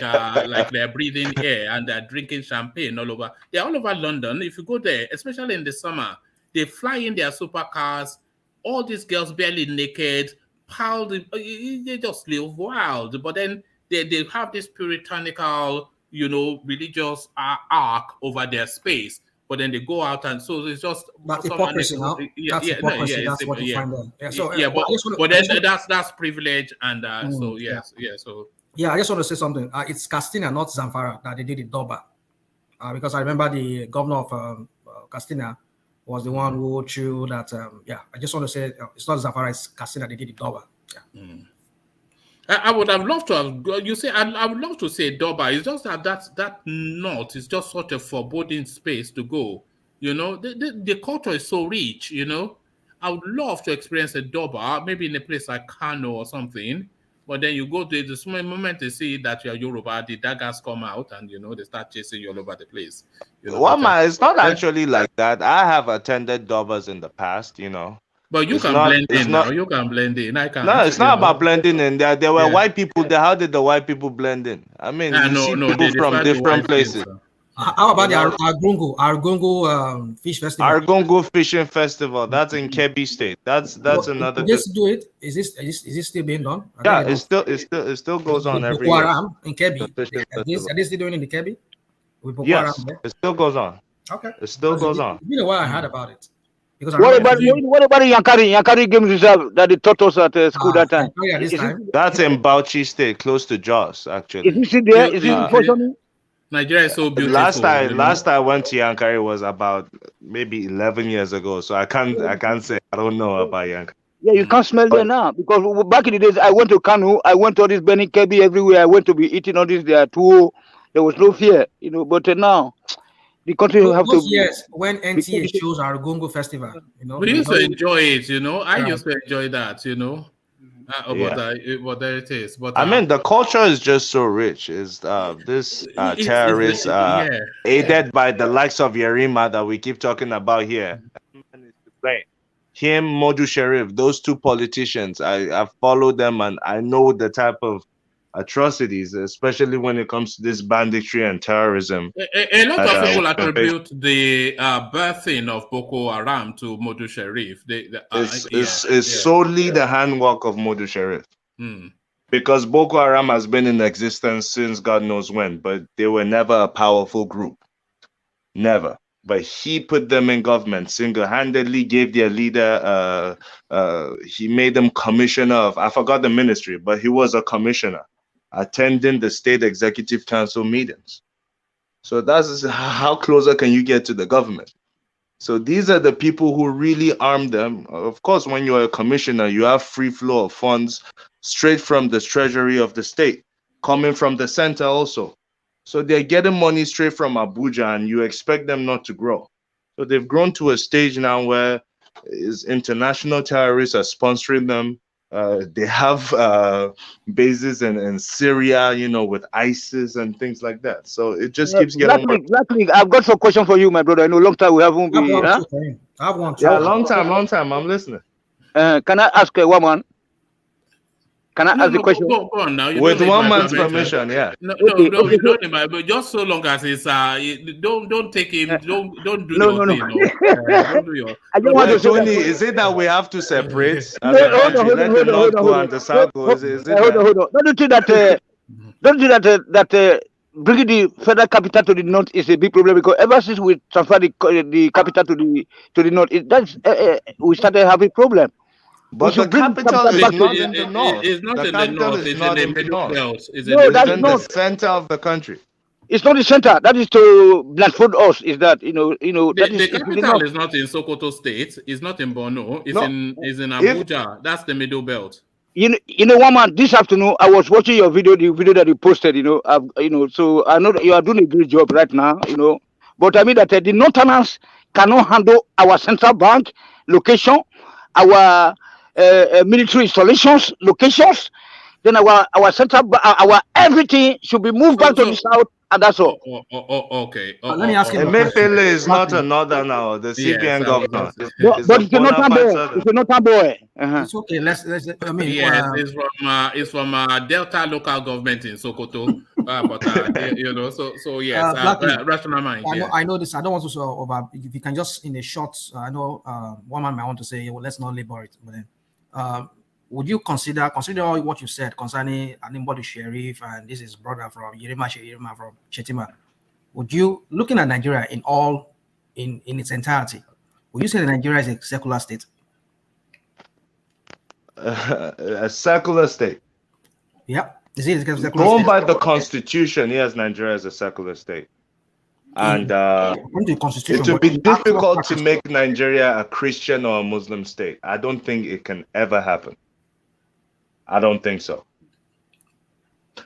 they're breathing air, and they're drinking champagne all over. They're all over London. If you go there, especially in the summer, they fly in their supercars all these girls barely naked, piled, they just live wild. But then they have this puritanical, religious arc over their space. But then they go out, and so it's just that's hypocrisy now. That's hypocrisy. That's what you find there. But then that's privilege, and so yes, yeah. So yeah, I just want to say something. It's Castina, not Zamfara, that they did it Doba, because I remember the governor of Castina was the one who threw that. I just want to say it's not Zamfara, it's Castina. They did it Doba. Yeah. I would have loved to have. You say I would love to say Doba. It's just that not. It's just such a foreboding space to go. The culture is so rich. I would love to experience a Doba, maybe in a place like Kano or something. But then you go to the moment they see that you're Yoruba, the daggers come out, and they start chasing you all over the place. It's not actually like that. I have attended Dobas in the past. But you can blend in now. You can blend in. I can't. No, it's not about blending in. There were white people there. How did the white people blend in? I mean, you see people from different places. How about the Argungu fish festival? Argungu fishing festival. That's in Kebbi State. That's another. Just do it. Is this still being done? Yeah, it still goes on every year. In Kebbi. Are they still doing it in the Kebbi? Yes, it still goes on. Okay. It still goes on. It's been a while I heard about it. What about Yankari Games Reserve that they taught us at school that time? That's in Bauchi State, close to Jos, actually. Is this there? Is it functioning? Nigeria is so beautiful. Last time I went to Yankari was about maybe 11 years ago, so I can't say I don't know about Yankari. Yeah, you can't smell there now, because back in the days I went to Kanu, I went to all this Benin Kebbi everywhere. I went to be eating all this there too. There was no fear, But now the country have to. Yes, when NTA shows our Gongo Festival, we used to enjoy it. I used to enjoy that. But there it is. But I mean, the culture is just so rich. Is this terrorists aided by the likes of Yerima that we keep talking about here? Him, Modu Sharif, those two politicians. I've followed them, and I know the type of atrocities, especially when it comes to this banditry and terrorism. A lot of people attribute the birthing of Boko Haram to Modu Sharif. It's solely the handwork of Modu Sharif. Because Boko Haram has been in existence since God knows when, but they were never a powerful group. Never. But he put them in government single-handedly, gave their leader, he made them commissioner of, I forgot the ministry, but he was a commissioner attending the state executive council meetings. So that's how closer can you get to the government. So these are the people who really arm them. Of course, when you're a commissioner, you have free flow of funds straight from the treasury of the state, coming from the center also. So they're getting money straight from Abuja, and you expect them not to grow. So they've grown to a stage now where international terrorists are sponsoring them. They have bases in Syria, with ISIS and things like that. So it just keeps getting worse. Exactly. I've got some question for you, my brother. I know long time we haven't been. I have one. Yeah, long time. I'm listening. Can I ask a woman? Can I ask the question? Go on now. With one man's permission, yeah. No, but just so long as it's don't take him. Don't do your thing. Don't do your. I don't want to Tony, is it that we have to separate? Hold on. The South goes. Hold on. Don't do that. Don't do that. Bringing the federal capital to the north is a big problem, because ever since we transferred the capital to the north, we started having problem. But the capital is not in the north. It's not in the north. It's in the middle belt. It's in the center of the country. It's not the center. That is to blindfold us. Is that the capital is not in Sokoto State. It's not in Borno. It's in Abuja. That's the middle belt. One man, this afternoon I was watching your video, the video that you posted. So I know that you are doing a great job right now. But I mean that the northerners cannot handle our central bank location, our military installations, locations, then our central, our everything should be moved back to the south, and that's all. Okay. Let me ask you. Emefiele is not a northerner, the CBN governor. But it's a northern boy. It's a northern boy. It's okay. Let's. I mean, yes, it's from Delta local government in Sokoto. But you know, so yes, rational mind. I know this. I don't want to over. If you can just in a short, I know one man might want to say, well, let's not labor it. But then, would you consider all what you said concerning Animbody Sheriff and this is brother from Yerima from Chetima? Would you, looking at Nigeria in its entirety, would you say that Nigeria is a secular state? A secular state. Yeah. Is it a secular Going state? by the constitution, yes, Nigeria is a secular state. And it would be difficult to make Nigeria a Christian or a Muslim state. I don't think it can ever happen. I don't think so.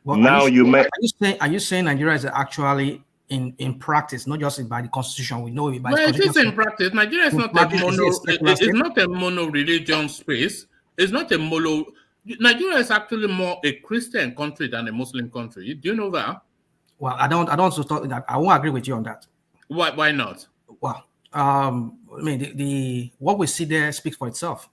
Well, now are you saying Nigeria is actually in practice, not just by the constitution? We know it by it is in practice. Nigeria is not a mono-religion space. It's not a mono. Nigeria is actually more a Christian country than a Muslim country. Do you know that? Well, I don't also thought that. I won't agree with you on that. Why not? Well, I mean, the what we see there speaks for itself.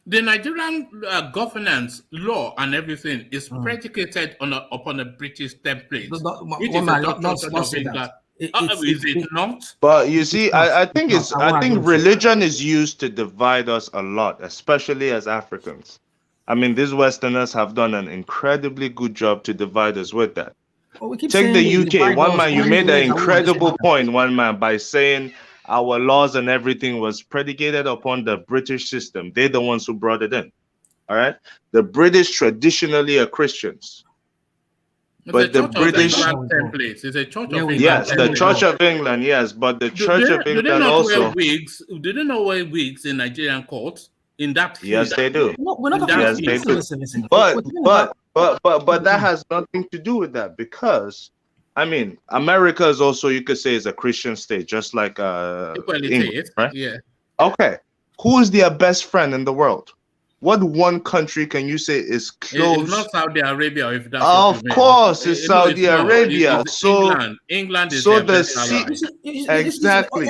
The Nigerian governance, law, and everything is predicated upon a British template. Is it not? But you see, I think religion is used to divide us a lot, especially as Africans. I mean, these Westerners have done an incredibly good job to divide us with that. Well, take the UK. One man, you made an incredible point, one man, by saying our laws and everything was predicated upon the British system. They're the ones who brought it in. All right. The British traditionally are Christians. But the British is a Church of England. Yes, the Church of England, yes, but the Church of England also. Do they not wear wigs in Nigerian courts? In that yes, they do. No, we're not talking yes, they do. Listen. But that has nothing to do with that, because I mean, America is also, you could say, is a Christian state, just like England, right? Yeah. Okay. Who is their best friend in the world? What one country can you say is close? It's not Saudi Arabia, if that's of course, it's Saudi Arabia. So England is exactly.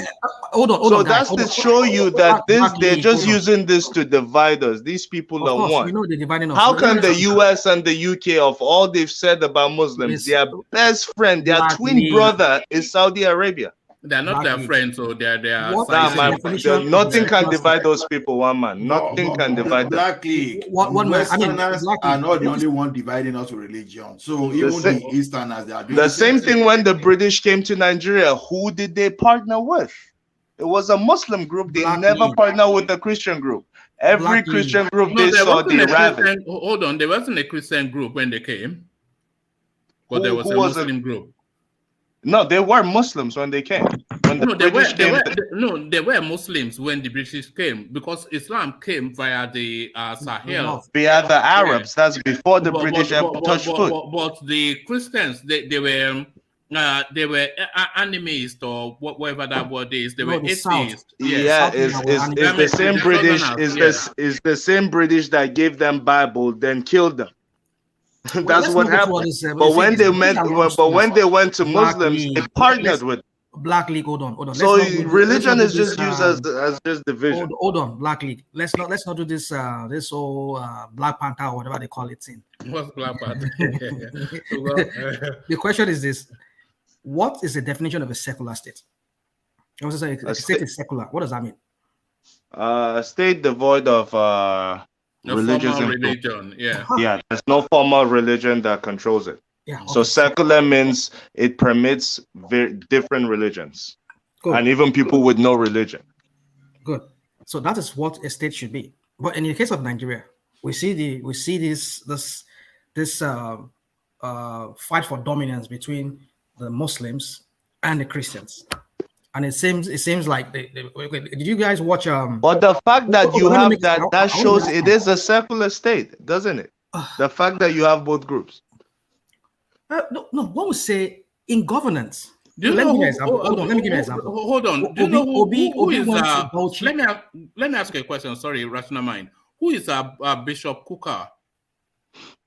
Hold on. So that's to show you that they're just using this to divide us. These people are one. We know they're dividing us. How can the US and the UK, of all they've said about Muslims, their best friend, their twin brother is Saudi Arabia? They're not their friends, so they're nothing can divide those people, one man. Nothing can divide them. Black League. Westerners are not the only one dividing us with religion. So even the Easterners, they are doing the same thing when the British came to Nigeria. Who did they partner with? It was a Muslim group. They never partnered with a Christian group. Every Christian group they saw, they ravaged. Hold on, there wasn't a Christian group when they came, but there was a Muslim group. No, they were Muslims when they came. When the British came, they were Muslims when the British came, because Islam came via the Sahel. Via the Arabs. That's before the British touched foot. But the Christians, they were animist or whatever that word is. They were atheists. Yeah, it's the same British. Is the same British that gave them Bible, then killed them. That's what happened. But when they went to Muslims, they partnered with Black League. Hold on. So religion is just used as just division. Hold on, Black League. Let's not do this this whole Black Panther or whatever they call it thing. What's Black Panther? The question is this: what is the definition of a secular state? I was saying a state is secular. What does that mean? A state devoid of religion, yeah. There's no formal religion that controls it. Yeah. So secular means it permits very different religions, and even people with no religion. Good. So that is what a state should be. But in the case of Nigeria, we see this fight for dominance between the Muslims and the Christians. And it seems like did you guys watch But the fact that you have that shows it is a secular state, doesn't it? The fact that you have both groups. No, one would say in governance. Let me give you an example. Hold on. Do you know who is let me ask you a question. Sorry, rational mind. Who is Bishop Kuka?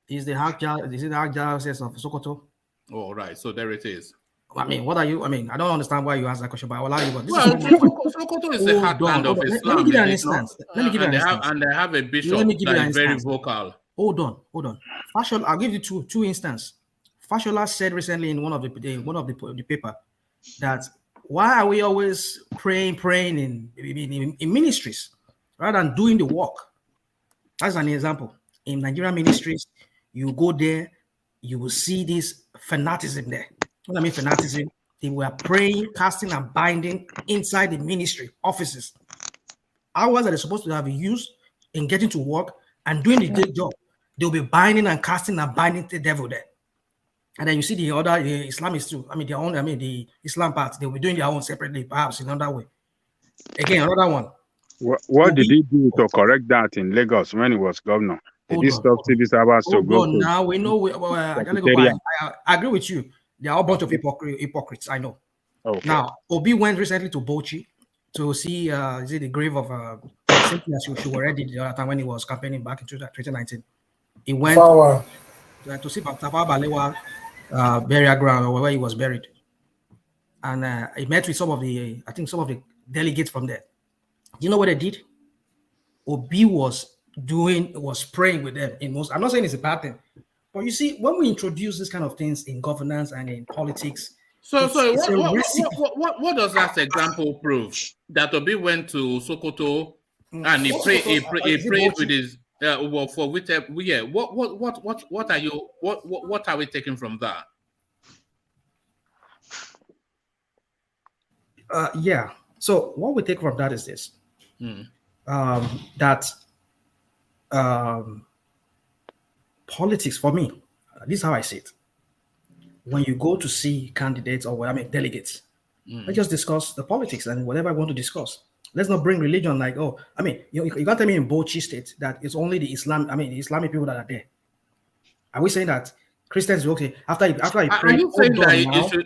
Is the Archdiocese of Sokoto? Oh, right. So there it is. I mean, what are you? I mean, I don't understand why you asked that question, but I'll allow you. But Sokoto is the heartland of Islam. Let me give you an instance. Let me give you an instance. And they have a bishop that is very vocal. Hold on. Fashola, I'll give you two instances. Fashola said recently in one of the paper that why are we always praying in ministries rather than doing the work? That's an example. In Nigerian ministries, you go there, you will see this fanaticism there. What I mean fanaticism, they were praying, casting, and binding inside the ministry offices. Hours that they're supposed to have used in getting to work and doing the day job. They'll be binding and casting and binding the devil there. And then you see the Islamists too. The Islam part, they'll be doing their own separately, perhaps in another way. Again, another one. What did he do to correct that in Lagos when he was governor? Did he stop civil servants to go? Now we know. I agree with you. There are a bunch of hypocrites. I know. Okay. Now, Obi went recently to Bauchi to see the grave of Cynthia she already did the other time when he was campaigning back in 2019. He went to see Tafawa Balewa burial ground or where he was buried, and he met with some of the delegates from there. You know what they did? Obi was praying with them in most. I'm not saying it's a bad thing. But you see, when we introduce this kind of things in governance and in politics, what does that example prove? That Obi went to Sokoto and he prayed with his for whichever. Yeah. What are we taking from that? Yeah. So what we take from that is this: politics, for me, this is how I see it. When you go to see candidates or delegates, let's just discuss the politics and whatever I want to discuss. Let's not bring religion like, you can't tell me in Bauchi State that it's only the Islamic people that are there. Are we saying that Christians okay after you pray? Are you saying that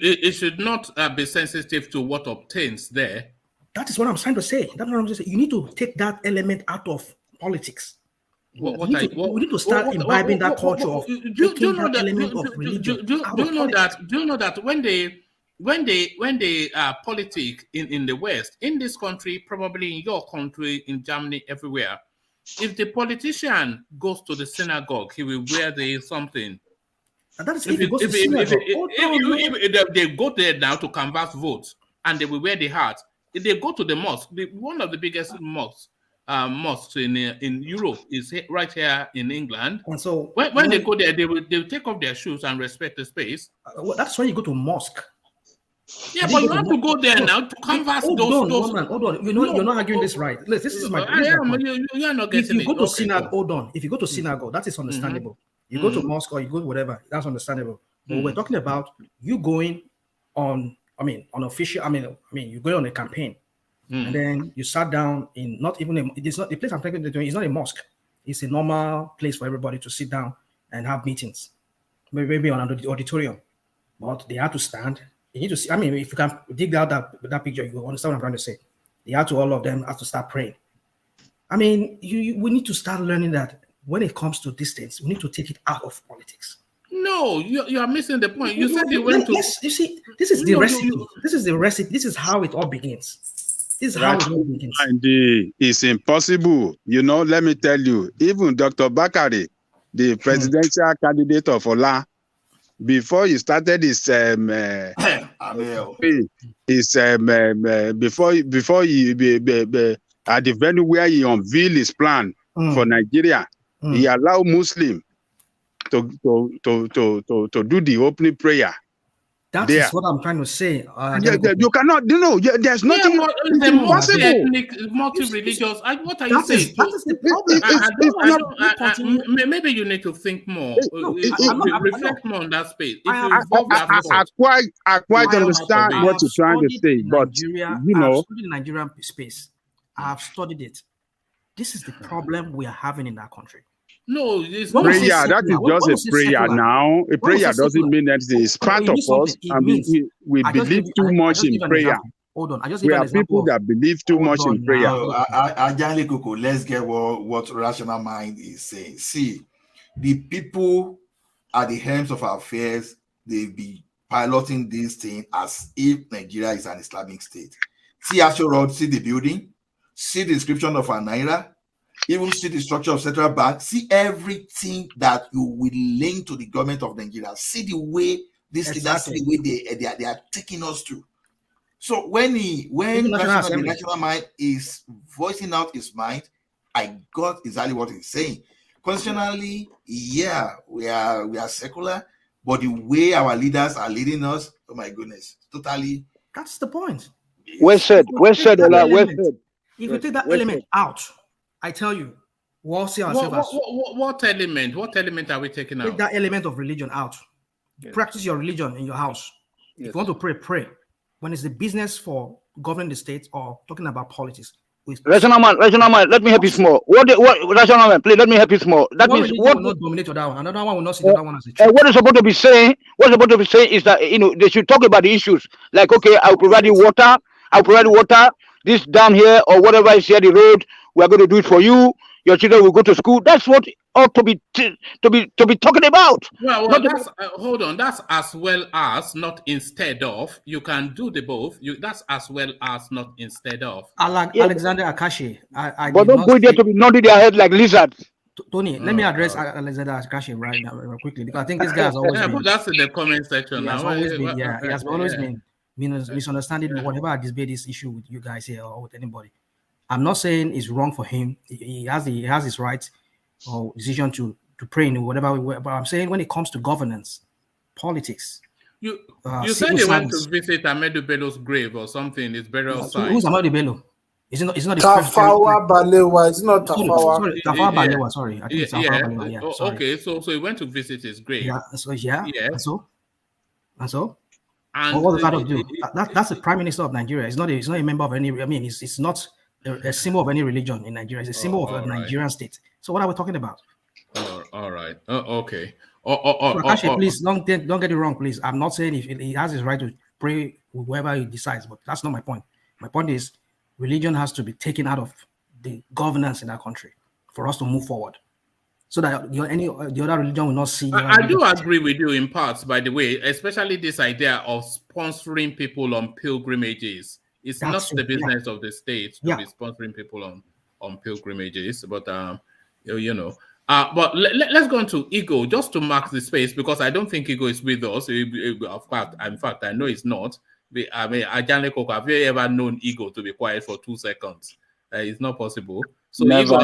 it should not be sensitive to what obtains there? That is what I'm trying to say. That's what I'm saying. You need to take that element out of politics. We need to start imbibing that culture of taking that element of religion. Do you know that when they politic in the West, in this country, probably in your country, in Germany, everywhere, if the politician goes to the synagogue, he will wear something. And that is if he goes to synagogue. If they go there now to canvass votes, and they will wear the hat. If they go to the mosque, one of the biggest mosques in Europe is right here in England. And so when they go there, they will take off their shoes and respect the space. That's why you go to mosque. Yeah, but you have to go there now to canvass those. Hold on. You're not arguing this right. This is my point. You are not getting it. If you go to synagogue, hold on. If you go to synagogue, that is understandable. You go to mosque or you go to whatever, that's understandable. But we're talking about you going on. Official. You're going on a campaign. And then you sat down in it's not the place I'm taking you to. It's not a mosque. It's a normal place for everybody to sit down and have meetings. Maybe on an auditorium, but they have to stand. You need to see. If you can dig out that picture, you understand what I'm trying to say. They have to all of them have to start praying. We need to start learning that when it comes to distance, we need to take it out of politics. No, you are missing the point. You said you went to. Yes, you see, this is the recipe. This is the recipe. This is how it all begins. This is how it all begins. It's impossible. Let me tell you, even Dr. Bakari, the presidential candidate of Ola, before he started his before he at the venue where he unveiled his plan for Nigeria, he allowed Muslim to do the opening prayer. That is what I'm trying to say. You cannot, there's nothing impossible. Multi-religious. What are you saying? That is the problem. Maybe you need to think more. Reflect more on that space. I quite understand what you're trying to say, but I've studied the Nigerian space. I've studied it. This is the problem we are having in our country. No, it's prayer. That is just a prayer now. A prayer doesn't mean that it's part of us, and we believe too much in prayer. Hold on, we are people that believe too much in prayer. Let's get what rational mind is saying. See, the people at the helms of our affairs, they be piloting this thing as if Nigeria is an Islamic state. See Aso Road, see the building, see the description of our Naira, even see the structure of central bank, see everything that you will link to the government of Nigeria. See the way this leaders, see the way they are taking us to. So when the national mind is voicing out his mind, I got exactly what he's saying. Constitutionally, yeah, we are secular, but the way our leaders are leading us, oh my goodness, totally. That's the point. Well said, Ola, well said. If you take that element out, I tell you, we'll see ourselves as... What element? What element are we taking out? Take that element of religion out. Yes. Practice your religion in your house. Yes. If you want to pray, pray. When it's the business for governing the state or talking about politics. Rational man, let me help you small. What rational man, please let me help you small. That means what will not dominate that one. Another one will not see that one as a truth. What is supposed to be saying? What's supposed to be saying is that they should talk about the issues. Like, okay, I'll provide you water. This down here or whatever is here, the road, we are going to do it for you. Your children will go to school. That's what ought to be talking about. Well, that's hold on. That's as well as, not instead of. You can do the both. That's as well as, not instead of. Alexander Akashi. But don't go there to be nodding their head like lizards. Tony, let me address Alexander Akashi right now, real quickly, because I think this guy has always been. That's in the comment section. He has always been misunderstanding whenever I debate this issue with you guys here or with anybody. I'm not saying it's wrong for him. He has his right or decision to pray in whatever way. But I'm saying when it comes to governance, politics. You said they went to visit Ahmed Bello's grave or something. His burial site. Who's Ahmed Bello? It's not Tafawa Balewa. It's not Tafawa. Sorry, Tafawa Balewa. Sorry, I think it's Tafawa Balewa. Yeah. Sorry. Okay, so he went to visit his grave. Yeah. So yeah. And so. And what does that do? That's the Prime Minister of Nigeria. It's not a member of any. I mean, it's not a symbol of any religion in Nigeria. It's a symbol of a Nigerian state. So what are we talking about? All right. Okay. Akashi, please don't get it wrong, please. I'm not saying if he has his right to pray with whoever he decides, but that's not my point. My point is religion has to be taken out of the governance in that country for us to move forward. So that the other religion will not see. I do agree with you in parts, by the way, especially this idea of sponsoring people on pilgrimages. It's not the business of the state to be sponsoring people on pilgrimages, but but let's go on to Ego just to mark the space, because I don't think Ego is with us. In fact, I know it's not. I mean, Ajanle, have you ever known Ego to be quiet for 2 seconds? It's not possible. So never.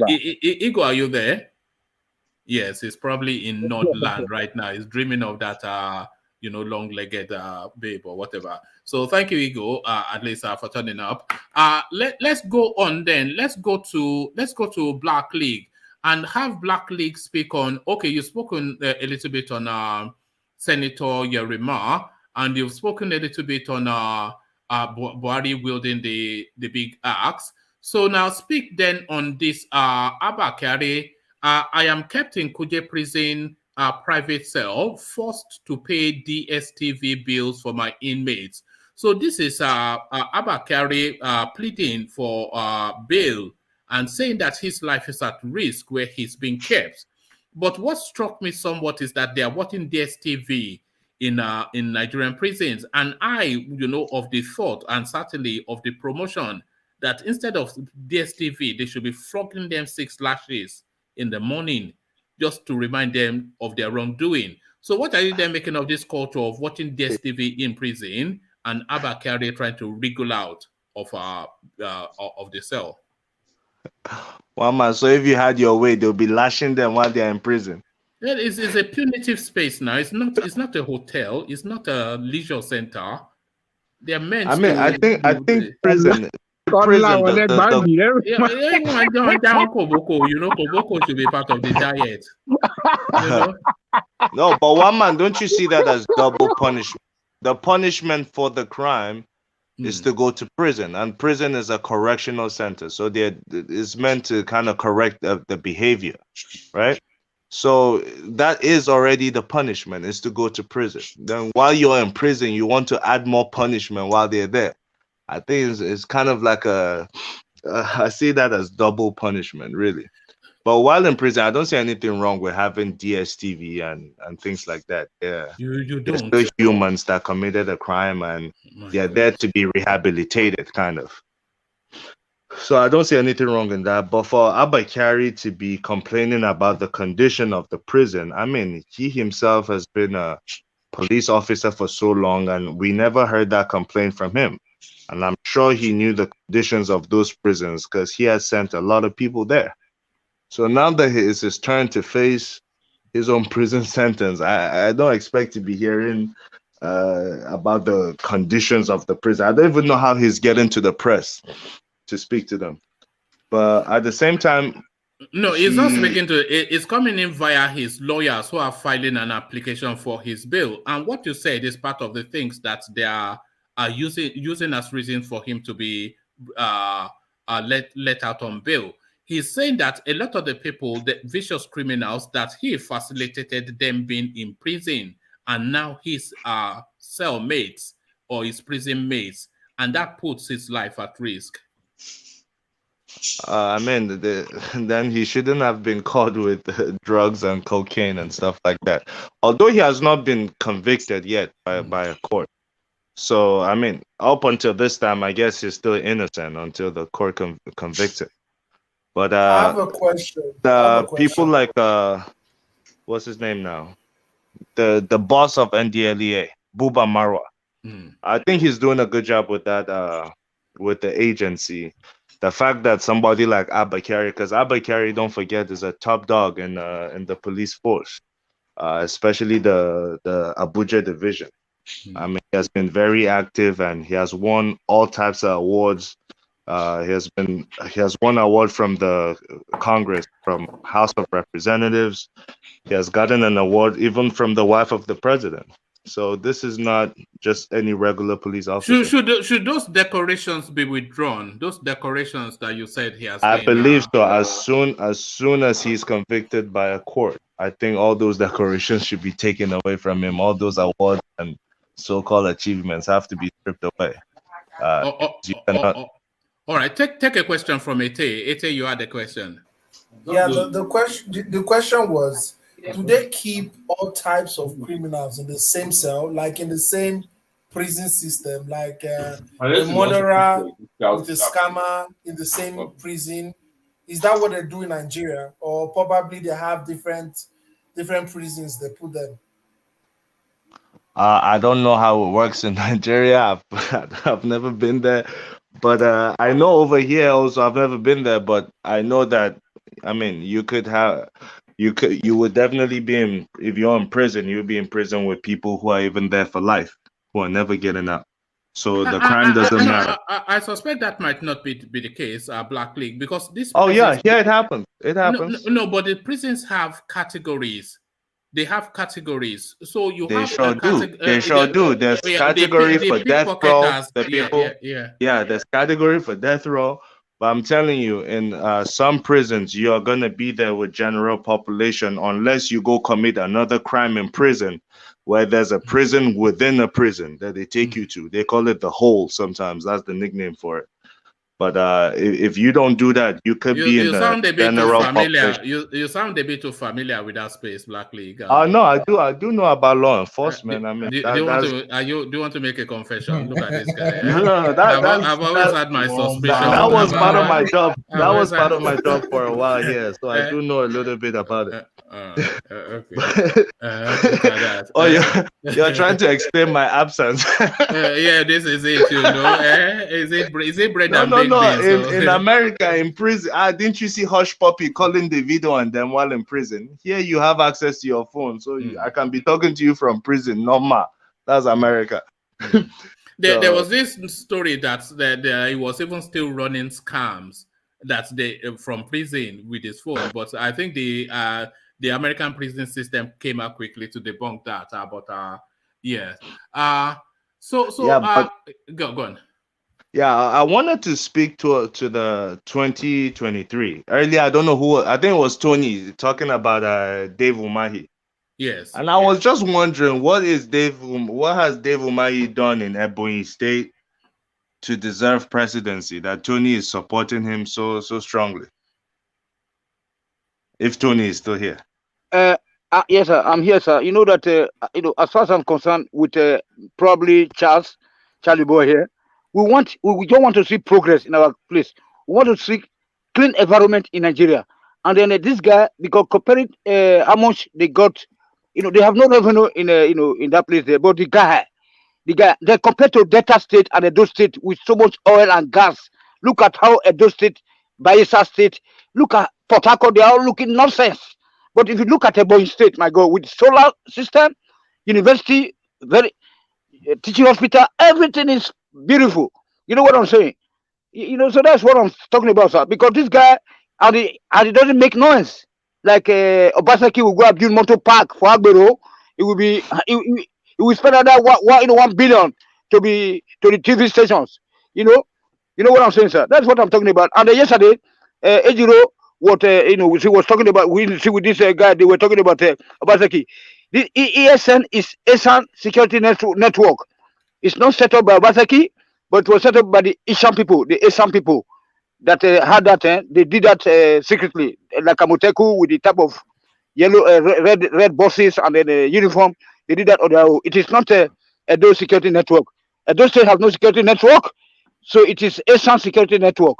Ego, are you there? Yes, he's probably in Nordland right now. He's dreaming of that long-legged babe or whatever. So thank you, Ego, at least for turning up. Let's go on then. Let's go to Black League and have Black League speak on. Okay, you've spoken a little bit on Senator Yerima, and you've spoken a little bit on Buhari wielding the big axe. So now speak then on this Abba Kyari. I am kept in Kuje prison private cell, forced to pay DSTV bills for my inmates. So this is Abba Kyari pleading for bail and saying that his life is at risk where he's being kept. But what struck me somewhat is that they are watching DSTV in Nigerian prisons. And I, of the thought and certainly of the promotion that instead of DSTV, they should be flogging them 6 lashes in the morning just to remind them of their wrongdoing. So what are you then making of this culture of watching DSTV in prison and Abba Kyari trying to wriggle out of the cell? Well, man, so if you had your way, they'll be lashing them while they're in prison. Yeah, it's a punitive space now. It's not a hotel. It's not a leisure center. They're meant I think prison. Koboko should be part of the diet. No, but one man, don't you see that as double punishment? The punishment for the crime is to go to prison, and prison is a correctional center, so it's meant to kind of correct the behavior, right? So that is already the punishment, is to go to prison. Then while you're in prison, you want to add more punishment while they're there. I think it's kind of like I see that as double punishment, really. But while in prison, I don't see anything wrong with having DSTV and things like that. Yeah, You they're don't. still humans that committed a crime, and they're there to be rehabilitated, kind of. So I don't see anything wrong in that. But for Abba Kyari to be complaining about the condition of the prison, I mean, he himself has been a police officer for so long, and we never heard that complaint from him. And I'm sure he knew the conditions of those prisons because he has sent a lot of people there. So now that it's his turn to face his own prison sentence, I don't expect to be hearing about the conditions of the prison. I don't even know how he's getting to the press to speak to them. But at the same time, no, he's not speaking to. It's coming in via his lawyers who are filing an application for his bail. And what you said is part of the things that they are using as reason for him to be let out on bail. He's saying that a lot of the people, the vicious criminals, that he facilitated them being in prison, and now his cellmates or his prison mates, and that puts his life at risk. I mean, then he shouldn't have been caught with drugs and cocaine and stuff like that. Although he has not been convicted yet by a court. So, I mean, up until this time, I guess he's still innocent until the court convicts him. But I have a question. People like what's his name now? The boss of NDLEA, Buba Marwa. I think he's doing a good job with that with the agency. The fact that somebody like Abba Kyari, because Abba Kyari, don't forget, is a top dog in the police force, especially the Abuja division. I mean, he has been very active and he has won all types of awards. He has won award from the Congress, from House of Representatives. He has gotten an award even from the wife of the president. So this is not just any regular police officer. Should those decorations be withdrawn? Those decorations that you said he has. I believe so. As soon as he's convicted by a court, I think all those decorations should be taken away from him. All those awards and so-called achievements have to be stripped away. All right, take a question from Ete. Ete, you had a question. Yeah, the question was, do they keep all types of criminals in the same cell, like in the same prison system, like a murderer with a scammer in the same prison? Is that what they do in Nigeria, or probably they have different prisons they put them? I don't know how it works in Nigeria. I've never been there, but I know over here also. I've never been there, but I know that. I mean, you would definitely be in, if you're in prison, you'll be in prison with people who are even there for life, who are never getting out. So the crime doesn't matter. I suspect that might not be the case, Black League, because this. Oh yeah, it happens. It happens. No, but the prisons have categories. They have categories. So you they have sure do. They sure do. There's category for death row. The people. Yeah, there's category for death row. But I'm telling you, in some prisons, you're going to be there with general population unless you go commit another crime in prison, where there's a prison within a prison that they take you to. They call it the hole sometimes. That's the nickname for it. But if you don't do that, you could be in the general population. You sound a bit too familiar with that space, Black League. No, I do know about law enforcement. I mean, do you want to make a confession? Look at this guy. No, I've always had my suspicion. That was part of my job. That was part of my job for a while. Yeah, so I do know a little bit about it. Okay. Look at that. Oh, you're trying to explain my absence. Yeah, this is it. You know, is it bread and baked? No. In America, in prison, didn't you see Hush Puppy calling the video on them while in prison? Here, you have access to your phone, so I can be talking to you from prison. Normal. That's America. There was this story that he was even still running scams from prison with his phone, but I think the American prison system came out quickly to debunk that. Go on. Yeah, I wanted to speak to the 2023. Earlier, I don't know who. I think it was Tony talking about Dave Umahi. Yes. And I was just wondering, what has Dave Umahi done in Ebonyi State to deserve presidency that Tony is supporting him so strongly? If Tony is still here. Yes, sir. I'm here, sir. You know that as far as I'm concerned, with probably Charlie Boy here, we don't want to see progress in our place. We want to see clean environment in Nigeria. And then this guy, because comparing how much they got, they have no revenue in in that place there. But the guy, they compared to Delta State and Edo State with so much oil and gas. Look at how Edo State, Bayelsa State, look at Port Harcourt, they are all looking nonsense. But if you look at Ebonyi State, my God, with solar system, university, very teaching hospital, everything is beautiful. You know what I'm saying? So that's what I'm talking about, sir. Because this guy, and he doesn't make noise. Like Obaseki will go and build motor park for Agbero. It will be he will spend another 1 billion to the TV stations. You know what I'm saying, sir. That's what I'm talking about. And yesterday, Ejiro, what she was talking about. We see with this guy. They were talking about Obaseki. The ESN is ESN Security Network. It's not set up by Obaseki, but it was set up by the Ishan people, the ESN people that had that. They did that secretly, like Amoteku with the type of yellow, red bosses and then uniform. They did that on their own. It is not a Edo Security Network. Edo State has no security network, so it is ESN Security Network.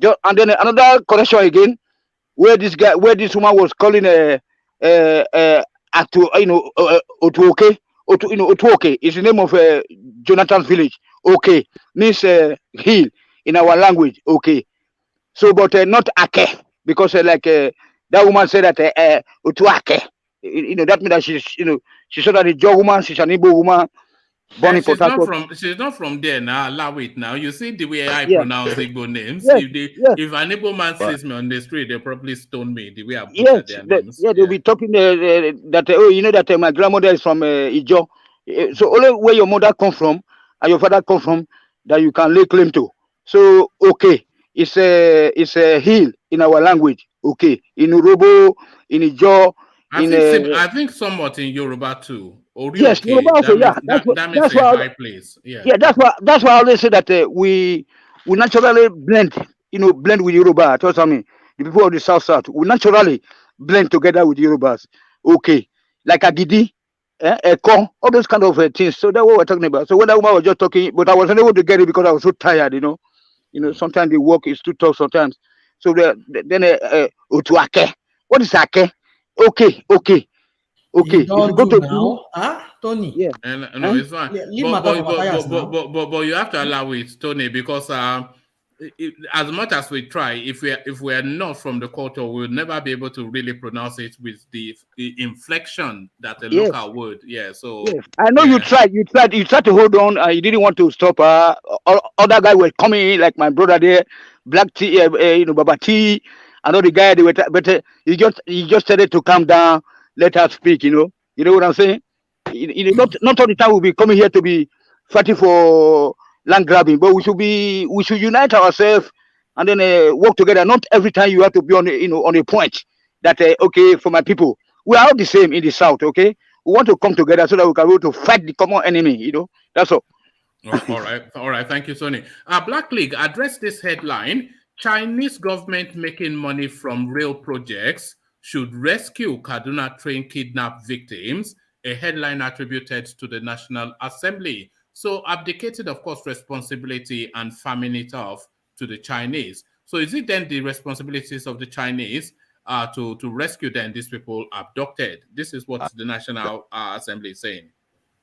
And then another correction again, where this woman was calling Otuoke. Otuoke is the name of Jonathan's village. Okay, means hill in our language. Okay, so but not Ake, because that woman said that Otuake. That means that she's sort of a Joe woman. She's an Igbo woman. She's not from there now. Allow it now. You see the way I pronounce Igbo names. If an Igbo man sees me on the street, they'll probably stone me the way I put their names. They'll be talking that my grandmother is from Ijo. So only where your mother come from and your father come from that you can lay claim to. So okay, it's a hill in our language. Okay, in Urobo, in Ijo. I think somewhat in Yoruba too. Yes, Yoruba also, that means a high place. Yeah, that's why I always say that we naturally blend with Yoruba. That's what I mean. The people of the South, we naturally blend together with Yorubas. Okay, like Agidi, Eko, all those kind of things. So that's what we're talking about. So when that woman was just talking, but I was unable to get it because I was so tired. Sometimes the work is too tough. Sometimes. So then Otuake. What is Ake? Okay. If you go to now, Tony. Yeah. No, it's fine. But you have to allow it, Tony, because as much as we try, if we are not from the culture, we'll never be able to really pronounce it with the inflection that a local would. Yeah. So I know you tried to hold on. You didn't want to stop. Other guys were coming in, like my brother there, Black Tea, Baba Tea. Another guy, they were, but you just started to calm down. Let her speak. You know what I'm saying. Not all the time we'll be coming here to be fighting for land grabbing, but we should unite ourselves and then work together. Not every time you have to be on a point that okay, for my people, we are all the same in the South. Okay, we want to come together so that we can be able to fight the common enemy. That's all. All right. Thank you, Sonny. Black League, address this headline: Chinese government making money from rail projects should rescue Kaduna train kidnapped victims. A headline attributed to the National Assembly. So abdicated, of course, responsibility and farming it off to the Chinese. So is it then the responsibilities of the Chinese to rescue then these people abducted? This is what the National Assembly is saying.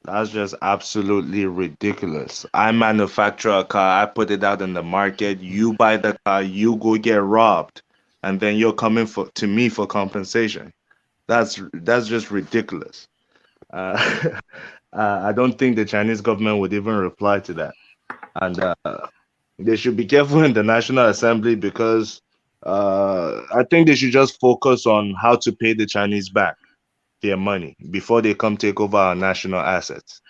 That's just absolutely ridiculous. I manufacture a car, I put it out in the market, you buy the car, you go get robbed, and then you're coming to me for compensation. That's just ridiculous. I don't think the Chinese government would even reply to that. And they should be careful in the National Assembly because I think they should just focus on how to pay the Chinese back their money before they come take over our national assets.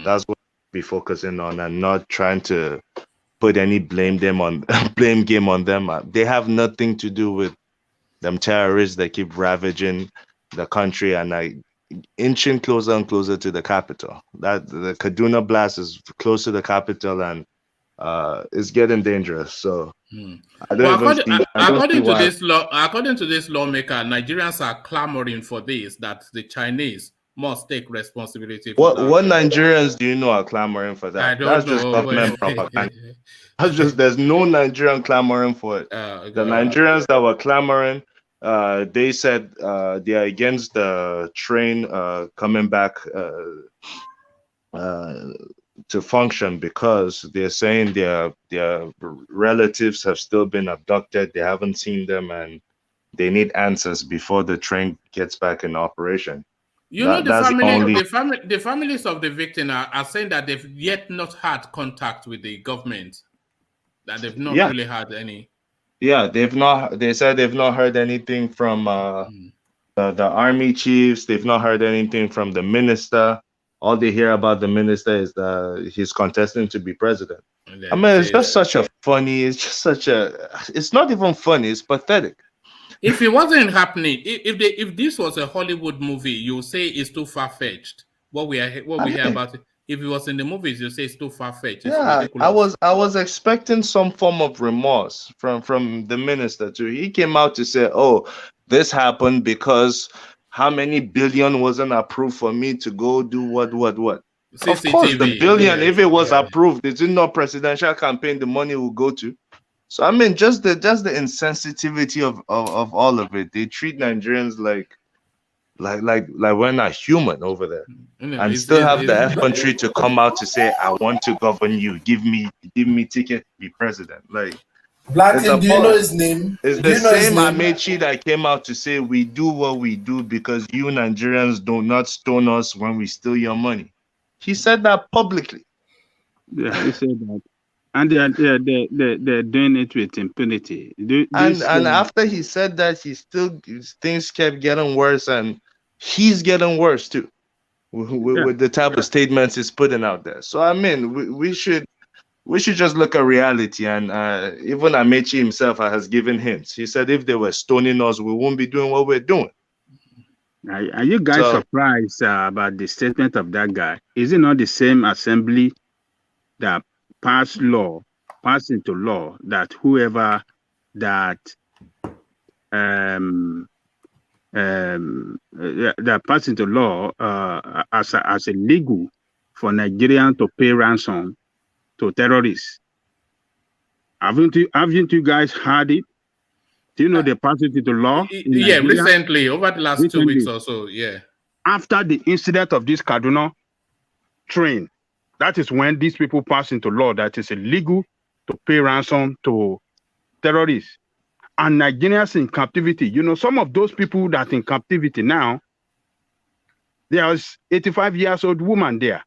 That's what we'll be focusing on and not trying to put any blame game on them. They have nothing to do with them terrorists that keep ravaging the country and inching closer and closer to the capital. That the Kaduna blast is close to the capital, and it's getting dangerous. So I Well, don't even see. I don't see why. according to this lawmaker, Nigerians are clamoring for this, that the Chinese must take responsibility for that. What Nigerians do you know are clamoring for that? I don't That's know. just government propaganda. That's just, there's no Nigerian clamoring for it. The Nigerians that were clamoring, they said they are against the train coming back to function because they're saying their relatives have still been abducted. They haven't seen them, and they need answers before the train gets back in operation. You know, the families of the victim are saying that they've yet not had contact with the government, that they've not really had any. Yeah, they've not. They said they've not heard anything from the army chiefs. They've not heard anything from the minister. All they hear about the minister is that he's contesting to be president. I mean, it's just such a funny. It's just such a. It's not even funny. It's pathetic. If it wasn't happening, if this was a Hollywood movie, you say it's too far fetched. What we hear about it. If it was in the movies, you say it's too far fetched. Yeah, I was expecting some form of remorse from the minister too. He came out to say, "Oh, this happened because how many billion wasn't approved for me to go do what?" CCTV, of course, the billion, if it was approved, it's in no presidential campaign. The money will go to. So I mean, just the insensitivity of all of it. They treat Nigerians like we're not human over there, and still have the effrontery to come out to say, "I want to govern you. Give me ticket to be president." Like, Blacken, do you know his name? It's the same Amaechi that came out to say, "We do what we do because you Nigerians do not stone us when we steal your money." He said that publicly. Yeah, he said that. And they're doing it with impunity. And after he said that, things kept getting worse, and he's getting worse too, with the type of statements he's putting out there. So I mean, we should just look at reality. And even Amaechi himself has given hints. He said if they were stoning us, we won't be doing what we're doing. Are you guys surprised about the statement of that guy? Is it not the same assembly that passed into law that whoever that that passed into law as a legal for Nigerians to pay ransom to terrorists? Haven't you guys heard it? Do you know they passed it into law? Yeah, recently, over the last 2 weeks or so. Yeah. After the incident of this Kaduna train, that is when these people pass into law that it's illegal to pay ransom to terrorists. And Nigerians in captivity, you know, some of those people that in captivity now, there's 85-year-old woman there.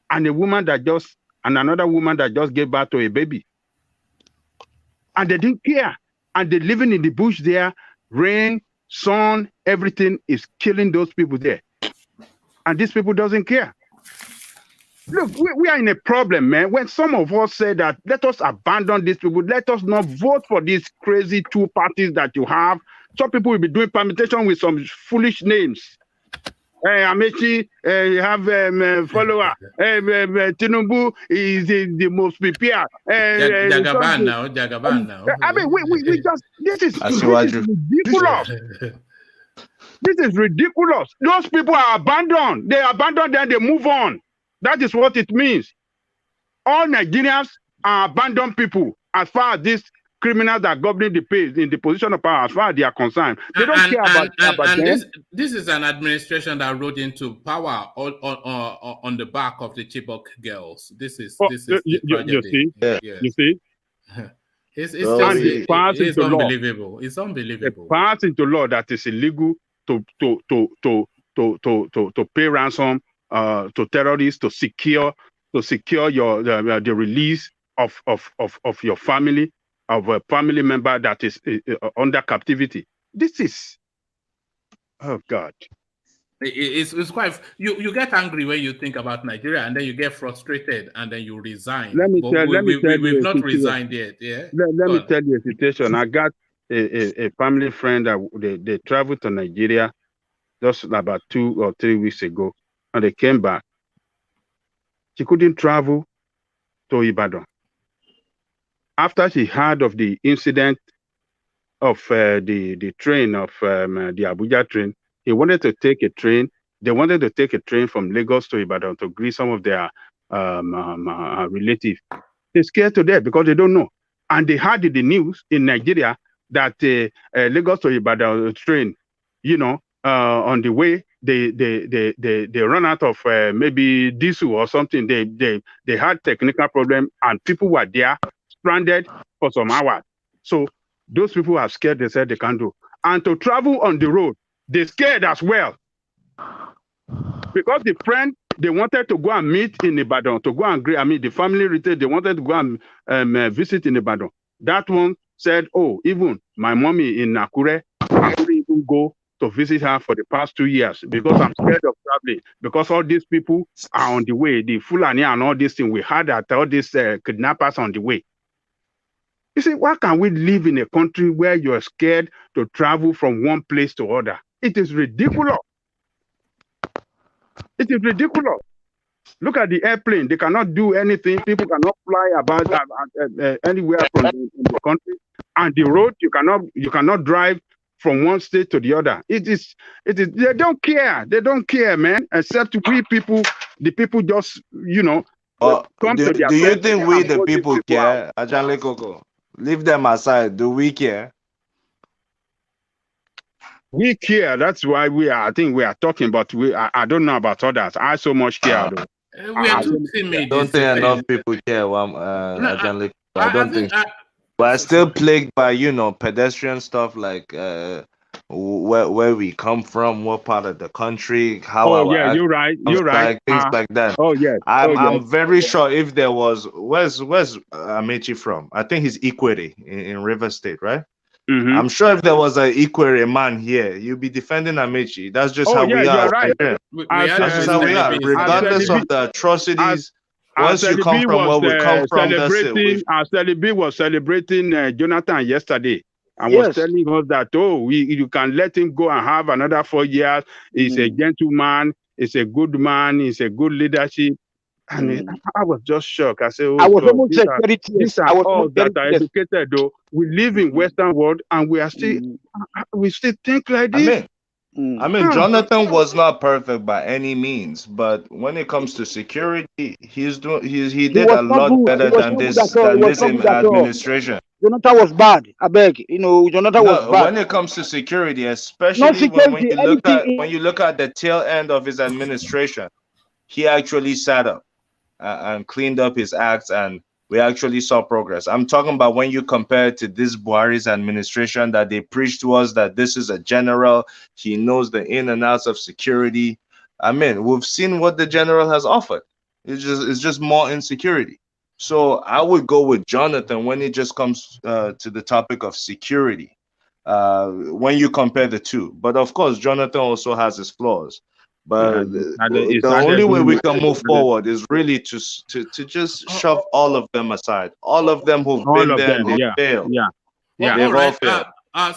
And another woman that just gave birth to a baby. And they didn't care. And they're living in the bush there, rain, sun, everything is killing those people there. And these people doesn't care. Look, we are in a problem, man. When some of us say that, let us abandon these people, let us not vote for these crazy two parties that you have. Some people will be doing permutation with some foolish names. Amaechi, you have follower. Tinubu is the most prepared. Jagaban now. I mean, we just, this is ridiculous. This is ridiculous. Those people are abandoned. They abandon, then they move on. That is what it means. All Nigerians are abandoned people as far as these criminals that governing the place in the position of power, as far as they are concerned. They don't care about them. This is an administration that rode into power on the back of the Chibok girls. This is you see? It's unbelievable. It's unbelievable. It passed into law that is illegal to pay ransom to terrorists to secure your the release of your family, of a family member that is under captivity. This is, oh God. It's quite, you get angry when you think about Nigeria, and then you get frustrated, and then you resign. We've not resigned yet. Yeah. Let me tell you a situation. I got a family friend that they traveled to Nigeria just about 2 or 3 weeks ago, and they came back. She couldn't travel to Ibadan. After she heard of the incident of the train of the Abuja train, he wanted to take a train. They wanted to take a train from Lagos to Ibadan to greet some of their relatives. They're scared to death because they don't know. And they heard the news in Nigeria that Lagos to Ibadan train, on the way, they run out of maybe diesel or something. They had technical problem and people were there stranded for some hours. So those people are scared. They said they can't do. And to travel on the road, they're scared as well. Because the friend they wanted to go and meet in Ibadan, to go and greet, the family retail, they wanted to go and visit in Ibadan. That one said, oh, even my mommy in Nakure, I couldn't even go to visit her for the past 2 years because I'm scared of traveling. Because all these people are on the way, the Fulani and all these things. We had that all these kidnappers on the way. You see, why can we live in a country where you're scared to travel from one place to other? It is ridiculous. It is ridiculous. Look at the airplane. They cannot do anything. People cannot fly about anywhere from the country. And the road, you cannot drive from one state to the other. It is. They don't care. They don't care, man. Except we people, the people just, come to their. Do you think we the people care, Ajanle Koko? Leave them aside. Do we care? We care. That's why I think we are talking, but I don't know about others. I so much care, though. We are too timid. I don't think enough people care. Ajanle, I don't think. But I'm still plagued by, pedestrian stuff like where we come from, what part of the country, how. Oh yeah, you're right. You're right. Things like that. Oh yes. I'm very sure if there was, where's Amaechi from? I think he's Ikwere in River State, right? Mm-hmm. I'm sure if there was an Ikwere man here, you'd be defending Amaechi. That's just how we are. Right. That's just how we are. Regardless of the atrocities. Once you come from where we come from, that's it. Celebi was celebrating Jonathan yesterday and Yes. was telling us that, you can let him go and have another 4 years. He's a gentleman. He's a good man. He's a good leadership. And I was just shocked. I said, I was God, almost these are all that are educated, though. We live in Western world and we are still, we still think like this. Jonathan was not perfect by any means, but when it comes to security, he did a lot better than this administration. Jonathan was bad. I beg, Jonathan was bad. When it comes to security, especially when you look at the tail end of his administration, he actually sat up and cleaned up his acts, and we actually saw progress. I'm talking about when you compare it to this Buhari's administration that they preached to us that this is a general, he knows the in and outs of security. We've seen what the general has offered. It's just more insecurity. So I would go with Jonathan when it just comes to the topic of security, when you compare the two. But of course, Jonathan also has his flaws. But the only way we can move forward is really to just shove all of them aside. All of them who've been there and they failed. They've all failed.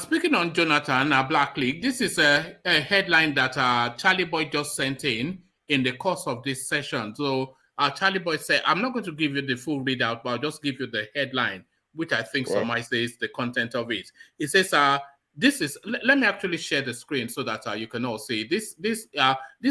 Speaking on Jonathan, Black League, this is a headline that Charlie Boy just sent in the course of this session. So Charlie Boy said, I'm not going to give you the full readout, but I'll just give you the headline, which I think summarizes the content of it. It says, this is, let me actually share the screen so that you can all see this. This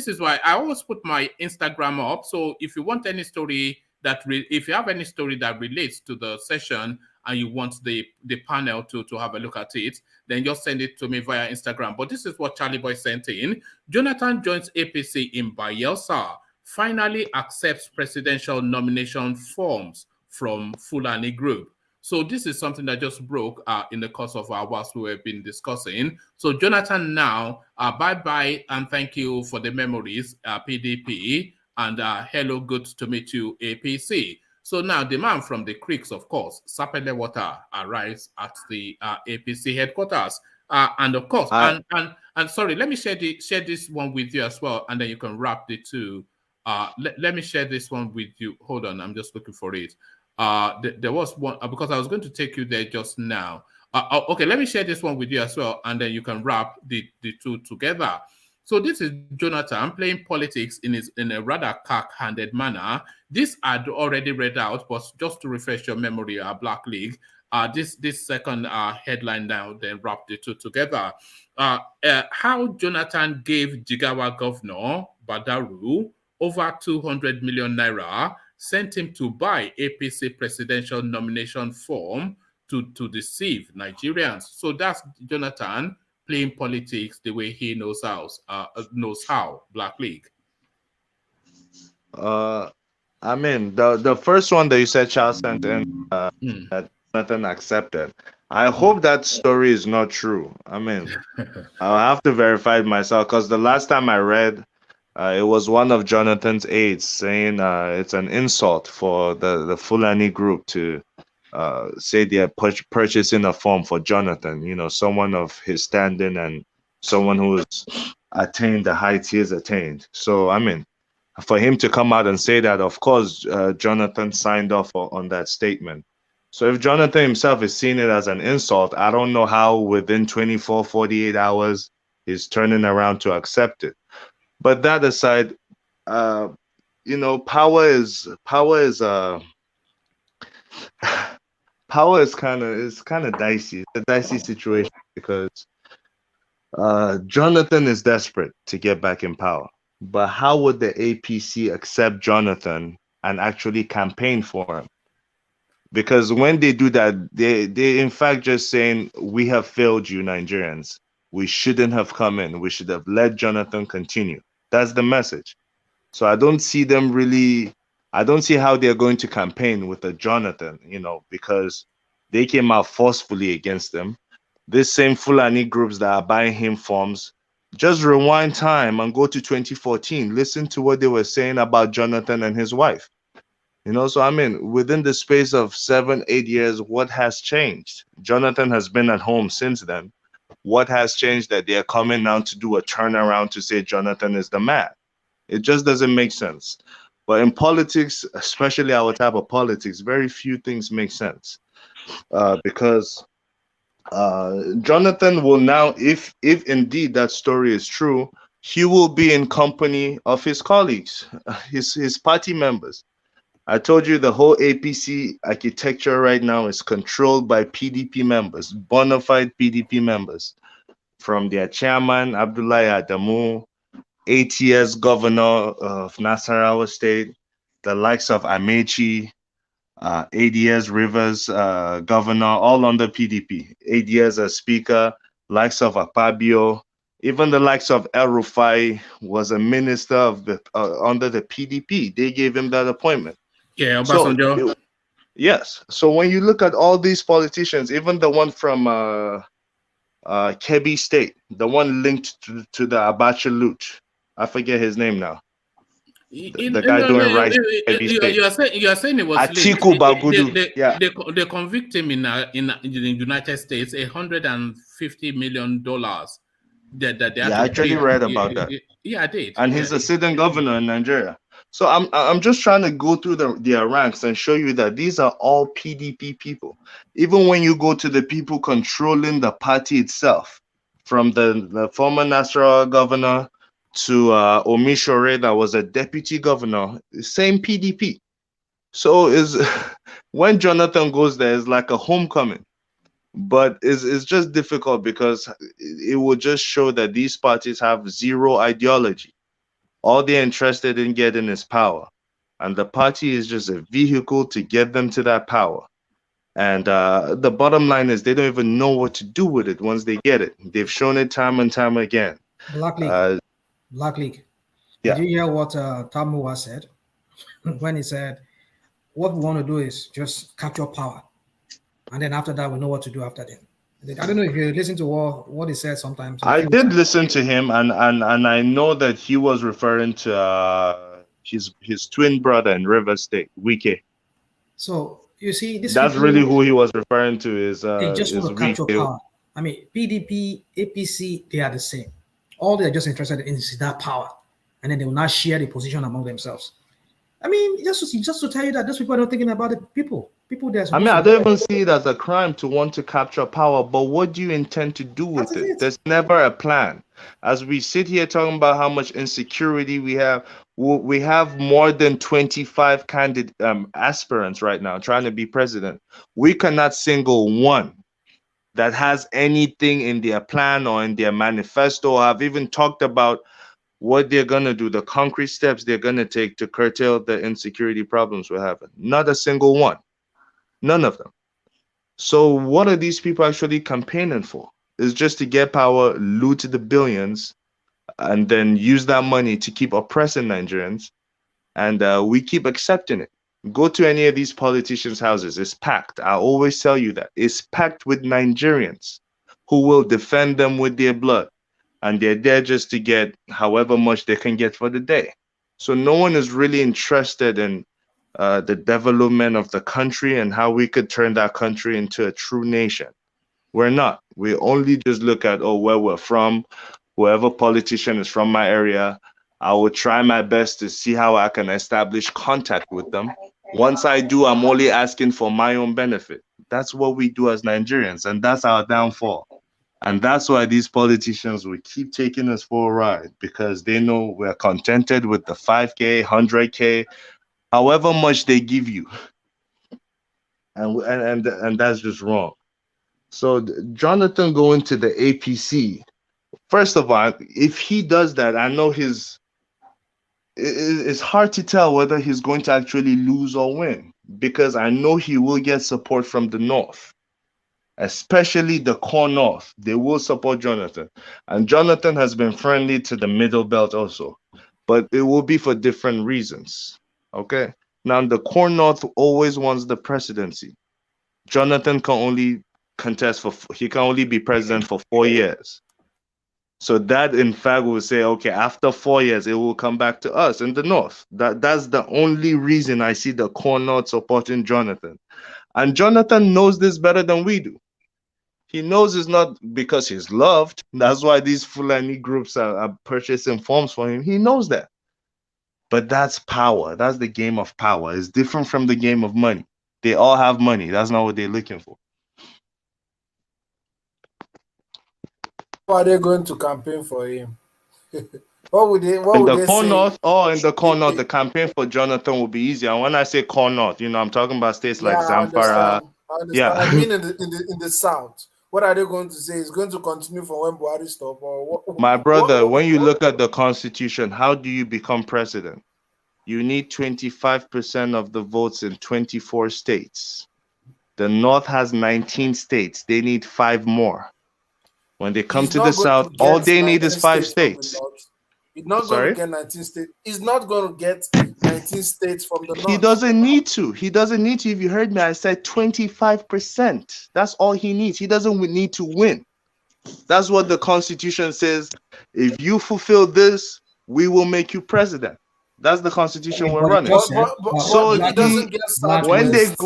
is why I always put my Instagram up. So if you want any story if you have any story that relates to the session and you want the panel to have a look at it, then just send it to me via Instagram. But this is what Charlie Boy sent in. Jonathan joins APC in Bayelsa, finally accepts presidential nomination forms from Fulani Group. So this is something that just broke in the course of our whilst we have been discussing. So Jonathan now, bye-bye and thank you for the memories, PDP, and hello, good to meet you, APC. So now the man from the creeks, of course, Sapele Water, arrives at the APC headquarters. And of course, and sorry, let me share this one with you as well, and then you can wrap the two. Let me share this one with you. Hold on, I'm just looking for it. There was one because I was going to take you there just now. Okay, let me share this one with you as well, and then you can wrap the two together. So this is Jonathan playing politics in a rather cack-handed manner. This I'd already read out, but just to refresh your memory, Black League. This second headline now then wrap the two together. How Jonathan gave JIGAWA governor Badaru over 200 million naira, sent him to buy APC presidential nomination form to deceive Nigerians. So that's Jonathan playing politics the way he knows how. Black League. I mean, the first one that you said Charles sent in that Jonathan accepted. I hope that story is not true. I mean, I'll have to verify it myself, because the last time I read, it was one of Jonathan's aides saying it's an insult for the Fulani group to say they are purchasing a form for Jonathan, you know, someone of his standing and someone who's attained the heights he has attained. So, I mean, for him to come out and say that, of course, Jonathan signed off on that statement. So if Jonathan himself is seeing it as an insult, I don't know how within 24, 48 hours he's turning around to accept it. But that aside, you know, power is kind of dicey. It's a dicey situation because Jonathan is desperate to get back in power. But how would the APC accept Jonathan and actually campaign for him? Because when they do that, they in fact just saying, we have failed you, Nigerians. We shouldn't have come in. We should have let Jonathan continue. That's the message. So I don't see them really, I don't see how they're going to campaign with a Jonathan, you know, because they came out forcefully against them. This same Fulani groups that are buying him forms, just rewind time and go to 2014. Listen to what they were saying about Jonathan and his wife. You know, so I mean, within the space of 7-8 years, what has changed? Jonathan has been at home since then. What has changed that they are coming now to do a turnaround to say Jonathan is the man? It just doesn't make sense. But in politics, especially our type of politics, very few things make sense. Because Jonathan will now, if indeed that story is true, he will be in company of his colleagues, his party members. I told you the whole APC architecture right now is controlled by PDP members, bona fide PDP members, from their chairman, Abdullahi Adamu, 8 years governor of Nasarawa State, the likes of Amaechi, 8 years Rivers governor, all under PDP, 8 years as speaker, likes of Akpabio, even the likes of El Rufai was a minister of the under the PDP. They gave him that appointment. Yeah, so, yes. So when you look at all these politicians, even the one from Kebbi State, the one linked to the Abacha loot, I forget his name now. The guy doing right. You are saying it was Atiku Bagudu. They convict him in the United States $150 million. I actually read about that. Yeah, I did. And he's a sitting governor in Nigeria. So I'm just trying to go through their ranks and show you that these are all PDP people. Even when you go to the people controlling the party itself, from the former Nasarawa governor to Omishore, that was a deputy governor, same PDP. So when Jonathan goes there, it's like a homecoming. But it's just difficult because it will just show that these parties have zero ideology. All they're interested in getting is power. And the party is just a vehicle to get them to that power. And the bottom line is they don't even know what to do with it once they get it. They've shown it time and time again. Black League. Yeah. Did you hear what Tamuwa said? When he said, what we want to do is just capture power. And then after that, we know what to do after that. I don't know if you listen to what he said sometimes. I did listen to him, and I know that he was referring to his twin brother in River State, Wike. So you see, that's really who he was referring to. They just want to capture power. I mean, PDP, APC, they are the same. All they're just interested in is that power, and then they will not share the position among themselves. I mean, just to tell you that those people are not thinking about the people. People there. I mean, I don't even see it as a crime to want to capture power, but what do you intend to do with it? There's never a plan. As we sit here talking about how much insecurity we have more than 25 aspirants right now trying to be president. We cannot single one that has anything in their plan or in their manifesto, or have even talked about what they're going to do, the concrete steps they're going to take to curtail the insecurity problems we're having. Not a single one. None of them. So what are these people actually campaigning for? It's just to get power, loot the billions, and then use that money to keep oppressing Nigerians. And we keep accepting it. Go to any of these politicians' houses. It's packed. I always tell you that. It's packed with Nigerians who will defend them with their blood. And they're there just to get however much they can get for the day. So no one is really interested in the development of the country and how we could turn that country into a true nation. We're not. We only just look at, where we're from, whoever politician is from my area. I will try my best to see how I can establish contact with them. Once I do, I'm only asking for my own benefit. That's what we do as Nigerians, and that's our downfall. And that's why these politicians will keep taking us for a ride, because they know we're contented with the 5K, 100K, however much they give you. And that's just wrong. So Jonathan going to the APC, first of all, if he does that, I know it's hard to tell whether he's going to actually lose or win, because I know he will get support from the North, especially the core North. They will support Jonathan. And Jonathan has been friendly to the Middle Belt also, but it will be for different reasons. Okay. Now, the core North always wants the presidency. Jonathan can only he can only be president for 4 years. So that, in fact, will say, okay, after 4 years, it will come back to us in the North. That's the only reason I see the core North supporting Jonathan. And Jonathan knows this better than we do. He knows it's not because he's loved. That's why these Fulani groups are purchasing forms for him. He knows that. But that's power. That's the game of power. It's different from the game of money. They all have money. That's not what they're looking for. How are they going to campaign for him? What would they? What In would the they core say? North, in the core North, the campaign for Jonathan will be easier. And when I say core North, I'm talking about states like Zamfara. I understand. Yeah. I mean, in the South, what are they going to say? Is going to continue for when Buhari stop, or what? My brother, when you look at the Constitution, how do you become president? You need 25% of the votes in 24 states. The North has 19 states. They need 5 more. When they come to the South, all they need is 5 states. He's not going to get 19 states. He's not going to get 19 states from the North. He doesn't need to. He doesn't need to. If you heard me, I said 25%. That's all he needs. He doesn't need to win. That's what the Constitution says. If you fulfill this, we will make you president. That's the Constitution we're running. So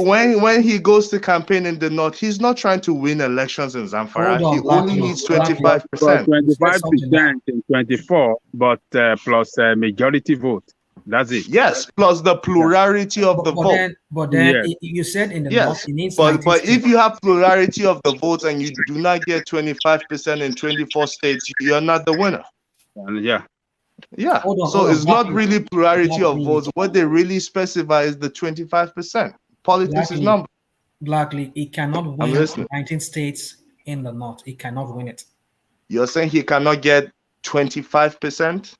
when he goes to campaign in the North, he's not trying to win elections in Zamfara. He only needs 25%. 25% in 24, but plus majority vote. That's it. Yes, plus the plurality of the vote. But then you said in the North, it needs but if you have plurality of the votes and you do not get 25% in 24 states, you're not the winner. Yeah. So it's not really plurality of votes. What they really specify is the 25%. Politics is number. Blackly, he cannot win 19 states in the North. He cannot win it. You're saying he cannot get 25%?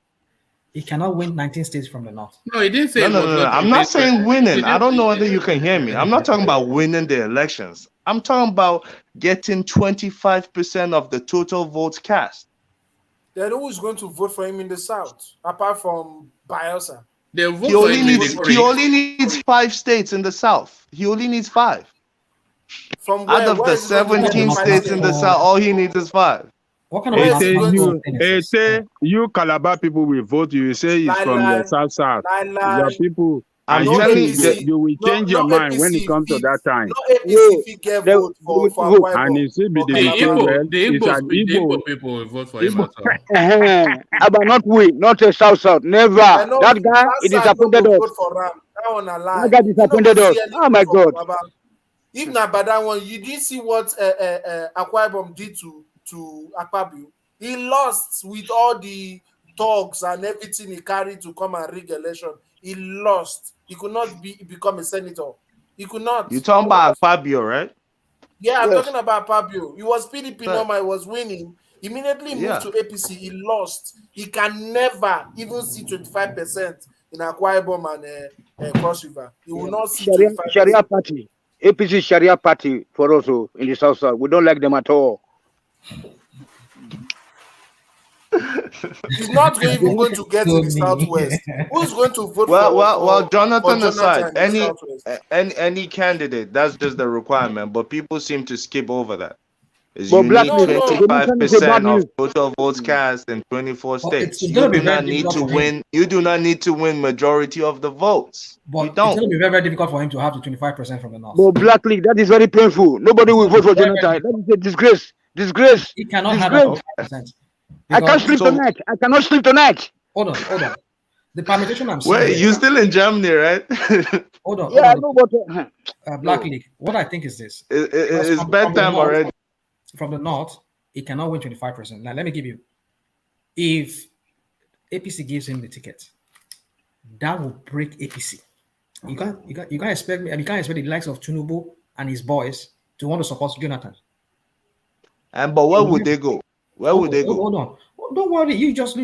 He cannot win 19 states from the North. No, he didn't say. No. I'm not saying winning. I don't know whether you can hear me. I'm not talking about winning the elections. I'm talking about getting 25% of the total votes cast. Then who is going to vote for him in the South, apart from Bielsa? He only needs 5 states in the South. He only needs 5. From where, out of the 17 states in the South, all he needs is 5. What kind of you Calabar people will vote. You will say it's from the South. Your people. I'm telling you that you will change your mind when it comes to that time. And it will be the Igbo people will vote for him. But not we, not a South. Never. That guy, he disappointed us. That guy disappointed us. Oh my God. If not by that one, you didn't see what Akwa Ibom did to Akpabio. He lost with all the talks and everything he carried to come and rig election. He lost. He could not become a senator. He could not. You talking about Fabio, right? Yeah, I'm talking about Fabio. He was PDP normal. He was winning. Immediately moved to APC. He lost. He can never even see 25% in Akwa Ibom and Cross River. He will not see Sharia party. APC Sharia party for also in the south side. We don't like them at all. He's not even going to get in the southwest. Who's going to vote well, Jonathan for aside, Jonathan any candidate, that's just the requirement. But people seem to skip over that. Is But you Black need News- 25% of total votes cast in 24 states. You do not need to win. You do not need to win majority of the votes. But You don't. it's going to be very, very difficult for him to have the 25% from the north. But Black League, that is very painful. Nobody will vote for Jonathan. That is a disgrace. Disgrace. He cannot have Disgrace. that 25%. I can't sleep tonight. I cannot sleep tonight. Hold on. The permutation I'm saying. Wait, you still in Germany, right? Hold on. Yeah, I know, but Black League. What I think is this. It's bedtime already. From the north, he cannot win 25%. Now, let me give you. If APC gives him the ticket, that will break APC. You can't expect me. You can't expect the likes of Tinubu and his boys to want to support Jonathan. But where would they go? Where would they go? Hold on. Don't worry. You just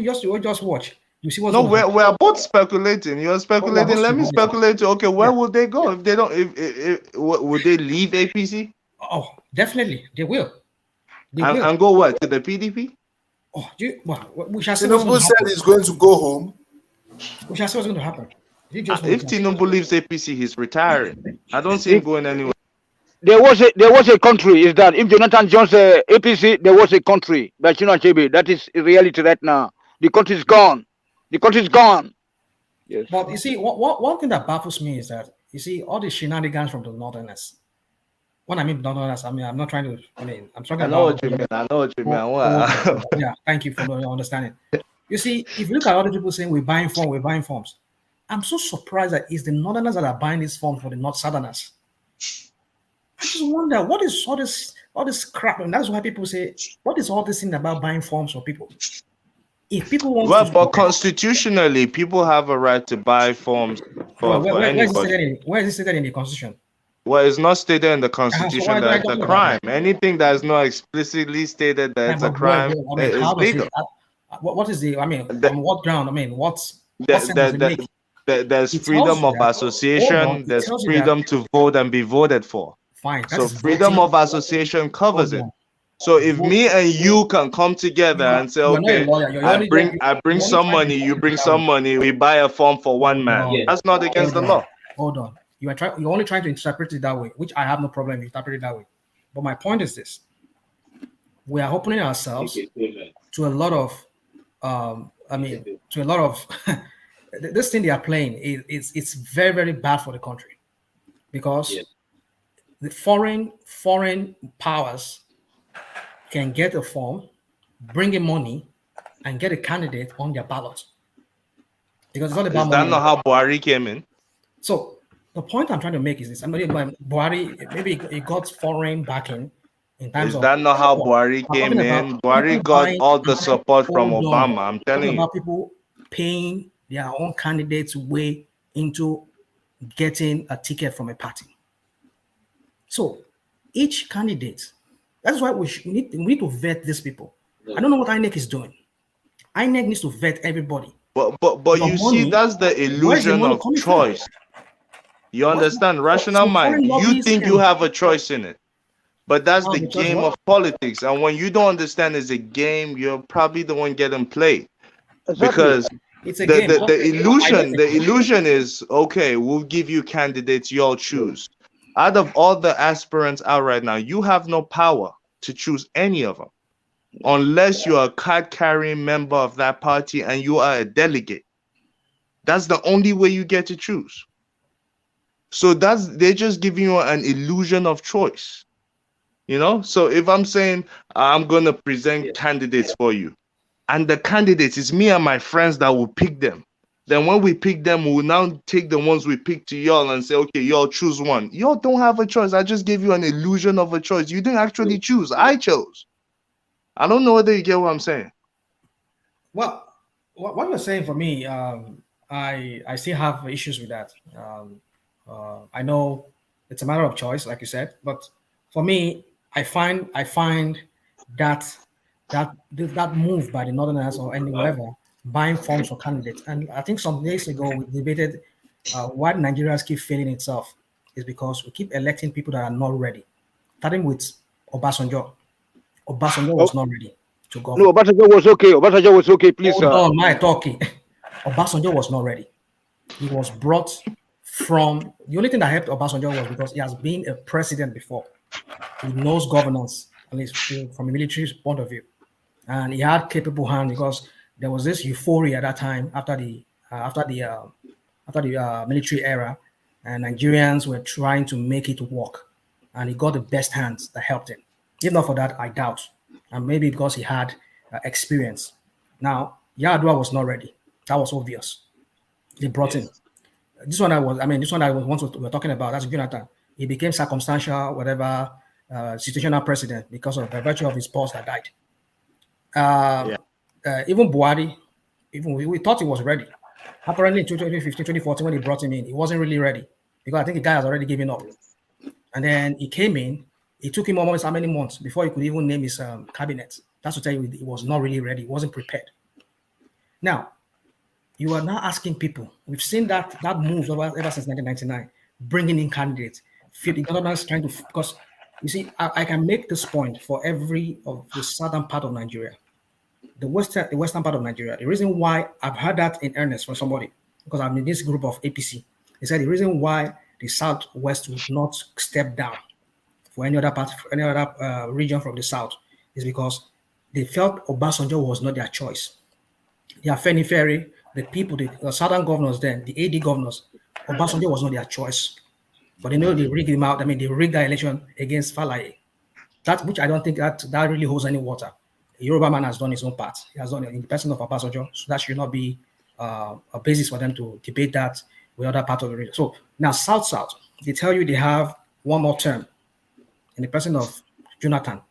watch. You see what's No, going on. we're both speculating. You're speculating. Let me speculate. Okay, where would they go if they don't? If would they leave APC? Oh, definitely they will. And go what to the PDP? Oh, we shall see what's Tinubu going to said happen. he's going to go home. We shall see what's going to happen. If Tinubu leaves APC, he's retiring. I don't see him going anywhere. there was a country. Is that if Jonathan joins the APC, there was a country. But you know, JB, that is reality right now. The country is gone. The country is gone. Yes. But you see, one thing that baffles me is that you see all the shenanigans from the northerners. When I mean northerners, I'm not trying to. I'm talking I know about. what you mean. I know what you mean. Wow. Yeah, thank you for understanding. You see, if you look at other people saying we're buying forms, I'm so surprised that it's the northerners that are buying these forms for the north southerners. I just wonder what is all this crap, and that's why people say, what is all this thing about buying forms for people? If people want but constitutionally, people have a right to buy forms for anybody. Where is it stated in the Constitution? Well, it's not stated in the Constitution so that it's a crime. Anything that is not explicitly stated that it's a crime is legal. What is the? On what ground? There's freedom of association. There's freedom to vote and be voted for. Fine. So freedom of association covers it. So if me and you can come together and say, okay, I bring some money, you bring some money, we buy a form for one man. That's not against the law. Hold on. You're only trying to interpret it that way, which I have no problem interpreting it that way. But my point is this: we are opening ourselves to a lot of, this thing they are playing. It's very, very bad for the country because the foreign powers can get a form, bring in money, and get a candidate on their ballot. Because it's not about money. Is that not how Buhari came in? So the point I'm trying to make is this: Buhari, maybe he got foreign backing in terms of. Is that not how Buhari came in? Buhari got all the support from Obama. I'm telling you. About people paying their own candidates' way into getting a ticket from a party. So each candidate. That's why we need to vet these people. I don't know what INEC is doing. INEC needs to vet everybody. But you see, that's the illusion of choice. You understand? Rational mind. You think you have a choice in it. But that's the game of politics. And when you don't understand it's a game, you're probably the one getting played. Because the illusion is, okay, we'll give you candidates, you'll choose. Out of all the aspirants out right now, you have no power to choose any of them unless you're a card-carrying member of that party and you are a delegate. That's the only way you get to choose. So they're just giving you an illusion of choice. You know? So if I'm saying I'm going to present candidates for you, and the candidates, it's me and my friends that will pick them. Then when we pick them, we'll now take the ones we pick to y'all and say, okay, y'all choose one. Y'all don't have a choice. I just gave you an illusion of a choice. You didn't actually choose. I chose. I don't know whether you get what I'm saying. Well, what you're saying for me, I still have issues with that. I know it's a matter of choice, like you said, but for me, I find that move by the Northerners or whoever buying forms for candidates, and I think some days ago we debated why Nigerians keep failing itself is because we keep electing people that are not ready. Starting with Obasanjo. Obasanjo was not ready to govern. No, Obasanjo was okay. Obasanjo was okay. Please. Hold on, my talking. Obasanjo was not ready. He was brought from the only thing that helped Obasanjo was because he has been a president before. He knows governance, at least from a military point of view, and he had capable hand because there was this euphoria at that time after the military era, and Nigerians were trying to make it work, and he got the best hands that helped him. If not for that, I doubt, and maybe because he had experience. Now, Yar'Adua was not ready. That was obvious. They brought him. This one we're talking about, that's Jonathan. He became circumstantial, whatever, situational president because of the virtue of his boss that died. Even Buhari, even we thought he was ready. Apparently in 2015, 2014, when he brought him in, he wasn't really ready because I think the guy has already given up. And then he came in, it took him almost how many months before he could even name his cabinet. That's to tell you he was not really ready, he wasn't prepared. Now, you are now asking people, we've seen that move ever since 1999, bringing in candidates, the government's trying to, because you see, I can make this point for every of the southern part of Nigeria, the western part of Nigeria. The reason why I've heard that in earnest from somebody, because I'm in this group of APC, they said the reason why the southwest would not step down for any other part, any other region from the south is because they felt Obasanjo was not their choice. The Afenifere, the people, the southern governors then, the AD governors, Obasanjo was not their choice. But they know they rigged him out. I mean, they rigged the election against Falaye. That, which I don't think that really holds any water. The Yoruba man has done his own part. He has done it in the person of Obasanjo. So that should not be a basis for them to debate that with other parts of the region. So now South, they tell you they have one more term in the person of Jonathan.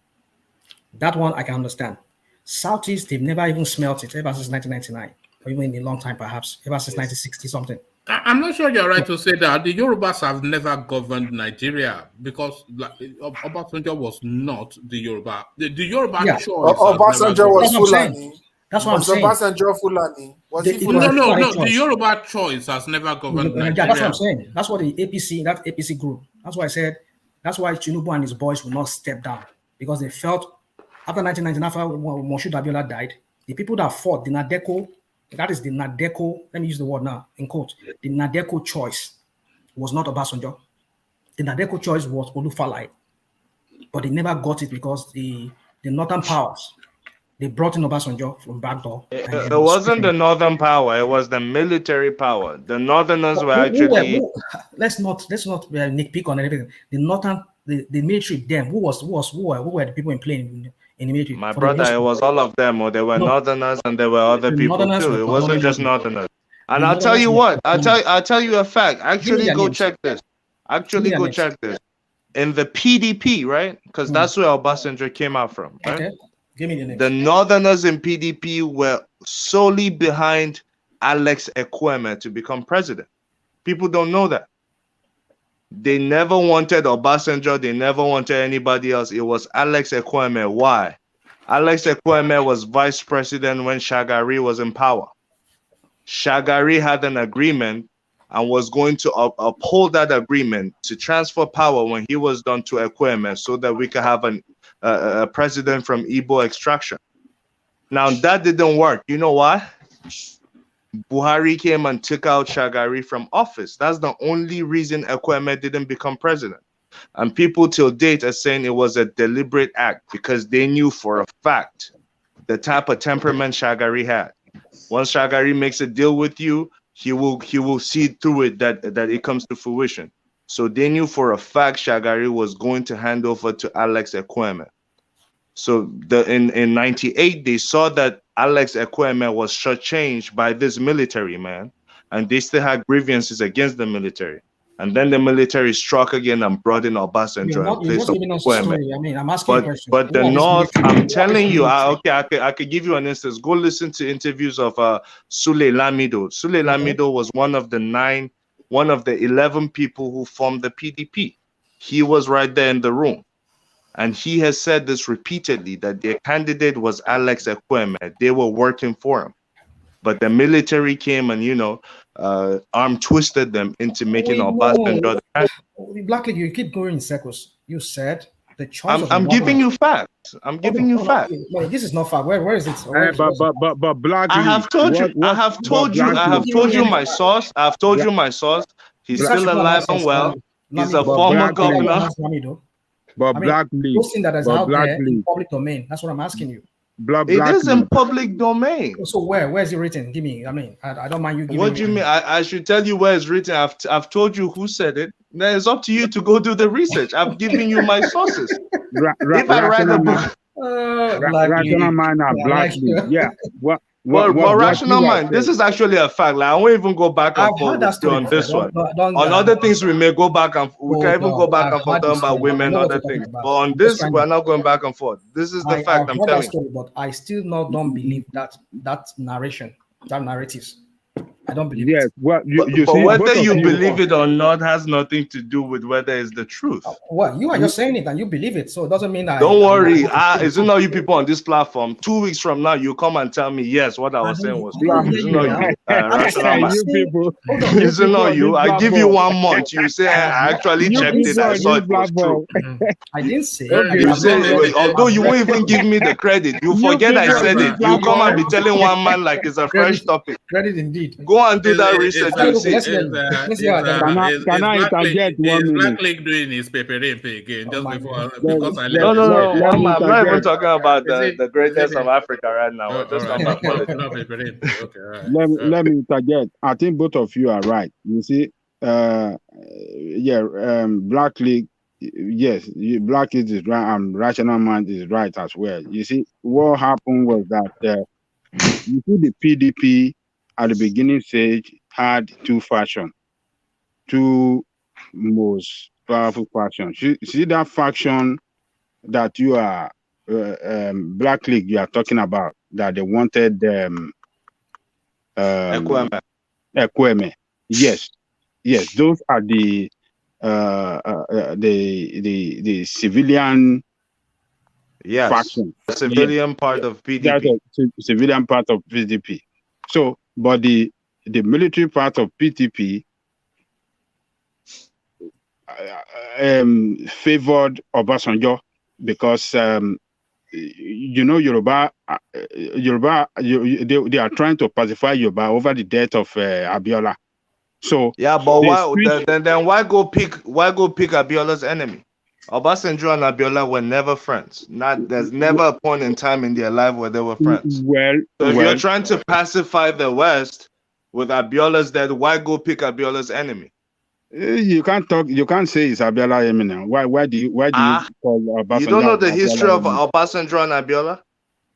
That one I can understand. Southeast, they've never even smelt it ever since 1999, or even in a long time perhaps, ever since 1960 something. I'm not sure you're right to say that. The Yorubas have never governed Nigeria because Obasanjo was not the Yoruba. The Yoruba choice. Obasanjo was Fulani. That's what I'm saying. Obasanjo Fulani. Was he Fulani? No. The Yoruba choice has never governed Nigeria. That's what I'm saying. That's what the APC, that APC group. That's why I said. That's why Tinubu and his boys will not step down because they felt after 1999, after Moshood Abiola died, the people that fought the Nadeko. That is the Nadeko, let me use the word now, in quote. The Nadeko choice was not Obasanjo. The Nadeko choice was Olufalaye. But they never got it because the northern powers, they brought in Obasanjo from backdoor. It wasn't the northern power, it was the military power. The northerners were actually... Let's not nitpick on anything. The northern, the military, them, who were the people in play in the military? My brother, it was all of them, or there were northerners and there were other people too. It wasn't just northerners. And I'll tell you what, I'll tell you a fact. Actually, go check this. In the PDP, right? Because that's where Obasanjo came out from. Right? Okay. Give me the name. The northerners in PDP were solely behind Alex Ekweme to become president. People don't know that. They never wanted Obasanjo. They never wanted anybody else. It was Alex Ekweme. Why? Alex Ekweme was vice president when Shagari was in power. Shagari had an agreement and was going to uphold that agreement to transfer power when he was done to Ekweme so that we could have a president from Igbo extraction. Now, that didn't work. You know why? Buhari came and took out Shagari from office. That's the only reason Ekweme didn't become president. And people till date are saying it was a deliberate act because they knew for a fact the type of temperament Shagari had. Once Shagari makes a deal with you, he will see through it that it comes to fruition. So they knew for a fact Shagari was going to hand over to Alex Ekweme. So in 98, they saw that Alex Ekweme was shortchanged by this military man. and they still had grievances against the military. And then the military struck again and brought in Obasanjo and placed story. I mean, I'm asking you a question. But the North, I'm telling you, I could give you an instance. Go listen to interviews of Sule Lamido. Sule Lamido was one of the 11 people who formed the PDP. He was right there in the room. And he has said this repeatedly, that their candidate was Alex Ekweme. They were working for him. But the military came and, arm twisted them into making Obasanjo the candidate. Blackly, you keep going in circles. You said the choice. I'm giving you facts. I'm giving you facts. No, this is not fact. Where is it? But Blackly, I have told you my source. I have told you my source. He's still alive and well. He's a former governor. But Blackly, those things that is out there in public domain. That's what I'm asking you. It is in public domain. So where is it written? Give me. I mean, I don't mind you giving. What do you mean? I should tell you where it's written. I've told you who said it. Now it's up to you to go do the research. I've given you my sources. If I write a book, rational mind and Blackly, yeah. What rational mind? This is actually a fact. Like, I won't even go back and forth on this one. On other things, we may go back and we can even go back and forth about women, other things. But on this, we're not going back and forth. This is the fact I'm telling you. But I still don't believe that narration, that narratives. I don't believe it. Well, but whether you believe it or not has nothing to do with whether it's the truth. Well, you are just saying it and you believe it, so it doesn't mean that. Don't worry. It's not you people on this platform. 2 weeks from now, you come and tell me, yes, what I was saying was true. It's not you. I give you 1 month. You say I actually checked it. I saw it was true. I didn't say. You say, although you won't even give me the credit, you forget I said it. You come and be telling one man like it's a fresh topic. Credit indeed. Go and do that research and see. Can I interject 1 minute? Blackleg doing his paper again just before because I left. No. I'm not even talking about the greatest of Africa right now. Just about politics. Let me interject. I think both of you are right. You see, Blackleg, yes, Blackleg is right, and rational mind is right as well. You see, what happened was that you see the PDP at the beginning stage had two most powerful factions. You see that faction that you are Blackleg you are talking about, that they wanted Ekweme. Yes, those are the civilian faction. The civilian part of PDP. That's a civilian part of PDP. So, but the military part of PDP favored Obasanjo because Yoruba, they are trying to pacify Yoruba over the death of Abiola. So but why go pick Abiola's enemy? Obasanjo and Abiola were never friends. There's never a point in time in their life where they were friends. If you're trying to pacify the West with Abiola's death, why go pick Abiola's enemy? You can't say it's Abiola enemy. Why do you call Obasanjo? You don't know the history of Obasanjo and Abiola?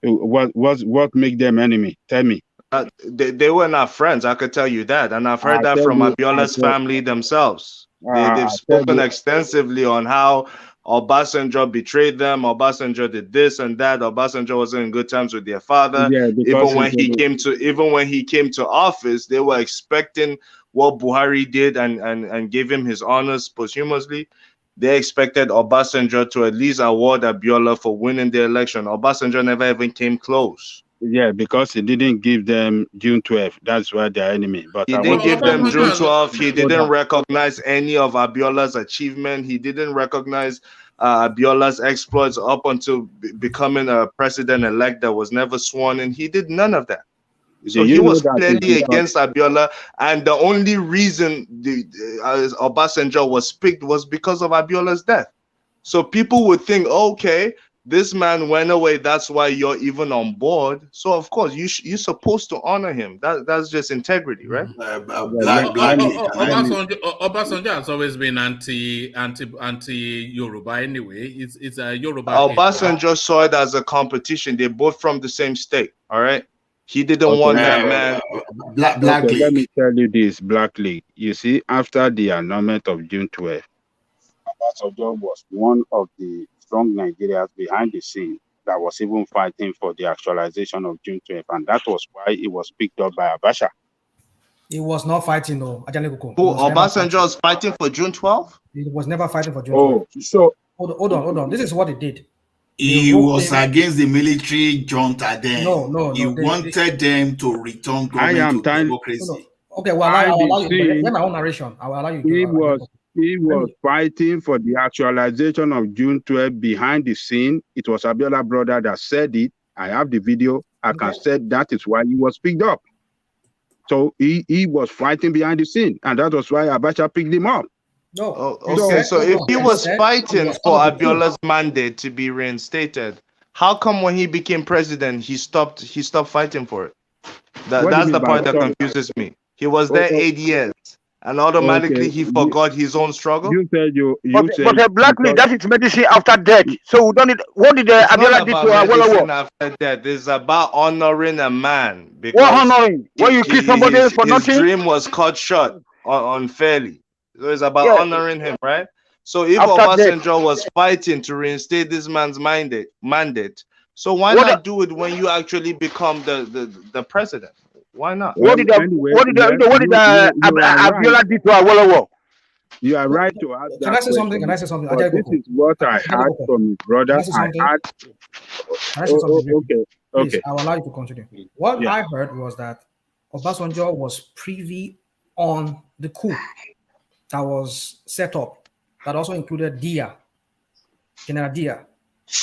What make them enemy? Tell me. They were not friends, I could tell you that. And I've heard that from Abiola's family themselves. They've spoken extensively on how Obasanjo betrayed them. Obasanjo did this and that. Obasanjo wasn't in good terms with their father. Even when he came to office, they were expecting what Buhari did and gave him his honors posthumously. They expected Obasanjo to at least award Abiola for winning the election. Obasanjo never even came close. Yeah, because he didn't give them June 12th. That's why they're enemy. But he didn't give them June 12th. He didn't recognize any of Abiola's achievement. He didn't recognize Abiola's exploits up until becoming a president-elect that was never sworn in. He did none of that. So he was clearly against Abiola, and the only reason Obasanjo was picked was because of Abiola's death. So people would think, okay, this man went away, that's why you're even on board. So of course you're supposed to honor him. That's just integrity, right? Obasanjo has always been anti-Yoruba anyway. It's a Yoruba. Obasanjo saw it as a competition. They're both from the same state, all right? He didn't want that man. Black Okay, let League. me tell you this, Black League. You see, after the annulment of June 12th, Obasanjo was one of the strong Nigerians behind the scene that was even fighting for the actualization of June 12th, and that was why it was picked up by Abacha. He was not fighting, no. Ajanekuku. Who, Obasanjo was fighting for June 12th? He was never fighting for June 12th. So hold on. This is what he did. He was against the military junta then. No. He wanted them to return government to democracy. Okay, well, I'll allow you. Get my own narration. I will allow you. He was fighting for the actualization of June 12th behind the scene. It was Abiola's brother that said it. I have the video. I can say that is why he was picked up. So he was fighting behind the scene, and that was why Abacha picked him up. No. Okay, so if he was fighting for Abiola's mandate to be reinstated, how come when he became president he stopped fighting for it? That's the part that confuses me. He was there 8 years, and automatically he forgot his own struggle. You said but Black League, that is medicine after death. So we don't need. What did Abiola do to medicine after death? It's about honoring a man. What honoring? When you kill somebody for nothing? His dream was cut short unfairly. So it's about honoring him, right? So if Obasanjo was fighting to reinstate this man's mandate, so why not do it when you actually become the president? Why not? What did Abiola do to Awolowo? You are right to ask that. Can I say something? But this is what I had from his brother. Can I say something? Okay. I will allow you to continue. What I heard was that Obasanjo was privy on the coup that was set up, that also included General Dia,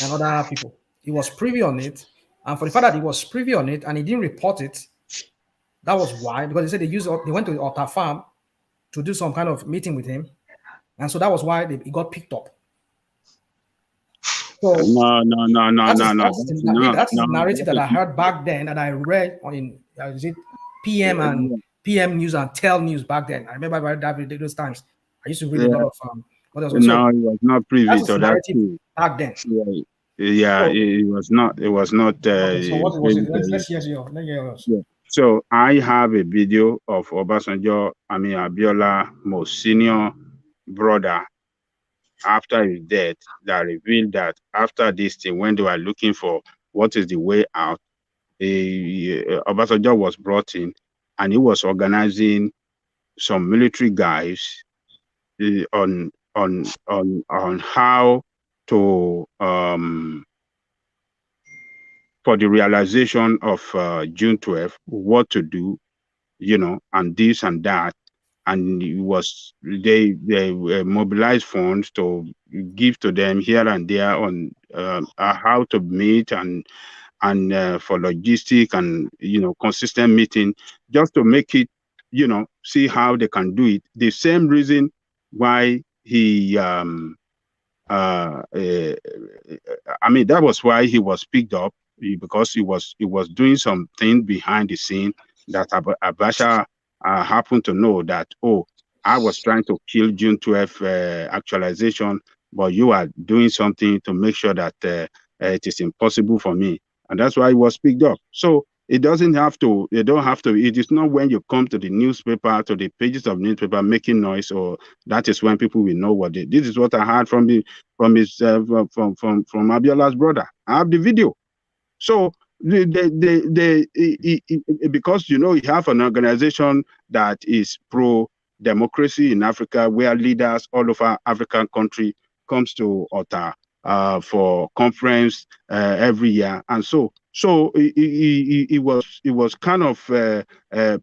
and other people. He was privy on it, and for the fact that he was privy on it and he didn't report it, that was why, because they said they went to Ota Farm to do some kind of meeting with him, and so that was why he got picked up. So no. That's the narrative that I heard back then, that I read on PM and PM News and Tell News back then. I remember I read those times. I used to read a lot of no, he was not privy to that too. Back then. It was not. It was not. So what was it? Let's hear yours. So I have a video of Obasanjo, Abiola, most senior brother, after his death, that revealed that after this thing, when they were looking for what is the way out, Obasanjo was brought in, and he was organizing some military guys on how to for the realization of June 12th, what to do, and this and that. And they mobilized funds to give to them here and there on how to meet and for logistic and consistent meeting, just to make it, see how they can do it. The same reason why he that was why he was picked up, because he was doing something behind the scene that Abacha happened to know that, I was trying to kill June 12th actualization, but you are doing something to make sure that it is impossible for me, and that's why he was picked up. So it doesn't have to. They don't have to. It is not when you come to the newspaper, to the pages of newspaper making noise, or that is when people will know what they. This is what I heard from Abiola's brother. I have the video. So because you have an organization that is pro-democracy in Africa, where leaders all over African country comes to Ota for conference every year, and so he was kind of a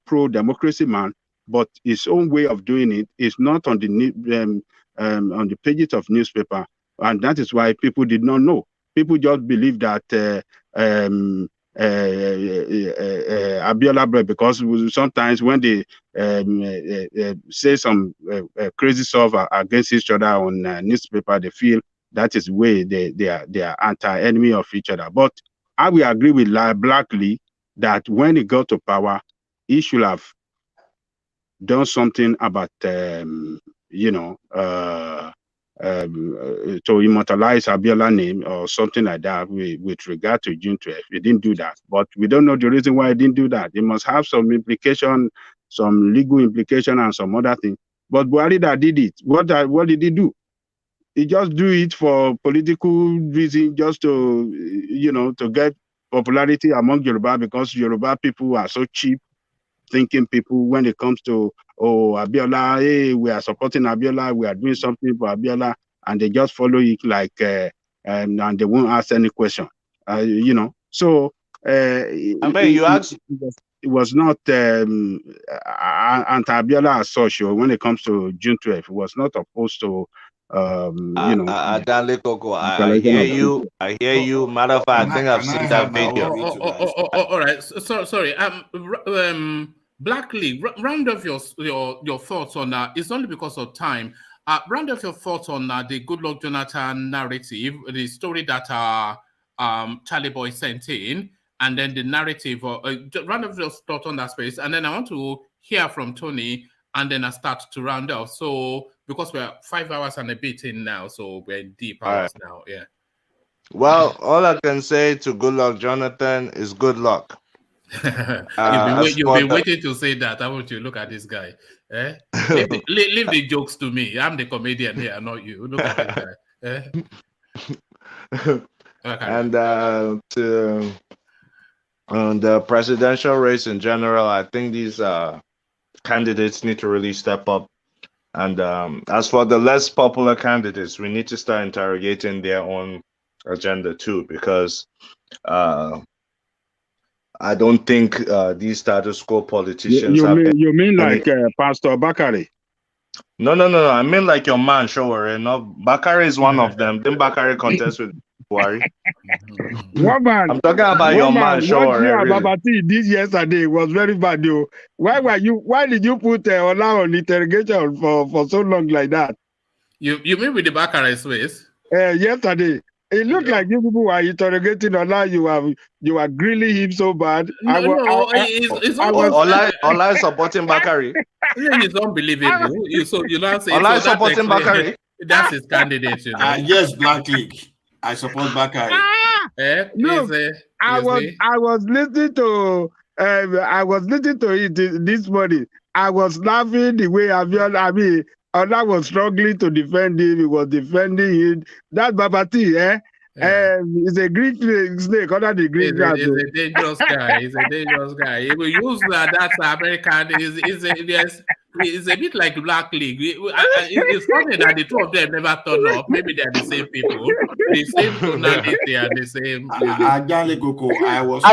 pro-democracy man, but his own way of doing it is not on the pages of newspaper, and that is why people did not know. People just believe that Abiola, because sometimes when they say some crazy stuff against each other on newspaper, they feel that is way they are anti-enemy of each other. But I will agree with Black Lee that when he got to power, he should have done something about to immortalize Abiola's name or something like that with regard to June 12th. He didn't do that, but we don't know the reason why he didn't do that. It must have some implication, some legal implication, and some other thing. But Buhari that did it, what did he do? He just do it for political reason, just to to get popularity among Yoruba, because Yoruba people are so cheap thinking people when it comes to, oh, Abiola, hey, we are supporting Abiola, we are doing something for Abiola, and they just follow it like, and they won't ask any question, So, I mean, you asked. It was not anti-Abiola as such. When it comes to June 12th, it was not opposed to, Adale Coco, I hear you. I hear you. Matter of fact, I think I've seen that video. All right. So sorry. Black League, round off your thoughts on that. It's only because of time. Round off your thoughts on the Goodluck Jonathan narrative, the story that Charlie Boy sent in, and then the narrative. Round off your thoughts on that space, and then I want to hear from Tony, and then I start to round off. So because we're 5 hours and a bit in now, so we're in deep hours now. Yeah. Well, all I can say to Goodluck Jonathan is good luck. You've been waiting to say that, haven't you? Look at this guy. Leave the jokes to me. I'm the comedian here, not you. Look at this guy. And to the presidential race in general, I think these candidates need to really step up. And as for the less popular candidates, we need to start interrogating their own agenda too, because I don't think these status quo politicians you mean like Pastor Bakari? No. I mean like your man, Showore. No, Bakari is one of them. Didn't Bakari contest with Buhari? What man? I'm talking about your man, Showore. What you did yesterday was very bad, though. Why did you put Ola on interrogation for so long like that? You mean with the Bakari Swiss? Yesterday. It looked like you people were interrogating Ola. You are grilling him so bad. Ola is supporting Bakari. It's unbelievable. You don't say Ola is supporting Bakari. That's his candidate. Yes, Black League. I support Bakari. Look, I was listening to it this morning. I was laughing the way Ola was struggling to defend him. He was defending him. That Babati, is a Greek snake under the Greek grass. He's a dangerous guy. He's a dangerous guy. He will use that American. It's a bit like Black League. It's funny that the two of them never turn up. Maybe they're the same people, the same tonality and the same. I was.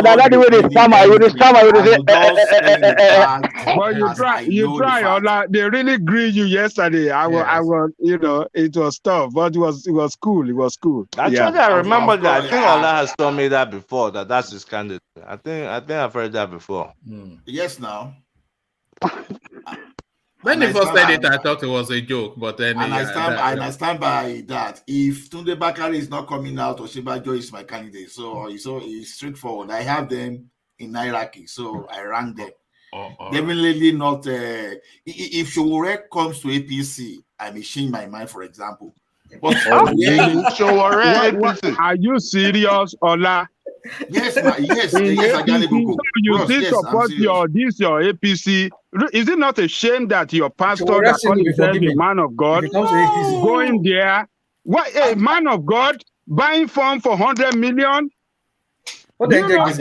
But you try. They really grilled you yesterday. I was, it was tough, but it was cool. It was cool. Actually, I remember that. I think Ola has told me that before. That's his candidate. I think I've heard that before. Yes, now. When he first said it, I thought it was a joke, but then I stand by that. If Tunde Bakari is not coming out, Oshibajo is my candidate. So it's straightforward. I have them in hierarchy, so I rank them. Definitely not. If Showore comes to APC, I may change my mind, for example. But are you serious, Ola? Yes, you still support your APC. Is it not a shame that your pastor, that calls himself a man of God, going there? What, a man of God buying form for 100 million? I mean, there's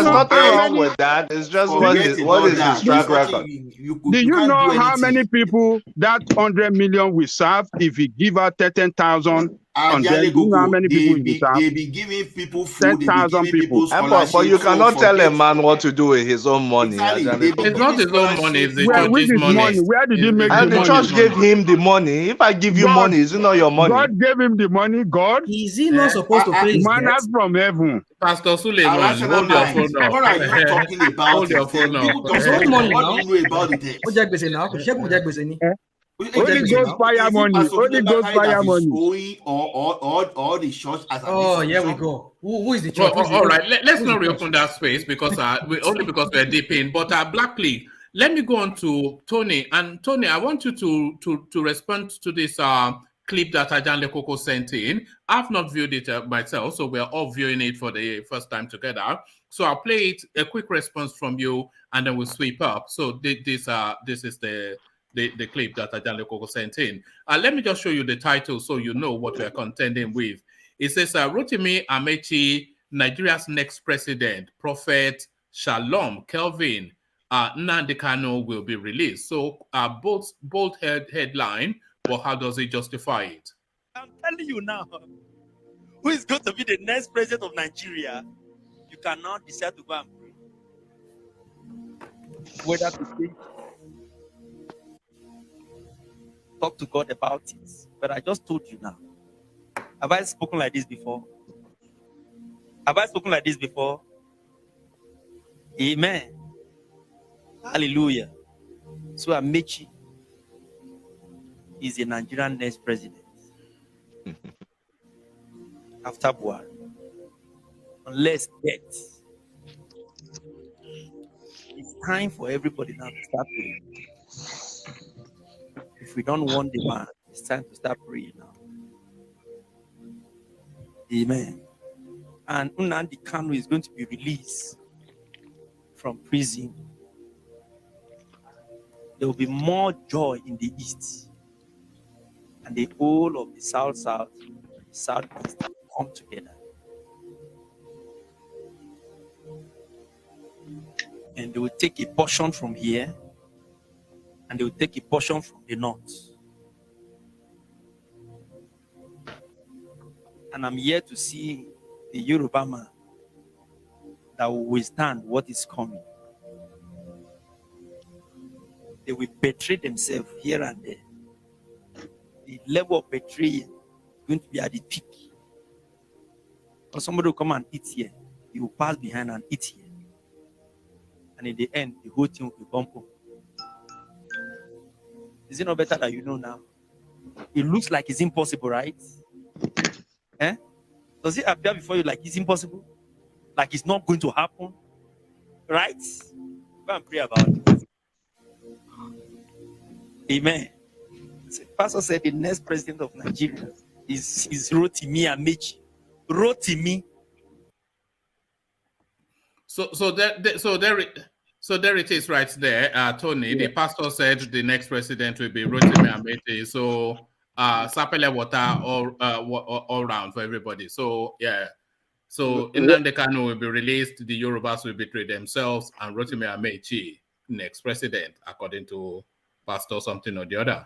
nothing wrong with that. It's just what is his track record? Do you know how many people that 100 million will serve if he give out 10,000? And then you know how many people they be giving people food, 10,000 people. But you cannot tell a man what to do with his own money. It's not his own money, it's the church's money. Where did he make the money? And the church gave him the money. If I give you money, is it not your money? God gave him the money. God? Is he not supposed to pay his debt? Manners from heaven. Pastor Suleiman, hold your phone up. What are you talking about? Hold your phone up. It's not money now. What do you know about it? Only Ghost fire money. Only Ghost fire money. Or the church as here we go. Who is the church? All right, let's not reopen that space because we're deep in. But Black League, Let me go on to Tony. And Tony, I want you to respond to this clip that Ajan Lekoko sent in. I've not viewed it myself, so we're all viewing it for the first time together. So I'll play it, a quick response from you, and then we'll sweep up. So this is the clip that Ajan Lekoko sent in. Let me just show you the title so you know what we're contending with. It says, Rotimi Amaechi, Nigeria's next president, Prophet Shalom Kelvin Nnamdi Kanu will be released. So both headline, but how does it justify it? I'm telling you now, who is going to be the next president of Nigeria? You cannot decide to go and pray. Whether to think, talk to God about it. But I just told you now. Have I spoken like this before? Have I spoken like this before? Amen. Hallelujah. So Amaechi is the Nigerian next president after Buhari. Unless death. It's time for everybody now to start praying. If we don't want the man, it's time to start praying now. Amen. And Nnamdi Kanu is going to be released from prison. There will be more joy in the east, and the whole of the southeast come together. And they will take a portion from here, and they will take a portion from the north. And I'm here to see the Yoruba man that will withstand what is coming. They will betray themselves here and there. The level of betrayal is going to be at the peak. Or somebody will come and eat here. He will pass behind and eat here. And in the end, the whole thing will be bumped up. Is it not better that you know now? It looks like it's impossible, right? Eh? Does it appear before you like it's impossible? Like it's not going to happen? Right? Go and pray about it. Amen. So Pastor said the next president of Nigeria is Rotimi Amaechi. Rotimi. So there it is right there, Tony. Yeah. The pastor said the next president will be Rotimi Amaechi. So sapele water all round for everybody. So yeah. So Nnamdi Kanu will be released, the Yorubas will betray themselves, and Rotimi Amaechi next president, according to Pastor something or the other.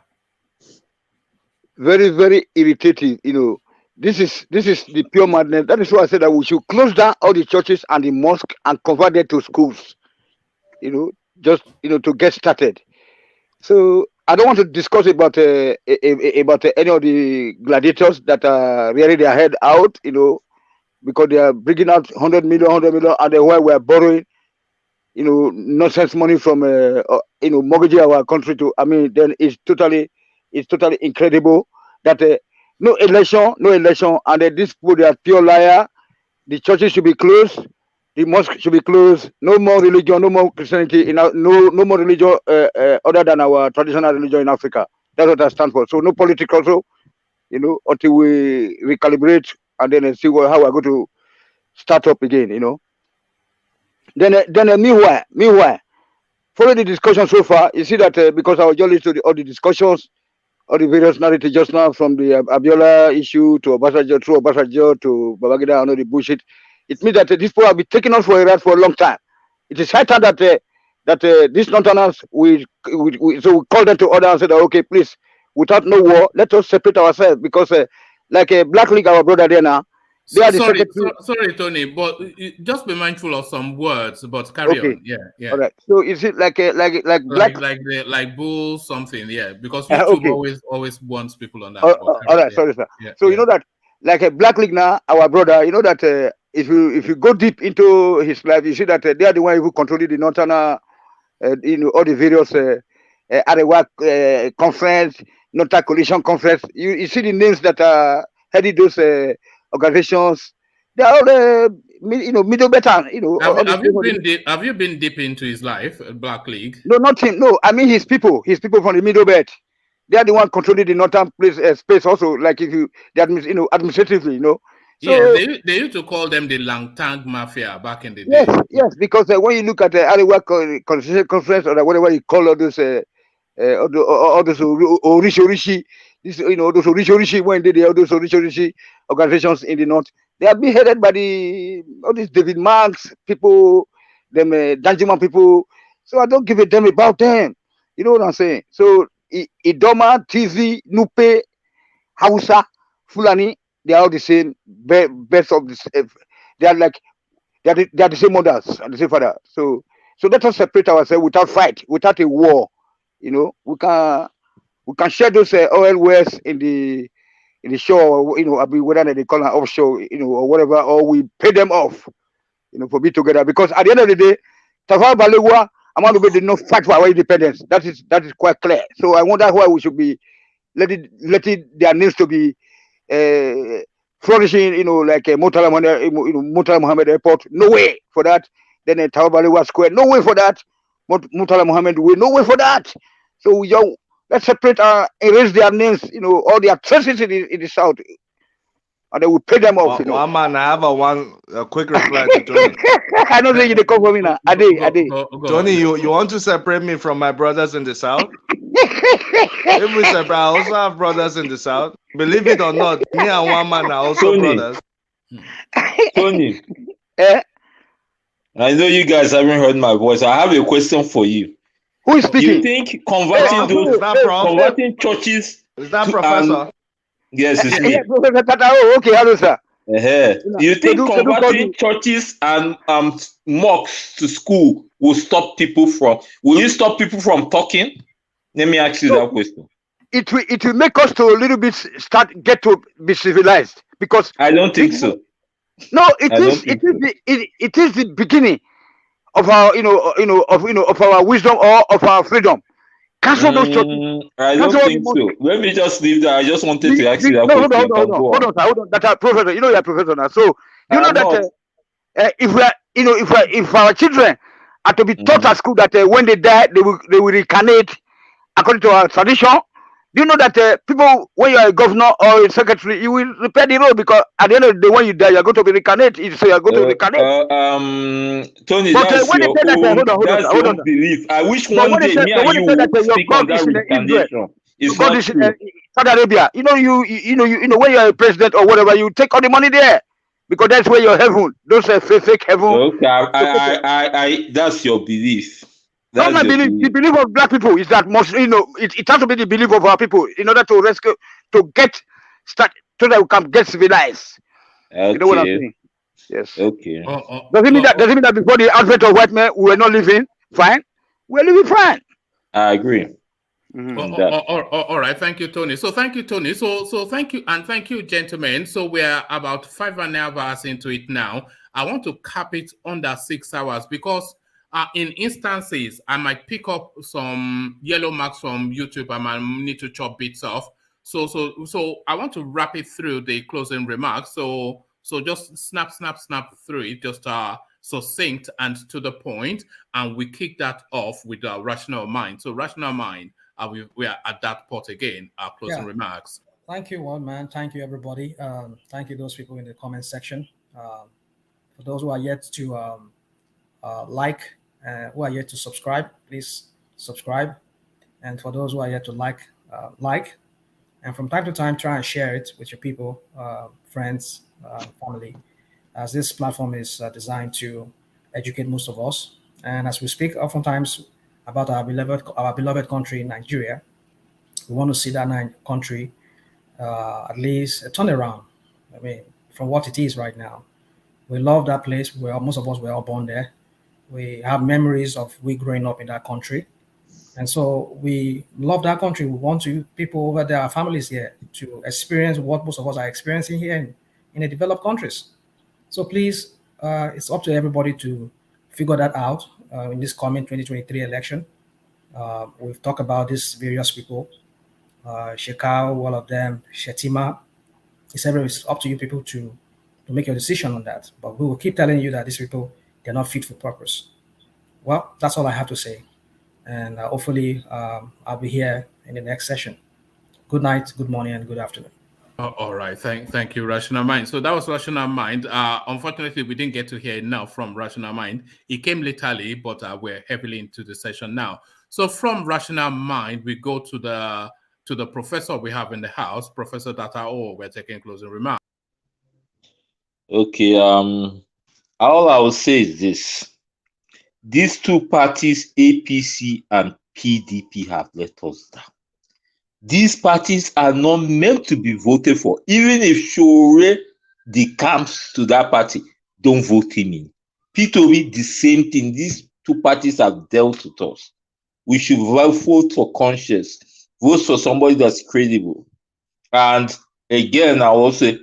Very, very irritating. You know, this is the pure madness. That is why I said that we should close down all the churches and the mosque and convert them to schools. You know, just to get started. So I don't want to discuss about any of the gladiators that are rearing their head out. You know, because they are bringing out 100 million, and then while we are borrowing, nonsense money from mortgaging our country to. I mean, then it's totally incredible that no election, and this people, they are pure liar. The churches should be closed, the mosque should be closed. No more religion, no more Christianity, no more religion other than our traditional religion in Africa. That's what I stand for. So no politics also, until we recalibrate and then see how we're going to start up again. Then meanwhile, following the discussion so far, you see that because I was just listening to all the discussions, all the various narratives just now, from the Abiola issue to Obasanjo, through Obasanjo to Babangida and all the bullshit, it means that these people have been taking us for a ride for a long time. It is high time that these northerners, we call them to order and said, okay, please, without no war, let us separate ourselves, because like a Black League, our brother there now, sorry, Tony, but just be mindful of some words, but carry on. Yeah. All right. So is it like bull something? Yeah, because YouTube always wants people on that. All right, sorry, sir. Yeah, so you know that like a Black League now, our brother, you know that if you go deep into his life, you see that they are the one who controlling the northern, all the various Arewa conference, Northern Coalition conference. You see the names that are heading those organizations, They are all middle better. Have you been deep into his life, Black League? No, not him. No, I mean his people. His people from the middle belt. They are the one controlling the northern place space. Also, like if you, administratively, So, yeah, they used to call them the Langtang Mafia back in the day. Yes, because when you look at the Arewa Constitutional Conference or whatever you call all those Orishi, those Orishi when they all those Orishi organizations in the north, they are being headed by all these David Marks people, them Danjuma people. So I don't give a damn about them. You know what I'm saying? So Idoma, Tizi, Nupe, Hausa, Fulani, they are all the same. Best of this. They are like they are the same mothers and the same father. So let us separate ourselves without fight, without a war. We can share those oil wells in the shore. Whether they call it offshore, or whatever, or we pay them off. For be together. Because at the end of the day, Tafawa Balewa, Amadu did not fight for our independence. That is quite clear. So I wonder why we should be letting their names to be flourishing, like Murtala Mohammed Airport. No way for that. Then Tafawa Balewa Square. No way for that. Murtala Mohammed Way. No way for that. So let's separate erase their names, all their traces in the south. And then we pay them off. One man, I have a quick reply to Tony. I don't think you come for me now. Ade. Tony, you want to separate me from my brothers in the south? If we separate, I also have brothers in the south. Believe it or not, me and one man are also brothers. Tony, I know you guys haven't heard my voice. I have a question for you. Who is speaking? You think converting churches? Is that Professor? Yes, it's me. Okay, hello, sir. You think converting churches and mosques to school will stop people from? Will you stop people from talking? Let me ask you that question. It will make us to a little bit get to be civilized, because I don't think so. No, it is the beginning of our of our wisdom or of our freedom. Cancel those churches. I don't think so. Let me just leave that. I just wanted to ask you that question. Hold on. That are professor. You're a professor now. So you know that if our children are to be taught at school that when they die they will reincarnate according to our tradition. Do you know that people, when you are a governor or a secretary, you will repair the road, because at the end of the day, when you die, you are going to be reincarnated. So you are going to reincarnate. Tony, that's your own belief. I wish one day me and you would speak on that reincarnation. It's not true. Saudi Arabia. You know when you are a president or whatever, you take all the money there, because that's where your heaven. Those are fake heaven. Okay, I that's your belief. Not my belief. The belief of black people is that it has to be the belief of our people in order to rescue, to get started, so that we can get civilized. Okay. You know what I'm saying? Yes. Okay. Does it mean that before the advent of white men we were not living fine? We're living fine. I agree. All right, thank you, Tony. So thank you, Tony. So thank you, and thank you, gentlemen. So we're about 5.5 hours into it now. I want to cap it under 6 hours, because in instances, I might pick up some yellow marks from YouTube. I might need to chop bits off. So I want to wrap it through the closing remarks. So just snap through it, just succinct and to the point, and we kick that off with our rational mind. So rational mind, we are at that part again. Our closing remarks. Thank you, one man. Thank you, everybody. Thank you, those people in the comment section. For those who are yet to who are yet to subscribe, please subscribe. And for those who are yet to like, and from time to time, try and share it with your people, friends, family, as this platform is designed to educate most of us. And as we speak oftentimes about our beloved country, Nigeria, we want to see that country at least a turnaround. I mean, from what it is right now. We love that place. Most of us were all born there. We have memories of we growing up in that country. And so we love that country. We want people over there, our families here, to experience what most of us are experiencing here in the developed countries. So please, it's up to everybody to figure that out in this coming 2023 election. We've talked about these various people, Shekau, all of them, Shetima. It's up to you people to to make your decision on that. But we will keep telling you that these people, they're not fit for purpose. Well, that's all I have to say. And hopefully I'll be here in the next session. Good night, good morning, and good afternoon. All right. Thank you, Rational Mind. So that was Rational Mind. Unfortunately, we didn't get to hear enough from Rational Mind. It came laterly, but we're heavily into the session now. So from Rational Mind, we go to the professor we have in the house, Professor Data O. We're taking closing remarks. Okay. All I will say is this: these two parties, APC and PDP, have let us down. These parties are not meant to be voted for. Even if Shore decamps to that party, don't vote him in. P2B, the same thing. These two parties have dealt with us. We should vote for conscience. Vote for somebody that's credible. And again, I will say,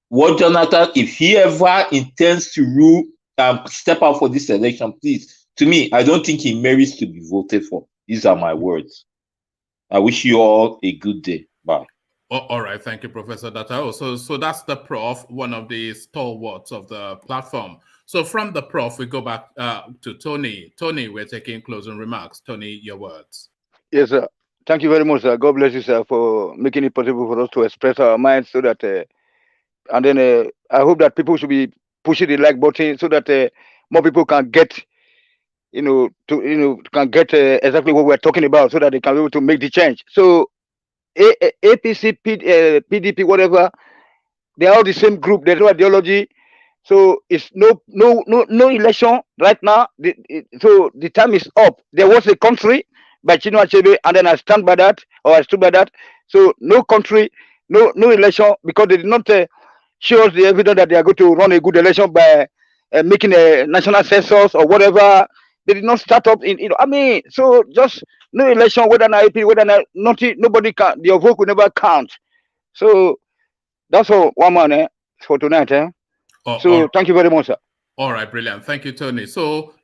what Jonathan, if he ever intends to rule and step out for this election, please, to me, I don't think he merits to be voted for. These are my words. I wish you all a good day. Bye. All right. Thank you, Professor Datao. So that's the prof, one of the stalwarts of the platform. So from the prof, we go back to Tony. Tony, we're taking closing remarks. Tony, your words. Yes, sir. Thank you very much, sir. God bless you, sir, for making it possible for us to express our minds so that, and then I hope that people should be pushing the like button so that more people can get, can get exactly what we're talking about so that they can be able to make the change. So APC, PDP, whatever, they're all the same group. There's no ideology. So it's no election right now. So the time is up. There was a country by Chinua Achebe, and then I stand by that, or I stood by that. So no country, no election, because they did not show us the evidence that they are going to run a good election by making a national census or whatever. They did not start up so just no election, whether not AP, whether not nothing, nobody can, your vote will never count. So that's all, one man for tonight. So thank you very much, sir. All right, brilliant. Thank you, Tony. So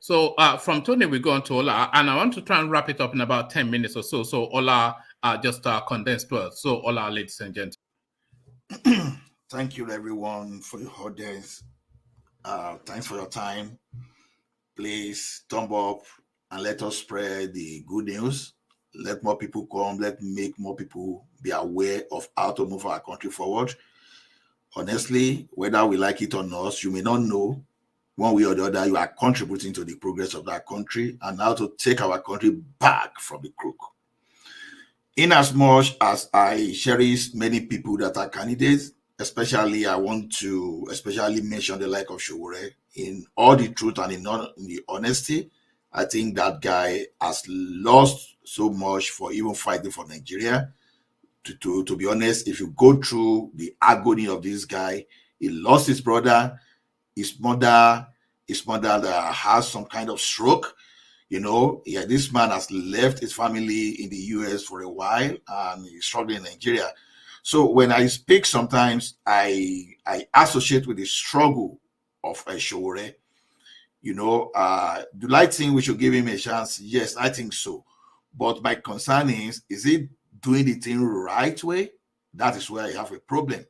from Tony, we go on to Ola, and I want to try and wrap it up in about 10 minutes or so. So Ola, just condensed words. So Ola, ladies and gentlemen. Thank you, everyone, for your audience. Thanks for your time. Please thumb up and let us spread the good news. Let more people come. Let make more people be aware of how to move our country forward. Honestly, whether we like it or not, you may not know one way or the other, you are contributing to the progress of that country and how to take our country back from the crook. In as much as I cherish many people that are candidates, especially I want to especially mention the like of Showore. In all the truth and in the honesty, I think that guy has lost so much for even fighting for Nigeria. To be honest, if you go through the agony of this guy, he lost his brother, his mother that has some kind of stroke. This man has left his family in the US for a while and he's struggling in Nigeria. So when I speak, sometimes I associate with the struggle of Showore. Do I think we should give him a chance? Yes, I think so. But my concern is it doing the thing right way? That is where I have a problem.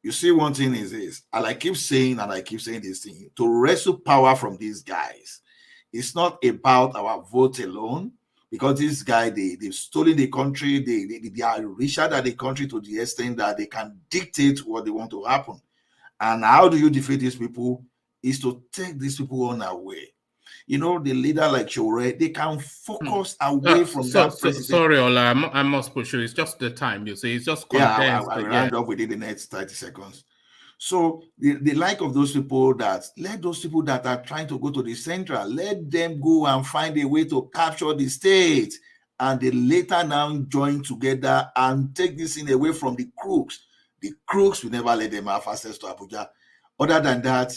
You see, one thing is this, and I keep saying this thing, to wrestle power from these guys, it's not about our vote alone, because this guy, they've stolen the country, they are richer than the country to the extent that they can dictate what they want to happen. And how do you defeat these people? Is to take these people on our way. The leader like Showore, they can focus away from that president. Sorry, Ola, I must push you. It's just the time, you see. It's just condensed. I will round up within the next 30 seconds. So the like of those people let those people that are trying to go to the central, let them go and find a way to capture the state. And they later now join together and take this thing away from the crooks. The crooks will never let them have access to Abuja. Other than that,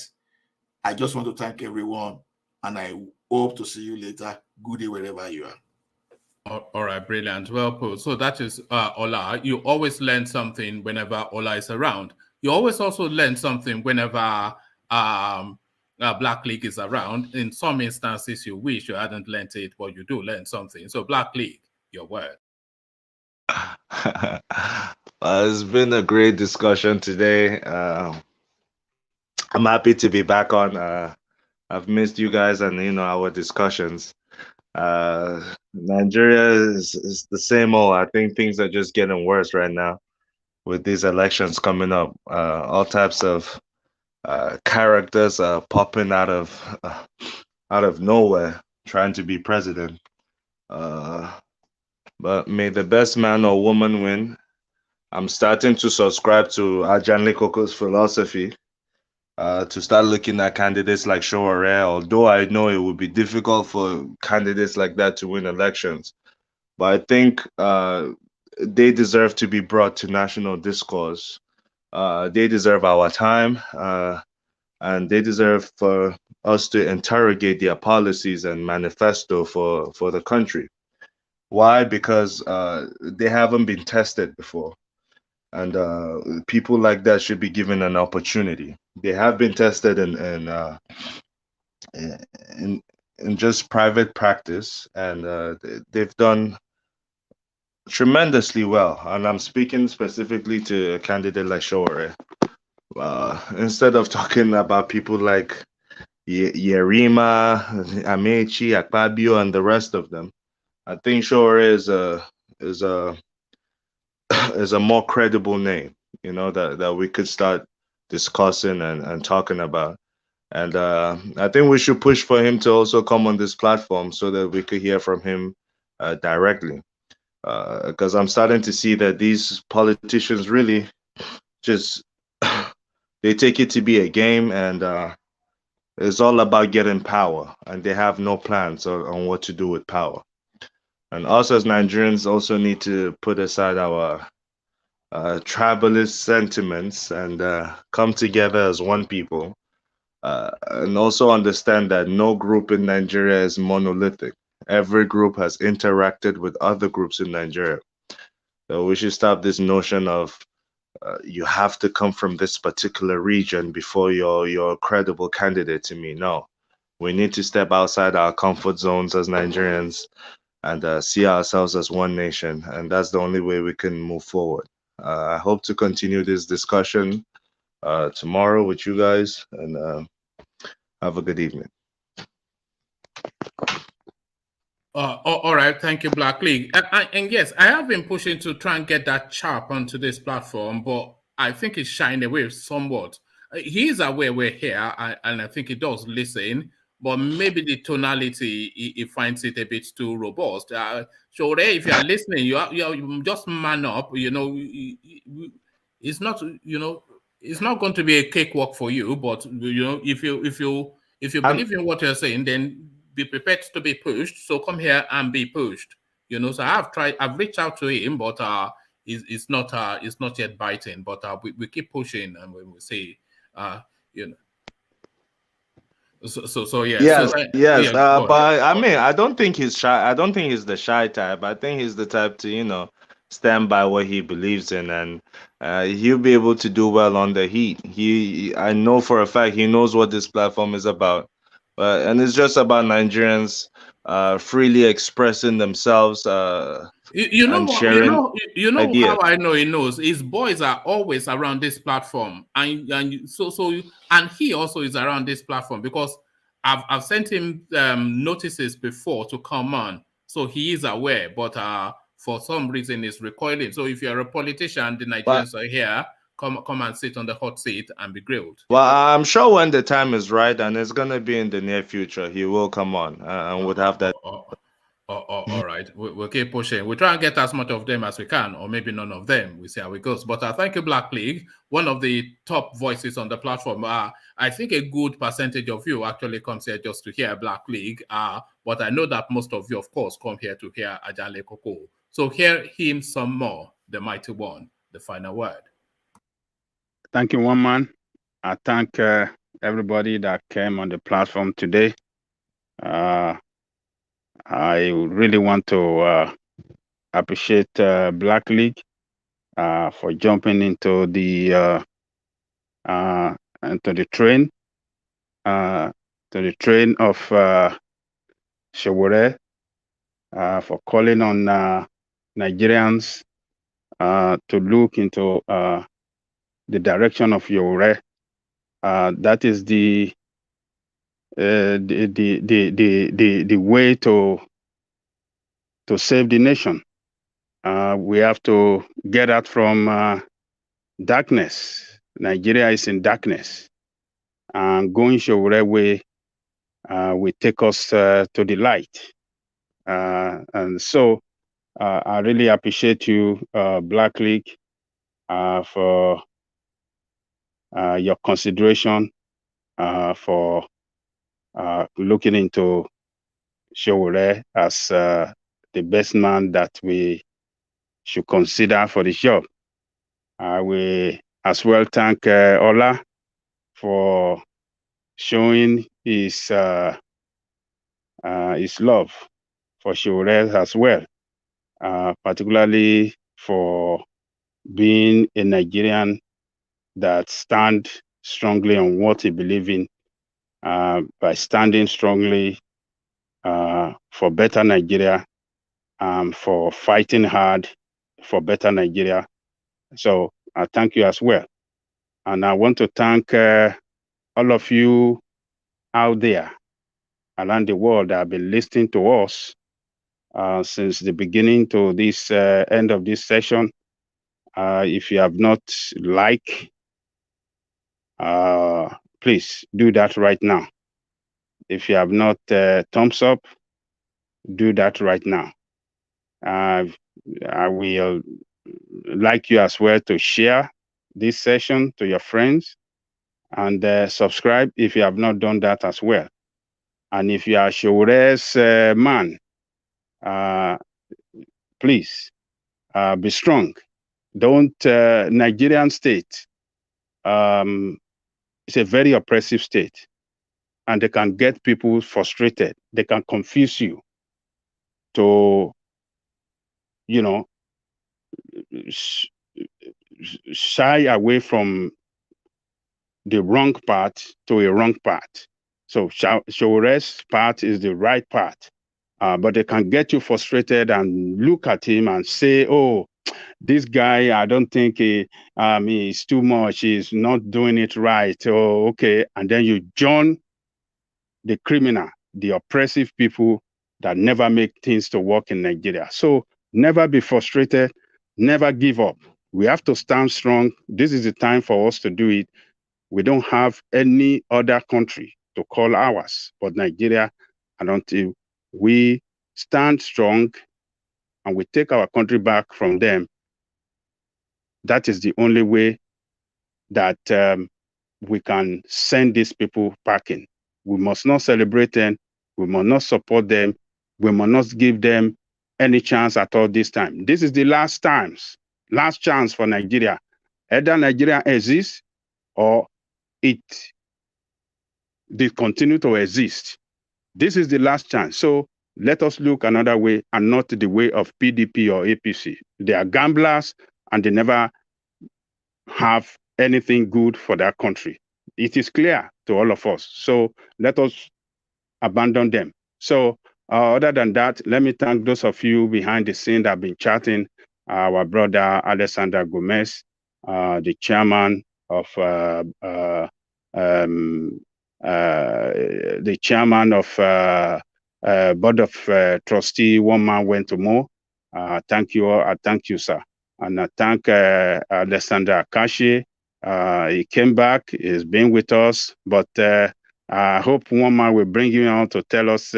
I just want to thank everyone. And I hope to see you later. Good day wherever you are. All right, brilliant. Well put. So that is Ola. You always learn something whenever Ola is around. You always also learn something whenever Black League is around. In some instances, you wish you hadn't learned it, but you do learn something. So Black League, your word. It's been a great discussion today. I'm happy to be back on. I've missed you guys and our discussions. Nigeria is the same old. I think things are just getting worse right now with these elections coming up. All types of characters are popping out of nowhere trying to be president. But may the best man or woman win. I'm starting to subscribe to Ajanle Koko's philosophy. To start looking at candidates like Showore, although I know it would be difficult for candidates like that to win elections. But I think they deserve to be brought to national discourse. They deserve our time, and they deserve for us to interrogate their policies and manifesto for the country. Why? Because they haven't been tested before. And people like that should be given an opportunity. They have been tested in just private practice, and they've done tremendously well. And I'm speaking specifically to a candidate like Showore. Instead of talking about people like Yerima, Amaechi, Akpabio, and the rest of them, I think Showore is a more credible name, that we could start discussing and talking about. And I think we should push for him to also come on this platform so that we could hear from him directly. Because I'm starting to see that these politicians really just they take it to be a game, and it's all about getting power, and they have no plans on what to do with power. And us as Nigerians also need to put aside our tribalist sentiments and come together as one people, and also understand that no group in Nigeria is monolithic. Every group has interacted with other groups in Nigeria. So we should stop this notion of you have to come from this particular region before you're a credible candidate to me. No, we need to step outside our comfort zones as Nigerians and see ourselves as one nation, and that's the only way we can move forward. I hope to continue this discussion tomorrow with you guys, and have a good evening. All right, thank you, Black League. And yes, I have been pushing to try and get that chap onto this platform, but I think he's shying away somewhat. He is aware we're here, and I think he does listen, but maybe the tonality, he finds it a bit too robust. So if you are listening, you just man up. It's not, it's not going to be a cakewalk for you, but if you believe in what you're saying, then be prepared to be pushed. So come here and be pushed. So I've reached out to him, but it's not yet biting. But we keep pushing, and we will see. So yeah. Yes, so, yes. yeah, But I mean, I don't think he's shy. I don't think he's the shy type. I think he's the type to, stand by what he believes in, and he'll be able to do well on the heat. I know for a fact he knows what this platform is about, and it's just about Nigerians freely expressing themselves. And sharing ideas. How I know he knows. His boys are always around this platform, and he also is around this platform because I've sent him notices before to come on, so he is aware. But for some reason, he's recoiling. So if you're a politician, the Nigerians are here. Come and sit on the hot seat and be grilled. Well, I'm sure when the time is right, and it's gonna be in the near future, he will come on and would have that. All right, we'll keep pushing. We'll try and get as much of them as we can, or maybe none of them. We'll see how it goes. But thank you, Black League, one of the top voices on the platform. I think a good percentage of you actually comes here just to hear Black League. But I know that most of you, of course, come here to hear Ajanle Koko. So hear him some more, the mighty one, the final word. Thank you, one man. I thank everybody that came on the platform today. I really want to appreciate Black League for jumping into the train of Showore, for calling on Nigerians to look into the direction of Yore That is the way to save the nation. We have to get out from darkness. Nigeria is in darkness, and going Showore way will take us to the light. And so I really appreciate you, Black League, for your consideration, for looking into Showore as the best man that we should consider for the job. I will as well thank Ola for showing his love for Showore as well, particularly for being a Nigerian that stand strongly on what he believes in, by standing strongly for better Nigeria, for fighting hard for better Nigeria. So I thank you as well. And I want to thank all of you out there around the world that have been listening to us since the beginning to this end of this session. If you have not liked, please do that right now. If you have not thumbs up, do that right now. I will like you as well to share this session to your friends, and subscribe if you have not done that as well. And if you are Showore's man, please be strong. Don't Nigerian state. It's a very oppressive state, and they can get people frustrated. They can confuse you to, you know, shy away from the wrong path to a wrong path. So Showore's path is the right path, but they can get you frustrated and look at him and say, "Oh, this guy, I don't think he's too much. He's not doing it right." Oh, okay, and then you join the criminal, the oppressive people that never make things to work in Nigeria. So never be frustrated, never give up. We have to stand strong. This is the time for us to do it. We don't have any other country to call ours but Nigeria, and until we stand strong and we take our country back from them, that is the only way that we can send these people packing. We must not celebrate them. We must not support them. We must not give them any chance at all this time. This is the last chance for Nigeria. Either Nigeria exists or they continue to exist. This is the last chance. So let us look another way, and not the way of PDP or APC. They are gamblers, and they never have anything good for that country. It is clear to all of us. So let us abandon them. So other than that, let me thank those of you behind the scene that have been chatting. Our brother Alexander Gomez, the chairman of board of trustee. One man went to more. Thank you all. Thank you, sir. And I thank Alexander Akashi. He came back. He's been with us, but I hope one man will bring him on to tell us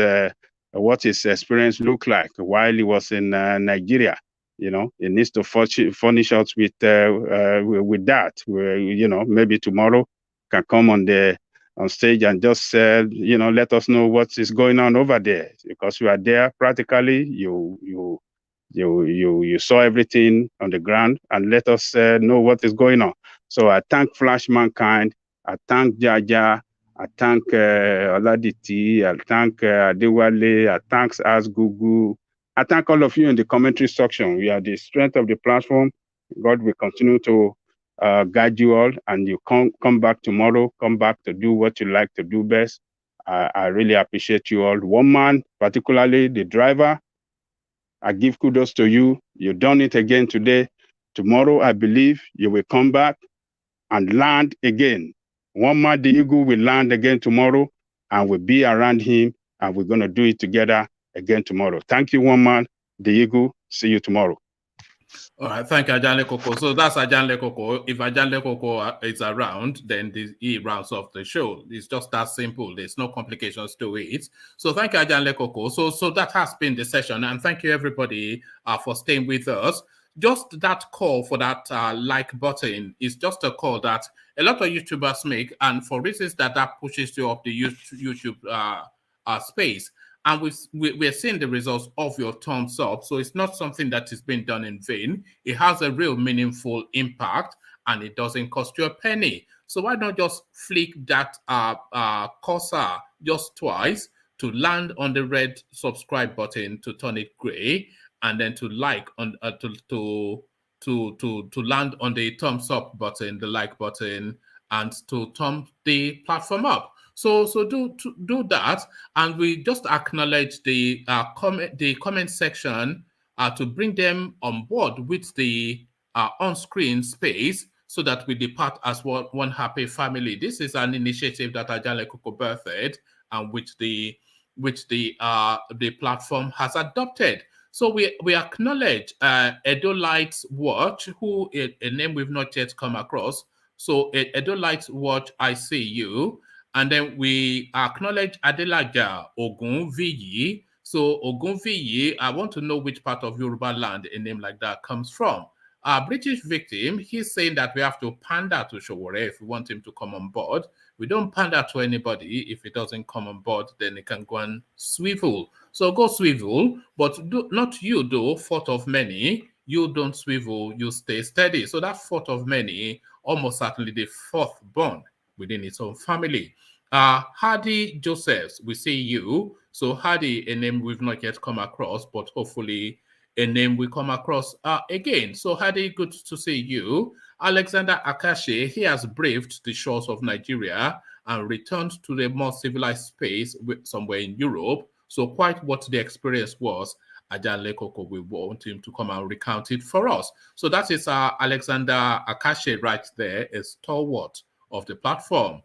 what his experience looked like while he was in Nigeria. You know, he needs to furnish us with that. You know, maybe tomorrow can come on stage and just let us know what is going on over there, because you are there practically. You saw everything on the ground, and let us know what is going on. So I thank Flash Mankind. I thank Jaja. I thank Oladiti. I thank Adewale. I thank Asgugu. I thank all of you in the commentary section. We are the strength of the platform. God will continue to guide you all, and you come back tomorrow. Come back to do what you like to do best. I really appreciate you all. One man, particularly the driver, I give kudos to you. You've done it again today. Tomorrow, I believe you will come back and land again. One man, the eagle, will land again tomorrow, and we'll be around him, and we're going to do it together again tomorrow. Thank you, one man, the eagle. See you tomorrow. All right, thank you, Ajanle Koko. So that's Ajanle Koko. If Ajanle Koko is around, then he rounds off the show. It's just that simple. There's no complications to it. So thank you, Ajanle Koko. So that has been the session, and thank you everybody for staying with us. Just that call for that like button is just a call that a lot of YouTubers make, and for reasons that pushes you up the YouTube space. And we're seeing the results of your thumbs up. So it's not something that is being done in vain. It has a real meaningful impact, and it doesn't cost you a penny. So why not just flick that cursor just twice to land on the red subscribe button to turn it gray, and then to like on to land on the thumbs up button, the like button, and to thumb the platform up. So do that, and we just acknowledge the comment section to bring them on board with the on-screen space, so that we depart as one happy family. This is an initiative that Ajanle Koko birthed, and which the platform has adopted. So we acknowledge Edo Lights Watch, who a name we've not yet come across. So Edo Lights Watch, I see you. And then we acknowledge Adelaja Ogunviyi. So Ogunviyi, I want to know which part of Yoruba land a name like that comes from. Our British victim, he's saying that we have to pander to Showore if we want him to come on board. We don't pander to anybody. If he doesn't come on board, then he can go and swivel. So go swivel, but not you though, fourth of many. You don't swivel, you stay steady. So that fourth of many, almost certainly the fourth born within its own family. Hardy Josephs, we see you. So Hardy, a name we've not yet come across, but hopefully a name we come across again. So Hardy, good to see you. Alexander Akashi, he has braved the shores of Nigeria and returned to the more civilized space somewhere in Europe. So quite what the experience was, Ajanle Koko, we want him to come and recount it for us. So that is Alexander Akashi right there, a stalwart of the platform.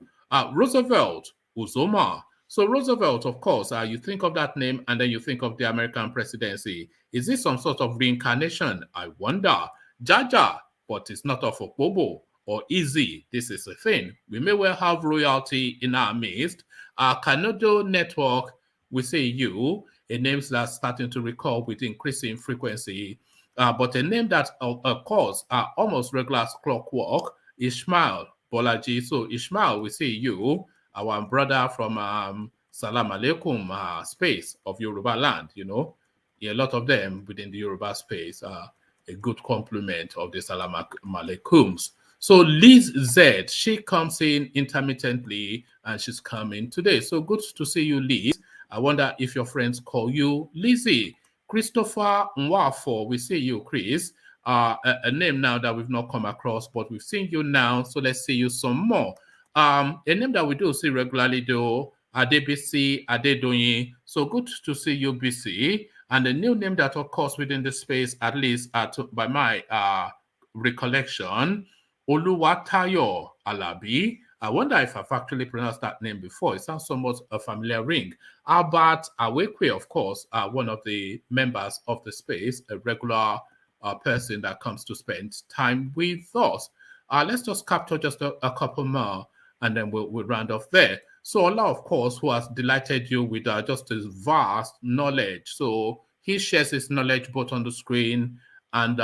Roosevelt Uzoma. So Roosevelt, of course, you think of that name and then you think of the American presidency. Is this some sort of reincarnation? I wonder. Jaja, but it's not of Opobo or Easy. This is a thing. We may well have royalty in our midst. Kanodo Network, we say you, a name that's starting to recall with increasing frequency, but a name that occurs almost regular as clockwork, Ishmael Bolaji. So Ishmael, we see you, our brother from Salam Aleikum space of Yoruba land, you know. Yeah, a lot of them within the Yoruba space are a good complement of the Salam Aleikums. So Liz Z, she comes in intermittently and she's coming today. So good to see you, Liz. I wonder if your friends call you Lizzie. Christopher Nwafo, we see you, Chris. A name now that we've not come across, but we've seen you now, so let's see you some more. A name that we do see regularly though, Adebisi Adedoyin. So good to see you, BC. And a new name that occurs within the space, at least by my recollection, Oluwatayo Alabi. I wonder if I've actually pronounced that name before. It sounds somewhat a familiar ring. Albert Awekwe, of course, one of the members of the space, a regular person that comes to spend time with us. Let's just capture just a couple more, and then we'll round off there. So Allah, of course, who has delighted you with just his vast knowledge. So he shares his knowledge both on the screen and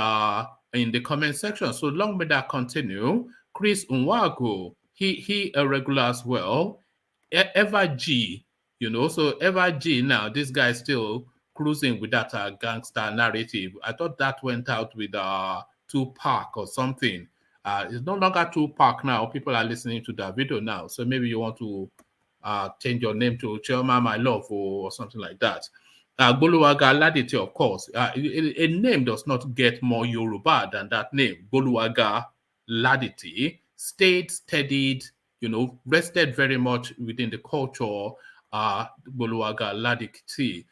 in the comment section. So long may that continue. Chris Unwago, he a regular as well. Eva G, you know, so Eva G now, this guy is still cruising with that gangster narrative. I thought that went out with Tupac or something. It's no longer Tupac now. People are listening to that video now. So maybe you want to change your name to Chioma My Love or something like that. Boluwaga Laditi, of course. A name does not get more Yoruba than that name. Boluwaga Laditi stayed steadied, you know, rested very much within the culture. Boluwaga Laditi.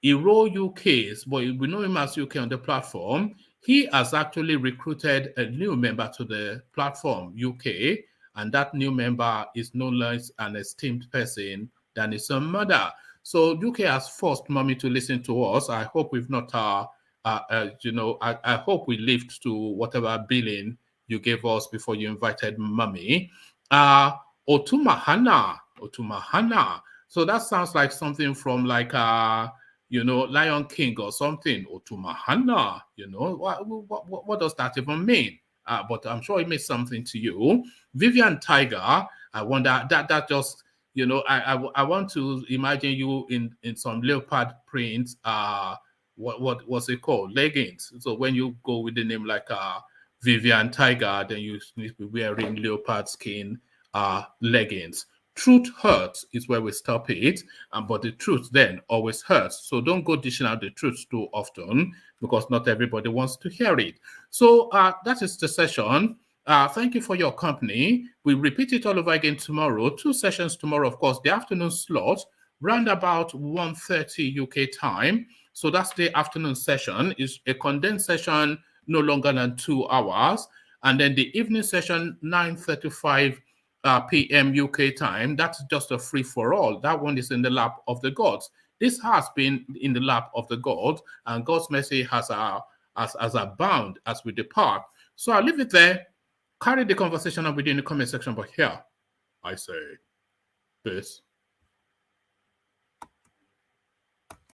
Iro UK's, but we know him as UK on the platform. He has actually recruited a new member to the platform, UK. and that new member is no less an esteemed person than his own mother. So UK has forced mommy to listen to us. I hope we've not, I hope we lived to whatever billing you gave us before you invited mommy. Otumahana. So that sounds like something from like, Lion King or something. Otumahana, what does that even mean? But I'm sure it means something to you. Vivian Tiger, I wonder, that just, I want to imagine you in some leopard print, what was it called? Leggings. So when you go with the name like Vivian Tiger, then you need to be wearing leopard skin leggings. Truth hurts is where we stop it, but the truth then always hurts. So don't go dishing out the truth too often, because not everybody wants to hear it. So that is the session. Thank you for your company. We'll repeat it all over again tomorrow. 2 sessions tomorrow, of course. The afternoon slot, round about 1:30 UK time. So that's the afternoon session. Is a condensed session, no longer than 2 hours. And then the evening session, 9:35 p.m. UK time. That's just a free-for-all. That one is in the lap of the gods. This has been in the lap of the gods, and God's mercy has abound as we depart. So I'll leave it there. Carry the conversation up within the comment section, but here I say this.